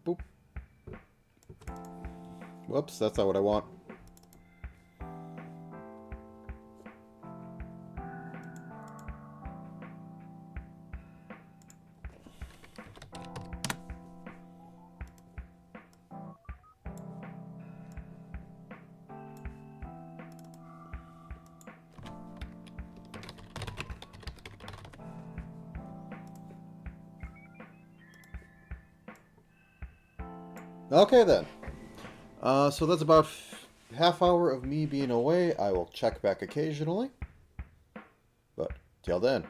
Boop. Whoops, that's not what I want. Okay then. So that's about half hour of me being away. I will check back occasionally. But till then.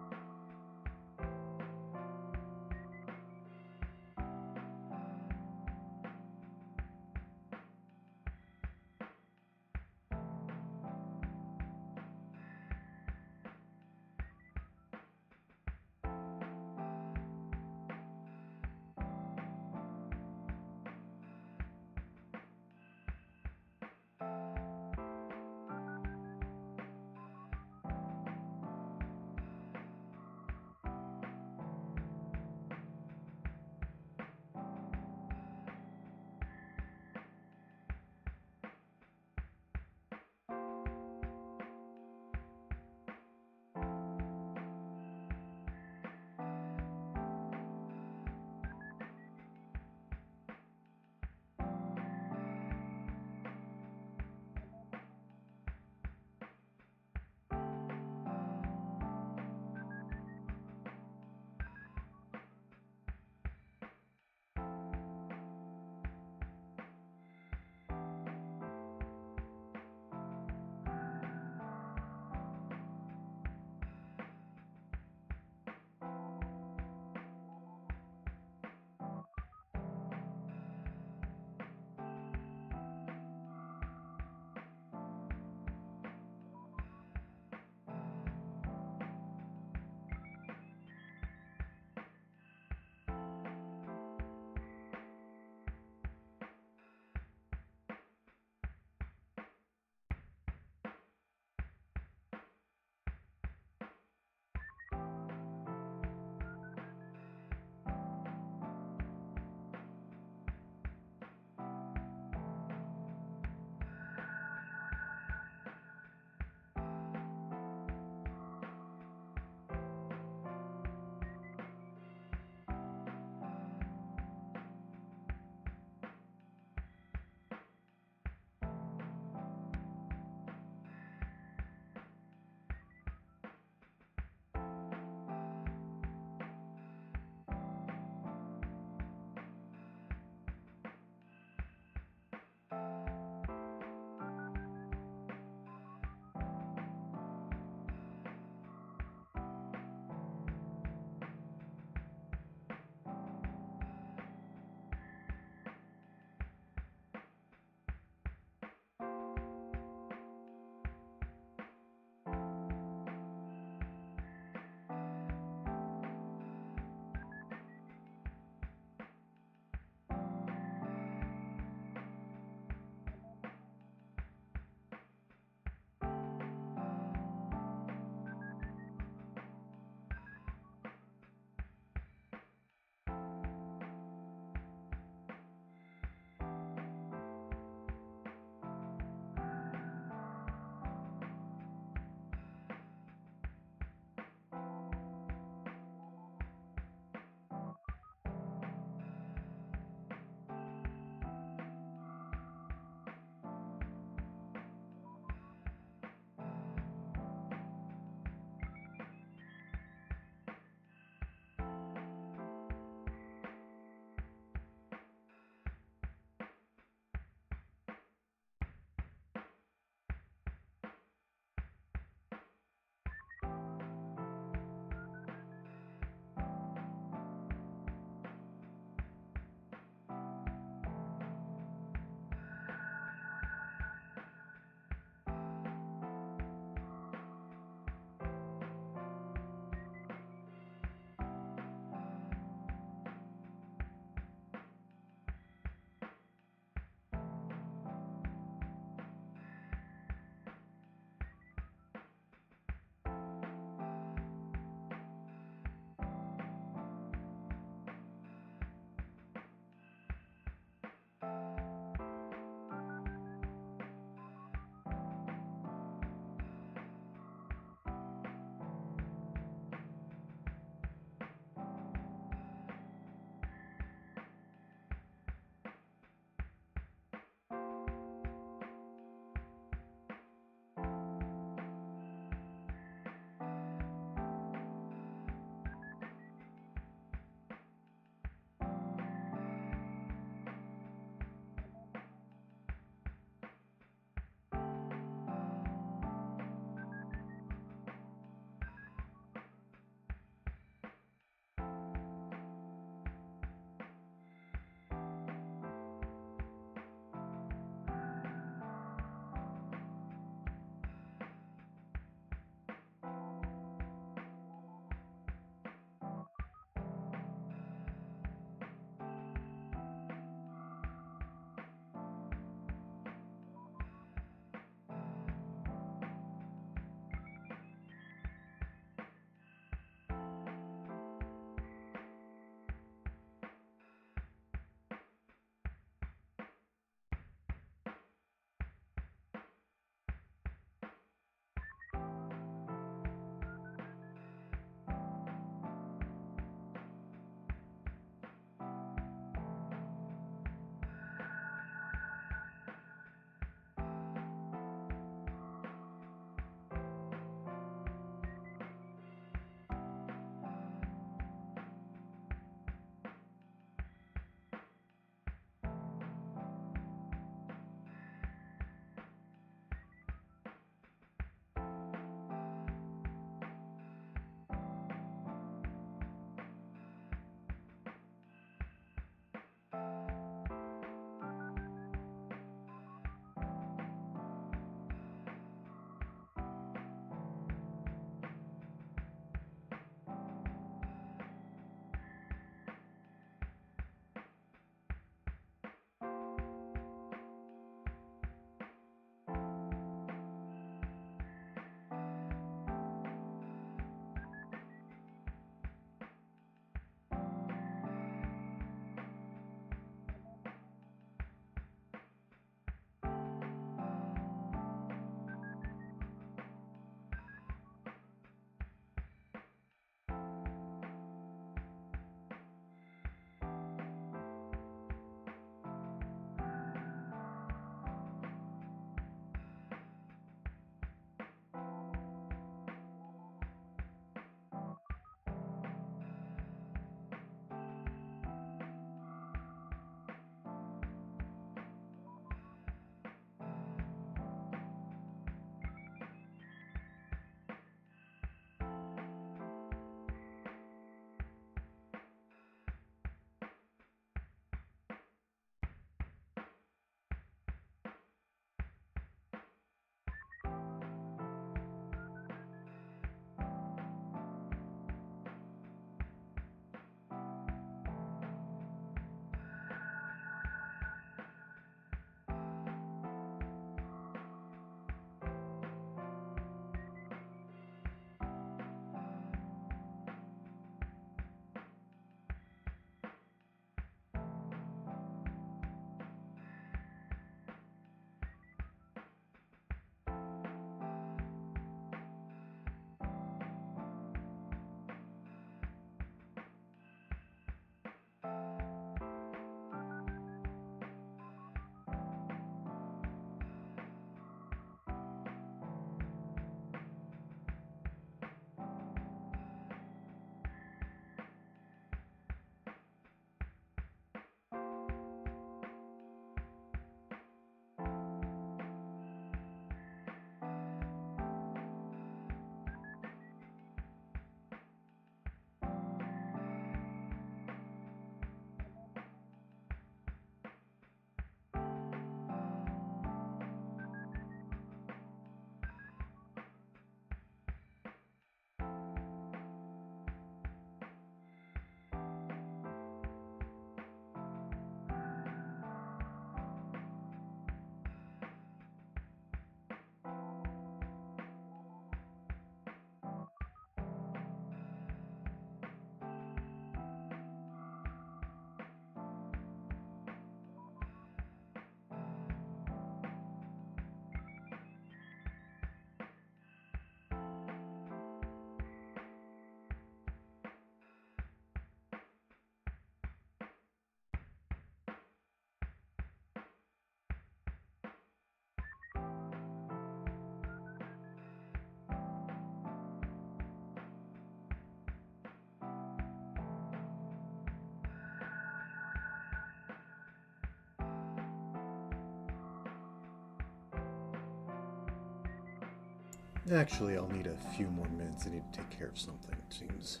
Actually, I'll need a few more minutes. I need to take care of something, it seems.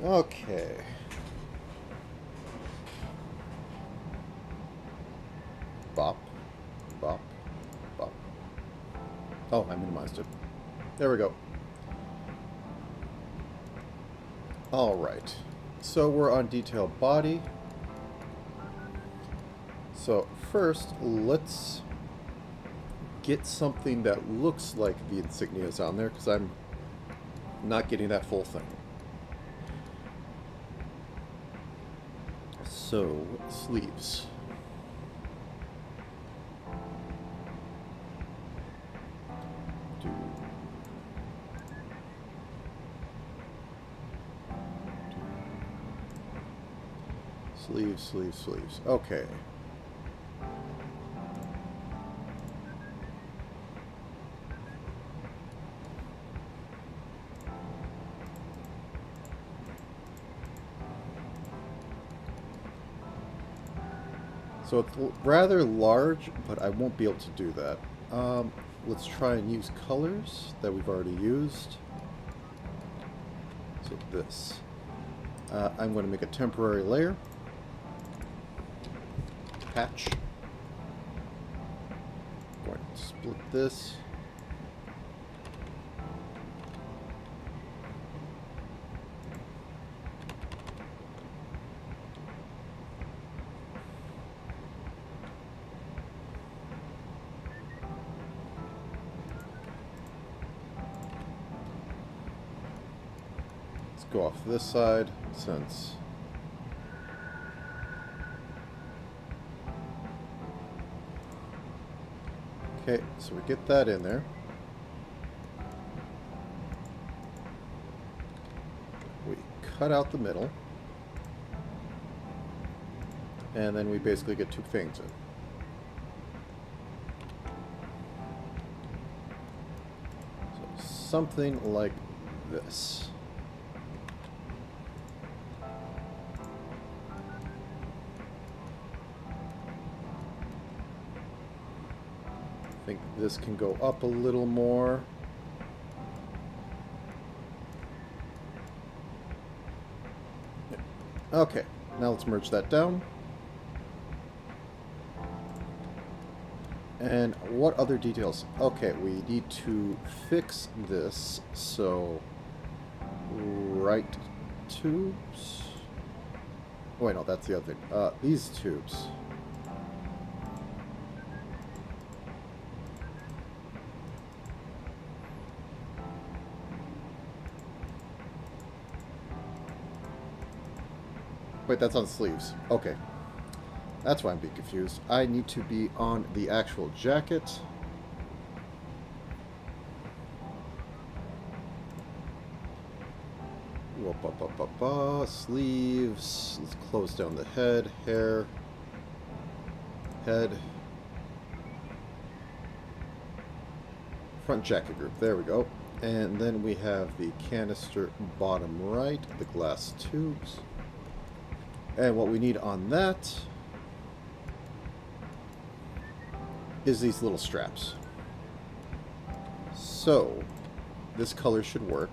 Okay. Bop, bop, bop. Oh, I minimized it. There we go. Alright. So we're on detailed body. So first, let's get something that looks like the insignias on there, because I'm not getting that full thing. So, sleeves. Sleeves, sleeves, sleeves. Okay. So it's rather large, but I won't be able to do that. Let's try and use colors that we've already used. So this. I'm going to make a temporary layer. Patch. Going to split this. Go off this side since okay, so we get that in there. We cut out the middle, and then we basically get two things in. So something like this. I think this can go up a little more. Okay, now let's merge that down. And what other details? Okay, we need to fix this. So, right tubes. Oh, wait, no, that's the other thing. These tubes. Wait, that's on sleeves. Okay. That's why I'm being confused. I need to be on the actual jacket. Sleeves. Let's close down the head, hair, head. Front jacket group. There we go. And then we have the canister bottom right, the glass tubes. And what we need on that is these little straps. So, this color should work.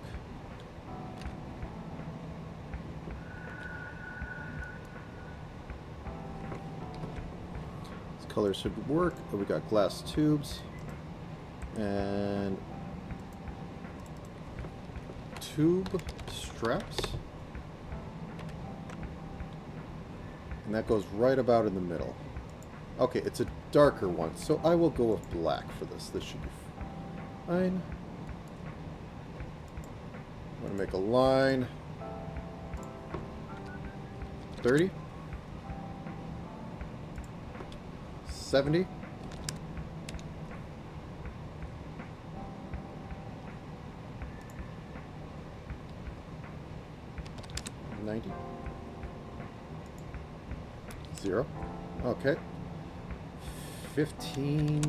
This color should work. We got glass tubes and tube straps. And that goes right about in the middle. Okay, it's a darker one, so I will go with black for this. This should be fine. I'm going to make a line. 30. 70. 90. 0. Okay. 15.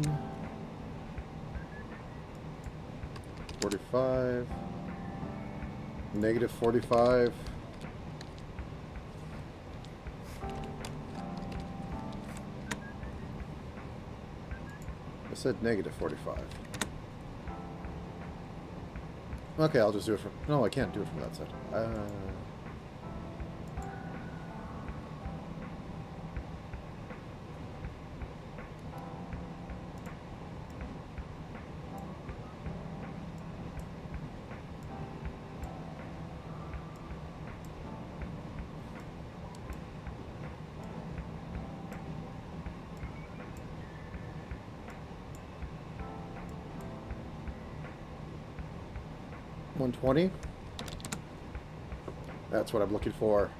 45. Negative 45. I said negative 45. Okay, I'll just do it from... No, I can't do it from that side. 120. That's what I'm looking for.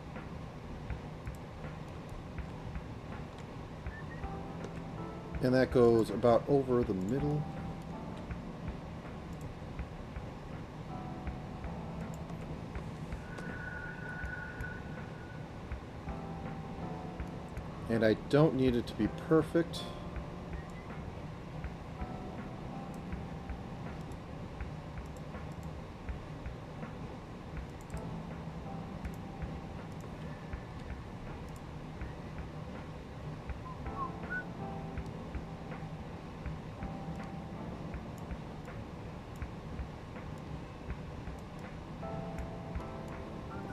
And that goes about over the middle. And I don't need it to be perfect.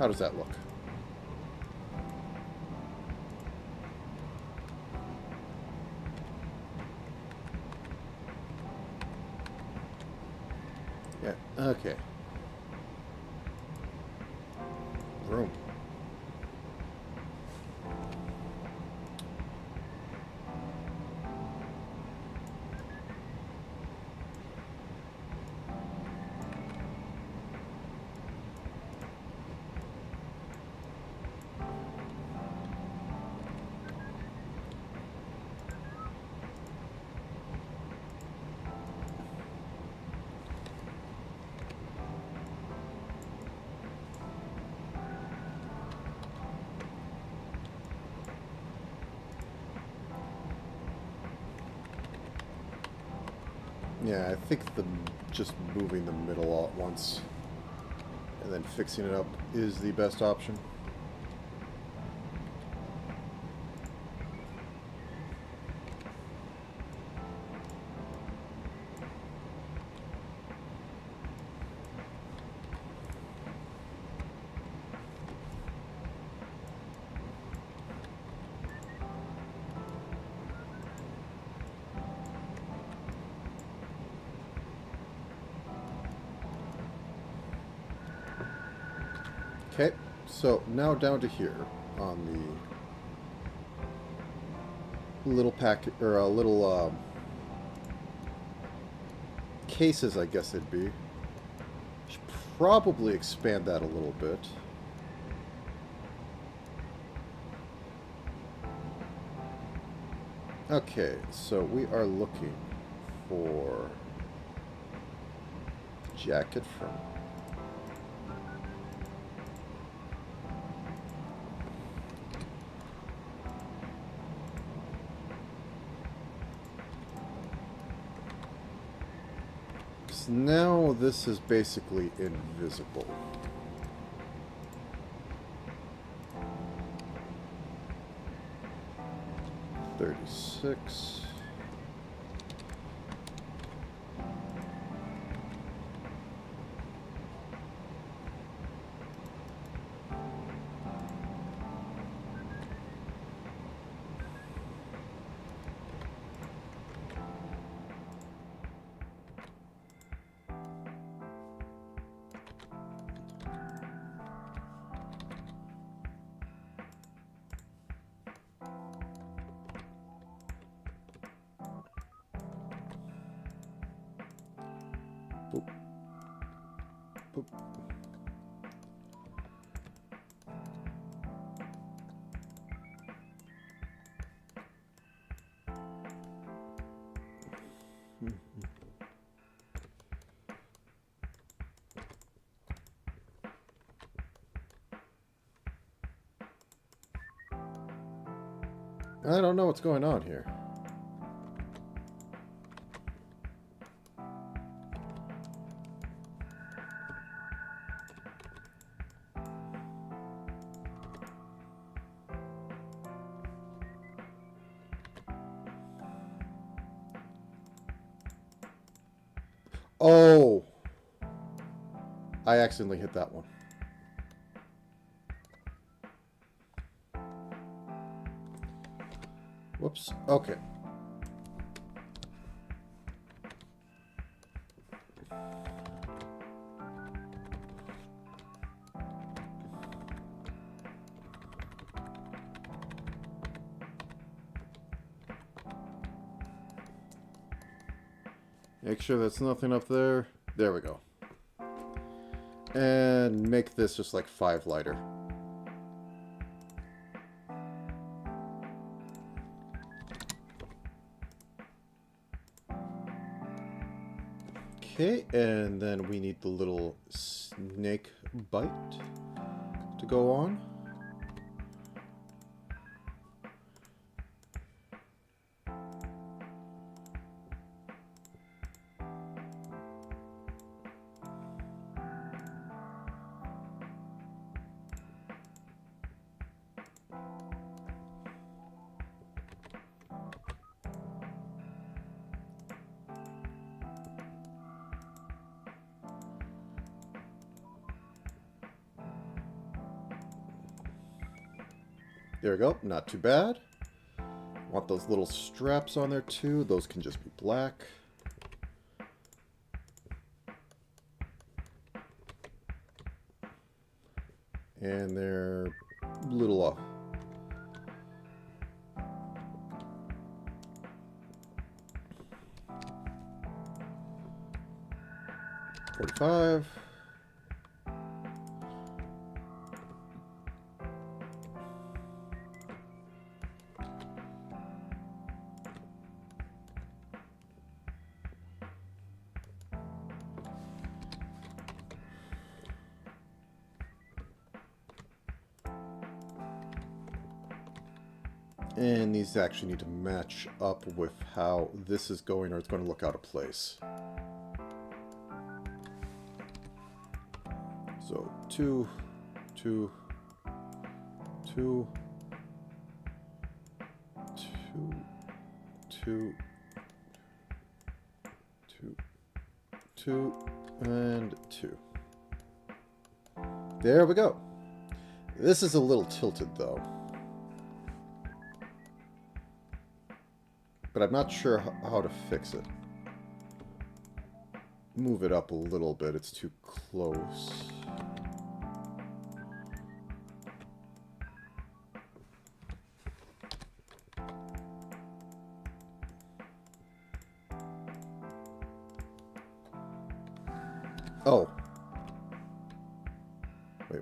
How does that look? Yeah, okay. Room. Yeah, I think just moving the middle all at once and then fixing it up is the best option. Okay, so now down to here on the little packet or little cases, I guess it'd be. Should probably expand that a little bit. Okay, so we are looking for jacket from. So now this is basically invisible. $36. Boop. Boop. I don't know what's going on here. Oh! I accidentally hit that one. Whoops. Okay. Make sure there's nothing up there. There we go. And make this just like 5 lighter. Okay, and then we need the little snake bite to go on. There we go. Not too bad. Want those little straps on there too. Those can just be black. And they're little off. $45. And these actually need to match up with how this is going, or it's going to look out of place. So 2, 2, 2, 2, 2, 2, 2, and 2. There we go. This is a little tilted though. But I'm not sure how to fix it. Move it up a little bit. It's too close. Oh. Wait.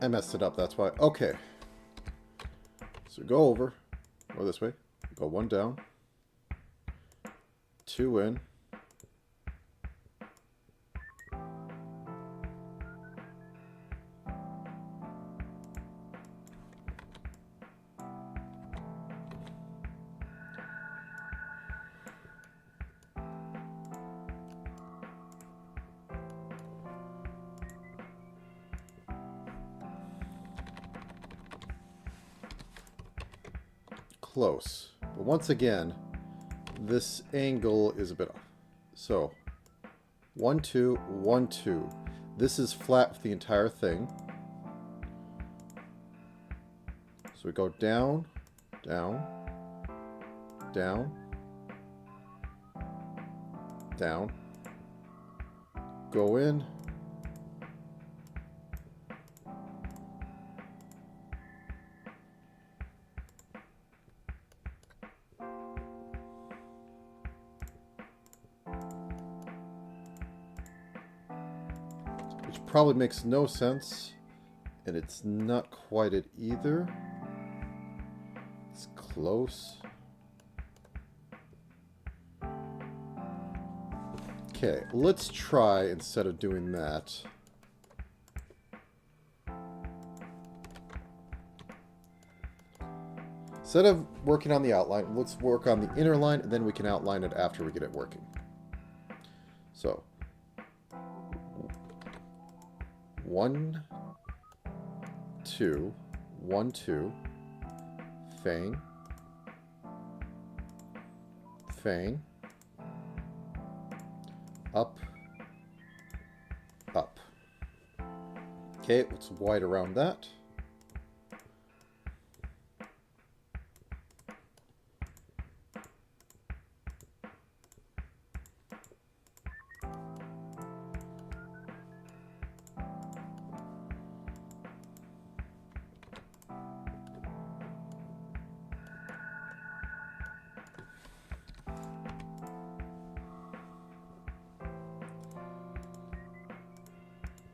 I messed it up, that's why. Okay. So go over. Or this way. Go 1 down. 2 in. Close. But once again, this angle is a bit off. So 1, 2, 1, 2. This is flat for the entire thing. So we go down, down, down, down, go in, which probably makes no sense, and it's not quite it either. It's close. Okay, let's try, instead of doing that, instead of working on the outline, let's work on the inner line, and then we can outline it after we get it working. So 1, 2, 1, 2, fang, fang, up, up. Okay, let's wide around that.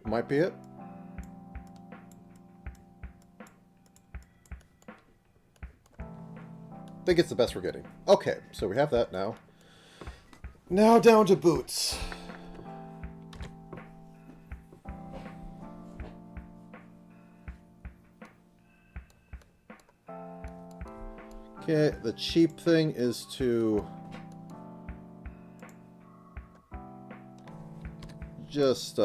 Might be it. I think it's the best we're getting. Okay, so we have that now. Now down to boots. Okay, the cheap thing is to just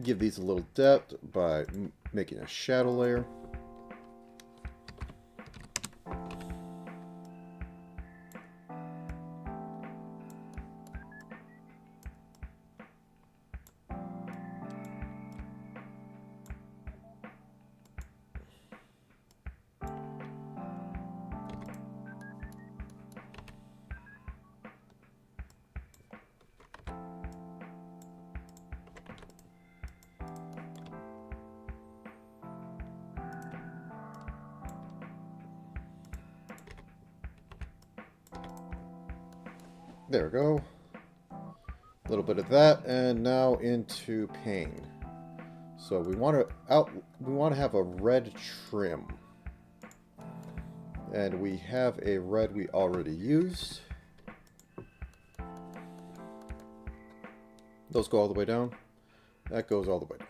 give these a little depth by making a shadow layer. There we go. A little bit of that, and now into pain. So we want to have a red trim, and we have a red we already used. Those go all the way down. That goes all the way down.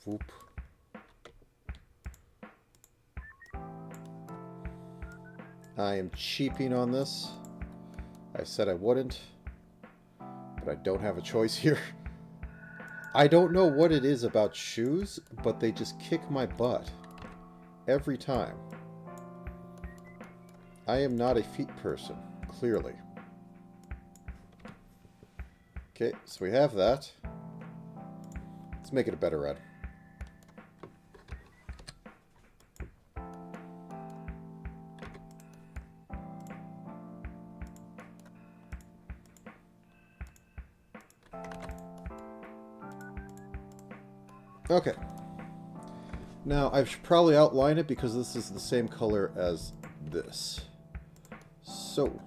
Whoop. I am cheaping on this. I said I wouldn't, but I don't have a choice here. I don't know what it is about shoes, but they just kick my butt every time. I am not a feet person, clearly. Okay, so we have that. Let's make it a better red. Okay. Now, I should probably outline it because this is the same color as this. So.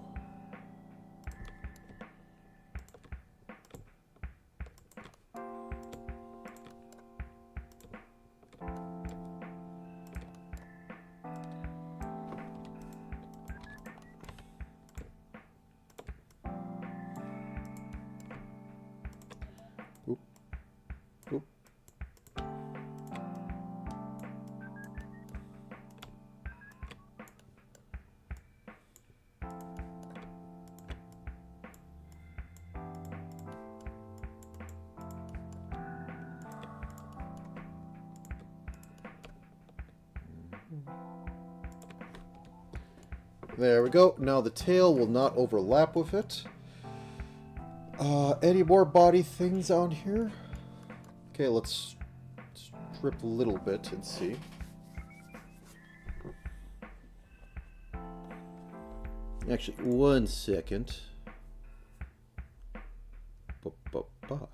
Oop. Oop. There we go. Now the tail will not overlap with it. Any more body things on here? Okay, let's strip a little bit and see. Actually, one second. Ba-ba-ba.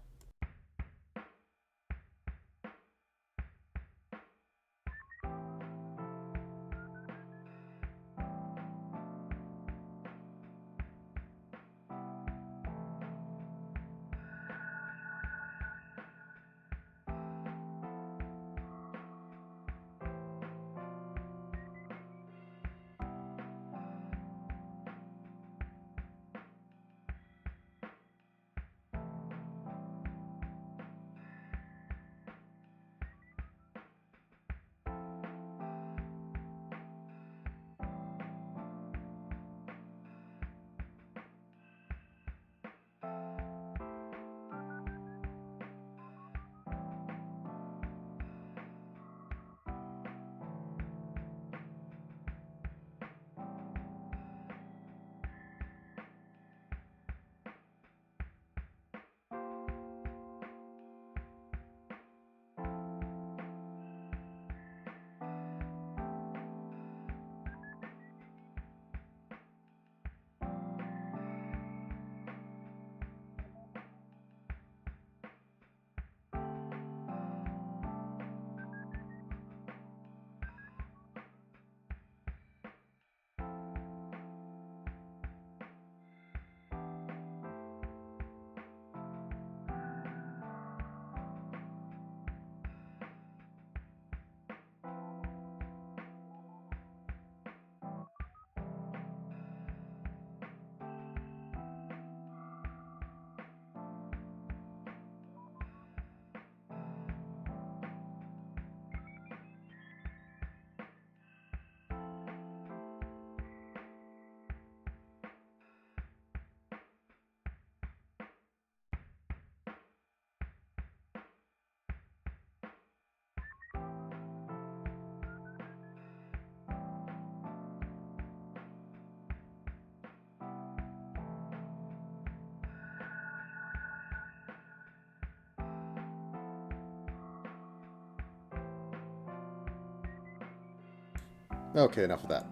Okay, enough of that.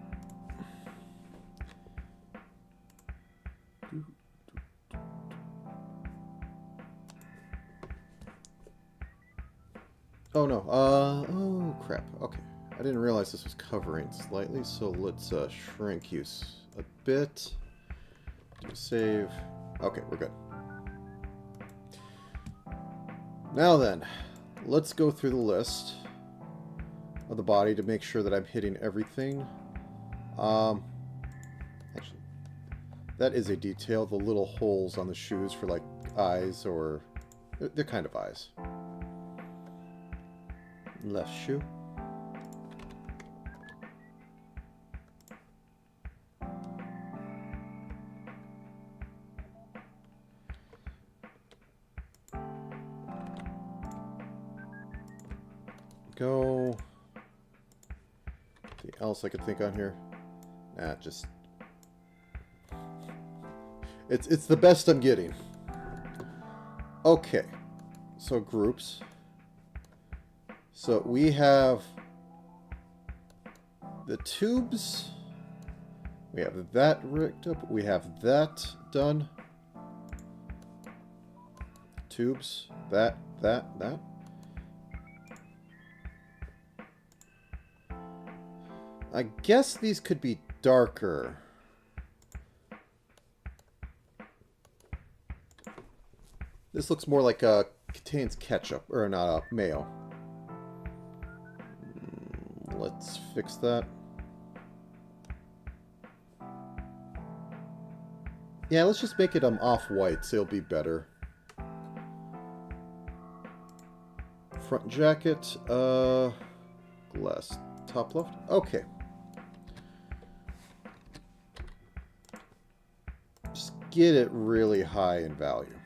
Oh no, oh crap, okay. I didn't realize this was covering slightly, so let's shrink use a bit. Do a save. Okay, we're good. Now then, let's go through the list of the body to make sure that I'm hitting everything. Actually, that is a detail, the little holes on the shoes for like eyes, or they're kind of eyes. Left shoe. Go. Anything else I could think on here? Nah, just... It's the best I'm getting. Okay. So groups. So we have the tubes. We have that rigged up. We have that done. Tubes. That. I guess these could be darker. This looks more like contains ketchup, or not mayo. Let's fix that. Yeah, let's just make it off-white, so it'll be better. Front jacket, glass top left. Okay. Just get it really high in value.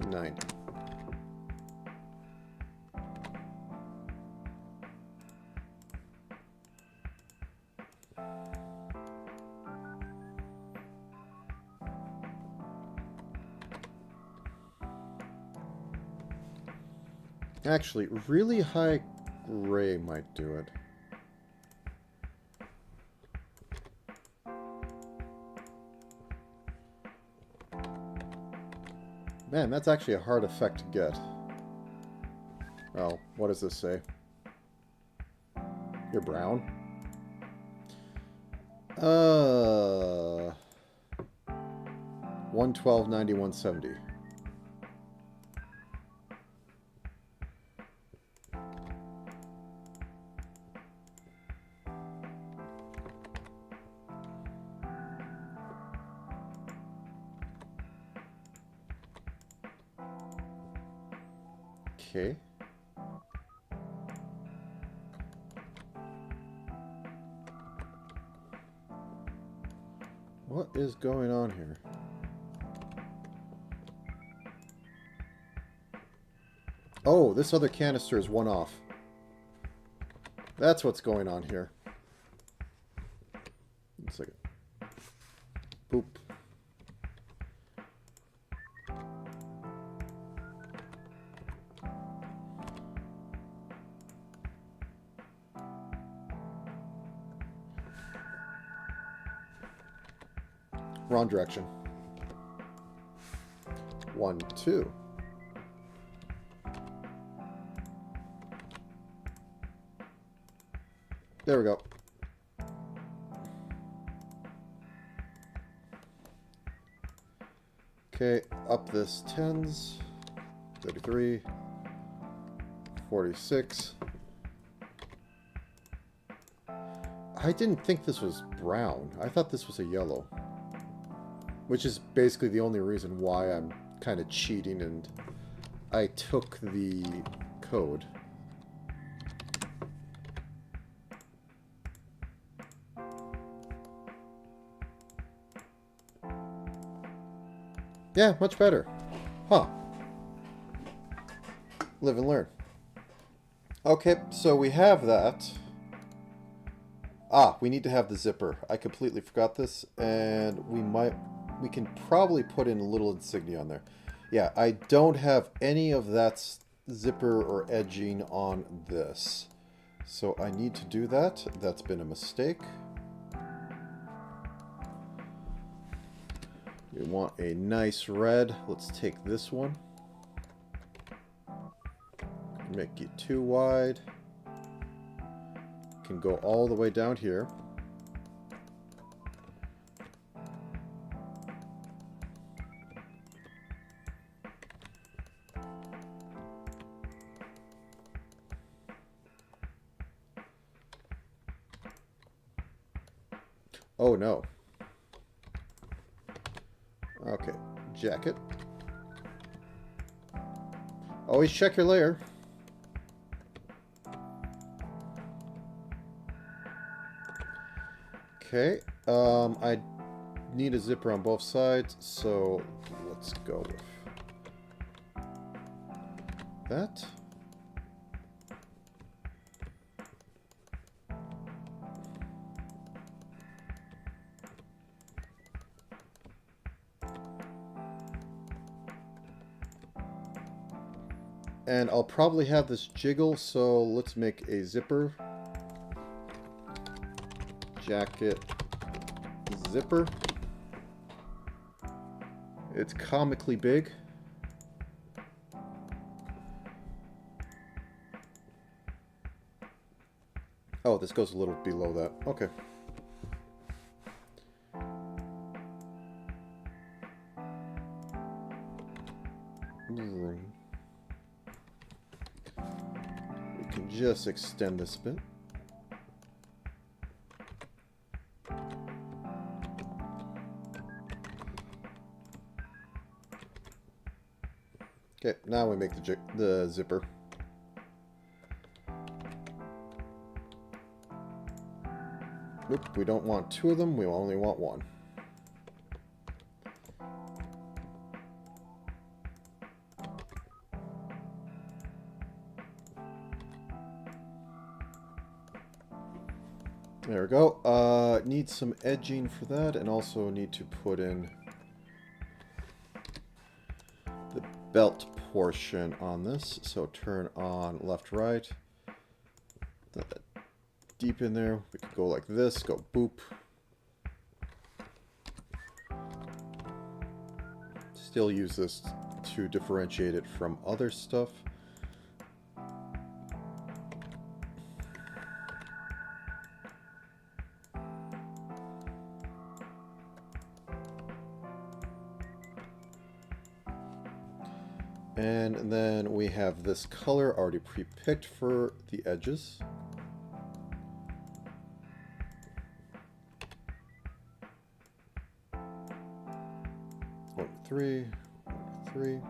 90. Actually, really high gray might do it. Man, that's actually a hard effect to get. Well, what does this say? You're brown? 112, 90, 170. Okay. What is going on here? Oh, this other canister is one off. That's what's going on here. One second. Boop. Wrong direction. 1, 2. There we go. Okay, up this 10s. 33. 46. I didn't think this was brown. I thought this was a yellow. Which is basically the only reason why I'm kind of cheating and I took the code. Yeah, much better. Huh. Live and learn. Okay, so we have that. Ah, we need to have the zipper. I completely forgot this, and we can probably put in a little insignia on there. Yeah, I don't have any of that zipper or edging on this. So I need to do that. That's been a mistake. We want a nice red. Let's take this one. Make it too wide. Can go all the way down here. Oh no. Okay, jacket. Always check your layer. Okay, I need a zipper on both sides, so let's go with that. And I'll probably have this jiggle, so let's make a zipper. Jacket zipper. It's comically big. Oh, this goes a little below that. Okay. We can just extend this bit. Okay, now we make the zipper. Nope, we don't want two of them, we only want one. There we go. Need some edging for that, and also need to put in the belt portion on this. So turn on left, right. Not that deep in there. We could go like this, go boop. Still use this to differentiate it from other stuff. And then we have this color already pre-picked for the edges. One, three, 3.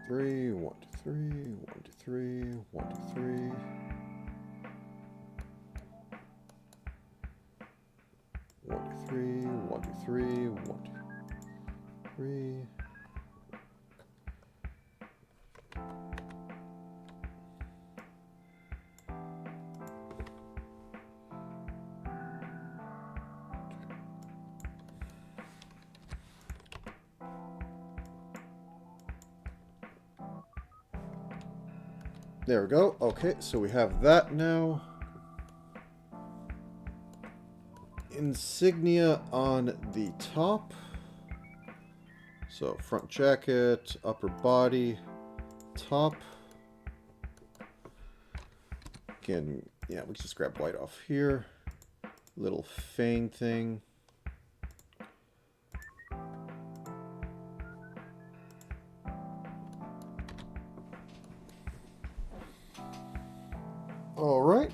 Three, 1, 2, 3, 1, 2, 3, 1, 2, 3. 1, 2, 3, 1, 2, 3, 1, 2, 3. There we go. Okay, so we have that now. Insignia on the top. So front jacket, upper body, top. Again, yeah, we just grab white off here. Little fang thing. All right.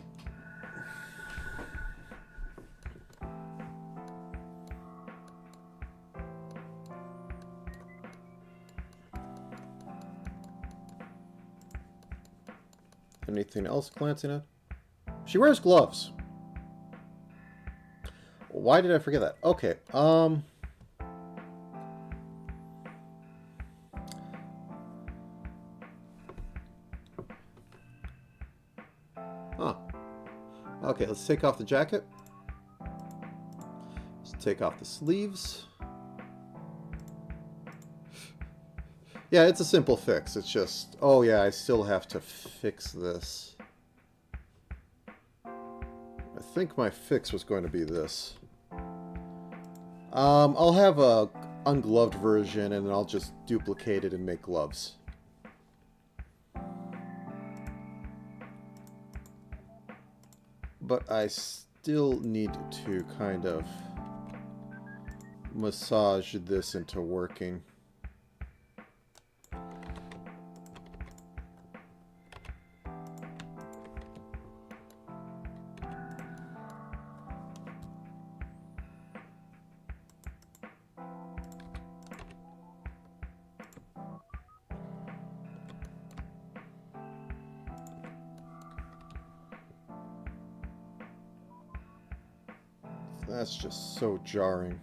Anything else glancing at? She wears gloves. Why did I forget that? Okay, Huh. Okay, let's take off the jacket. Let's take off the sleeves. Yeah, it's a simple fix. It's just... Oh, yeah, I still have to fix this. I think my fix was going to be this. I'll have a ungloved version, and then I'll just duplicate it and make gloves. But I still need to kind of massage this into working. That's just so jarring.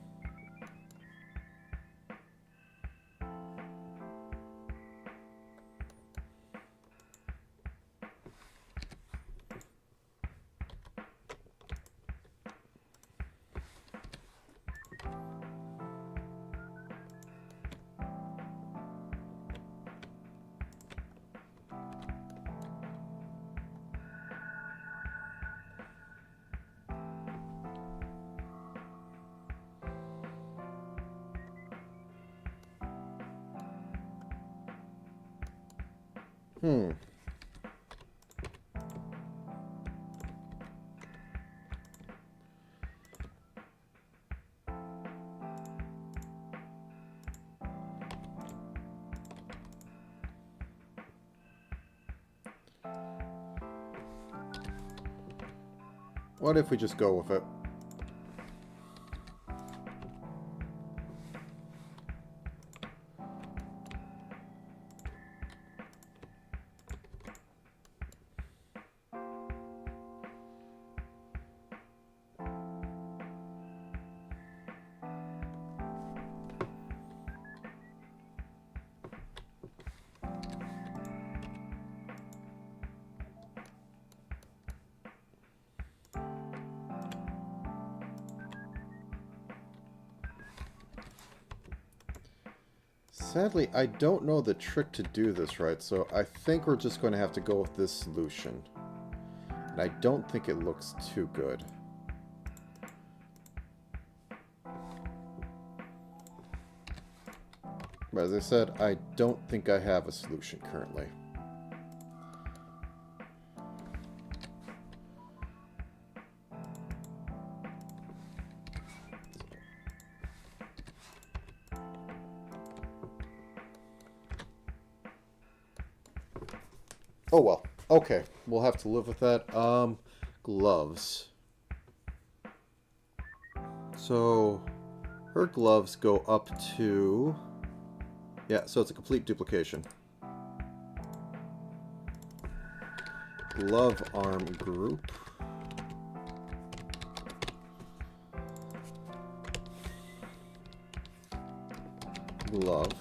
What if we just go with it? Sadly, I don't know the trick to do this right, so I think we're just going to have to go with this solution. And I don't think it looks too good. But as I said, I don't think I have a solution currently. Oh well. Okay. We'll have to live with that. Gloves. So, her gloves go up to... Yeah, so it's a complete duplication. Glove arm group. Glove.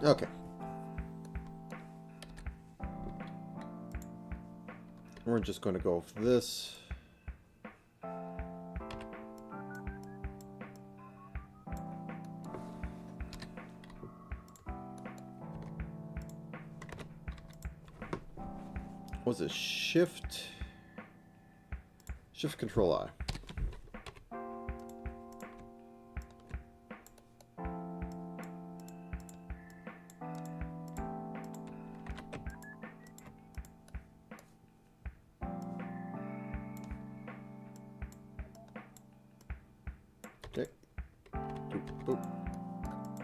Okay. We're just going to go with this. Was it Shift Control I? Okay. Boop, boop,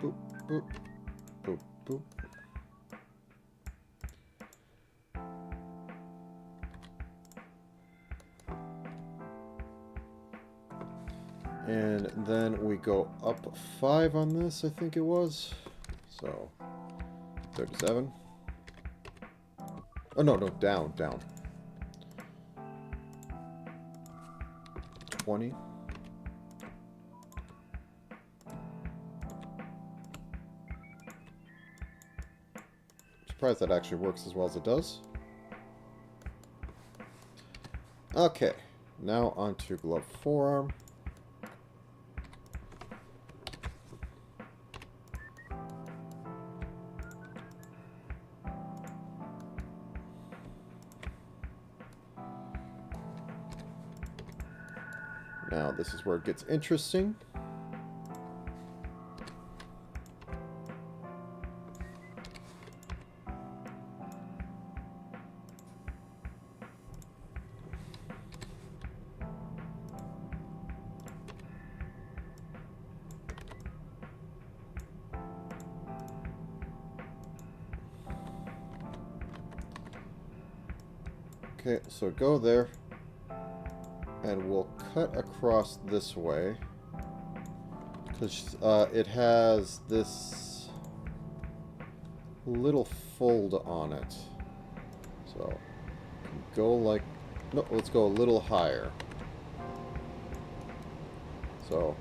boop, boop, boop, boop. And then we go up 5 on this, I think it was. So 37. Oh, no, no, down. 20. Surprised that actually works as well as it does. Okay, now onto glove forearm. Now this is where it gets interesting. Okay, so go there, and we'll cut across this way, because it has this little fold on it. So, go like, no, let's go a little higher. So,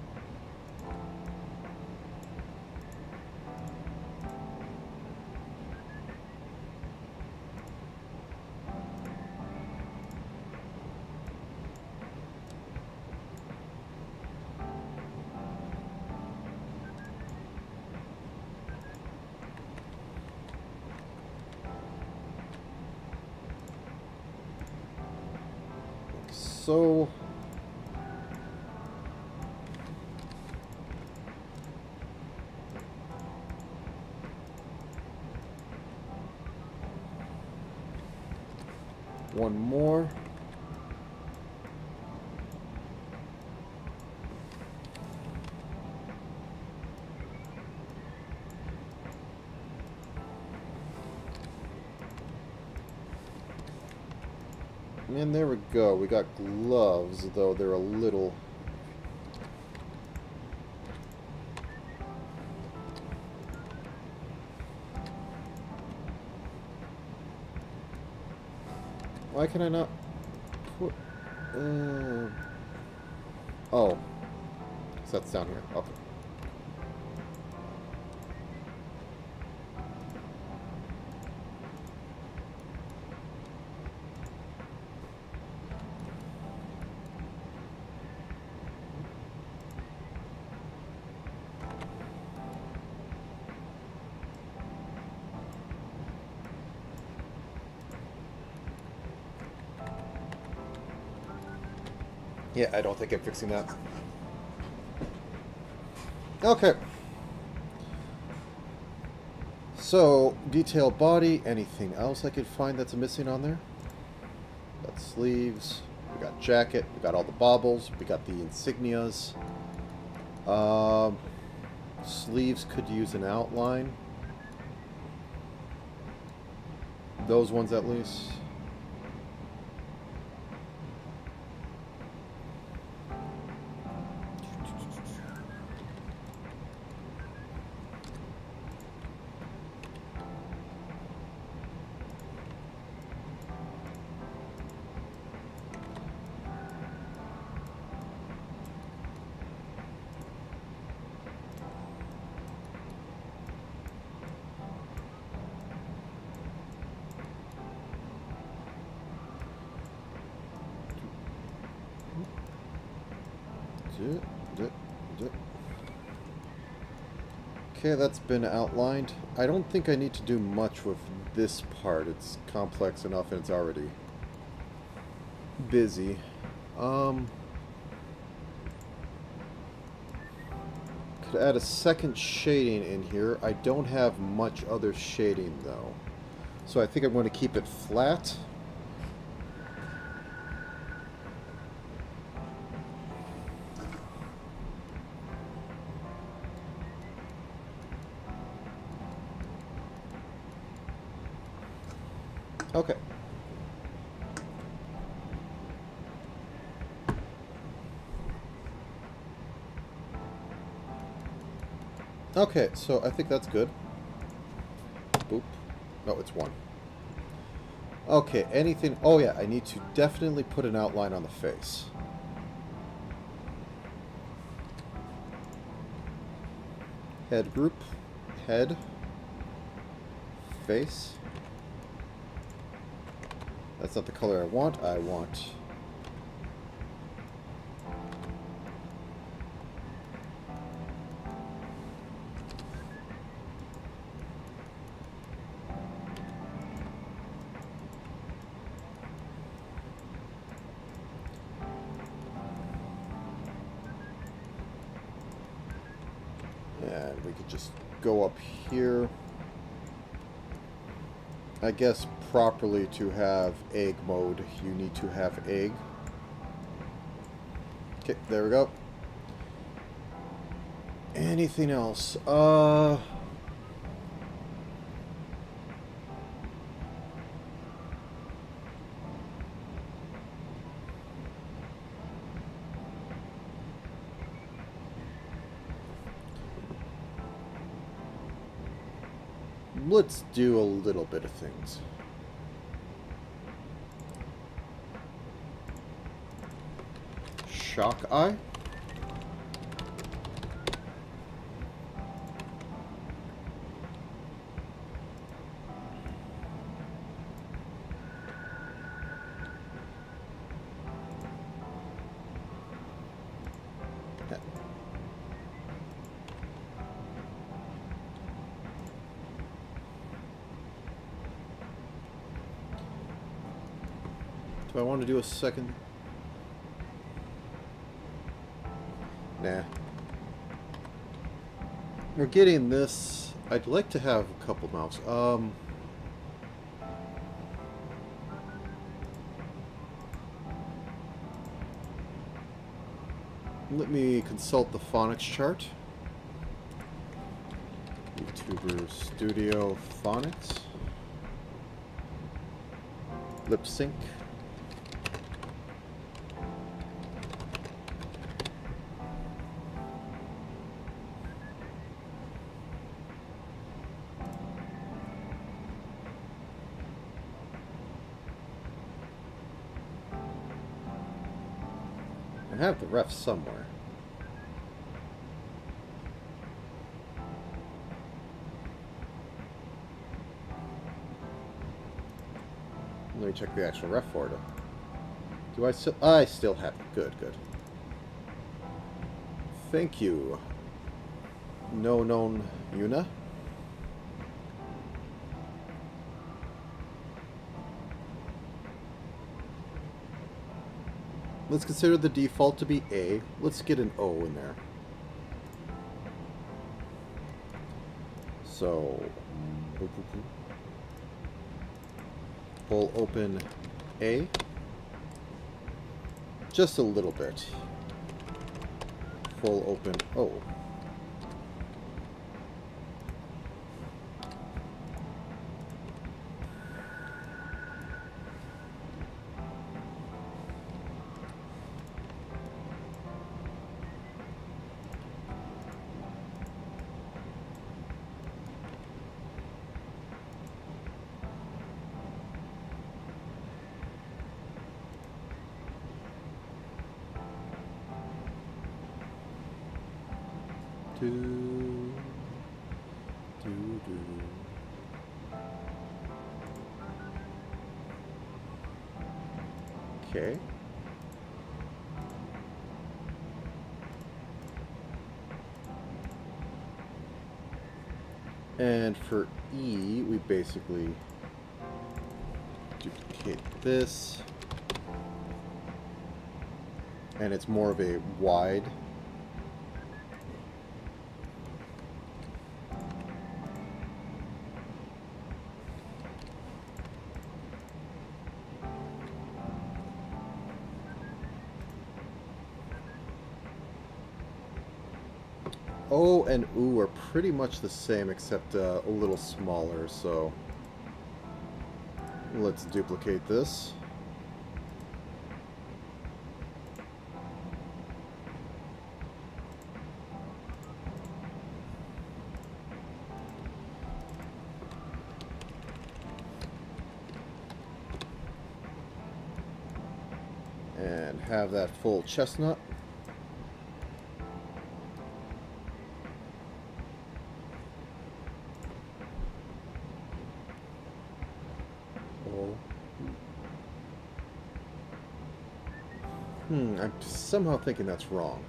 so one more. And there we go. We got gloves, though they're a little... Why can I not put... Oh. So that's down here. Okay. Yeah, I don't think I'm fixing that. Okay. So, detail body. Anything else I could find that's missing on there? Got sleeves. We got jacket. We got all the baubles. We got the insignias. Sleeves could use an outline. Those ones at least. Okay, that's been outlined. I don't think I need to do much with this part. It's complex enough and it's already busy. Could add a second shading in here. I don't have much other shading though. So I think I'm going to keep it flat. Okay. Okay, so I think that's good. Boop. No, it's 1. Okay, anything... Oh yeah, I need to definitely put an outline on the face. Head group. Head. Face. That's not the color I want. I want... And we could just go up here. I guess properly to have egg mode, you need to have egg. Okay, there we go. Anything else? Let's do a little bit of things. ACHi. Do I want to do a second? Nah. We're getting this. I'd like to have a couple mouths. Let me consult the phonics chart. YouTuber Studio Phonics. Lip sync. I have the ref somewhere. Let me check the actual ref order. Do I still... I still have it. Good, good. Thank you. No known Yuna. Let's consider the default to be A. Let's get an O in there. So, pull open A. Just a little bit. Full open O. Okay. And for E, we basically duplicate this. And it's more of a wide. O and U are pretty much the same, except a little smaller, so let's duplicate this. And have that full chestnut. Oh. I'm somehow thinking that's wrong.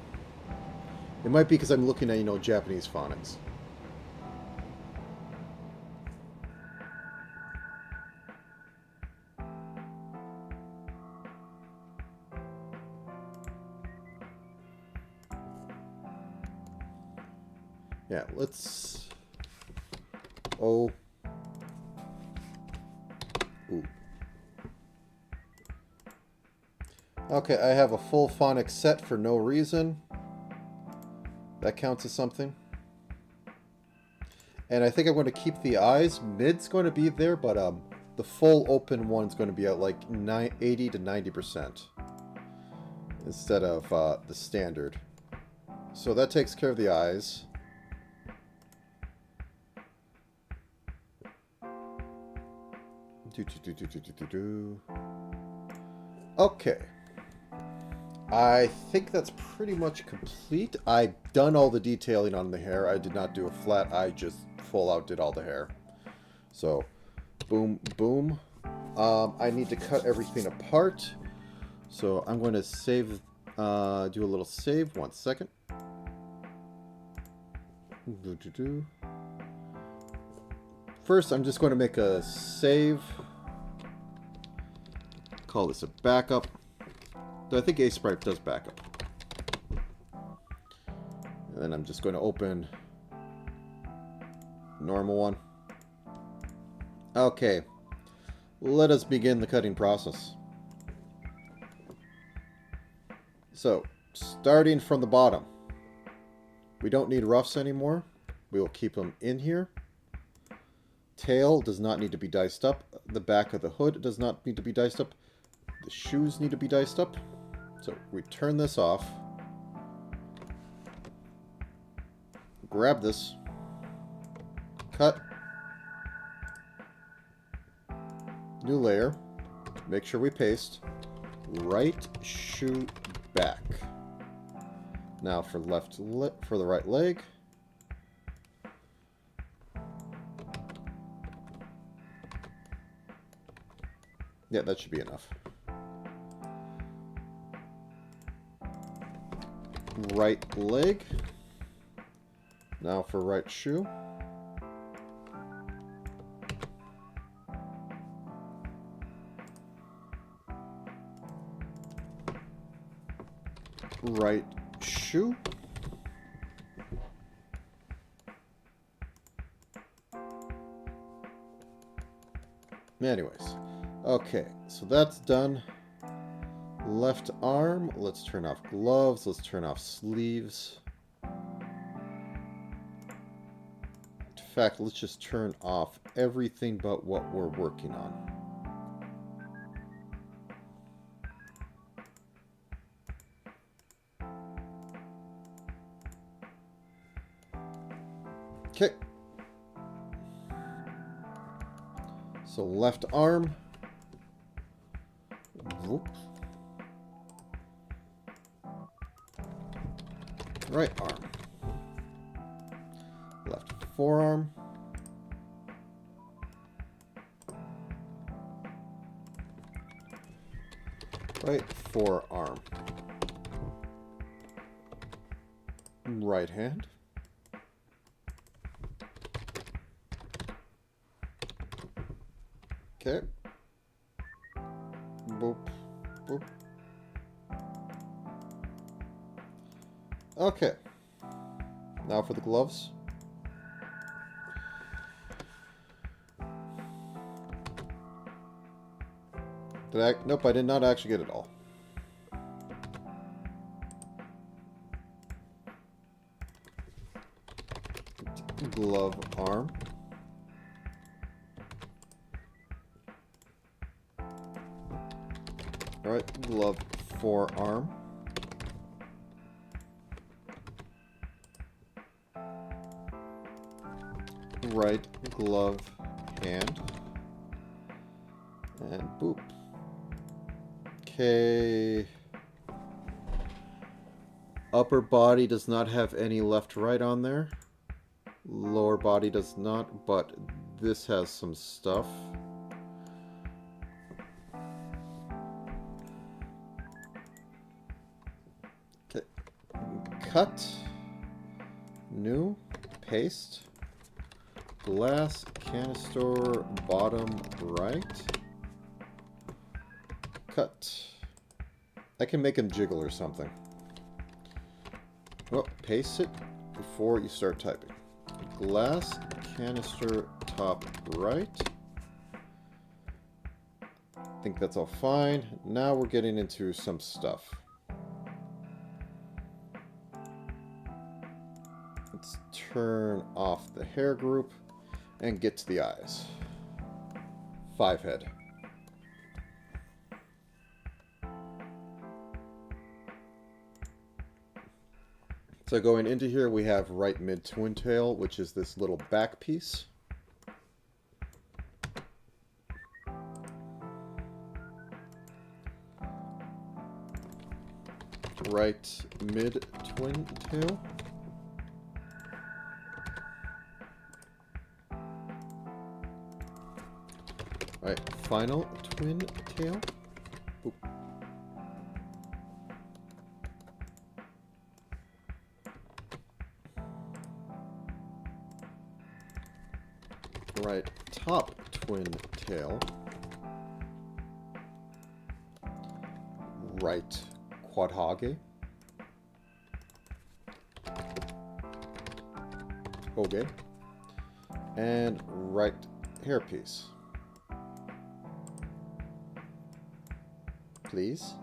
It might be because I'm looking at, Japanese phonics. Yeah, let's... Oh. Ooh. Okay, I have a full phonics set for no reason. That counts as something. And I think I'm going to keep the eyes. Mid's going to be there, but the full open one's going to be at like 80 to 90% instead of the standard. So that takes care of the eyes. Okay. I think that's pretty much complete. I've done all the detailing on the hair. I did not do a flat. I just full out did all the hair. So, boom, boom. I need to cut everything apart. So I'm going to save, do a little save. 1 second. First, I'm just going to make a save. Call this a backup. I think ACHi does backup. And then I'm just going to open normal one. Okay. Let us begin the cutting process. So, starting from the bottom. We don't need roughs anymore. We will keep them in here. Tail does not need to be diced up. The back of the hood does not need to be diced up. The shoes need to be diced up. So we turn this off. Grab this. Cut. New layer. Make sure we paste. Right shoe back. Now for for the right leg. Yeah, that should be enough. Right leg. Now for right shoe. Right shoe. Anyways, okay, so that's done. Left arm, let's turn off gloves, let's turn off sleeves. In fact, let's just turn off everything but what we're working on. Okay. So left arm. Whoop. Right arm. Left forearm. Right forearm. Right hand. Okay. Boop. Boop. Okay. Now for the gloves. Nope, I did not actually get it all. Glove arm. Alright, glove forearm. Right glove hand. And boop. Okay. Upper body does not have any left-right on there. Lower body does not, but this has some stuff. Okay. Cut. New. Paste. Glass canister bottom right. Cut. I can make him jiggle or something. Well, paste it before you start typing. Glass canister top right. I think that's all fine. Now we're getting into some stuff. Let's turn off the hair group and get to the eyes. 5 head. So going into here, we have right mid twin tail, which is this little back piece. Right mid twin tail. Right, final twin tail. Oop. Right top twin tail. Right quadhage. Okay. And right hairpiece. Please.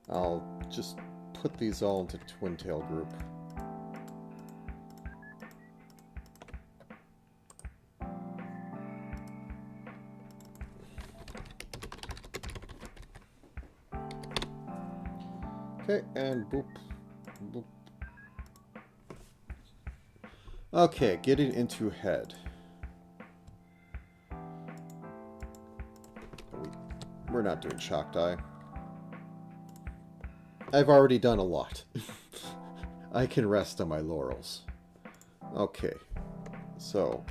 I'll just put these all into twin tail group. Okay, and boop, boop. Okay, getting into head. We're not doing shocked eye. I've already done a lot. I can rest on my laurels. Okay, so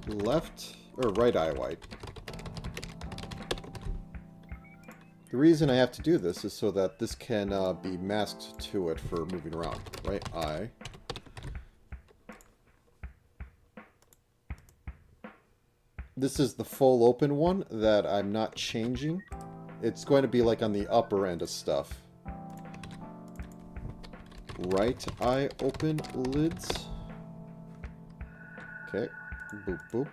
left or right eye white. The reason I have to do this is so that this can be masked to it for moving around. Right eye. This is the full open one that I'm not changing. It's going to be like on the upper end of stuff. Right eye open lids. Okay. Boop, boop.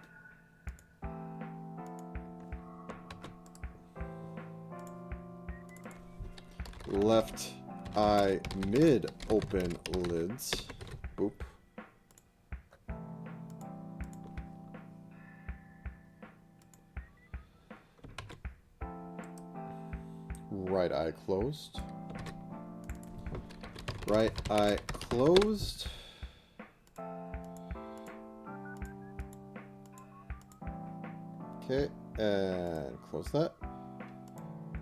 Left eye mid open lids. Boop. Right eye closed. Right eye closed. Okay, and close that.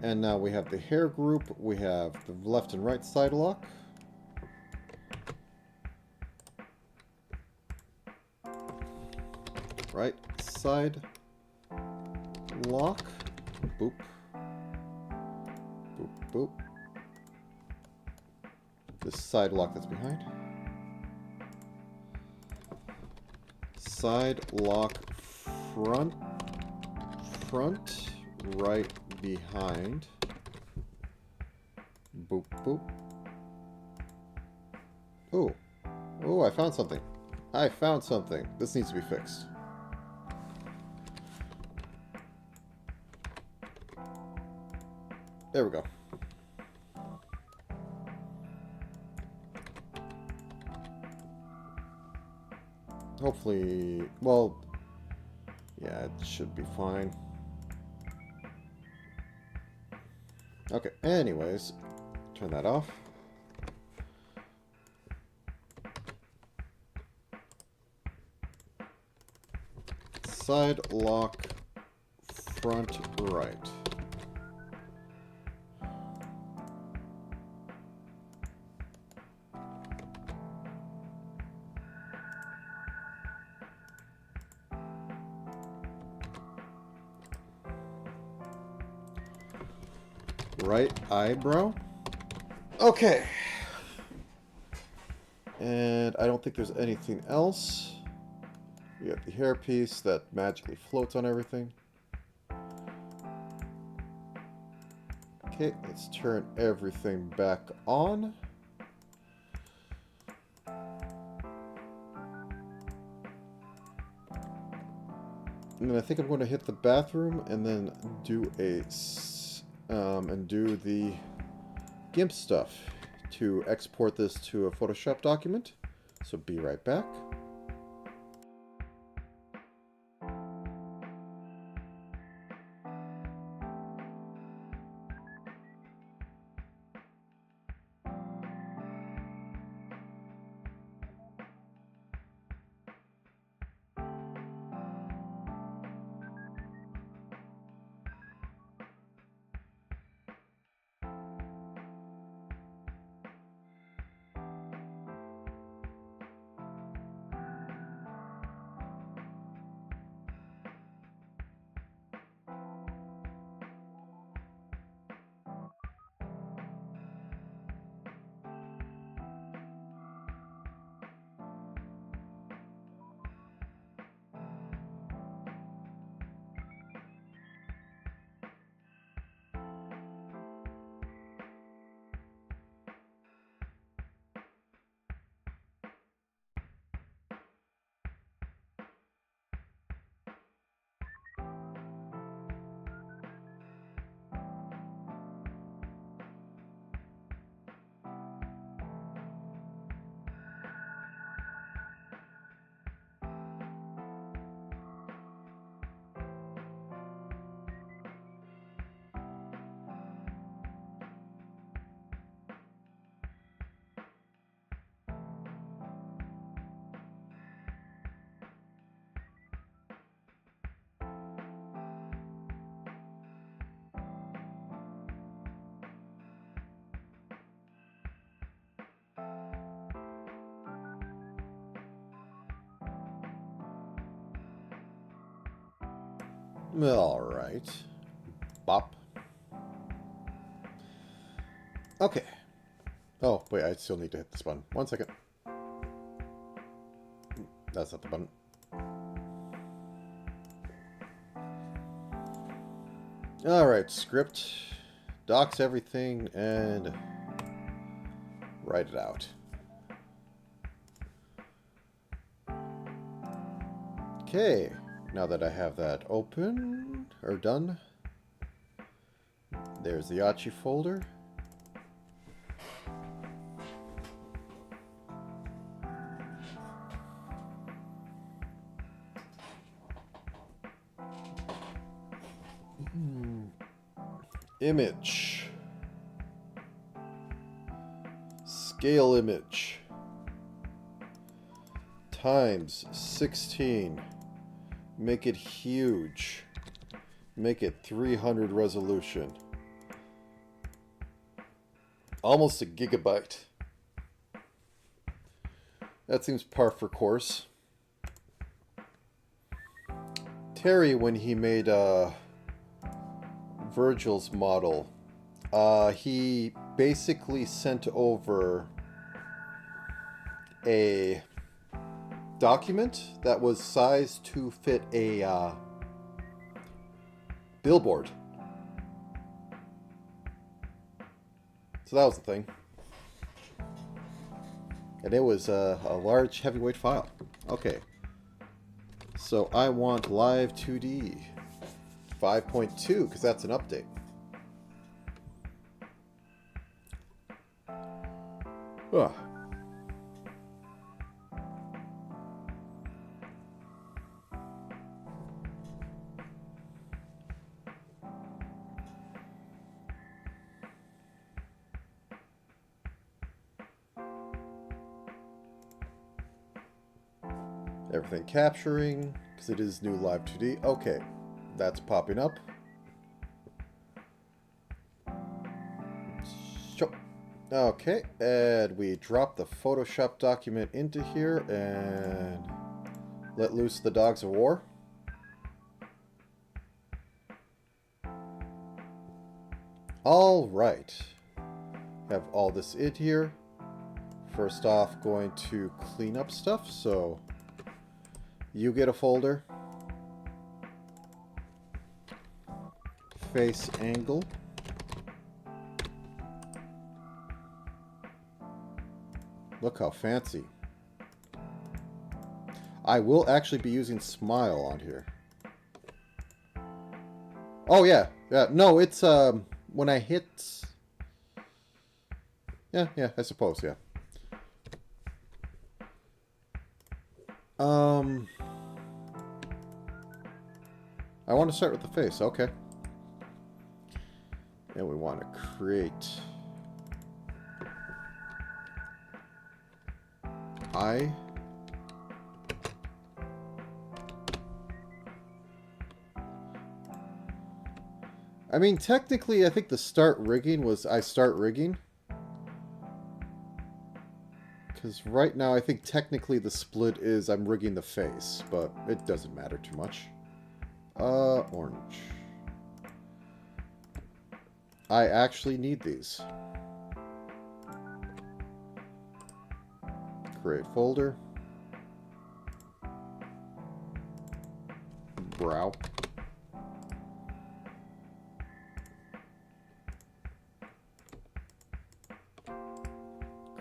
And now we have the hair group. We have the left and right side lock. Right side lock. Boop. Boop, boop. This side lock that's behind. Side lock front. Front. Right behind. Boop, boop. Oh. Oh, I found something. I found something. This needs to be fixed. There we go. Hopefully, well, yeah, it should be fine. Okay, anyways, turn that off. side lock front right. Right eyebrow. Okay. And I don't think there's anything else. We got the hairpiece that magically floats on everything. Okay, let's turn everything back on. And then I think I'm going to hit the bathroom and then do do the GIMP stuff to export this to a Photoshop document. So be right back. All right. Bop. Okay. Oh, wait, I still need to hit this button. 1 second. That's not the button. All right, script. Docs everything and write it out. Okay. Now that I have that open, or done, there's the ACHi folder. Image. Scale image. Times 16. Make it huge. Make it 300 resolution. Almost a gigabyte. That seems par for course. Terry, when he made Virgil's model, he basically sent over a document that was sized to fit a billboard. So that was the thing. And it was a large heavyweight file. Okay. So I want Live 2D 5.2 because that's an update. Ugh. Everything capturing, because it is new live 2D. Okay, that's popping up. Okay, and we drop the Photoshop document into here and let loose the dogs of war. All right, have all this in here. First off, going to clean up stuff, so you get a folder. Face angle. Look how fancy. I will actually be using Smile on here. Oh yeah, yeah. No, it's when I hit. Yeah, I suppose, yeah. I want to start with the face. Okay. And we want to create eye. I mean, technically, I think the start rigging was I start rigging. Because right now, I think technically the split is I'm rigging the face, but it doesn't matter too much. Orange. I actually need these. Create folder. Brow.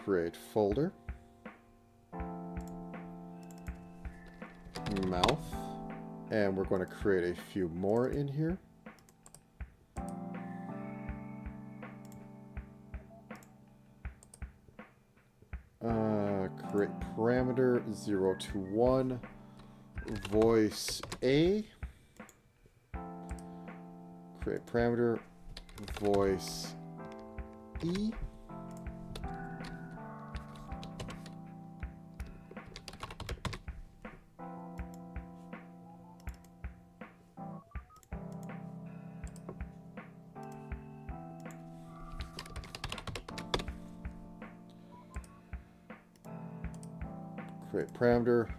Create folder. Mouth. And we're going to create a few more in here. Create parameter 0 to 1. Voice A. Create parameter voice E. Create parameter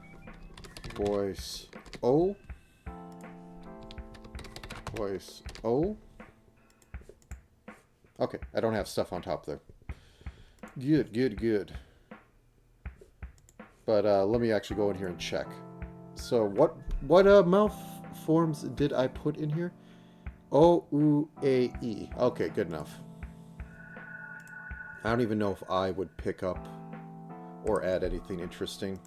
voice O. Voice O. Okay, I don't have stuff on top there. Good. But let me actually go in here and check. So what mouth forms did I put in here? O, U, A, E. Okay, good enough. I don't even know if I would pick up or add anything interesting.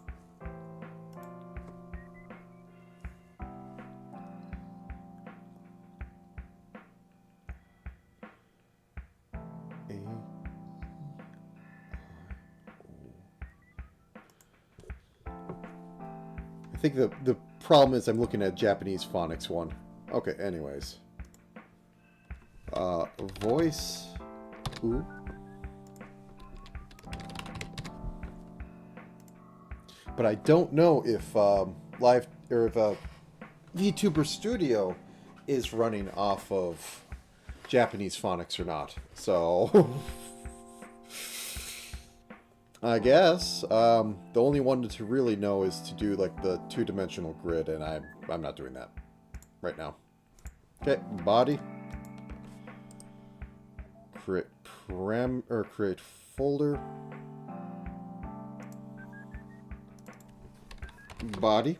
I think the problem is I'm looking at Japanese phonics one. Okay, anyways. Voice. Ooh. But I don't know if live or if VTuber Studio is running off of Japanese phonics or not. So I guess the only one to really know is to do like the two-dimensional grid, and I'm not doing that right now. Okay, body. Create create folder. Body.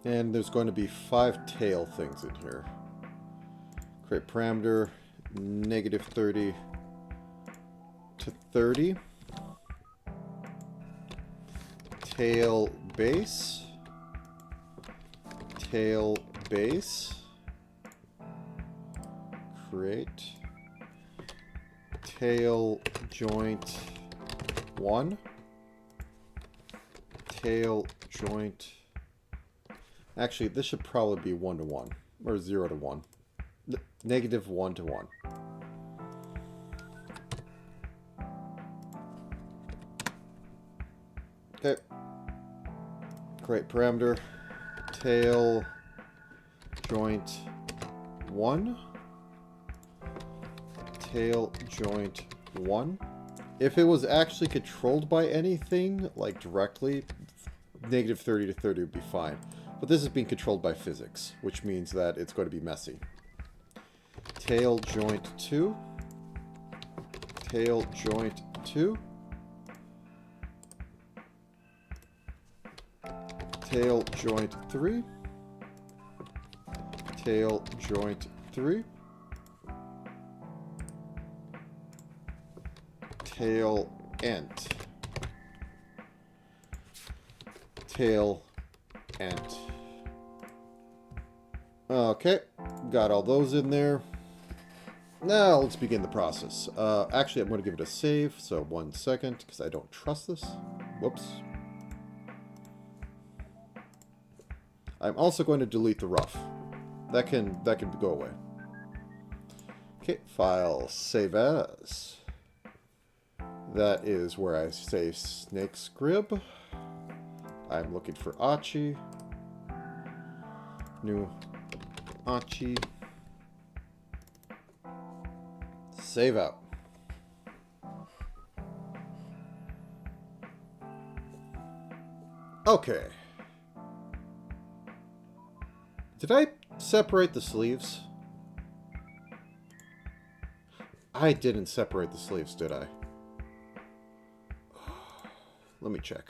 And there's going to be 5 tail things in here. Create parameter -30 to 30. Tail base. Tail base. Create. Tail joint 1. Tail joint. Actually, this should probably be 1 to 1 or 0 to 1. -1 to 1. Okay. Create parameter. Tail joint 1. Tail joint 1. If it was actually controlled by anything, like directly, negative 30 to 30 would be fine. But this is being controlled by physics, which means that it's going to be messy. Tail joint 2. Tail joint 2. Tail joint 3. Tail joint 3. Tail ent. Tail ent. Okay, got all those in there. Now let's begin the process. Actually, I'm going to give it a save, so 1 second, because I don't trust this. Whoops. I'm also going to delete the rough. That can go away. Okay, file save as. That is where I save snake's grib. I'm looking for ACHi. New ACHi. Save out. Okay. Did I separate the sleeves? I didn't separate the sleeves, did I? Let me check.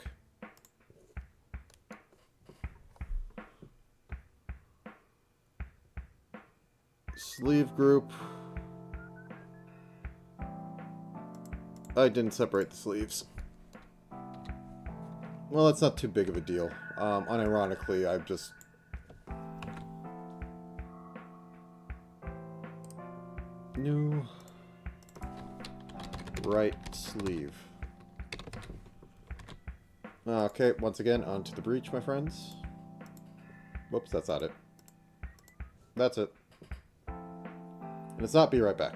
Sleeve group. I didn't separate the sleeves. Well, that's not too big of a deal. Unironically, I've just... New... right sleeve. Okay, once again, onto the breach, my friends. Whoops, that's not it. That's it. And it's not be right back.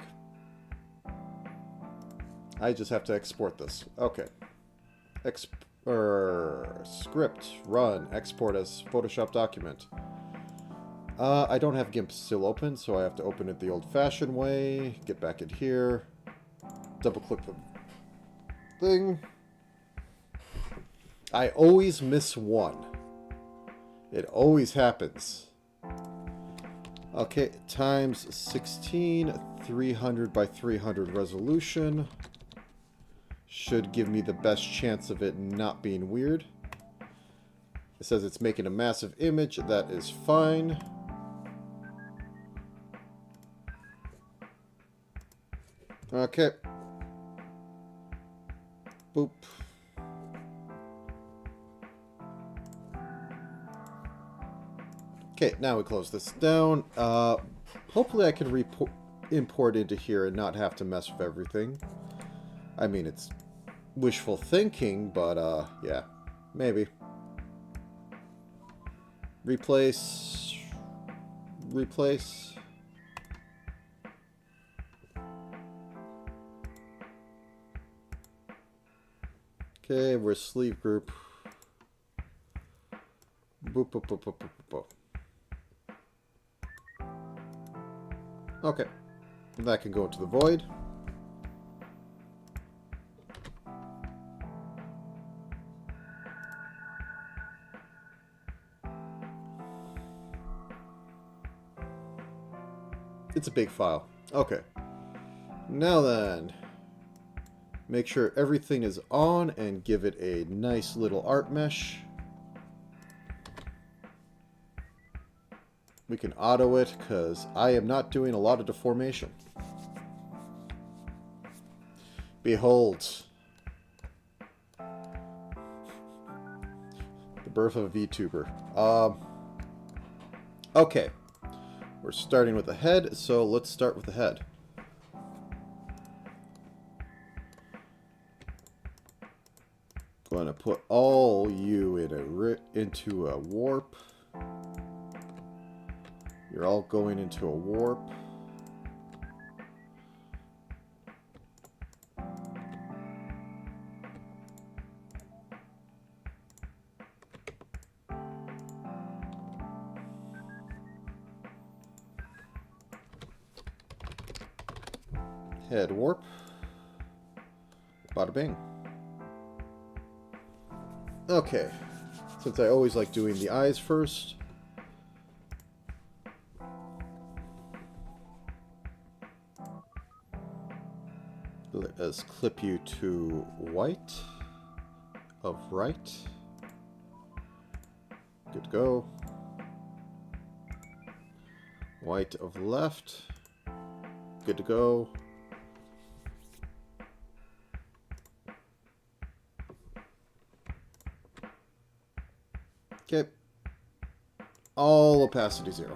I just have to export this. Okay. Script, run, export as Photoshop document. I don't have GIMP still open, so I have to open it the old-fashioned way. Get back in here. Double-click the thing. I always miss one. It always happens. Okay, times 16, 300 by 300 resolution. Should give me the best chance of it not being weird. It says it's making a massive image. That is fine. Okay. Boop. Okay, now we close this down. Hopefully I can import into here and not have to mess with everything. I mean, it's wishful thinking, but yeah, maybe. Replace. Replace. Okay, we're sleeve group. Boop, boop, boop, boop, boop, boop. Okay, that can go into the void. It's a big file. Okay. Now then, make sure everything is on and give it a nice little art mesh. We can auto it because I am not doing a lot of deformation. Behold. The birth of a VTuber. Okay. We're starting with the head, so let's start with the head. Going to put all you into a warp. You're all going into a warp. Head warp. Bada bing. Okay. Since I always like doing the eyes first. Let us clip you to white of right. Good to go. White of left. Good to go. Okay. All opacity 0.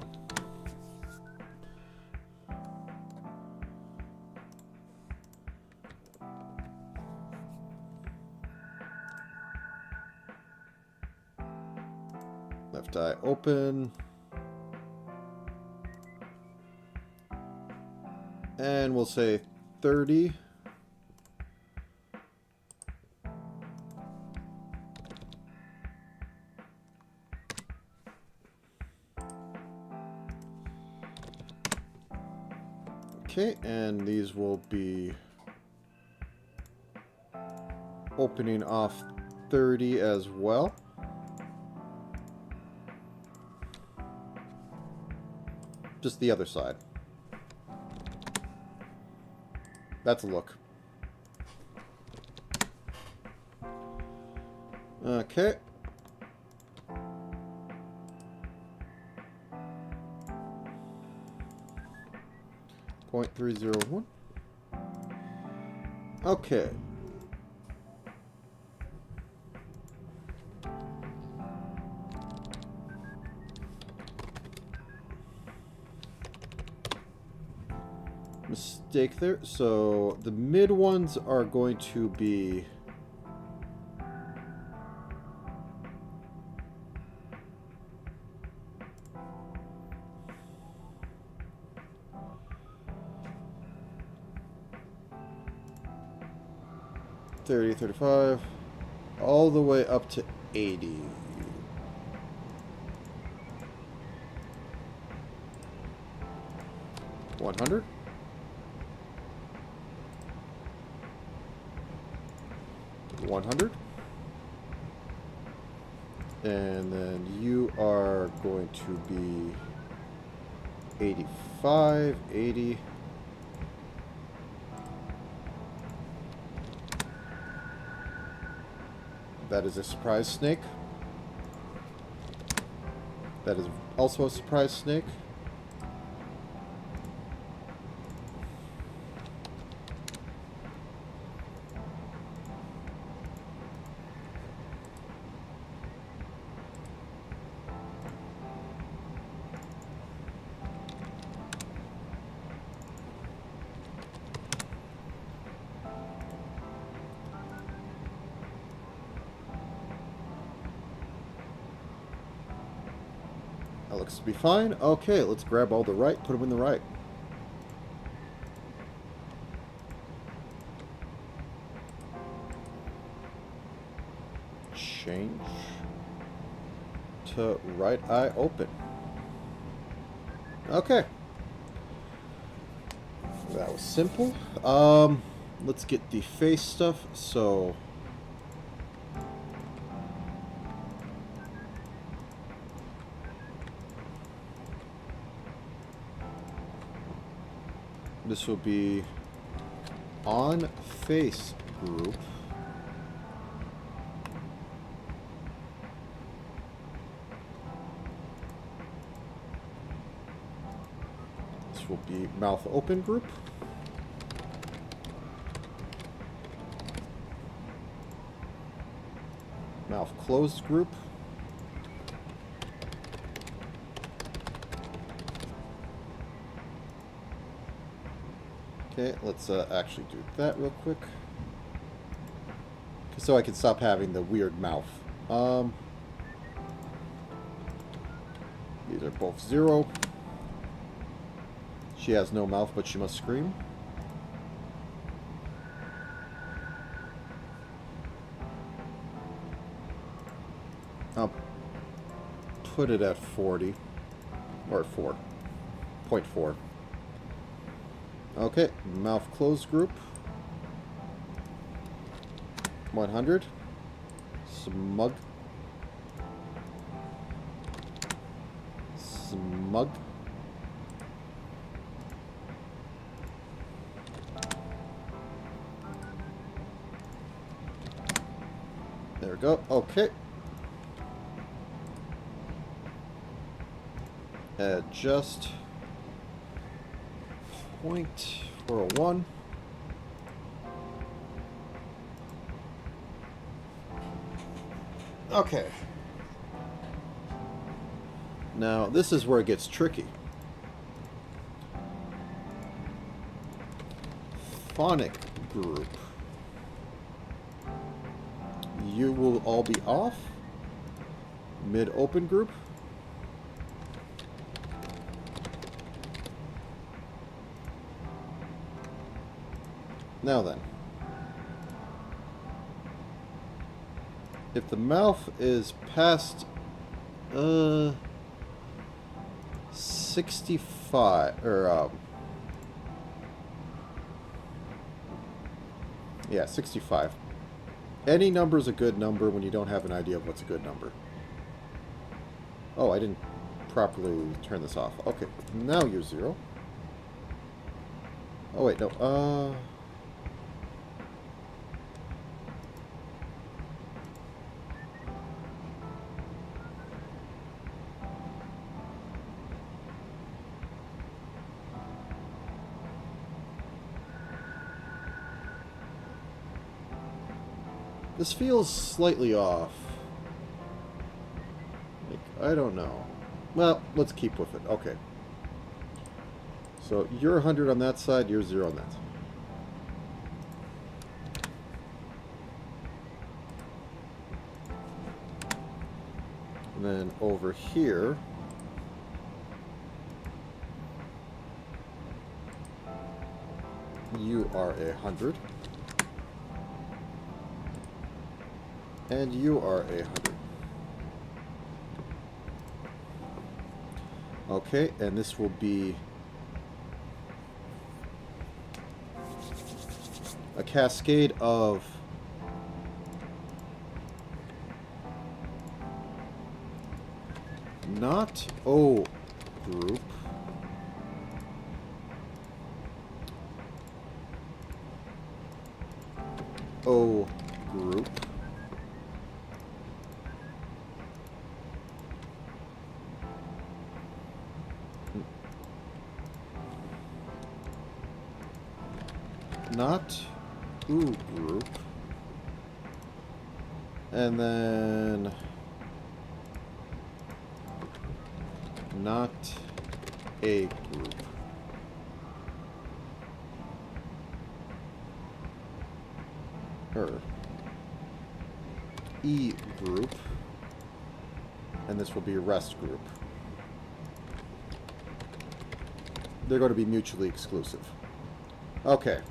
Left eye open. And we'll say 30. Okay, and these will be opening off 30 as well. Just the other side. That's a look. Okay. .301. Okay. Mistake there. So the mid ones are going to be .30, 35, all the way up to 80. $100. $100. And then you are going to be 85, 80. That is a surprise snake. That is also a surprise snake. That looks to be fine. Okay, let's grab all the right, put them in the right. Change to right eye open. Okay. That was simple. Let's get the face stuff. So this will be on face group. This will be mouth open group. Mouth closed group. Okay, let's actually do that real quick. So I can stop having the weird mouth. These are both 0. She has no mouth, but she must scream. I'll put it at 40. Or 4.4. Okay, mouth closed group. 100. Smug. Smug. There we go. Okay. Adjust. 0.401. Okay. Now, this is where it gets tricky. Phonic group. You will all be off. Mid-open group. Now then. If the mouth is past 65 or yeah, 65. Any number is a good number when you don't have an idea of what's a good number. Oh, I didn't properly turn this off. Okay, now you're 0. Oh wait, no. This feels slightly off. Like, I don't know. Well, let's keep with it. Okay. So you're 100 on that side, you're 0 on that side. And then over here, you are 100. And you are 100. Okay, and this will be a cascade of not O group. O group. Not U group. And then not A group. E group. And this will be rest group. They're going to be mutually exclusive. Okay.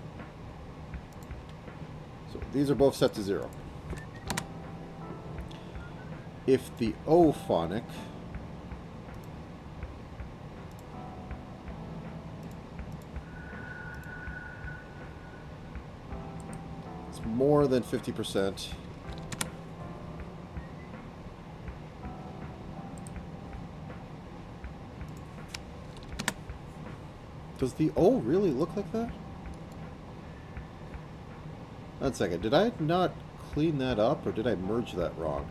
So these are both set to 0. If the O phonic is more than 50%, does the O really look like that? One second, did I not clean that up, or did I merge that wrong?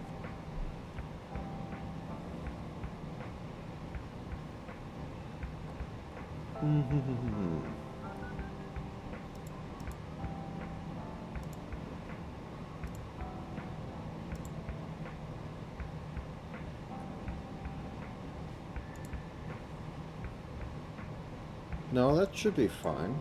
No, that should be fine.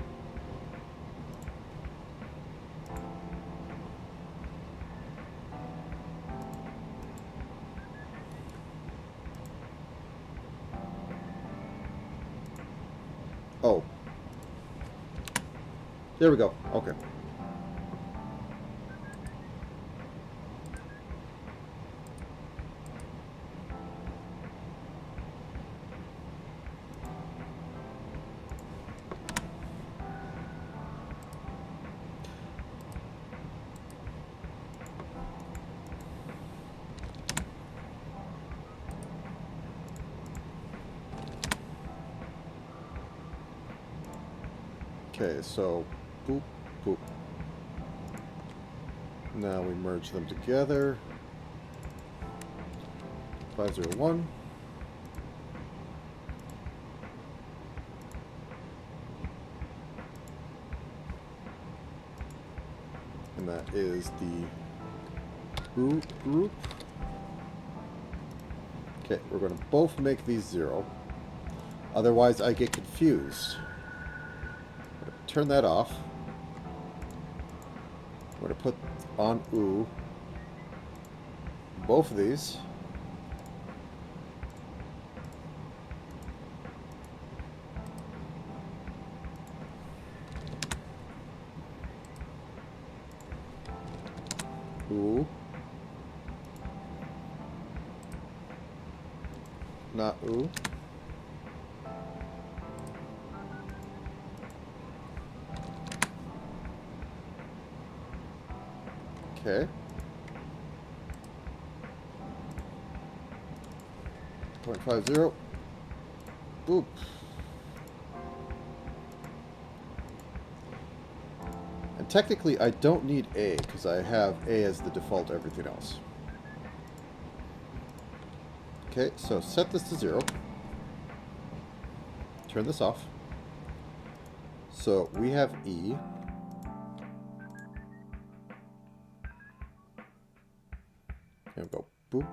Oh. There we go. Okay. Okay, so boop, boop. Now we merge them together. 501. And that is the OO group. Okay, we're going to both make these 0. Otherwise, I get confused. Turn that off. We're going to put on OO both of these. OO. Not OO. Okay. 0.50. Boop. And technically, I don't need A, because I have A as the default everything else. Okay, so set this to 0. Turn this off. So we have E. And go boop.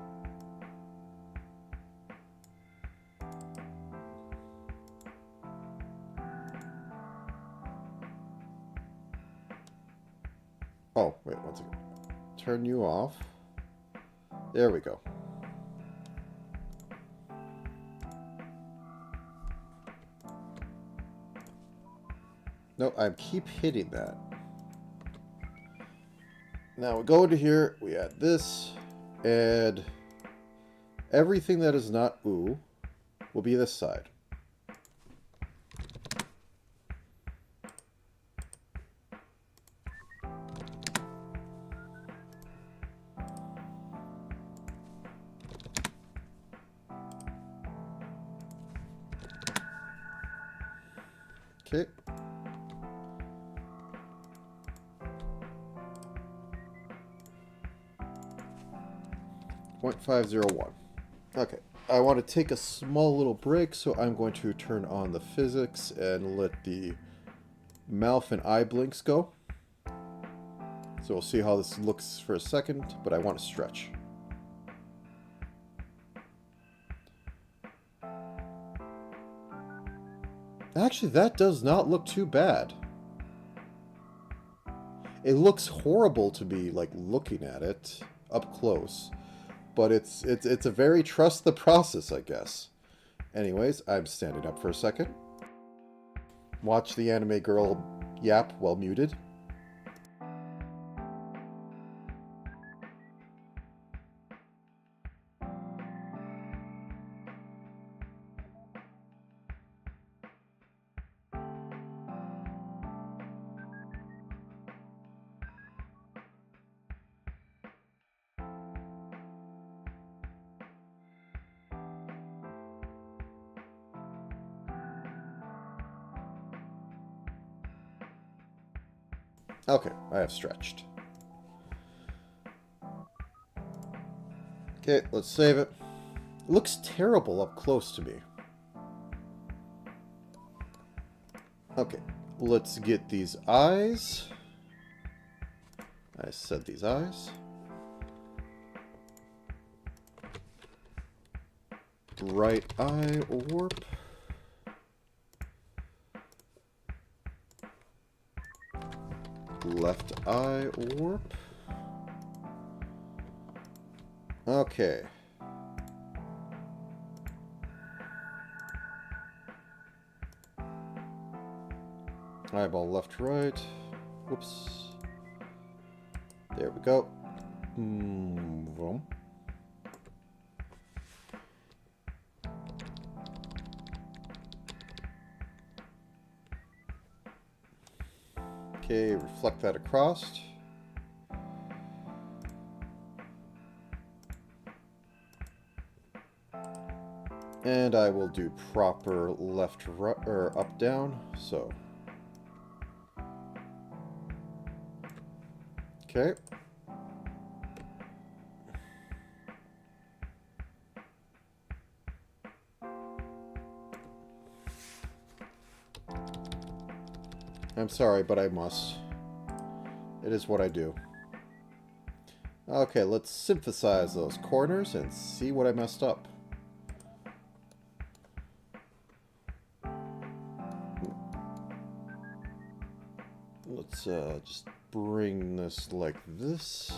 Oh, wait, one second. Turn you off. There we go. No, I keep hitting that. Now we go into here, we add this, and everything that is not OO will be this side. Okay. .501. Okay, I want to take a small little break, so I'm going to turn on the physics and let the mouth and eye blinks go. So we'll see how this looks for a second, but I want to stretch. Actually, that does not look too bad. It looks horrible to be like looking at it up close. But it's a very trust the process, I guess. Anyways, I'm standing up for a second. Watch the anime girl yap while muted. Okay, I have stretched. Okay, let's save it. It looks terrible up close to me. Okay, let's get these eyes. I said these eyes. Right eye warp. Left eye warp. Okay. Eyeball left, right. Whoops. There we go. Boom. Okay, reflect that across. And I will do proper left, right, or up, down. So Okay. I'm sorry, but I must. It is what I do. Okay, let's synthesize those corners and see what I messed up. Let's just bring this like this.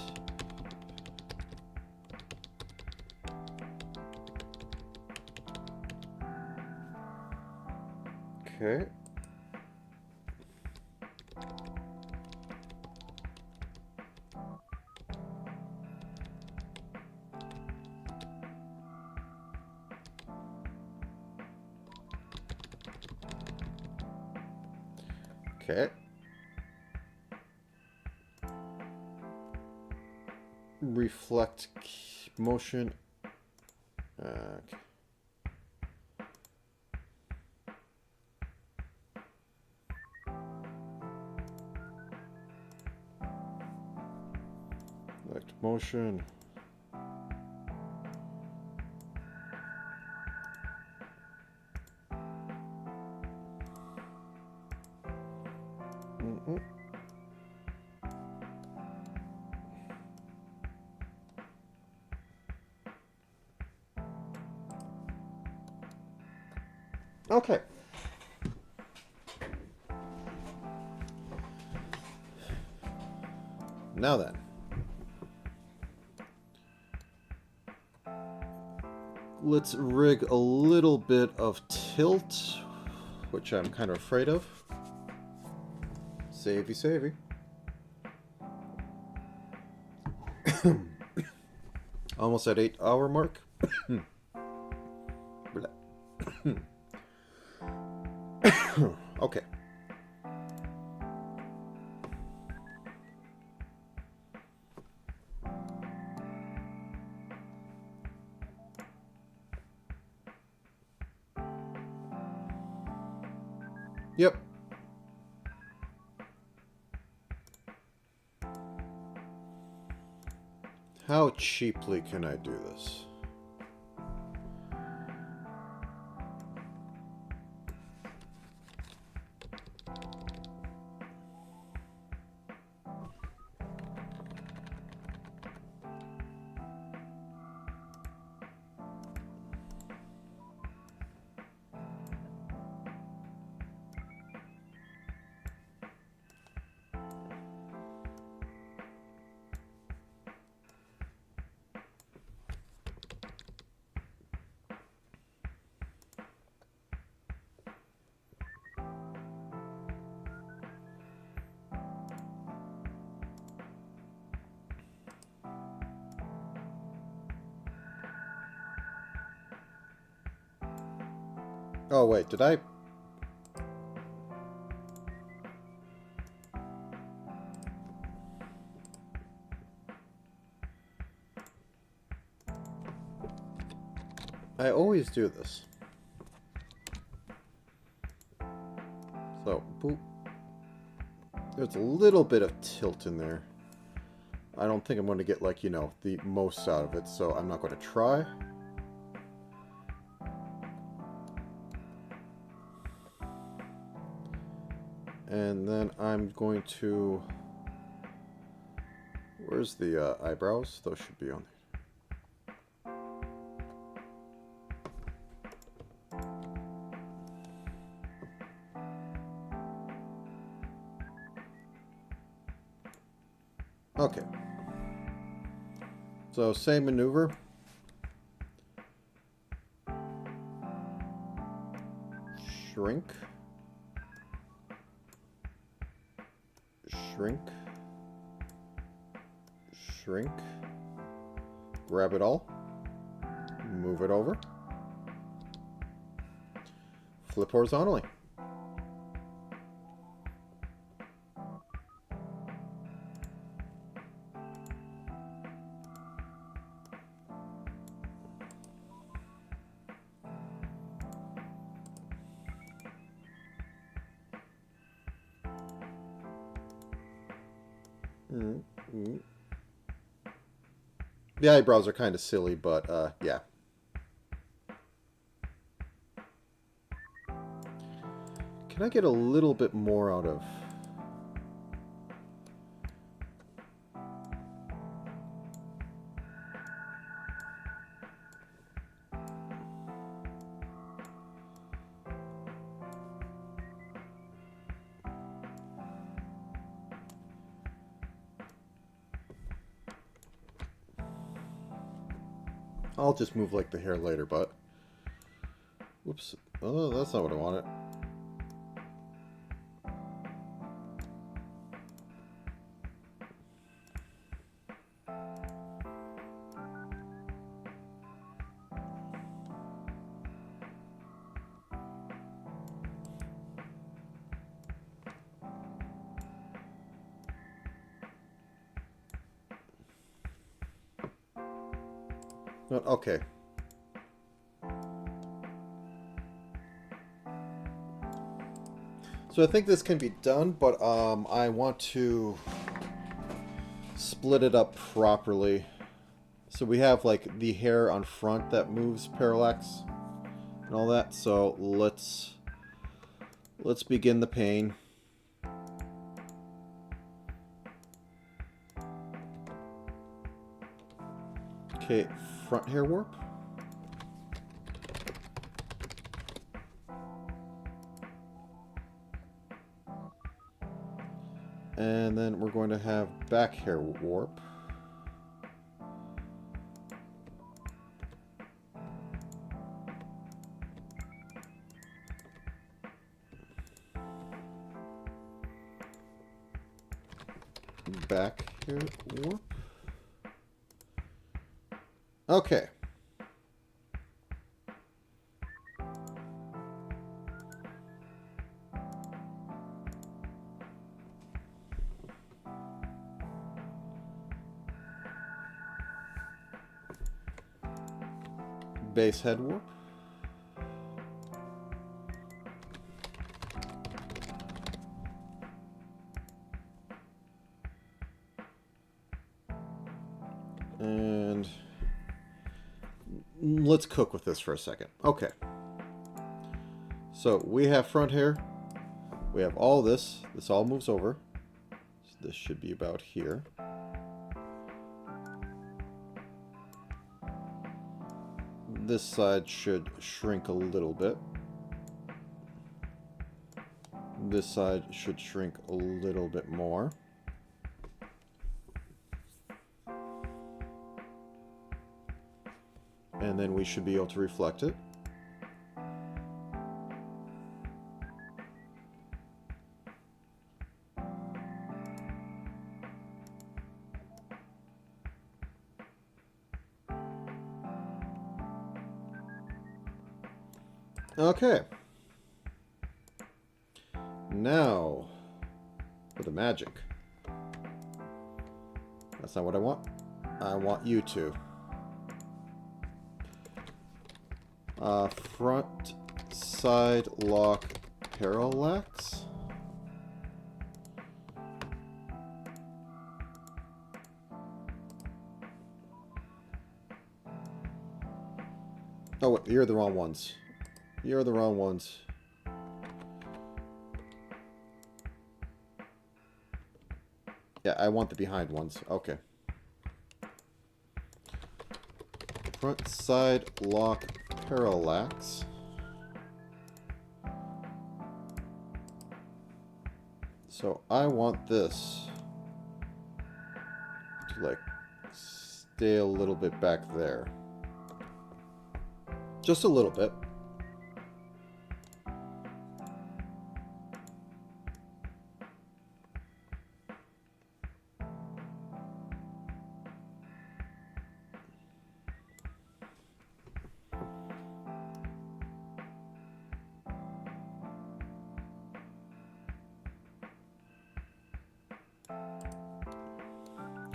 Okay. Okay. Reflect motion. Okay. Reflect motion. Okay. Now then. Let's rig a little bit of tilt, which I'm kind of afraid of. Savey, savey. Almost at 8-hour mark. Okay. Yep. How cheaply can I do this? Oh, wait, did I? I always do this. So, boop. There's a little bit of tilt in there. I don't think I'm going to get, like, you know, the most out of it, so I'm not going to try. And then I'm going to... Where's the eyebrows? Those should be on there. Okay. So, same maneuver. Shrink. Shrink. Shrink. Grab it all. Move it over. Flip horizontally. The eyebrows are kind of silly, but yeah. Can I get a little bit more out of... I'll just move like the hair later, but... Whoops. Oh, that's not what I wanted. Okay. So I think this can be done, but I want to split it up properly. So we have like the hair on front that moves parallax and all that. So let's begin the pain. Okay, front hair warp. And then we're going to have back hair warp. Back hair warp. Okay. Base head warp. And let's cook with this for a second. Okay. So we have front hair. We have all this. This all moves over. So this should be about here. This side should shrink a little bit. This side should shrink a little bit more. And then we should be able to reflect it. Okay. Now, for the magic. That's not what I want. I want you to. Front side lock parallax. Oh, wait, you're the wrong ones. You're the wrong ones. Yeah, I want the behind ones. Okay. Front side lock parallax. So I want this to like stay a little bit back there. Just a little bit.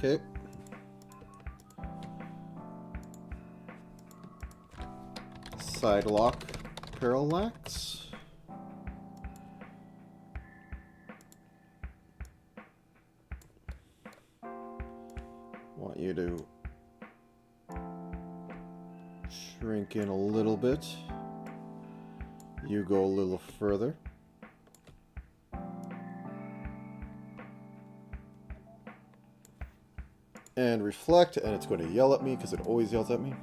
Okay. Side lock parallax. you to shrink in a little bit. You go a little further. And reflect, and it's going to yell at me because it always yells at me.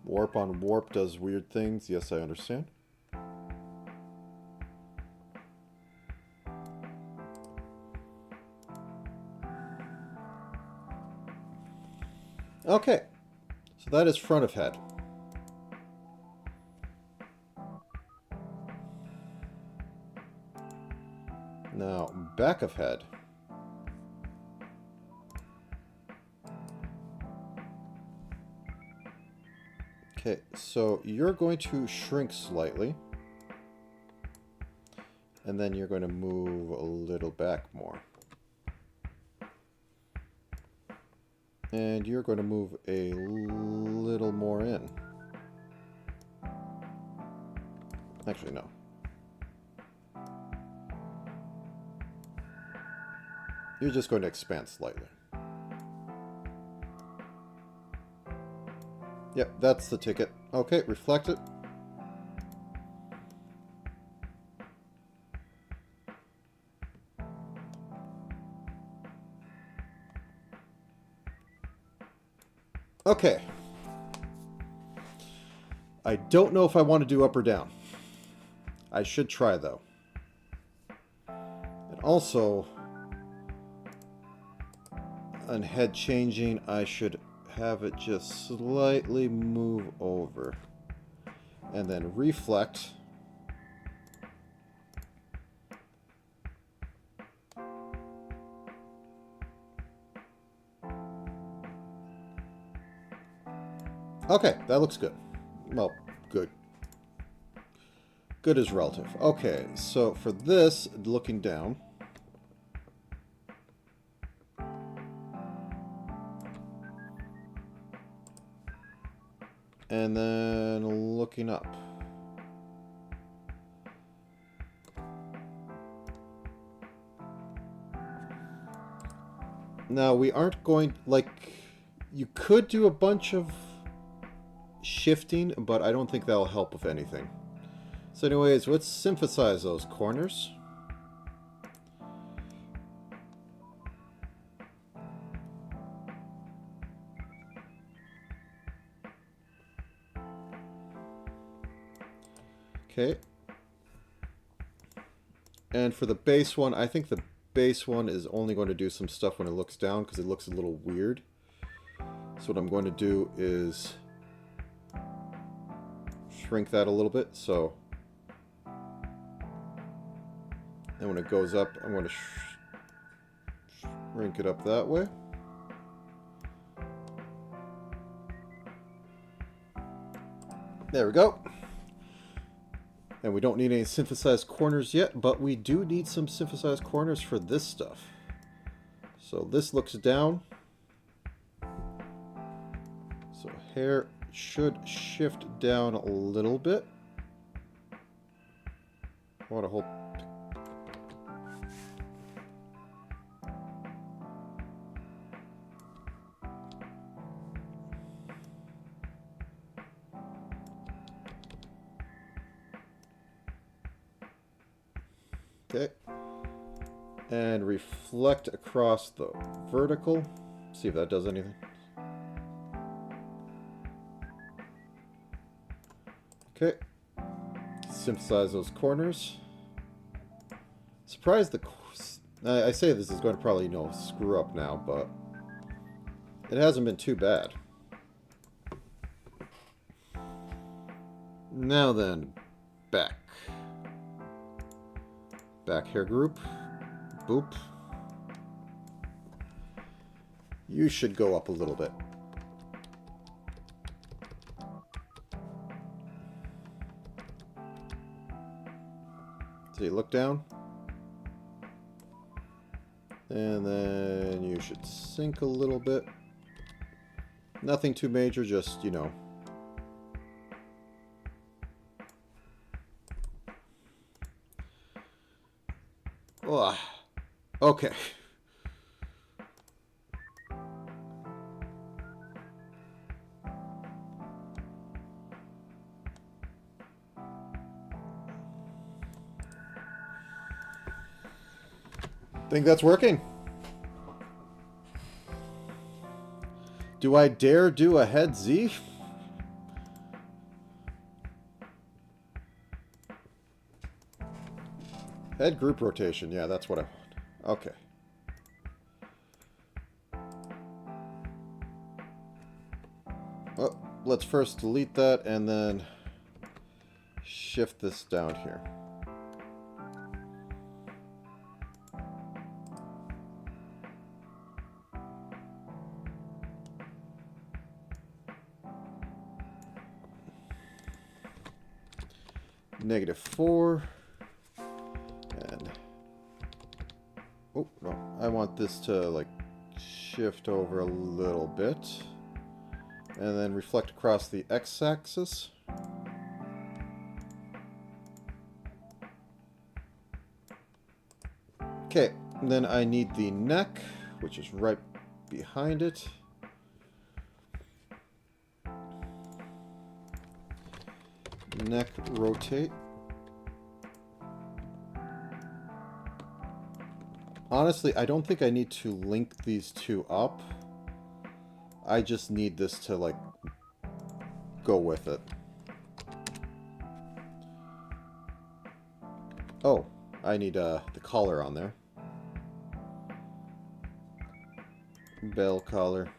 Warp on warp does weird things. Yes, I understand. Okay, so that is front of head. Now, back of head. Okay, so you're going to shrink slightly. And then you're going to move a little back more. And you're going to move a little more in. Actually, no. You're just going to expand slightly. Yep, that's the ticket. Okay, reflect it. Okay. I don't know if I want to do up or down. I should try, though. And also, on head changing, I should have it just slightly move over. And then reflect. Okay, that looks good. Well, good. Good is relative. Okay, so for this, looking down. And then looking up. Now, we aren't going, like, you could do a bunch of shifting, but I don't think that'll help with anything. So anyways, let's synthesize those corners. Okay. And for the base one, I think the base one is only going to do some stuff when it looks down because it looks a little weird. So what I'm going to do is shrink that a little bit. So, and when it goes up, I'm going to shrink it up that way. There we go. And we don't need any synthesized corners yet, but we do need some synthesized corners for this stuff. So this looks down. So hair should shift down a little bit. I want to hold. Okay. And reflect across the vertical. See if that does anything. Okay. Synthesize those corners. Surprised I say this is going to probably, screw up now, but it hasn't been too bad. Now then, back. Back hair group. Boop. You should go up a little bit. See, look down. And then you should sink a little bit. Nothing too major, just, Ugh. Okay. Think that's working? Do I dare do a head Z? Head group rotation. Yeah, that's what I want. Okay. Well, let's first delete that and then shift this down here. -4. And... oh, no. I want this to, like, shift over a little bit. And then reflect across the x-axis. Okay, and then I need the neck, which is right behind it. Neck rotate. Honestly, I don't think I need to link these two up. I just need this to, like, go with it. Oh, I need the collar on there. Bell collar.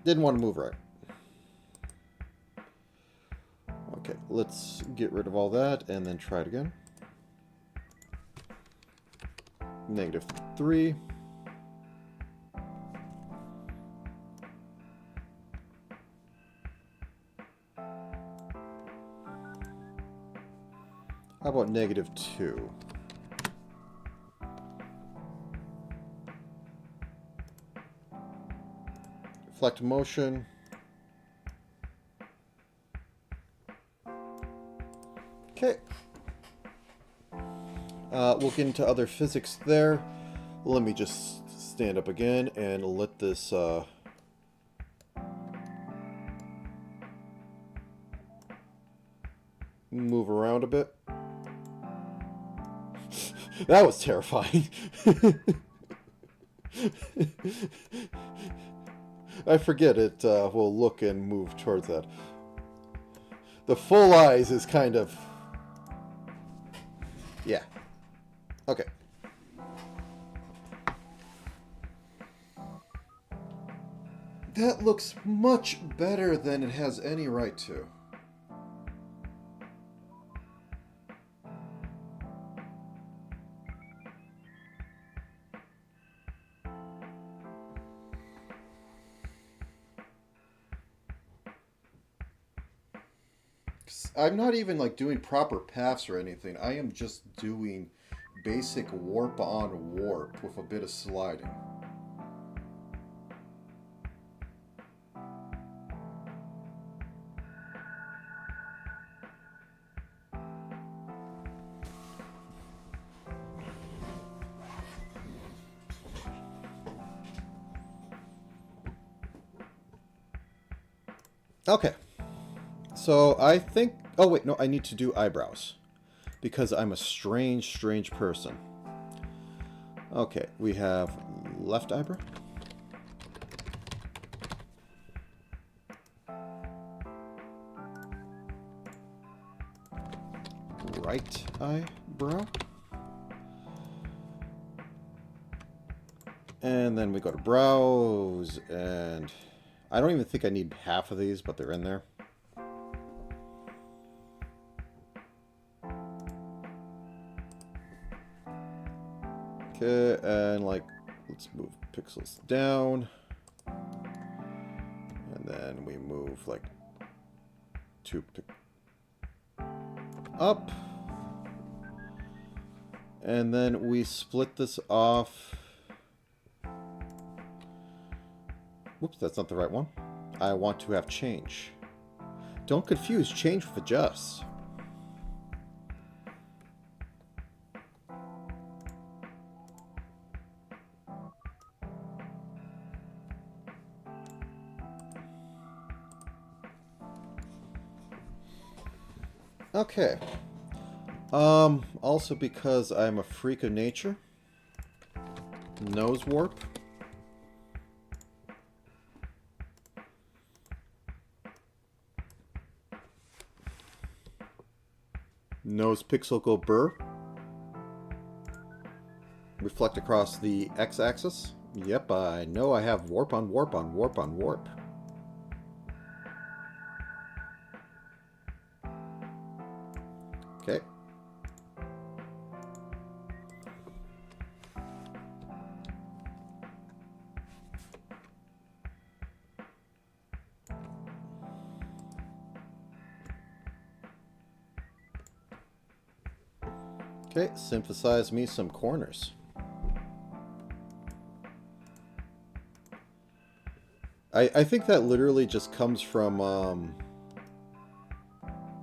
Didn't want to move right. Okay, let's get rid of all that and then try it again. -3. How about -2? Reflect motion. Okay. We'll get into other physics there. Let me just stand up again and let this move around a bit. That was terrifying. I forget it will look and move towards that. The full eyes is kind of... yeah. Okay. That looks much better than it has any right to. I'm not even like doing proper paths or anything. I am just doing basic warp on warp with a bit of sliding. Okay. So I think... oh wait, no, I need to do eyebrows. Because I'm a strange, strange person. Okay, we have left eyebrow. Right eyebrow. And then we go to brows, and I don't even think I need half of these, but they're in there. Okay, and like, let's move pixels down. And then we move like 2 up. And then we split this off. Whoops, that's not the right one. I want to have change. Don't confuse change with adjust. Okay. Also because I'm a freak of nature. Nose warp. Nose pixel go burr. Reflect across the x-axis. Yep, I know I have warp on warp on warp on warp. Okay. Okay, synthesize me some corners. I think that literally just comes from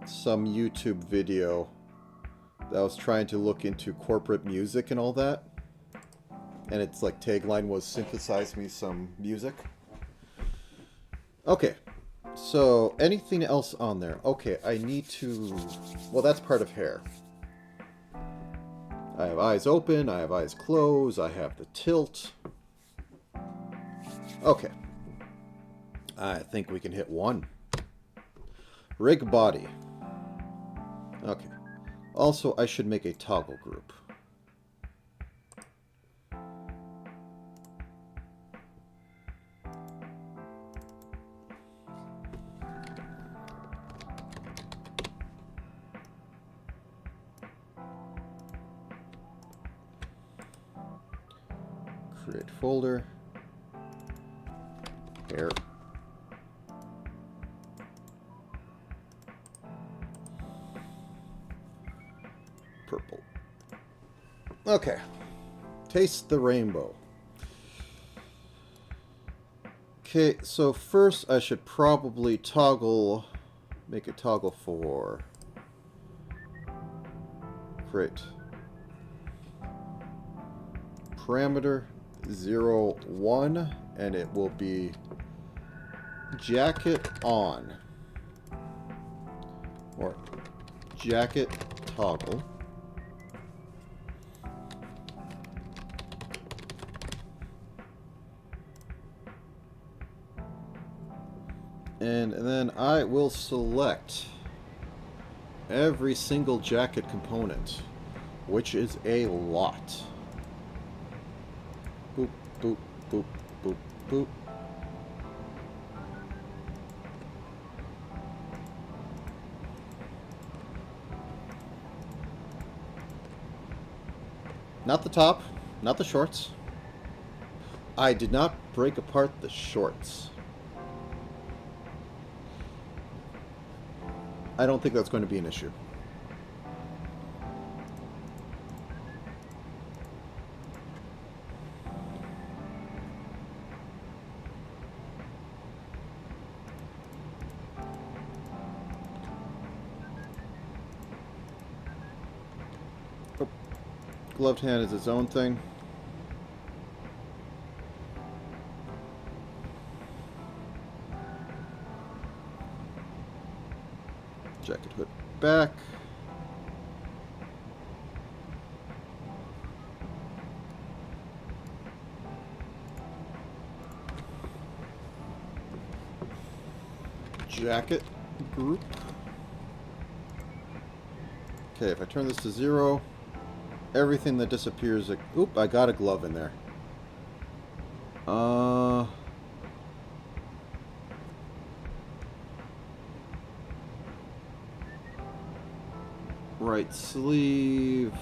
some YouTube video that was trying to look into corporate music and all that. And its like tagline was synthesize me some music. Okay, so anything else on there? Okay, I need to... Well, that's part of hair. I have eyes open, I have eyes closed, I have the tilt. Okay. I think we can hit one. Rig body. Okay. Also, I should make a toggle group. Create folder. Hair. Purple. Okay. Taste the rainbow. Okay, so first I should probably toggle, make a toggle for create parameter 0, 1, and it will be jacket on or jacket toggle. And then I will select every single jacket component, which is a lot. Boop, boop, boop, boop, boop. Not the top, not the shorts. I did not break apart the shorts. I don't think that's going to be an issue. Oh. Gloved hand is its own thing. Jacket hood back. Jacket group. Okay, if I turn this to 0, everything that disappears... Oop, I got a glove in there. Right sleeve.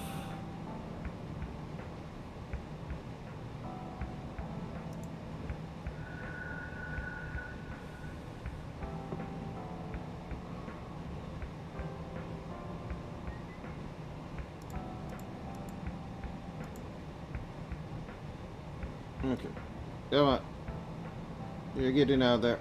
Okay. Come on. You're getting out there.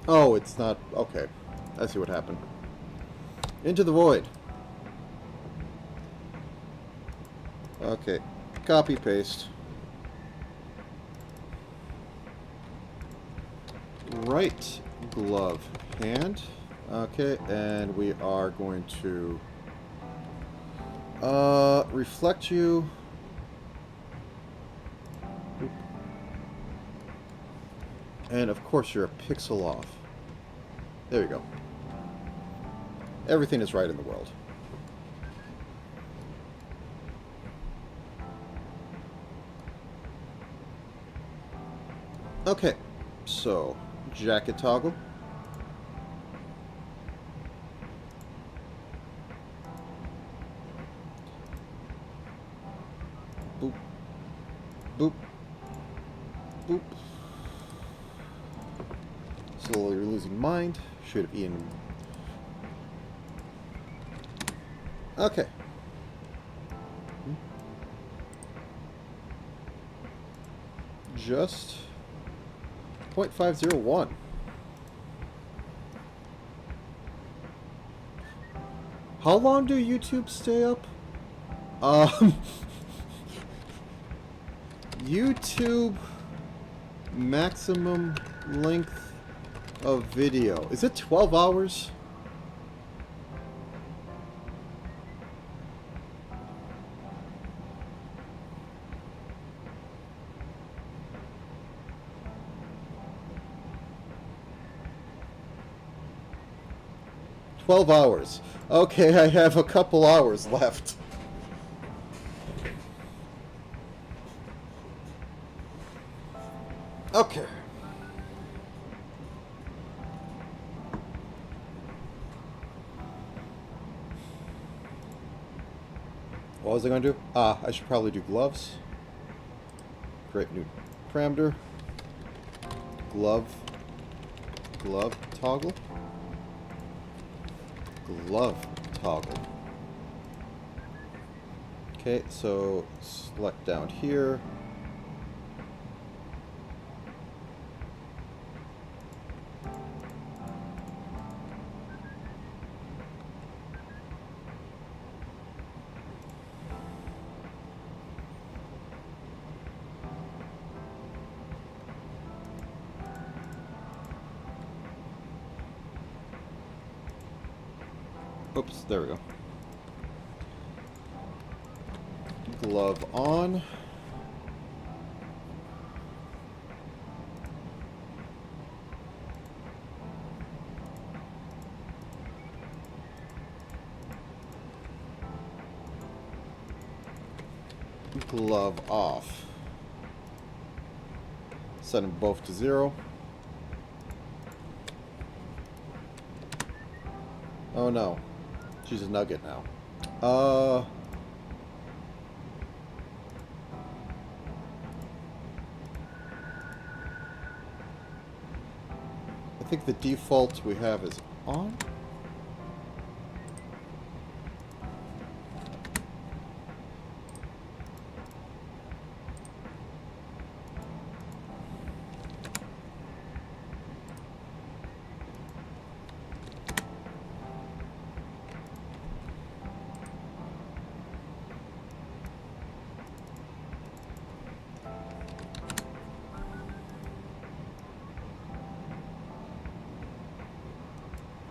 Oh, it's not... Okay. I see what happened. Into the void. Okay. Copy, paste. Right glove hand. Okay, and we are going to reflect you. Oop. And of course you're a pixel off. There you go. Everything is right in the world. Okay, so jacket toggle. Boop. Boop. Boop. Slowly losing mind. Should have Ian. Okay. Just 0.501. How long do YouTube stay up? YouTube maximum length of video. Is it 12 hours? $12. Okay, I have a couple hours left. Okay. What was I going to do? I should probably do gloves. Create new parameter. Glove toggle. Glove toggle. Okay, so select down here. Oops, there we go. Glove on. Glove off. Set them both to 0. Oh no. She's a nugget now. I think the default we have is on.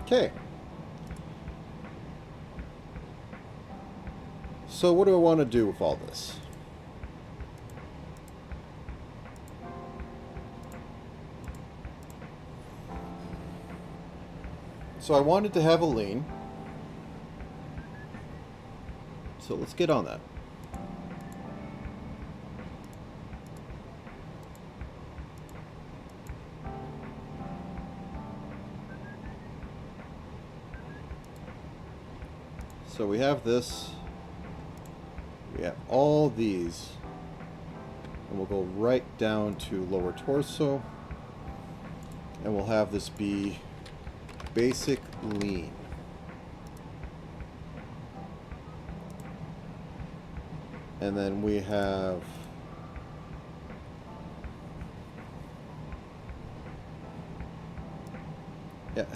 Okay. So what do I want to do with all this? So I wanted to have a lean. So let's get on that. So we have this. We have all these. And we'll go right down to lower torso. And we'll have this be basic lean. And then we have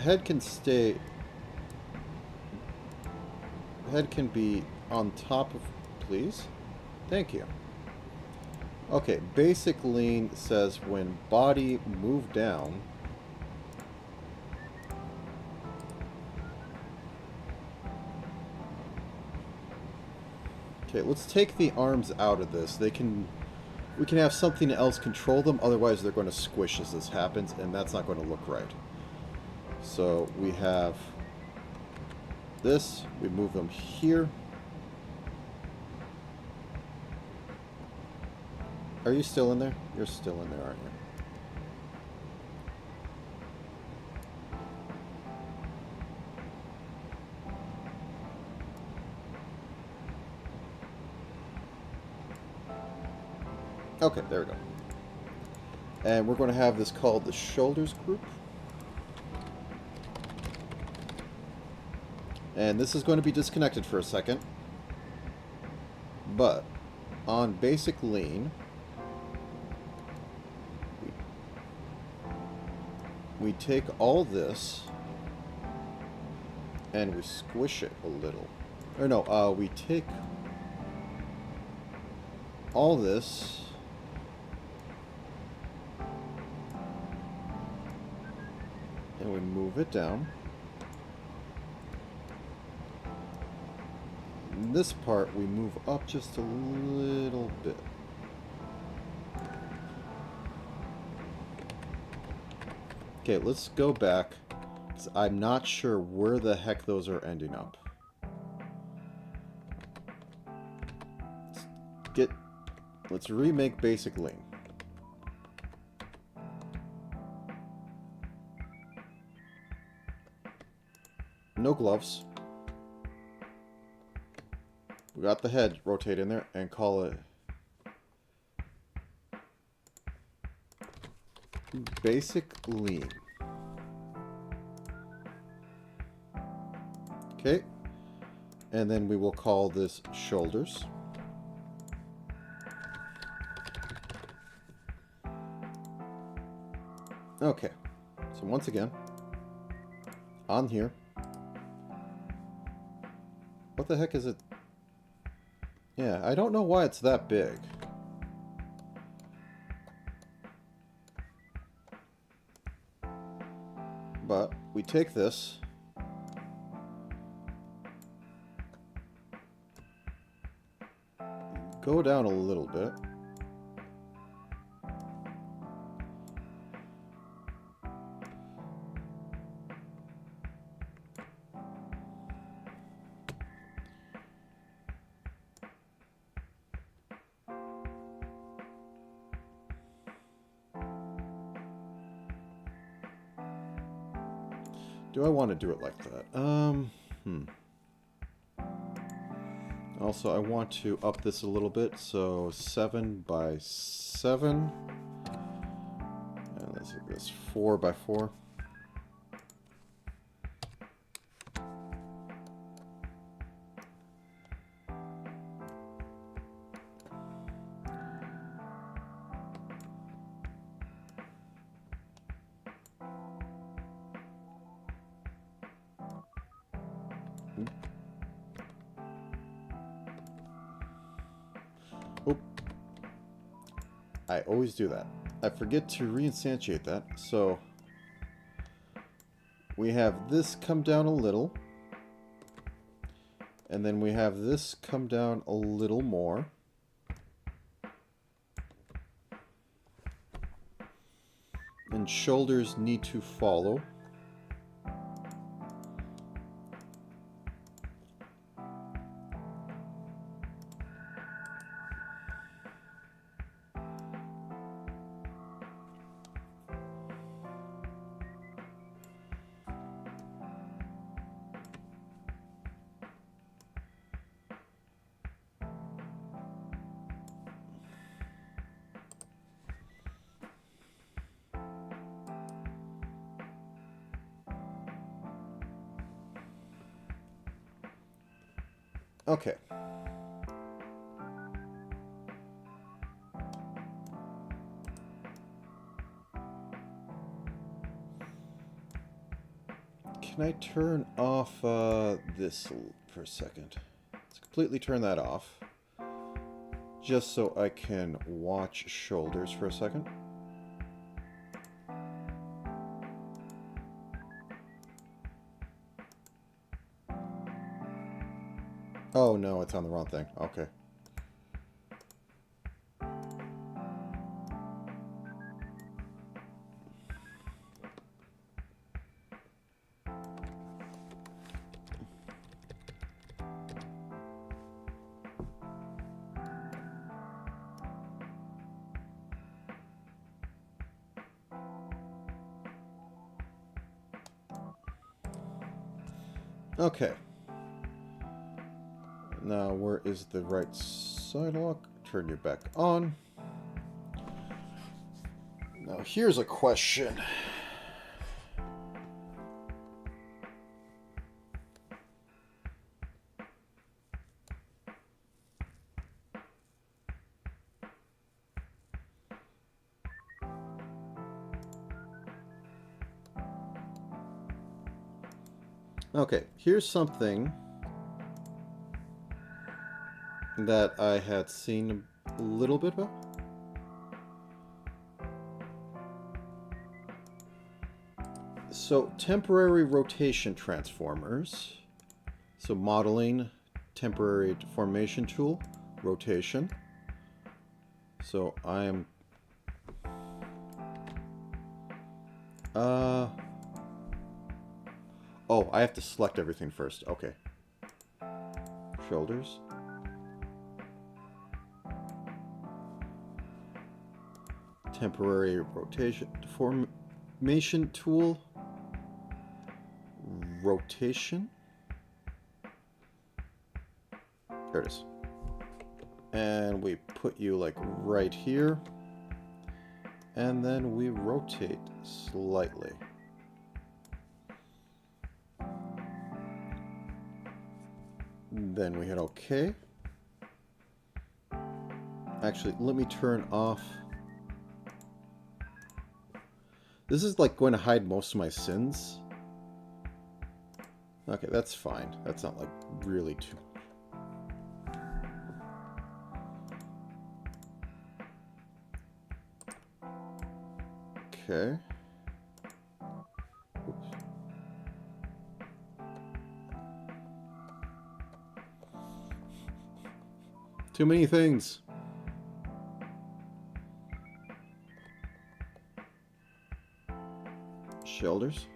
head can stay. Head can be on top of, please. Thank you. Okay, basic lean says when body move down. Okay, let's take the arms out of this. We can have something else control them, otherwise they're going to squish as this happens, and that's not going to look right. So we have this, we move them here. Are you still in there? You're still in there, aren't you? Okay, there we go. And we're going to have this called the shoulders group. And this is going to be disconnected for a second. But on basic lean, we take all this and we squish it a little. Or no, we take all this and we move it down. And this part we move up just a little bit. Okay, let's go back, because I'm not sure where the heck those are ending up. Let's remake basic lean. No gloves. We got the head rotate in there and call it basic lean. Okay. And then we will call this shoulders. Okay. So once again, on here. What the heck is it? Yeah, I don't know why it's that big. But we take this, go down a little bit, do I want to do it like that? Also, I want to up this a little bit, so 7 by 7. And let's do this 4 by 4. I always do that. I forget to reinstantiate that. So we have this come down a little. And then we have this come down a little more. And shoulders need to follow. Okay. Can I turn off this for a second? Let's completely turn that off. Just so I can watch shoulders for a second. Oh no, it's on the wrong thing. Okay. Okay. Now, where is the right side lock? Turn you back on. Now, here's a question. Okay, here's something that I had seen a little bit about. So, temporary rotation transformers. So, modeling, temporary deformation tool, rotation. So, I am... Oh, I have to select everything first. Okay. Shoulders. Temporary rotation deformation tool. Rotation. There it is. And we put you like right here. And then we rotate slightly. Then we hit OK. Actually, let me turn off. This is like going to hide most of my sins. Okay, that's fine. That's not like really too... Okay. Oops. Too many things. Shoulders.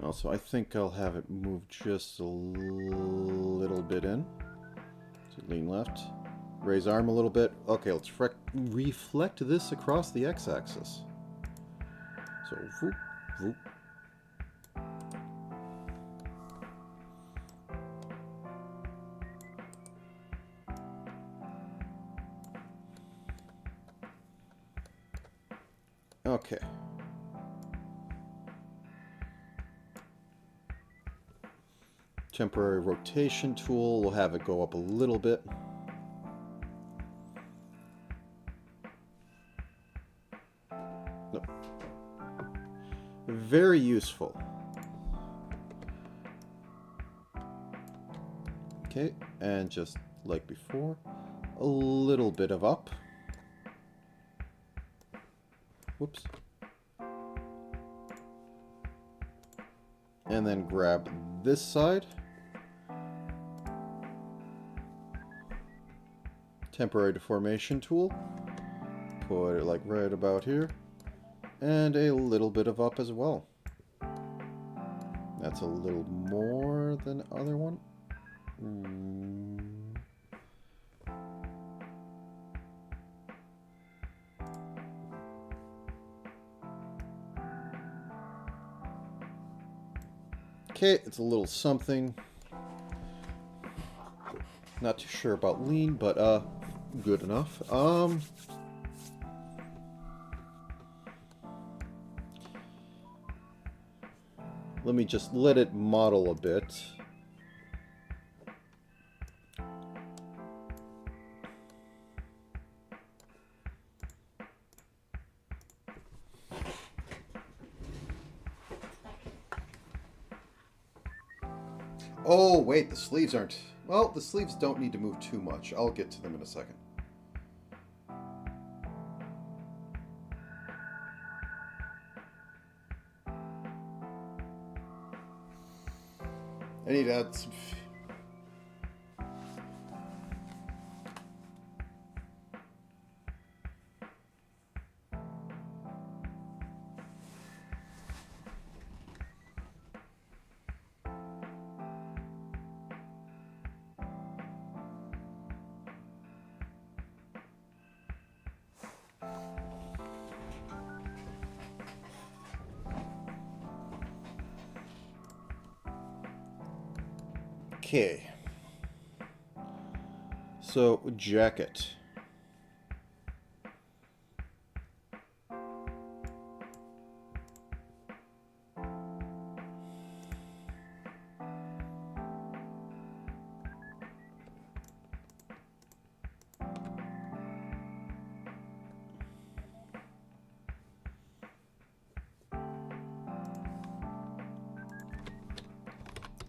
Also, I think I'll have it move just a little bit in. So lean left. Raise arm a little bit. Okay, let's reflect this across the x-axis. So, whoop, whoop. Okay. Temporary rotation tool, we'll have it go up a little bit. Nope. Very useful. Okay, and just like before, a little bit of up. Whoops. And then grab this side. Temporary deformation tool. Put it like right about here. And a little bit of up as well. That's a little more than the other one. Okay, it's a little something. Not too sure about lean, but good enough. Let me just let it model a bit. Oh, wait, the sleeves aren't... Well, the sleeves don't need to move too much. I'll get to them in a second. I need to add some... Okay. So, jacket.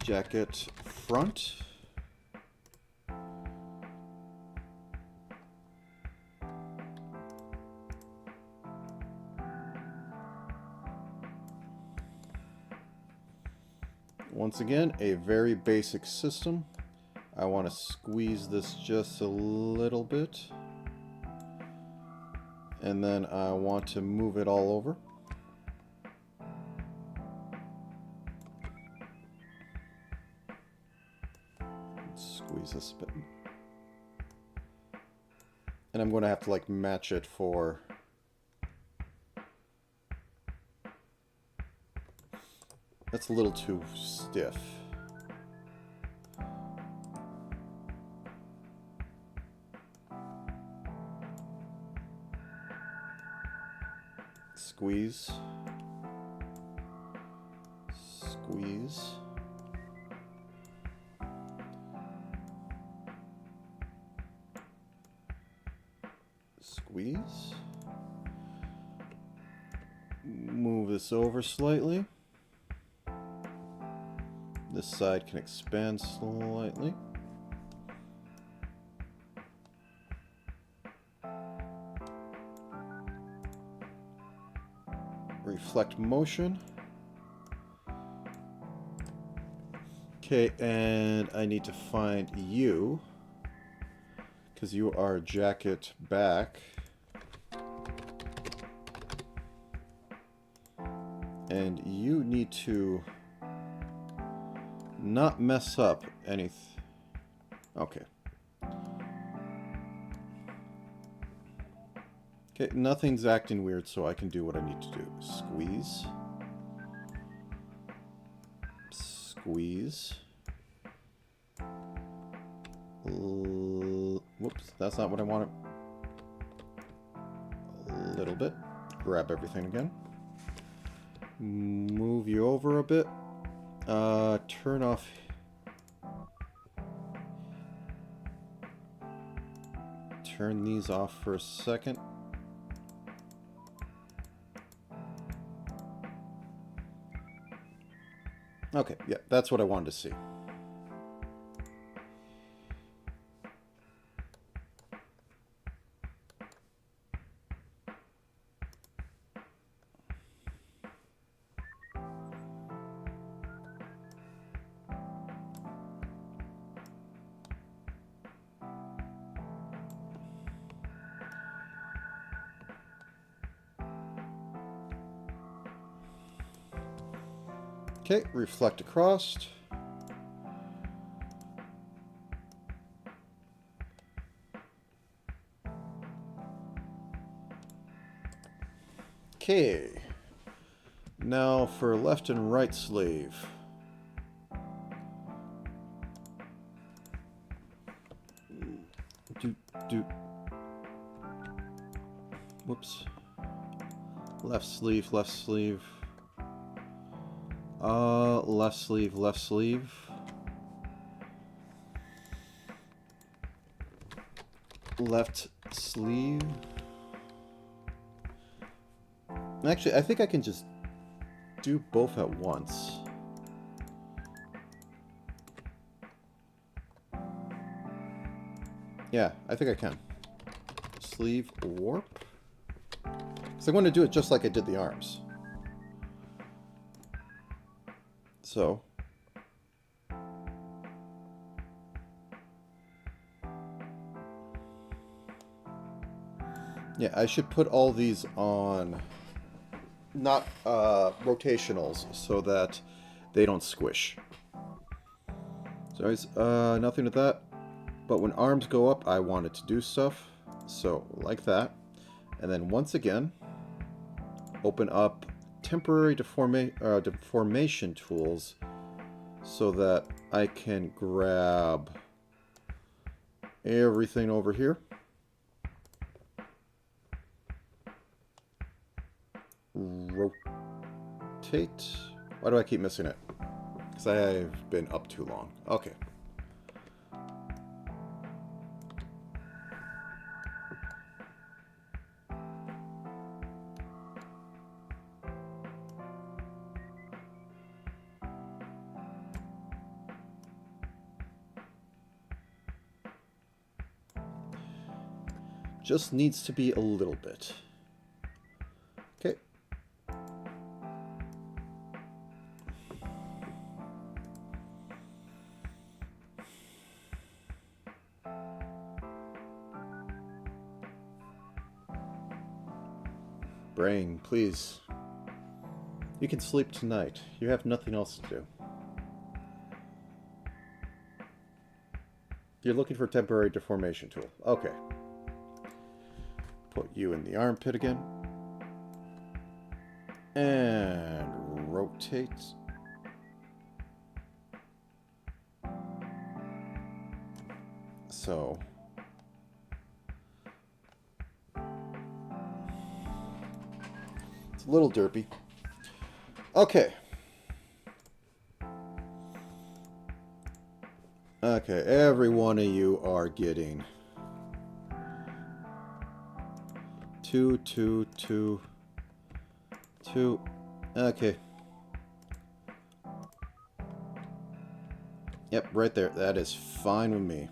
Jacket front. Once again, a very basic system. I want to squeeze this just a little bit. And then I want to move it all over. Squeeze this a bit. And I'm going to have to like match it for... That's a little too stiff. Squeeze. Squeeze. Squeeze. Move this over slightly. This side can expand slightly. Reflect motion. Okay, and I need to find you, because you are jacket back. And you need to not mess up anything. Okay. Okay, nothing's acting weird, so I can do what I need to do. Squeeze. Squeeze. Whoops, that's not what I wanted. A little bit. Grab everything again. Move you over a bit. Turn off. Turn these off for a second. Okay, yeah, that's what I wanted to see. Okay, reflect across. Okay. Now for left and right sleeve. Whoops. Left sleeve, left sleeve. Left sleeve, left sleeve. Left sleeve. Actually, I think I can just do both at once. Yeah, I think I can. Sleeve warp. So I'm going to do it just like I did the arms. So. Yeah, I should put all these on not rotationals so that they don't squish. So anyways, nothing to that. But when arms go up, I want it to do stuff. So like that. And then once again, open up temporary deformation tools so that I can grab everything over here. Rotate. Why do I keep missing it? Because I've been up too long. Okay. Just needs to be a little bit. Okay. Brain, please. You can sleep tonight. You have nothing else to do. You're looking for a temporary deformation tool. Okay. Put you in the armpit again. And rotate. So. It's a little derpy. Okay. Okay, every one of you are getting 2, 2, 2, 2. Okay. Yep, right there. That is fine with me.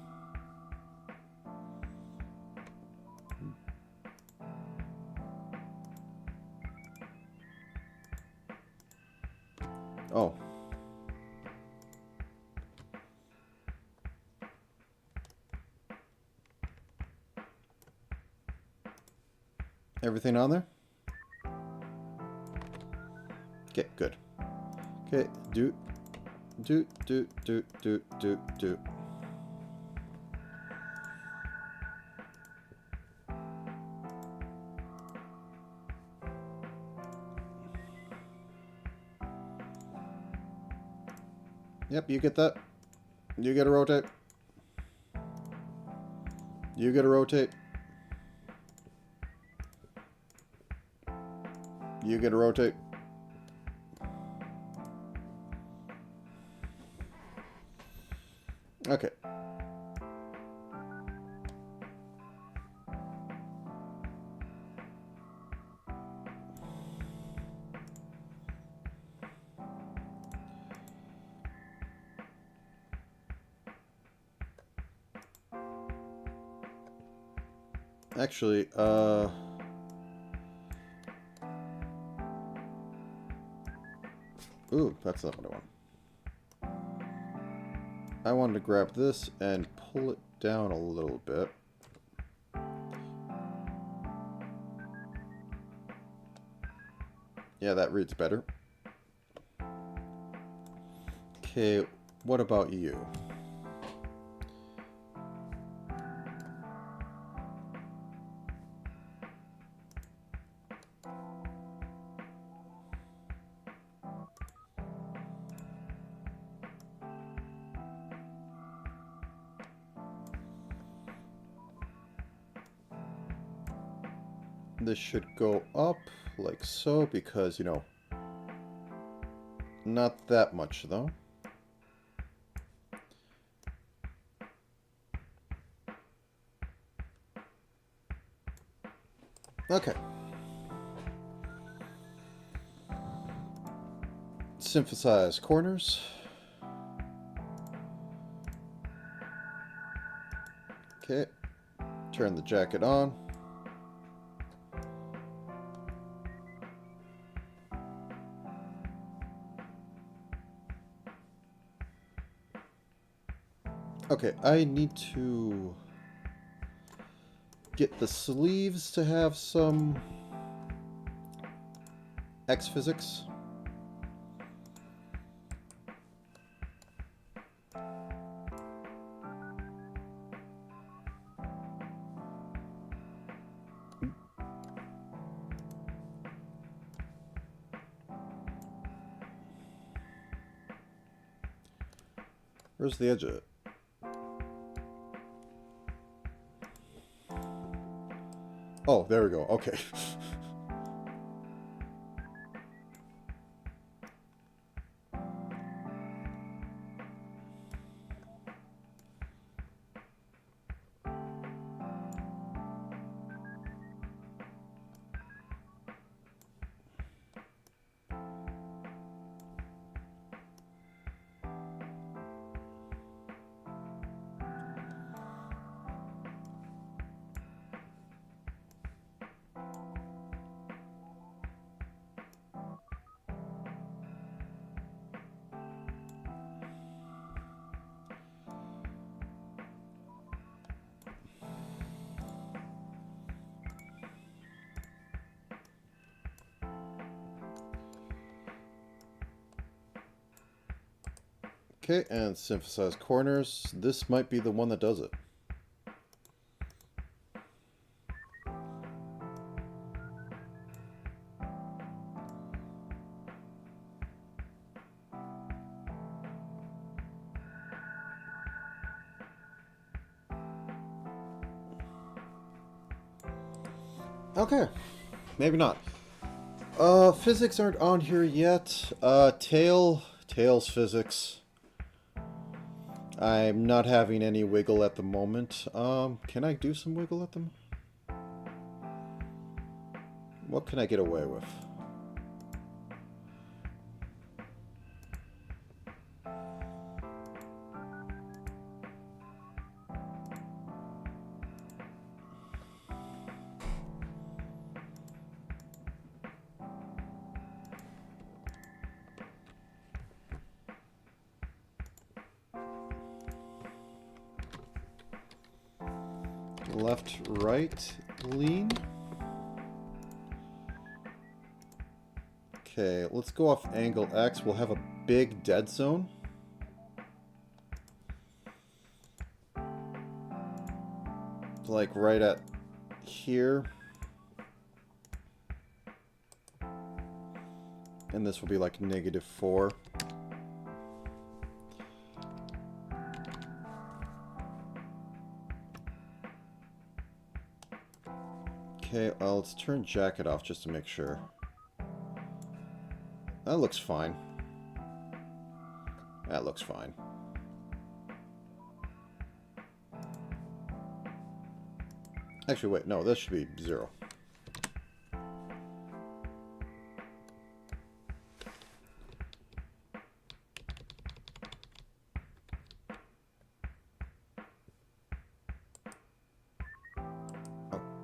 Oh. Everything on there? Okay, good. Okay, do. Yep, you get that. You get a rotate. You get a rotate. You get a rotate. Okay. Actually, ooh, that's not what I want. I wanted to grab this and pull it down a little bit. Yeah, that reads better. Okay, what about you? This should go up like so because, you know, Not that much, though. Okay. Synthesize corners. Okay. Turn the jacket on. Okay, I need to get the sleeves to have some X physics. Where's the edge of it? Oh, there we go. Okay. Okay, and synthesize corners. This might be the one that does it. Okay, maybe not. Physics aren't on here yet. Tails physics. I'm not having any wiggle at the moment. Can I do some wiggle at them? What can I get away with? Left, right, lean. Okay, let's go off angle X. We'll have a big dead zone. Like right at here. And this will be like -4. Okay, let's turn jacket off just to make sure. That looks fine. That looks fine. Actually, wait, no, this should be 0.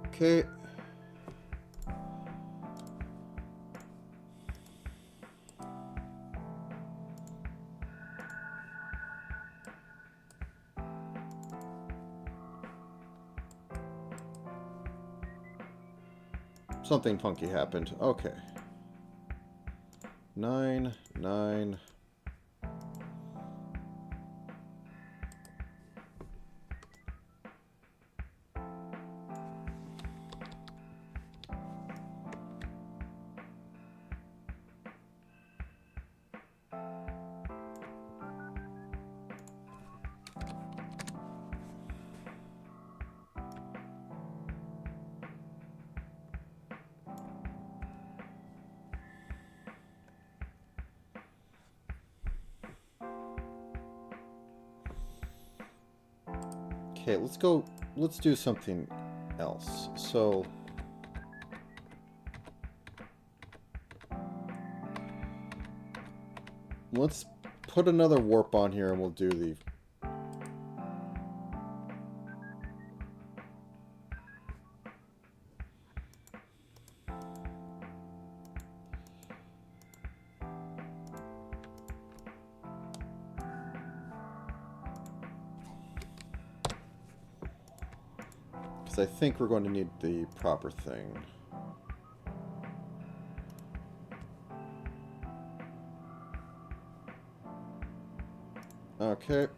Okay. Something funky happened. Okay. 9, 9. Okay, let's go. Let's do something else. So let's put another warp on here and we'll do the... Because I think we're going to need the proper thing. Okay.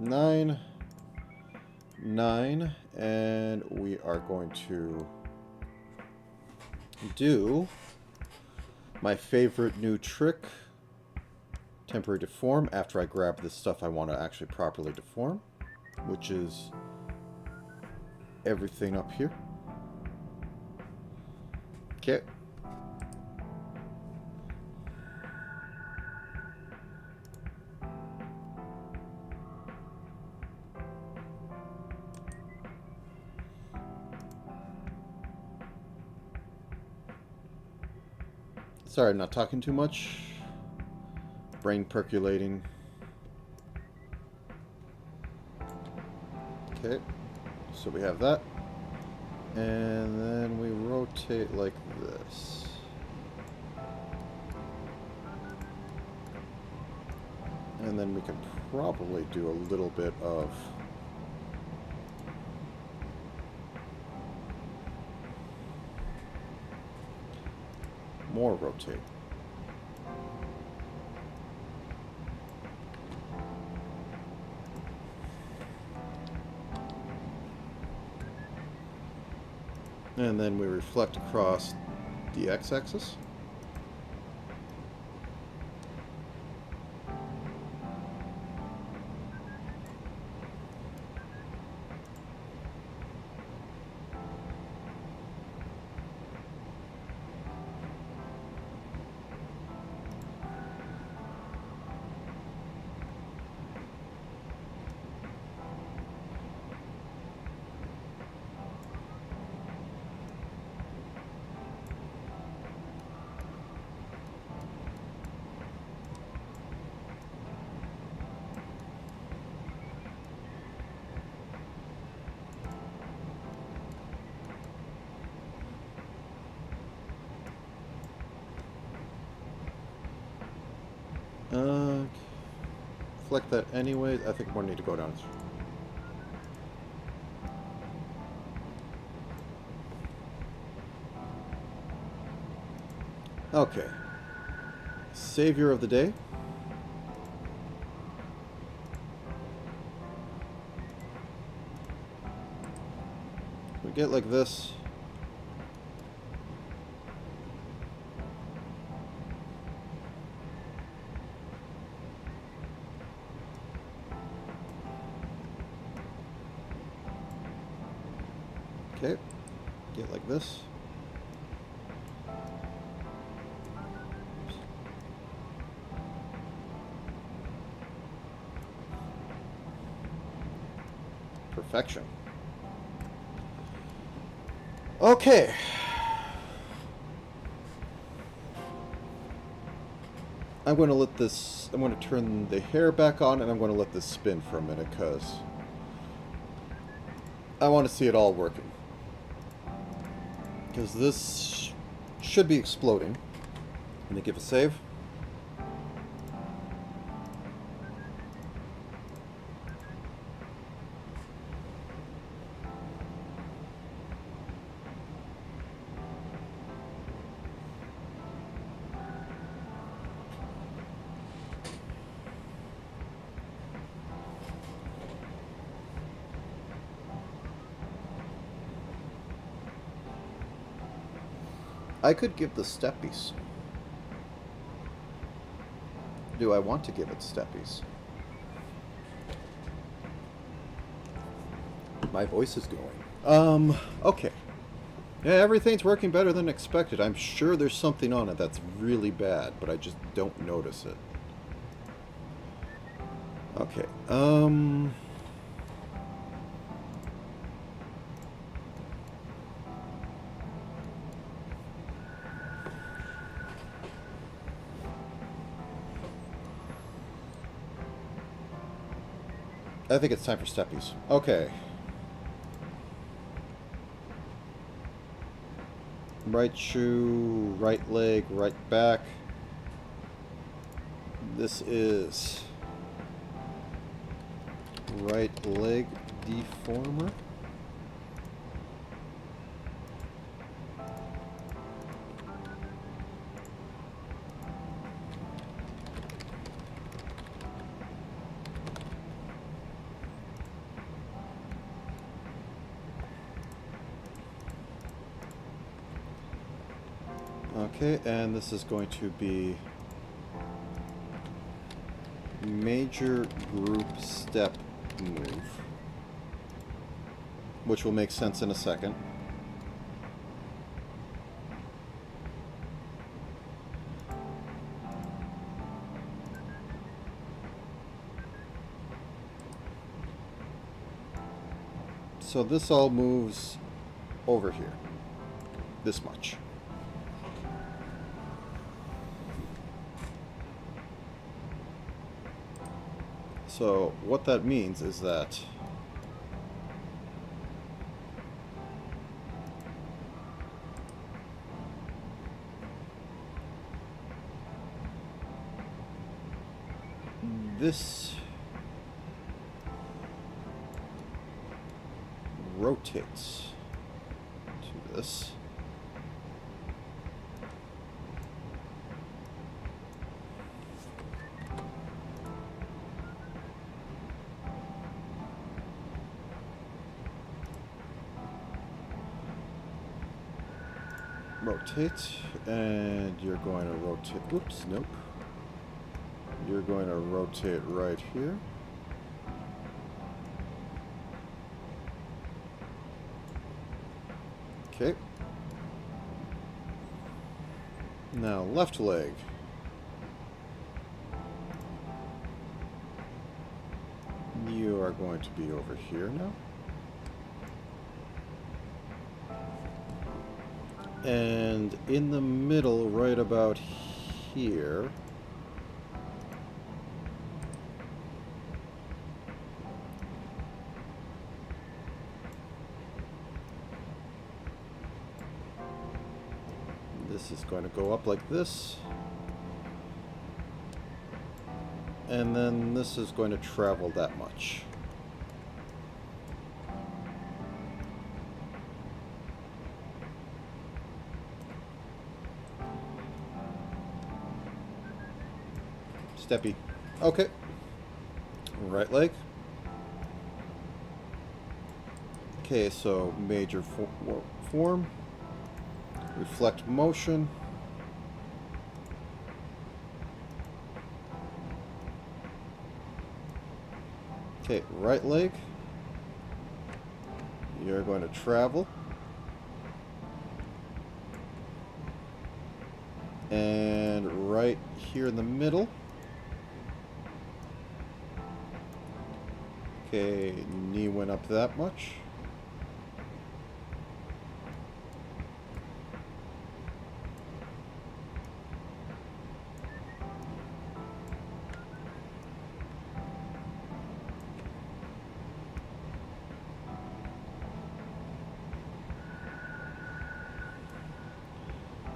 9, 9, and we are going to do my favorite new trick, temporary deform, after I grab this stuff I want to actually properly deform, which is everything up here. Okay. Sorry, I'm not talking too much. Brain percolating. Okay, so we have that. And then we rotate like this. And then we can probably do a little bit of... more rotate. And then we reflect across the x-axis. Reflect that anyways. I think we're going to need to go down. Okay. Savior of the day. We get like this. Okay, get like this. Perfection. Okay. I'm going to let this, I'm going to turn the hair back on and I'm going to let this spin for a minute because I want to see it all working. Because this should be exploding. I'm going to give a save. I could give the steppies. Do I want to give it steppies? My voice is going. Okay. Yeah, everything's working better than expected. I'm sure there's something on it that's really bad, but I just don't notice it. Okay, I think it's time for steppies. Okay. Right shoe, right leg, right back. This is right leg deformer. Okay, and this is going to be major group step move, which will make sense in a second. So this all moves over here, this much. So what that means is that this rotates to this. Rotate, and you're going to rotate. Whoops, nope. You're going to rotate right here. Okay. Now, left leg. You are going to be over here now. And in the middle, right about here, this is going to go up like this. And then this is going to travel that much. Steppy. Okay. Right leg. Okay, so major form. Reflect motion. Okay, right leg. You're going to travel. And right here in the middle. Okay, knee went up that much.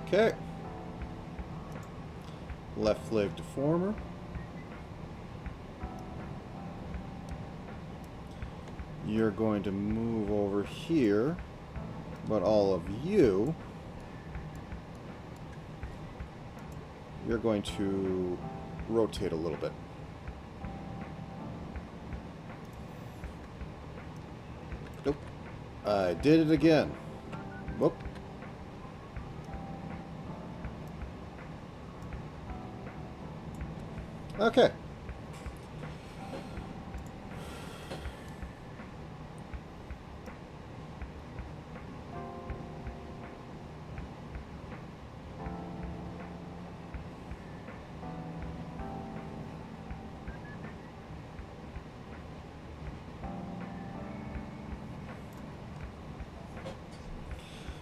Okay. Left leg deformer. You're going to move over here, but all of you, you're going to rotate a little bit. Nope. I did it again. Whoop. Okay.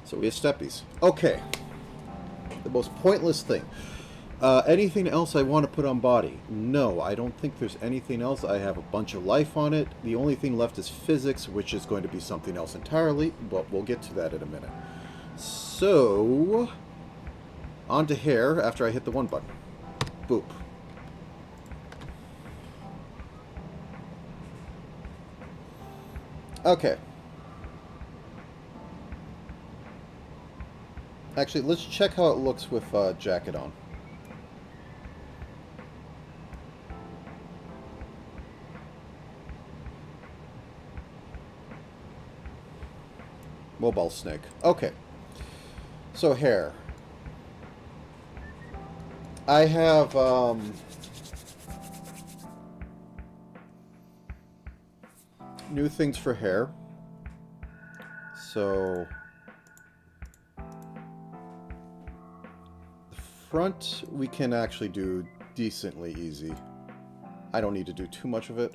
So we have steppies. Okay. The most pointless thing. Anything else I want to put on body? No, I don't think there's anything else. I have a bunch of life on it. The only thing left is physics, which is going to be something else entirely, but we'll get to that in a minute. So, on to hair after I hit the 1 button. Boop. Okay. Actually, let's check how it looks with jacket on. Mobile snake. Okay. So hair. I have new things for hair. So the front we can actually do decently easy. I don't need to do too much of it.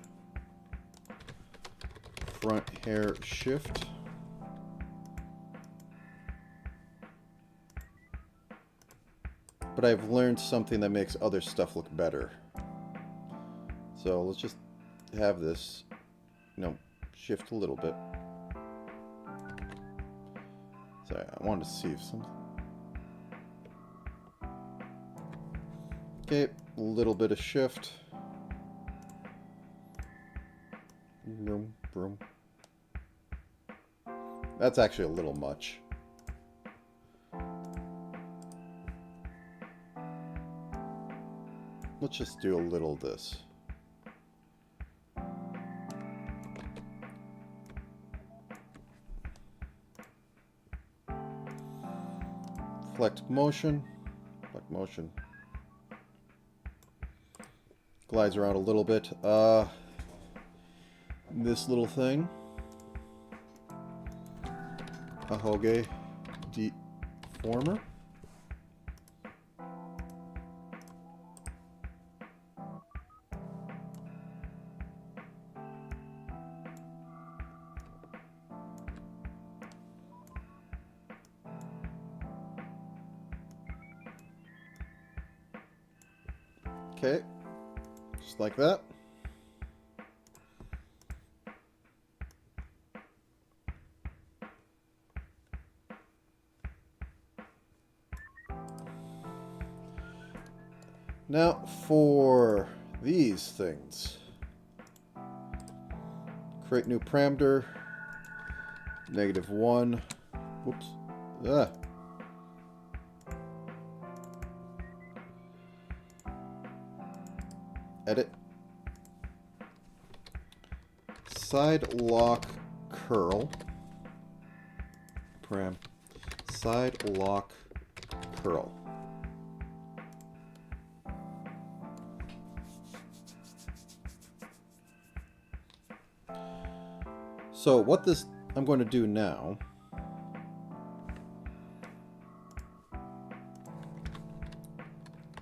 Front hair shift. But I've learned something that makes other stuff look better. So let's just have this, shift a little bit. Sorry, I wanted to see if something... Okay, a little bit of shift. Vroom, vroom. That's actually a little much. Let's just do a little of this. Flex motion. Flex motion. Glides around a little bit. This little thing. ACHi deformer. Okay, just like that. Now for these things. Create new parameter. -1. Whoops. Ah. Edit. Side lock curl. Param. Side lock curl. So what this I'm going to do now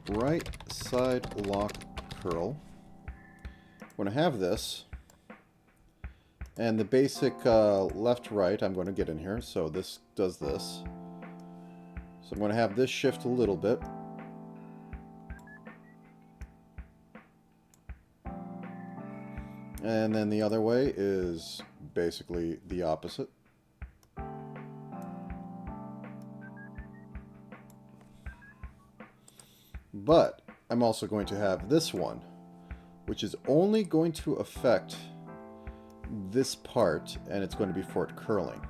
right side lock curl. I'm going to have this and the basic left right I'm going to get in here, so this does this. So I'm going to have this shift a little bit. And then the other way is basically the opposite. But I'm also going to have this one, which is only going to affect this part, and it's going to be for it curling.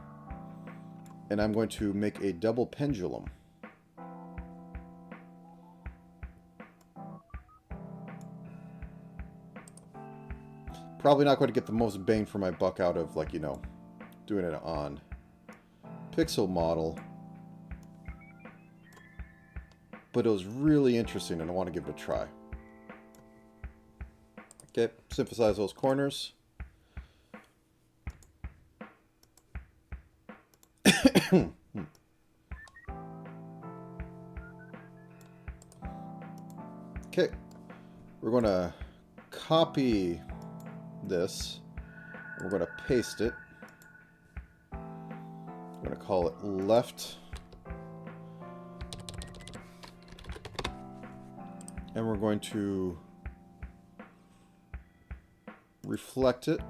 And I'm going to make a double pendulum. Probably not going to get the most bang for my buck out of, like, doing it on pixel model. But it was really interesting and I want to give it a try. Okay, synthesize those corners. Okay, we're going to copy this. We're going to paste it. We're going to call it left And we're going to reflect it.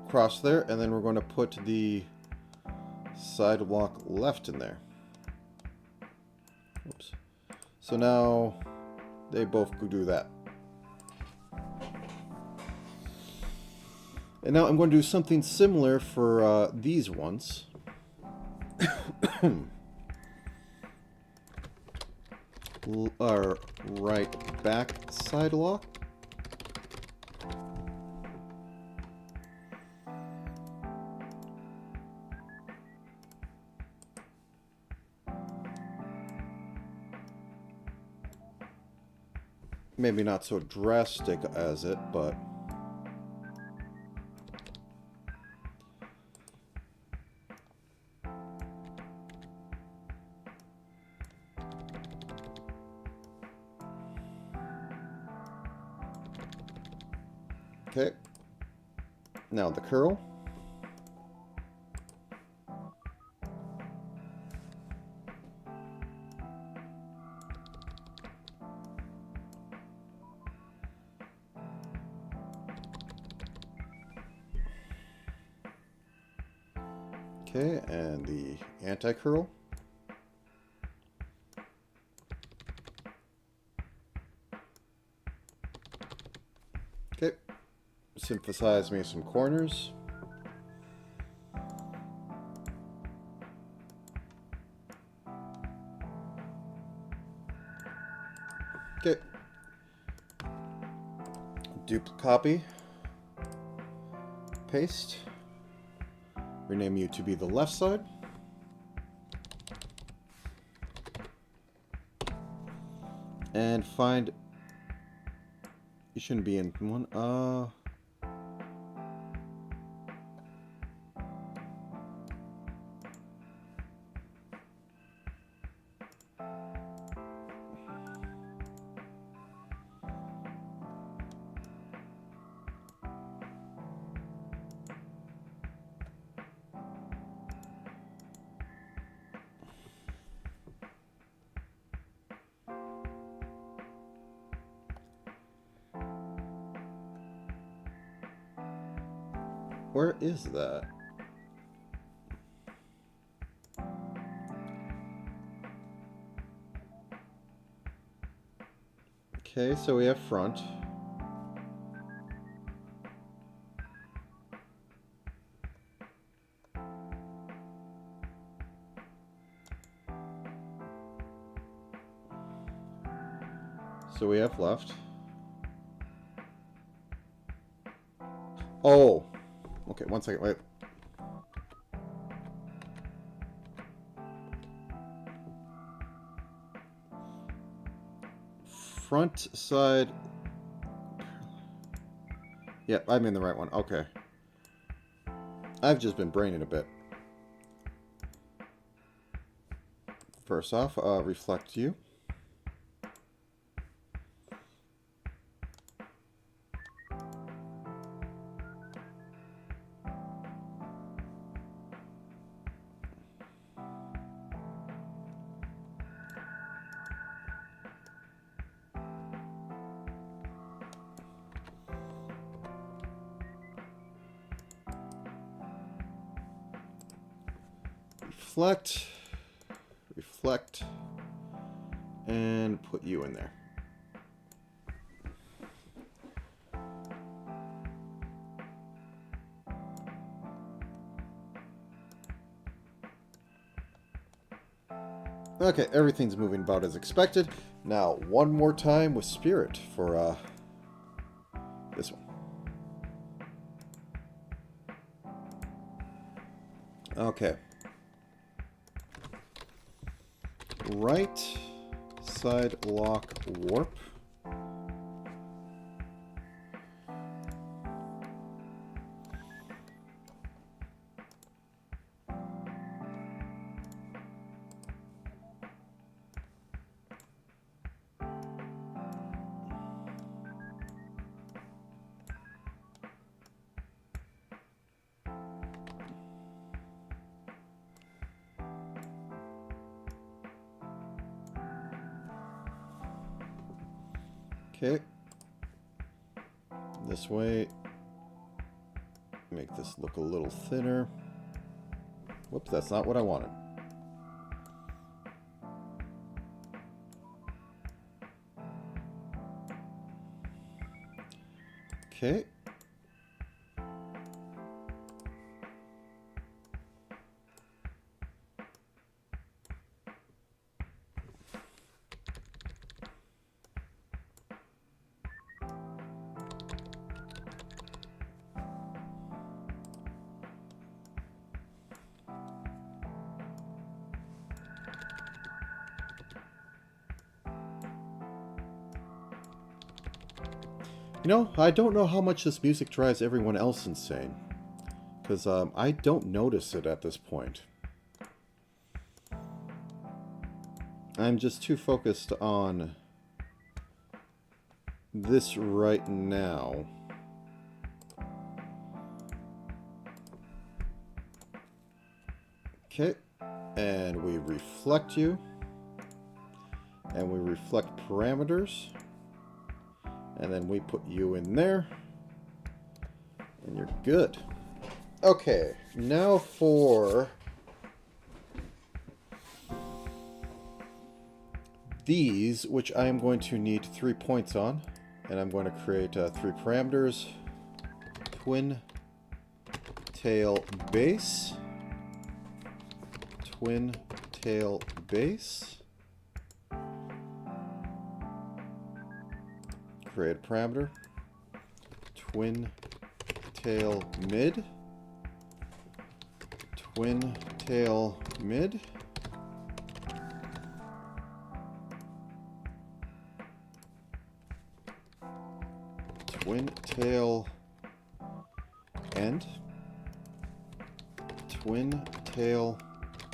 Across there, and then we're going to put the sidewalk left in there. Oops. So now they both do that. And now I'm going to do something similar for these ones. Our right back sidewalk. Maybe not so drastic as it, but okay. Now the curl. Okay, and the anti-curl. Okay, synthesize me some corners. Okay, copy, paste. Rename you to be the left side. And find... You shouldn't be in one. Where is that? Okay, so we have front. So we have left. Oh! Okay, one second, wait. Front side. Yep, I'm in the right one. Okay. I've just been braining a bit. First off, reflect you. Reflect, reflect, and put you in there. Okay, everything's moving about as expected. Now, one more time with Spirit for this one. Okay. Right side lock warp. Okay. This way. Make this look a little thinner. Whoops, that's not what I wanted. Okay. You know, I don't know how much this music drives everyone else insane. Because I don't notice it at this point. I'm just too focused on this right now. Okay, and we reflect you. And we reflect parameters. And then we put you in there. And you're good. Okay, now for these, which I am going to need 3 points on. And I'm going to create 3 parameters. Twin tail base. Twin tail base. Create a parameter. Twin tail mid. Twin tail mid. Twin tail end. Twin tail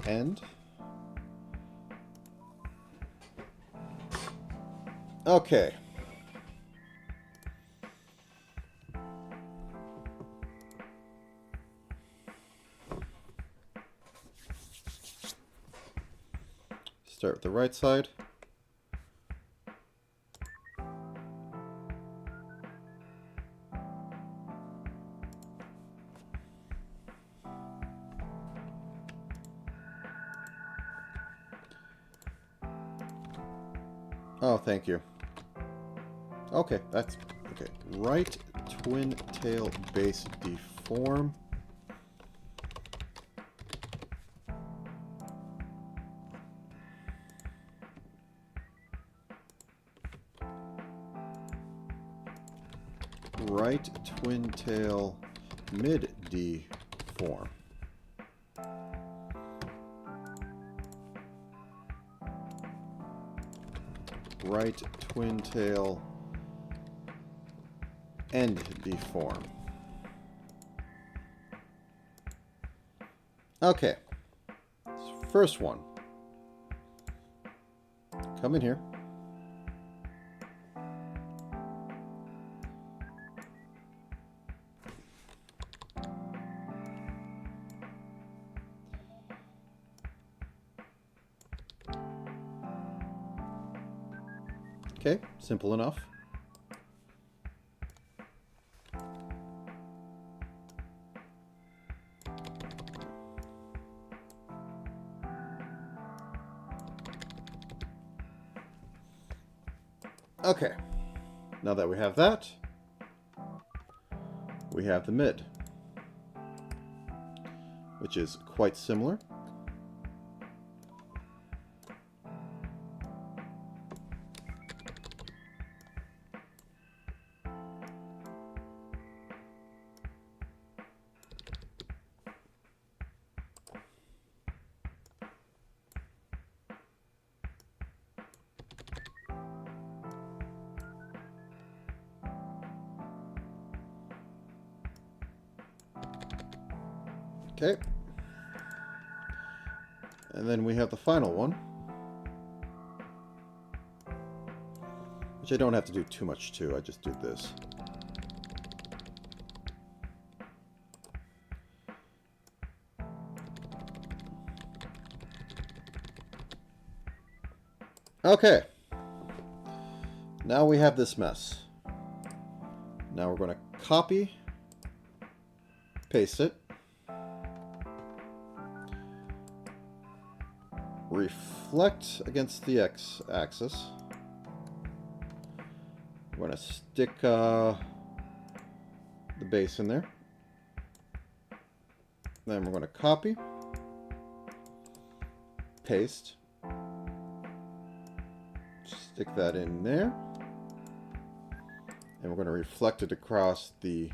end. Okay. Start with the right side. Oh, thank you. Okay, that's okay. Right twin tail base deform. Right twin tail mid deform. Right twin tail end deform. Okay. First one. Come in here. Okay, simple enough. Okay, now that we have that, we have the mid, which is quite similar. Okay. And then we have the final one, which I don't have to do too much to. I just do this. Okay. Now we have this mess. Now we're going to copy, paste it, reflect against the x-axis. We're going to stick the base in there. Then we're going to copy, paste, stick that in there, and we're going to reflect it across the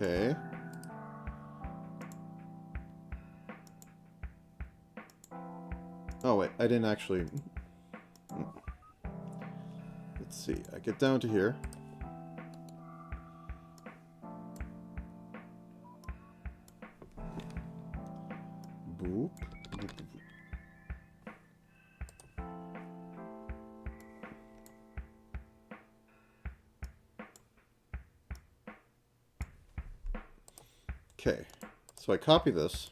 okay. Oh wait, I didn't actually... Let's see, I get down to here. Boop. Okay, so I copy this.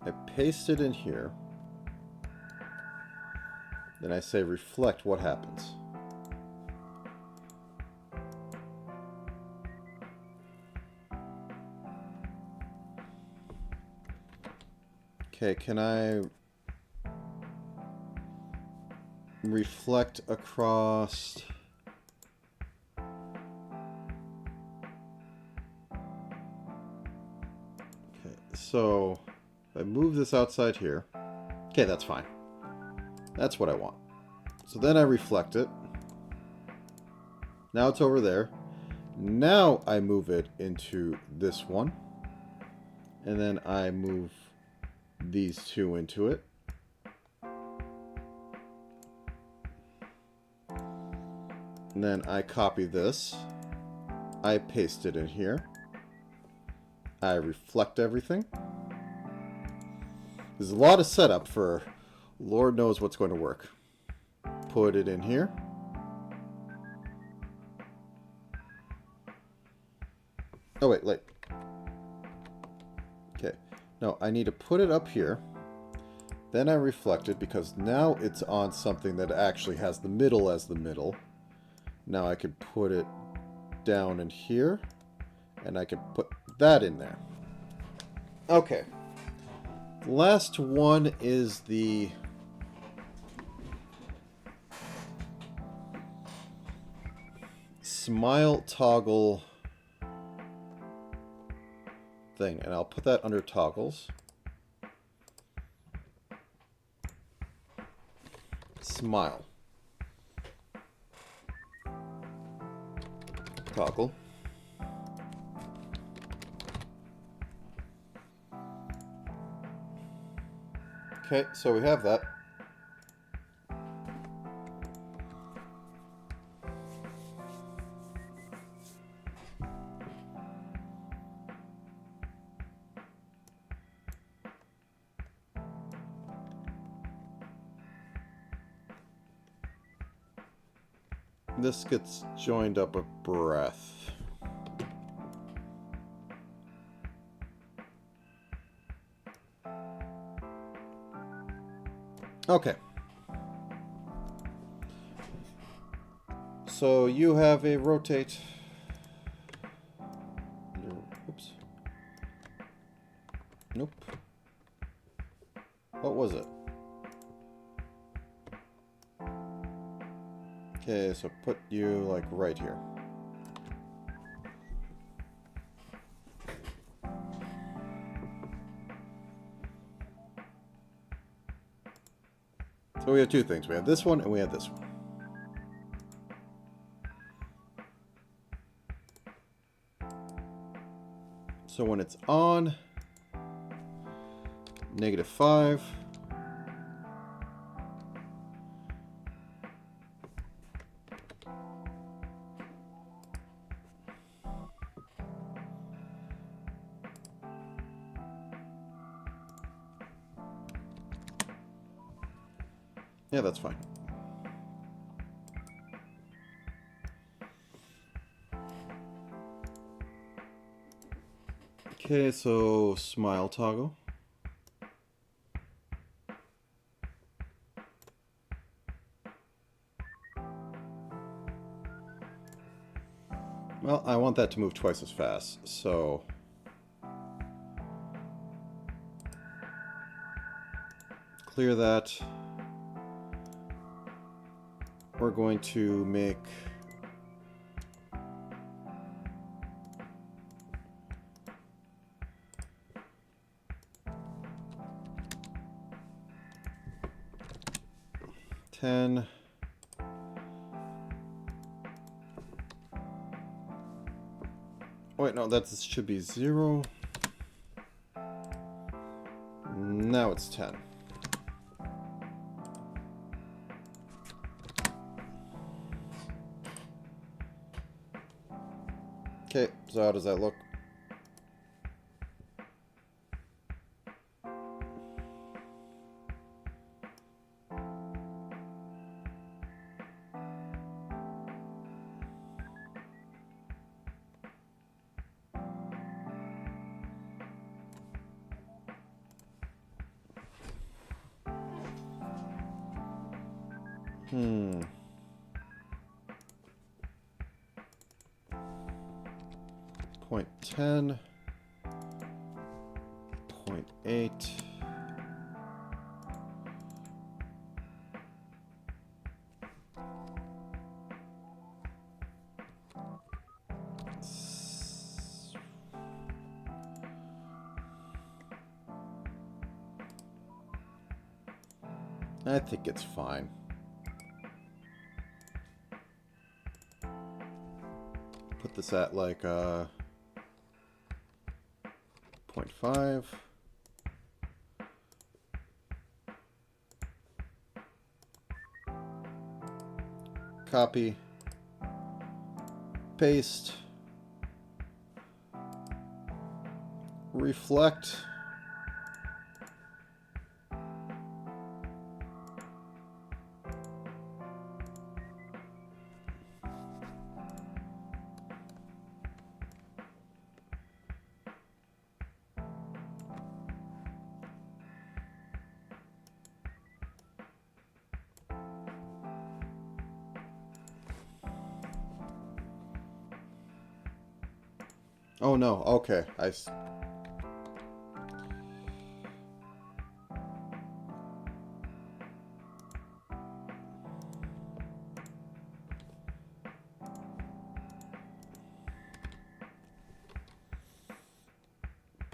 I paste it in here. Then I say reflect, what happens? Okay, can I reflect across... Okay, so if I move this outside here, okay, that's fine. That's what I want. So then I reflect it. Now it's over there. Now I move it into this one. And then I move these two into it. And then I copy this. I paste it in here. I reflect everything. There's a lot of setup for Lord knows what's going to work. Put it in here. Oh, wait. Okay. No, I need to put it up here. Then I reflect it because now it's on something that actually has the middle as the middle. Now I could put it down in here. And I could put that in there. Okay. Last one is the smile toggle thing, and I'll put that under toggles. Smile toggle. Okay, so we have that. This gets joined up with breath. Okay. So you have a rotate. Oops. Nope. What was it? Okay, so put you like right here. So we have two things. We have this one and we have this one. So when it's on, -5. Yeah, that's fine. Okay, so smile toggle. Well, I want that to move twice as fast, so clear that. We're going to make $10. Wait, no, that should be 0. Now it's 10. Okay, so how does that look? Point 10. 0.8. I think it's fine. Put this at like 0.5. Copy. Paste. Reflect. Oh no, okay.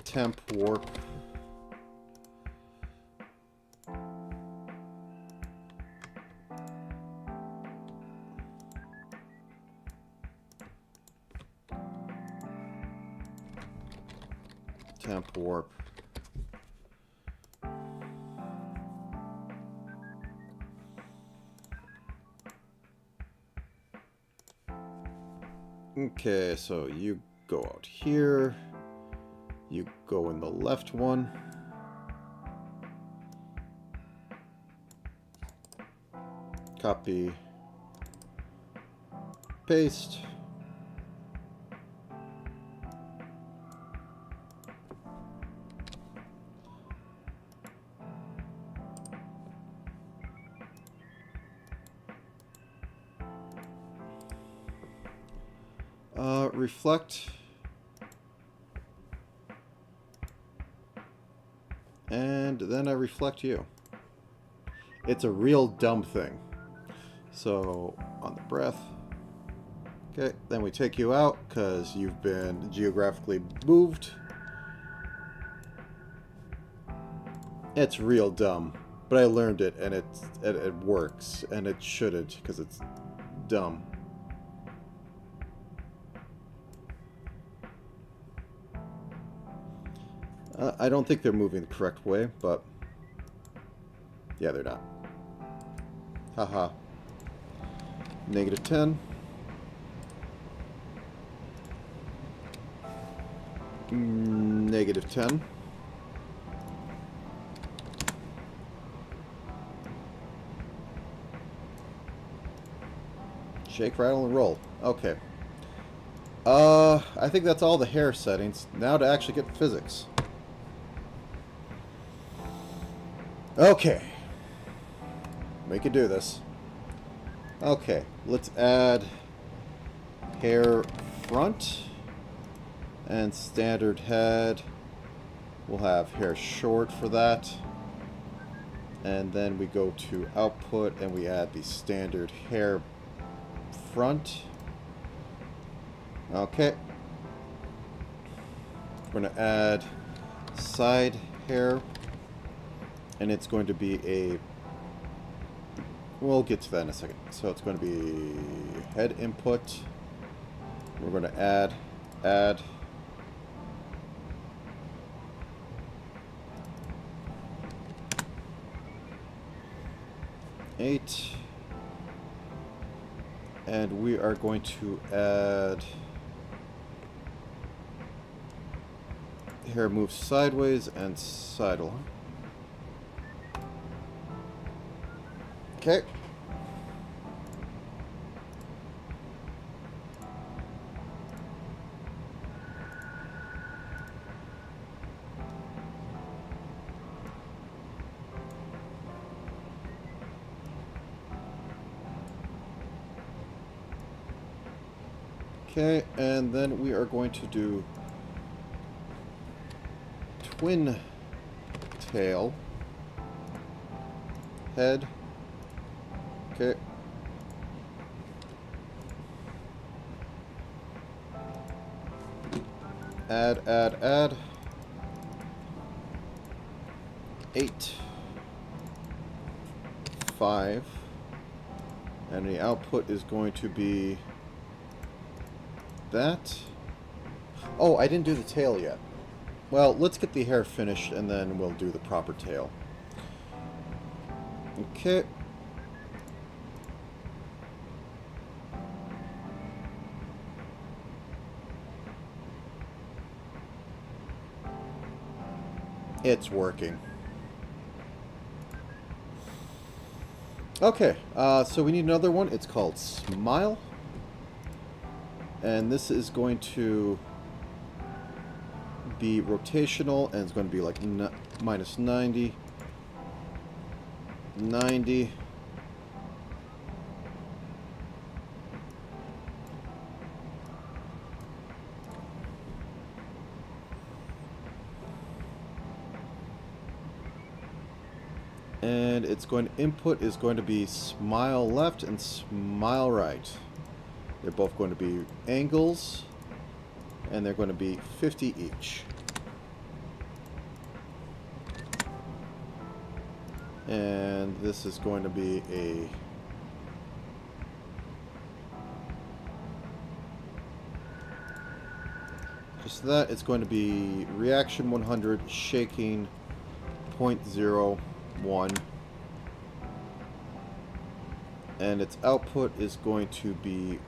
Temp warp. Temp warp. Okay, so you go out here. You go in the left one. Copy. Paste. Reflect. And then I reflect you. It's a real dumb thing. So, on the breath. Okay, then we take you out because you've been geographically moved. It's real dumb, but I learned it and it works, and it shouldn't because it's dumb. I don't think they're moving the correct way, but yeah, they're not. Haha. -10. -10. Shake, rattle, and roll. Okay. I think that's all the hair settings. Now to actually get physics. Okay. We can do this. Okay, let's add hair front and standard head. We'll have hair short for that. And then we go to output and we add the standard hair front. Okay. We're going to add side hair. And it's going to be a... We'll get to that in a second. So it's going to be head input. We're going to add 8, and we are going to add hair move sideways and sideline. Okay. Okay, and then we are going to do twin tail, head. Okay. Add 8, 5, and the output is going to be that. Oh, I didn't do the tail yet. Well, let's get the hair finished and then we'll do the proper tail. Okay. It's working. Okay, so we need another one. It's called Smile. And this is going to be rotational, and it's going to be like minus 90, 90. And it's going to input is going to be smile left and smile right. They're both going to be angles, and they're going to be 50 each. And this is going to be a just that. It's going to be reaction 100, shaking 0.01, and its output is going to be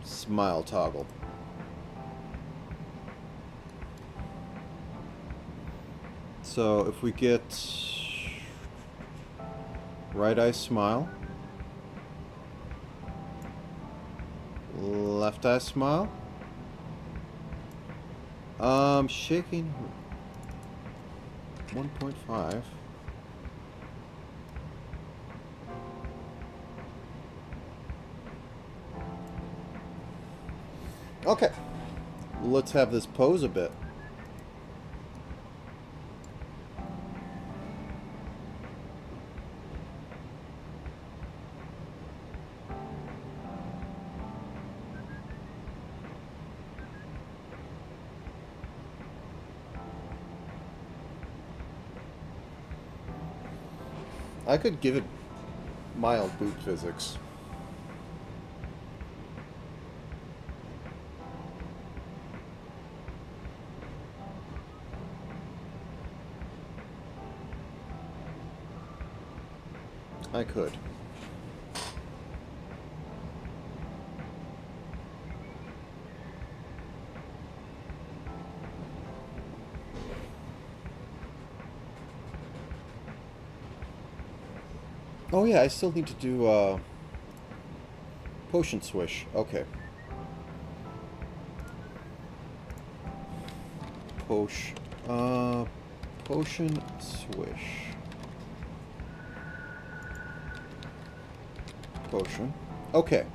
smile toggle. So if we get right eye smile, left eye smile, shaking 1.5. Okay, let's have this pose a bit. I could give it mild boot physics. I could. Oh yeah, I still need to do potion swish. Okay. Potion. Potion swish. Potion. Okay.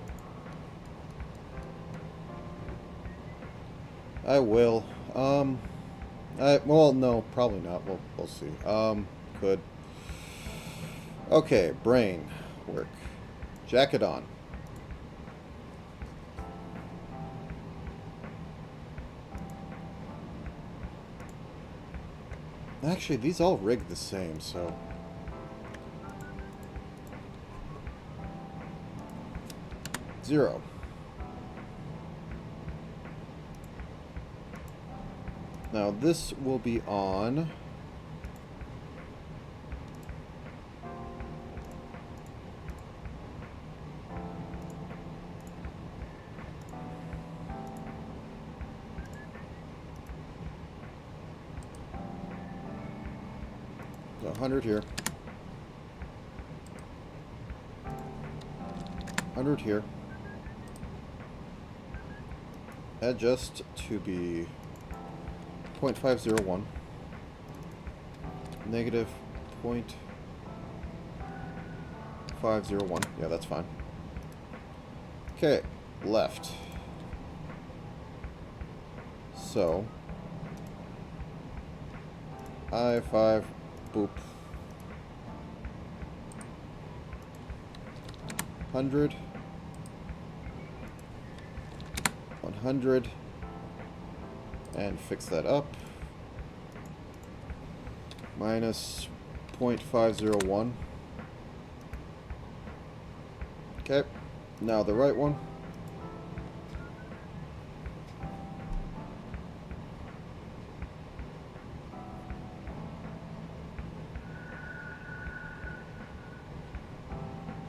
I will. Well, no, probably not. We'll see. Could. Okay, brain work. Jacket on. Actually, these all rig the same, so... Zero. Now, this will be on... So 100 here. 100 here. Adjust to be 0.501. Negative 0.501. Yeah, that's fine. Okay, left. So, I5, boop. 100. 100. And fix that up. Minus 0.501. Okay, now the right one.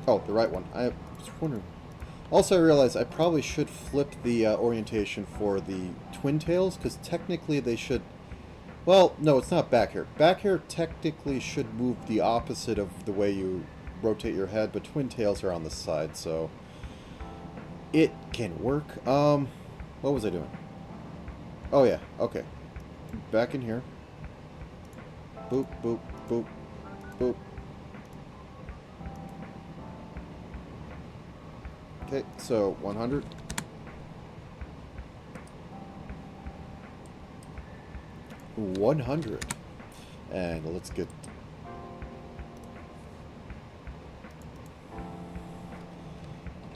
Oh, the right one. I was wondering. Also, I realized I probably should flip the orientation for the twin tails, because technically they should... Well, no, it's not back here. Back here technically should move the opposite of the way you rotate your head, but twin tails are on the side, so... It can work. What was I doing? Oh, yeah, okay. Back in here. Boop, boop, boop, boop. Okay, so 100. And let's get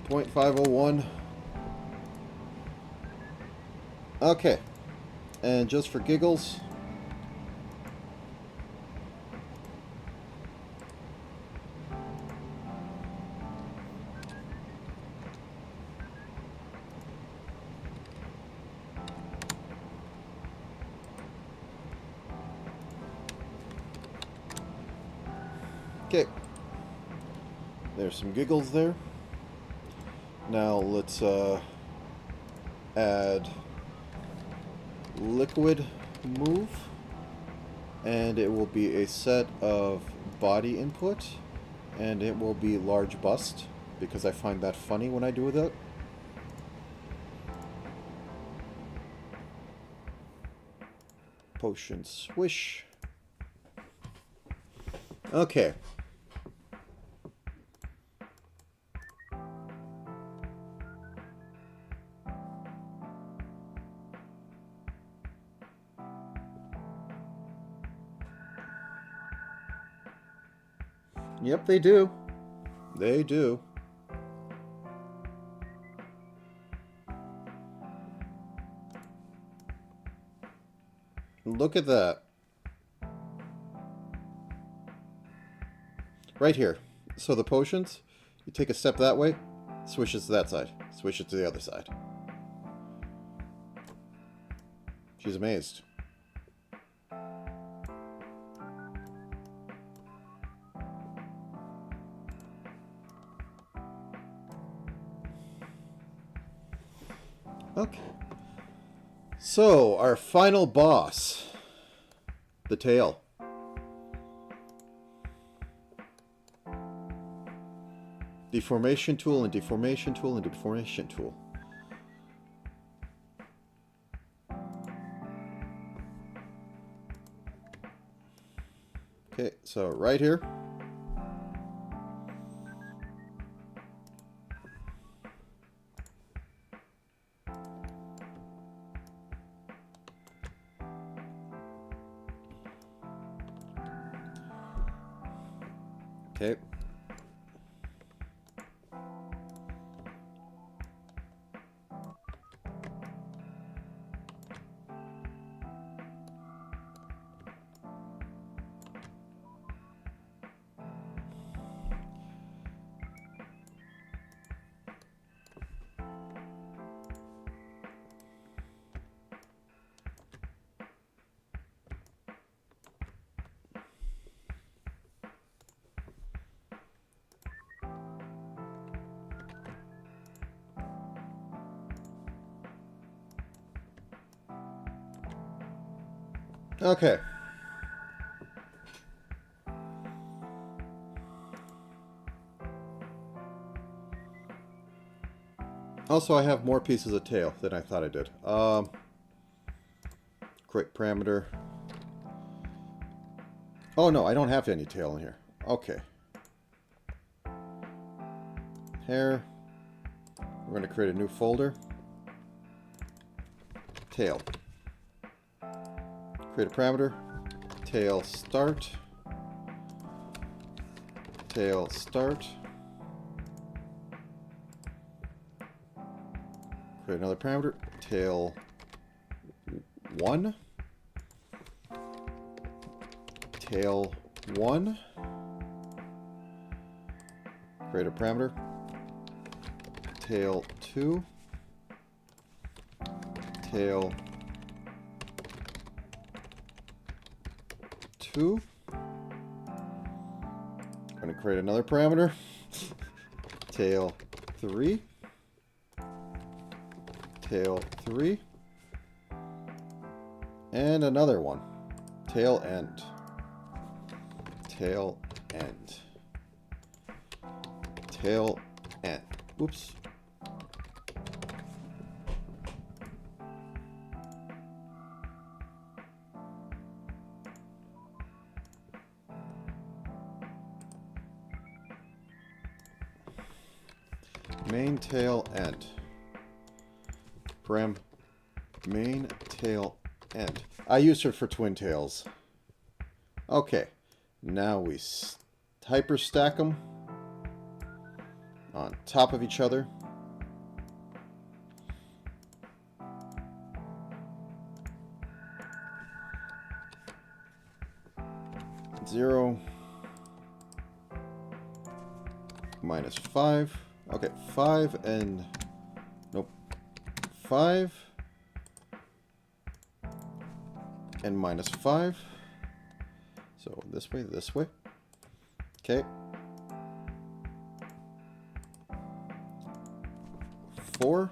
0.501. Okay, and just for giggles, okay, there's some giggles there. Now let's add liquid move, and it will be a set of body input, and it will be large bust, because I find that funny when I do that. Potion swish. Okay. Yep, they do. They do. Look at that. Right here. So the potions, you take a step that way, swish it to that side, swish it to the other side. She's amazed. Okay. So, our final boss. The tail. Deformation tool and deformation tool and deformation tool. Okay, so right here. Okay. Okay. Also, I have more pieces of tail than I thought I did. Create parameter. Oh no, I don't have any tail in here. Okay. Hair. We're going to create a new folder. Tail. Create a parameter. Tail start. Tail start. Create another parameter. Tail 1. Tail 1. Create a parameter. Tail 2. Tail 2. I'm going to create another parameter. Tail 3. Tail 3. And another one. Tail end. Tail end. Tail end. Oops. Main tail end. Param main tail end. I used her for twin tails. Okay. Now we hyper stack them on top of each other. Zero minus 5. Okay, 5 and nope. 5 and minus 5. So this way, this way. Okay. 4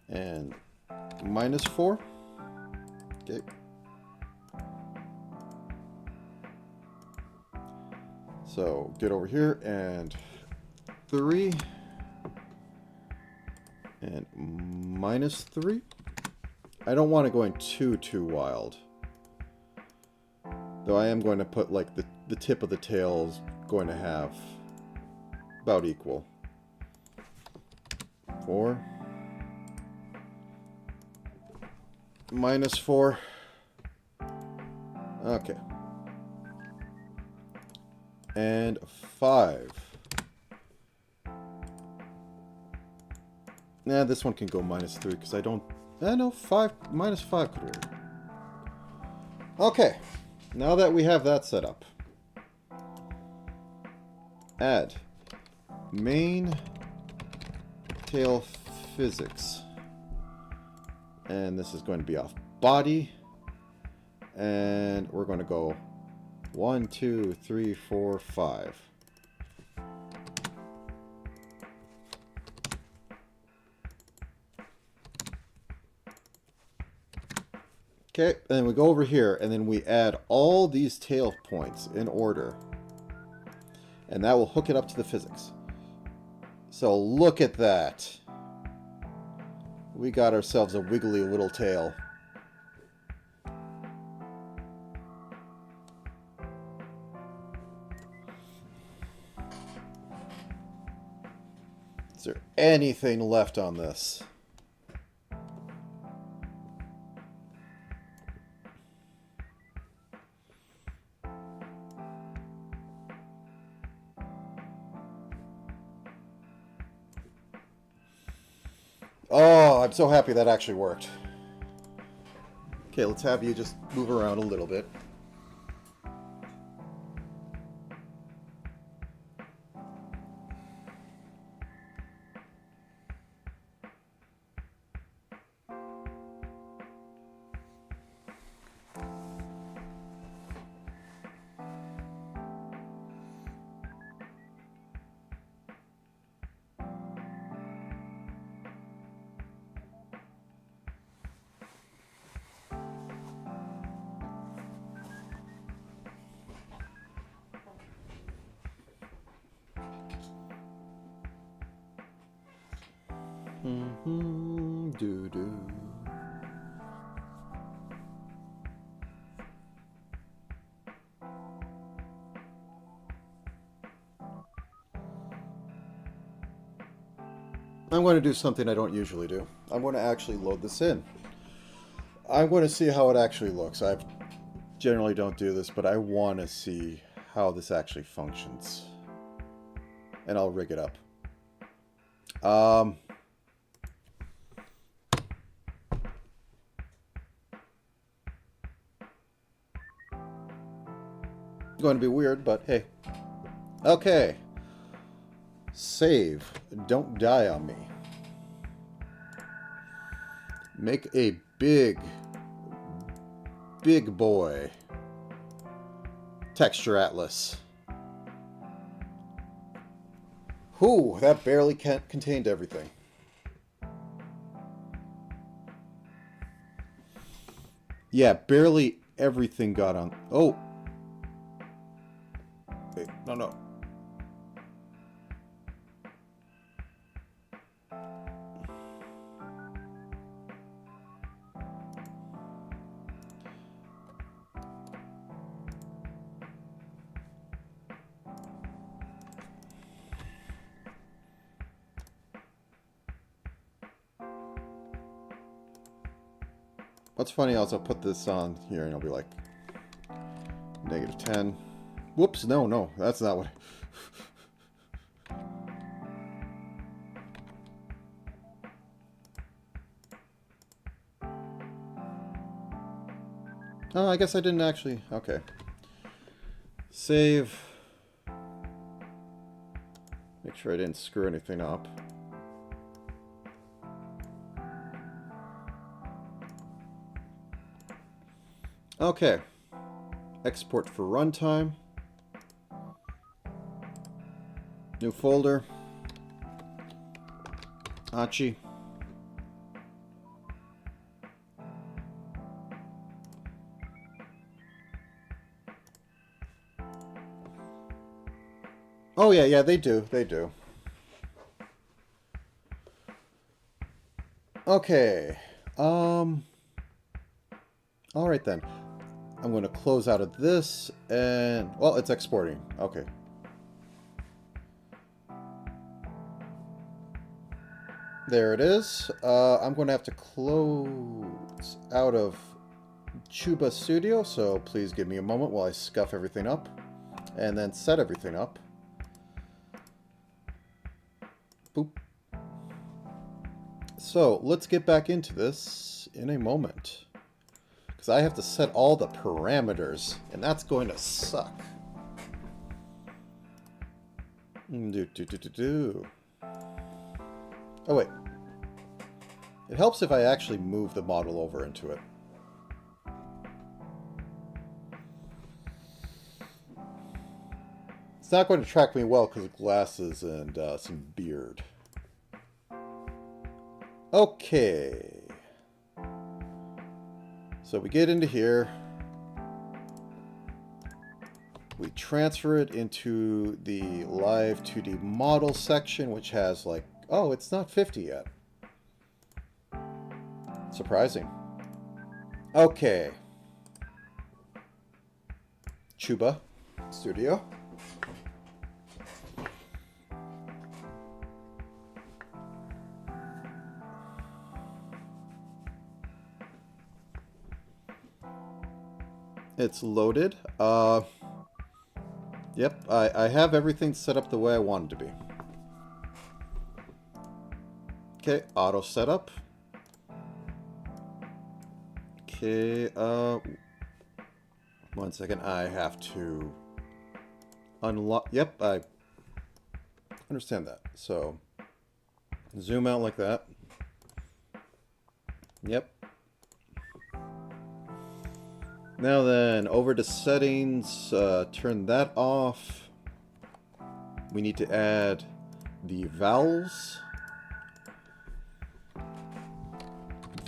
and minus 4. Okay. So get over here and 3 and minus 3. I don't want to go in too wild. Though I am going to put like the tip of the tail is going to have about equal. 4 minus 4. Okay. And 5. Nah, this one can go minus 3 because I don't... no, 5 minus 5 could work. Okay. Now that we have that set up. Add main tail physics. And this is going to be off body. And we're going to go 1, 2, 3, 4, 5. Okay, and then we go over here, and then we add all these tail points in order. And that will hook it up to the physics. So look at that. We got ourselves a wiggly little tail. Is there anything left on this? Oh, I'm so happy that actually worked. Okay, let's have you just move around a little bit. Doo-doo. I'm going to do something I don't usually do. I'm going to actually load this in. I'm going to see how it actually looks. I generally don't do this, but I want to see how this actually functions. And I'll rig it up. Going to be weird, but hey. Okay. Save. Don't die on me. Make a big boy texture atlas. Whew, that barely contained everything. Yeah, barely everything got on. Oh. Wait, no. What's funny is I'll put this on here and I'll be like, -10. Whoops, no, that's not what... Oh, I guess I didn't actually... Okay. Save. Make sure I didn't screw anything up. Okay. Export for runtime. New folder. ACHi. Oh yeah, they do. Okay. All right then. I'm going to close out of this and... Well, it's exporting. Okay. There it is. I'm going to have to close out of Chuba Studio, so please give me a moment while I scuff everything up and then set everything up. Boop. So, let's get back into this in a moment. Because I have to set all the parameters, and that's going to suck. Oh, wait. It helps if I actually move the model over into it. It's not going to track me well because of glasses and some beard. Okay. So we get into here. We transfer it into the live 2D model section, which has like, oh, it's not 50 yet. Surprising. Okay. Chuba Studio. It's loaded. Yep, I have everything set up the way I want it to be. Okay, auto setup. Okay, 1 second, I have to unlock. Yep, I understand that. So, zoom out like that. Yep. Now then, over to settings, turn that off. We need to add the vowels,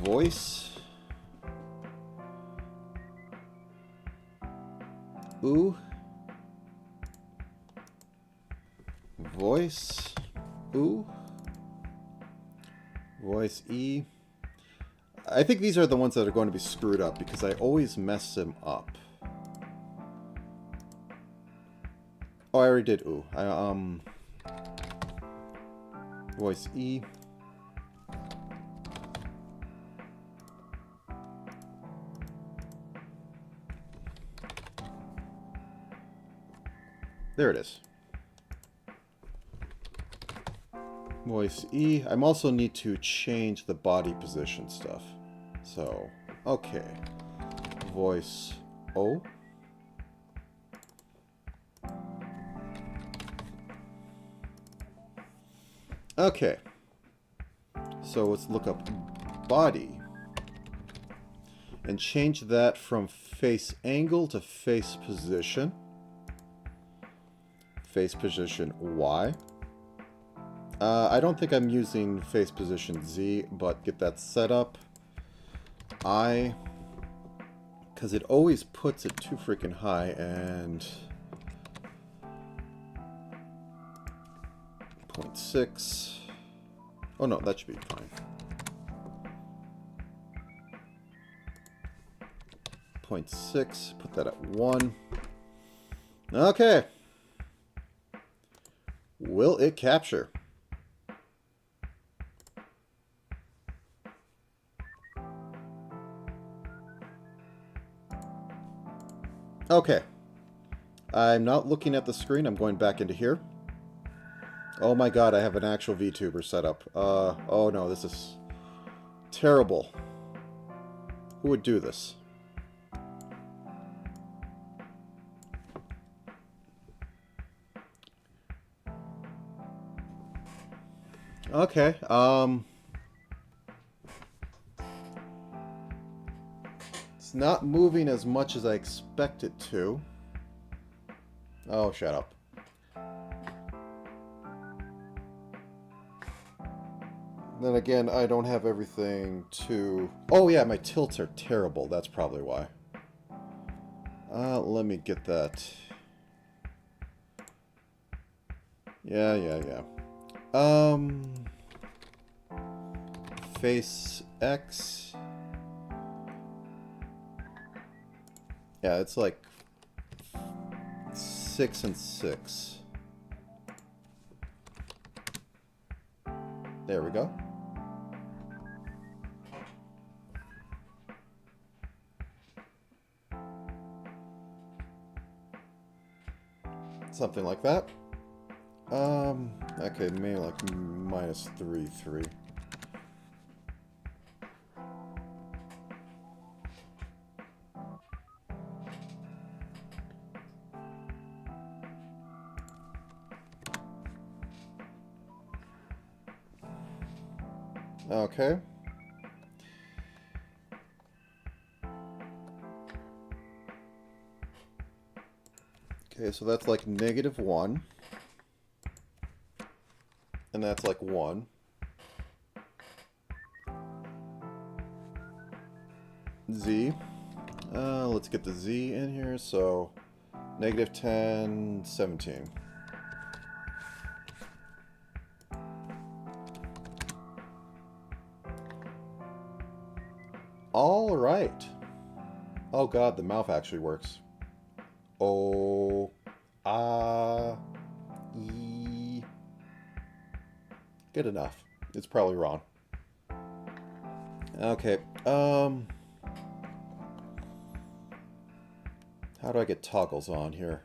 voice, ooh, voice, ooh, voice E. I think these are the ones that are going to be screwed up because I always mess them up. Oh, I already did ooh. Voice E. There it is. Voice E. I also need to change the body position stuff. So, okay. Voice O. Okay. So let's look up body. And change that from face angle to face position. Face position Y. I don't think I'm using face position Z, but get that set up. I, because it always puts it too freaking high, and 0.6. Oh no, that should be fine. 0.6, put that at 1. Okay. Will it capture? Okay. I'm not looking at the screen. I'm going back into here. Oh my god, I have an actual VTuber set up. Oh no, this is terrible. Who would do this? Okay, it's not moving as much as I expect it to. Oh, shut up. Then again, I don't have everything to... Oh yeah, my tilts are terrible. That's probably why. Let me get that. Yeah. Face X. Yeah, it's like 6 and 6. There we go. Something like that. Okay, maybe like -3. Okay. Okay, so that's like -1. And that's like 1. Z. Let's get the Z in here. So Negative 10, 17. All right. Oh god, the mouth actually works. O, ah, e. Good enough. It's probably wrong. Okay. How do I get toggles on here?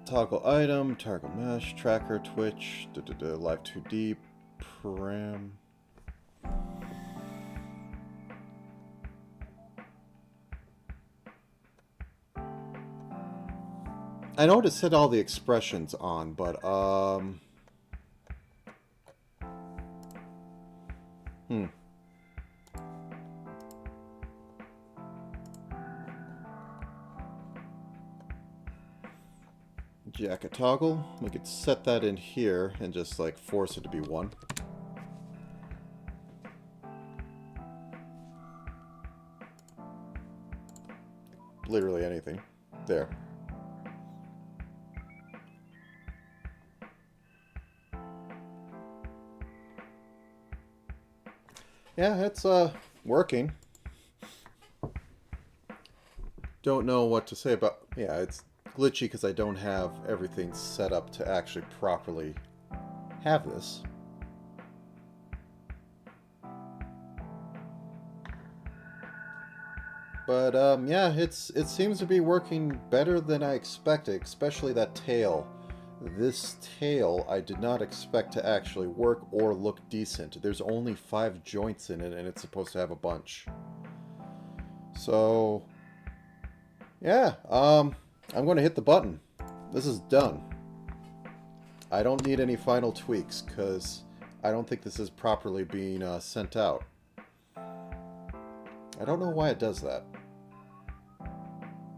Toggle item, toggle mesh, tracker, twitch, live 2D, param. I know to set all the expressions on, but jacket toggle. We could set that in here and just like force it to be 1. Literally anything. There. Yeah, it's working. Don't know what to say about... Yeah, it's glitchy because I don't have everything set up to actually properly have this. But yeah, it seems to be working better than I expected, especially that tail. This tail I did not expect to actually work or look decent. There's only 5 joints in it and it's supposed to have a bunch. So yeah, I'm going to hit the button. This is done. I don't need any final tweaks because I don't think this is properly being sent out. I don't know why it does that.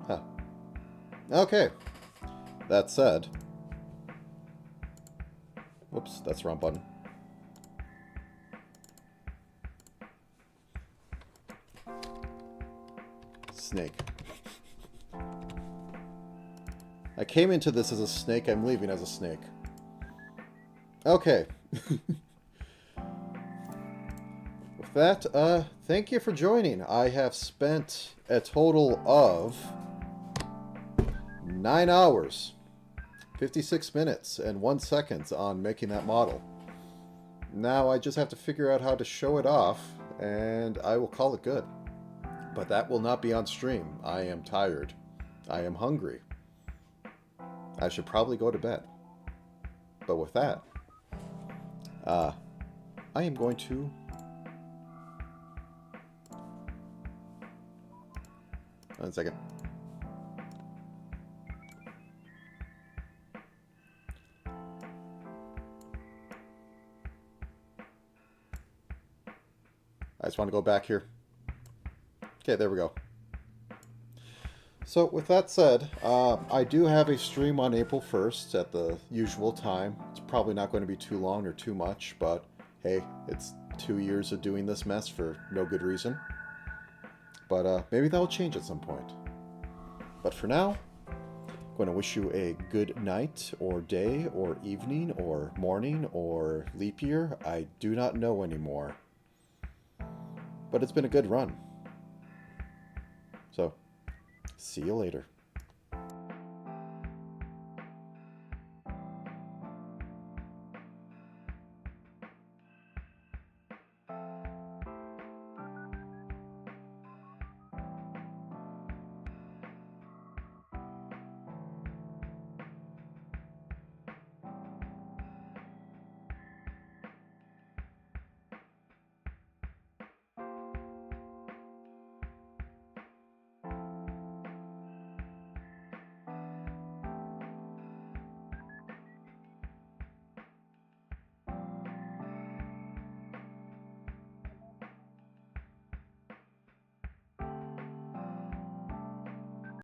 Huh. Okay. That said... Whoops, that's the wrong button. Snake. I came into this as a snake, I'm leaving as a snake. Okay. With that, thank you for joining. I have spent a total of 9 hours, 56 minutes, and 1 second on making that model. Now I just have to figure out how to show it off, and I will call it good. But that will not be on stream. I am tired. I am hungry. I should probably go to bed. But with that, I am going to... One second. I just want to go back here. Okay, there we go. So with that said, I do have a stream on April 1st at the usual time. It's probably not going to be too long or too much, but hey, it's 2 years of doing this mess for no good reason. But maybe that'll change at some point. But for now, I'm going to wish you a good night or day or evening or morning or leap year. I do not know anymore. But it's been a good run. So, see you later.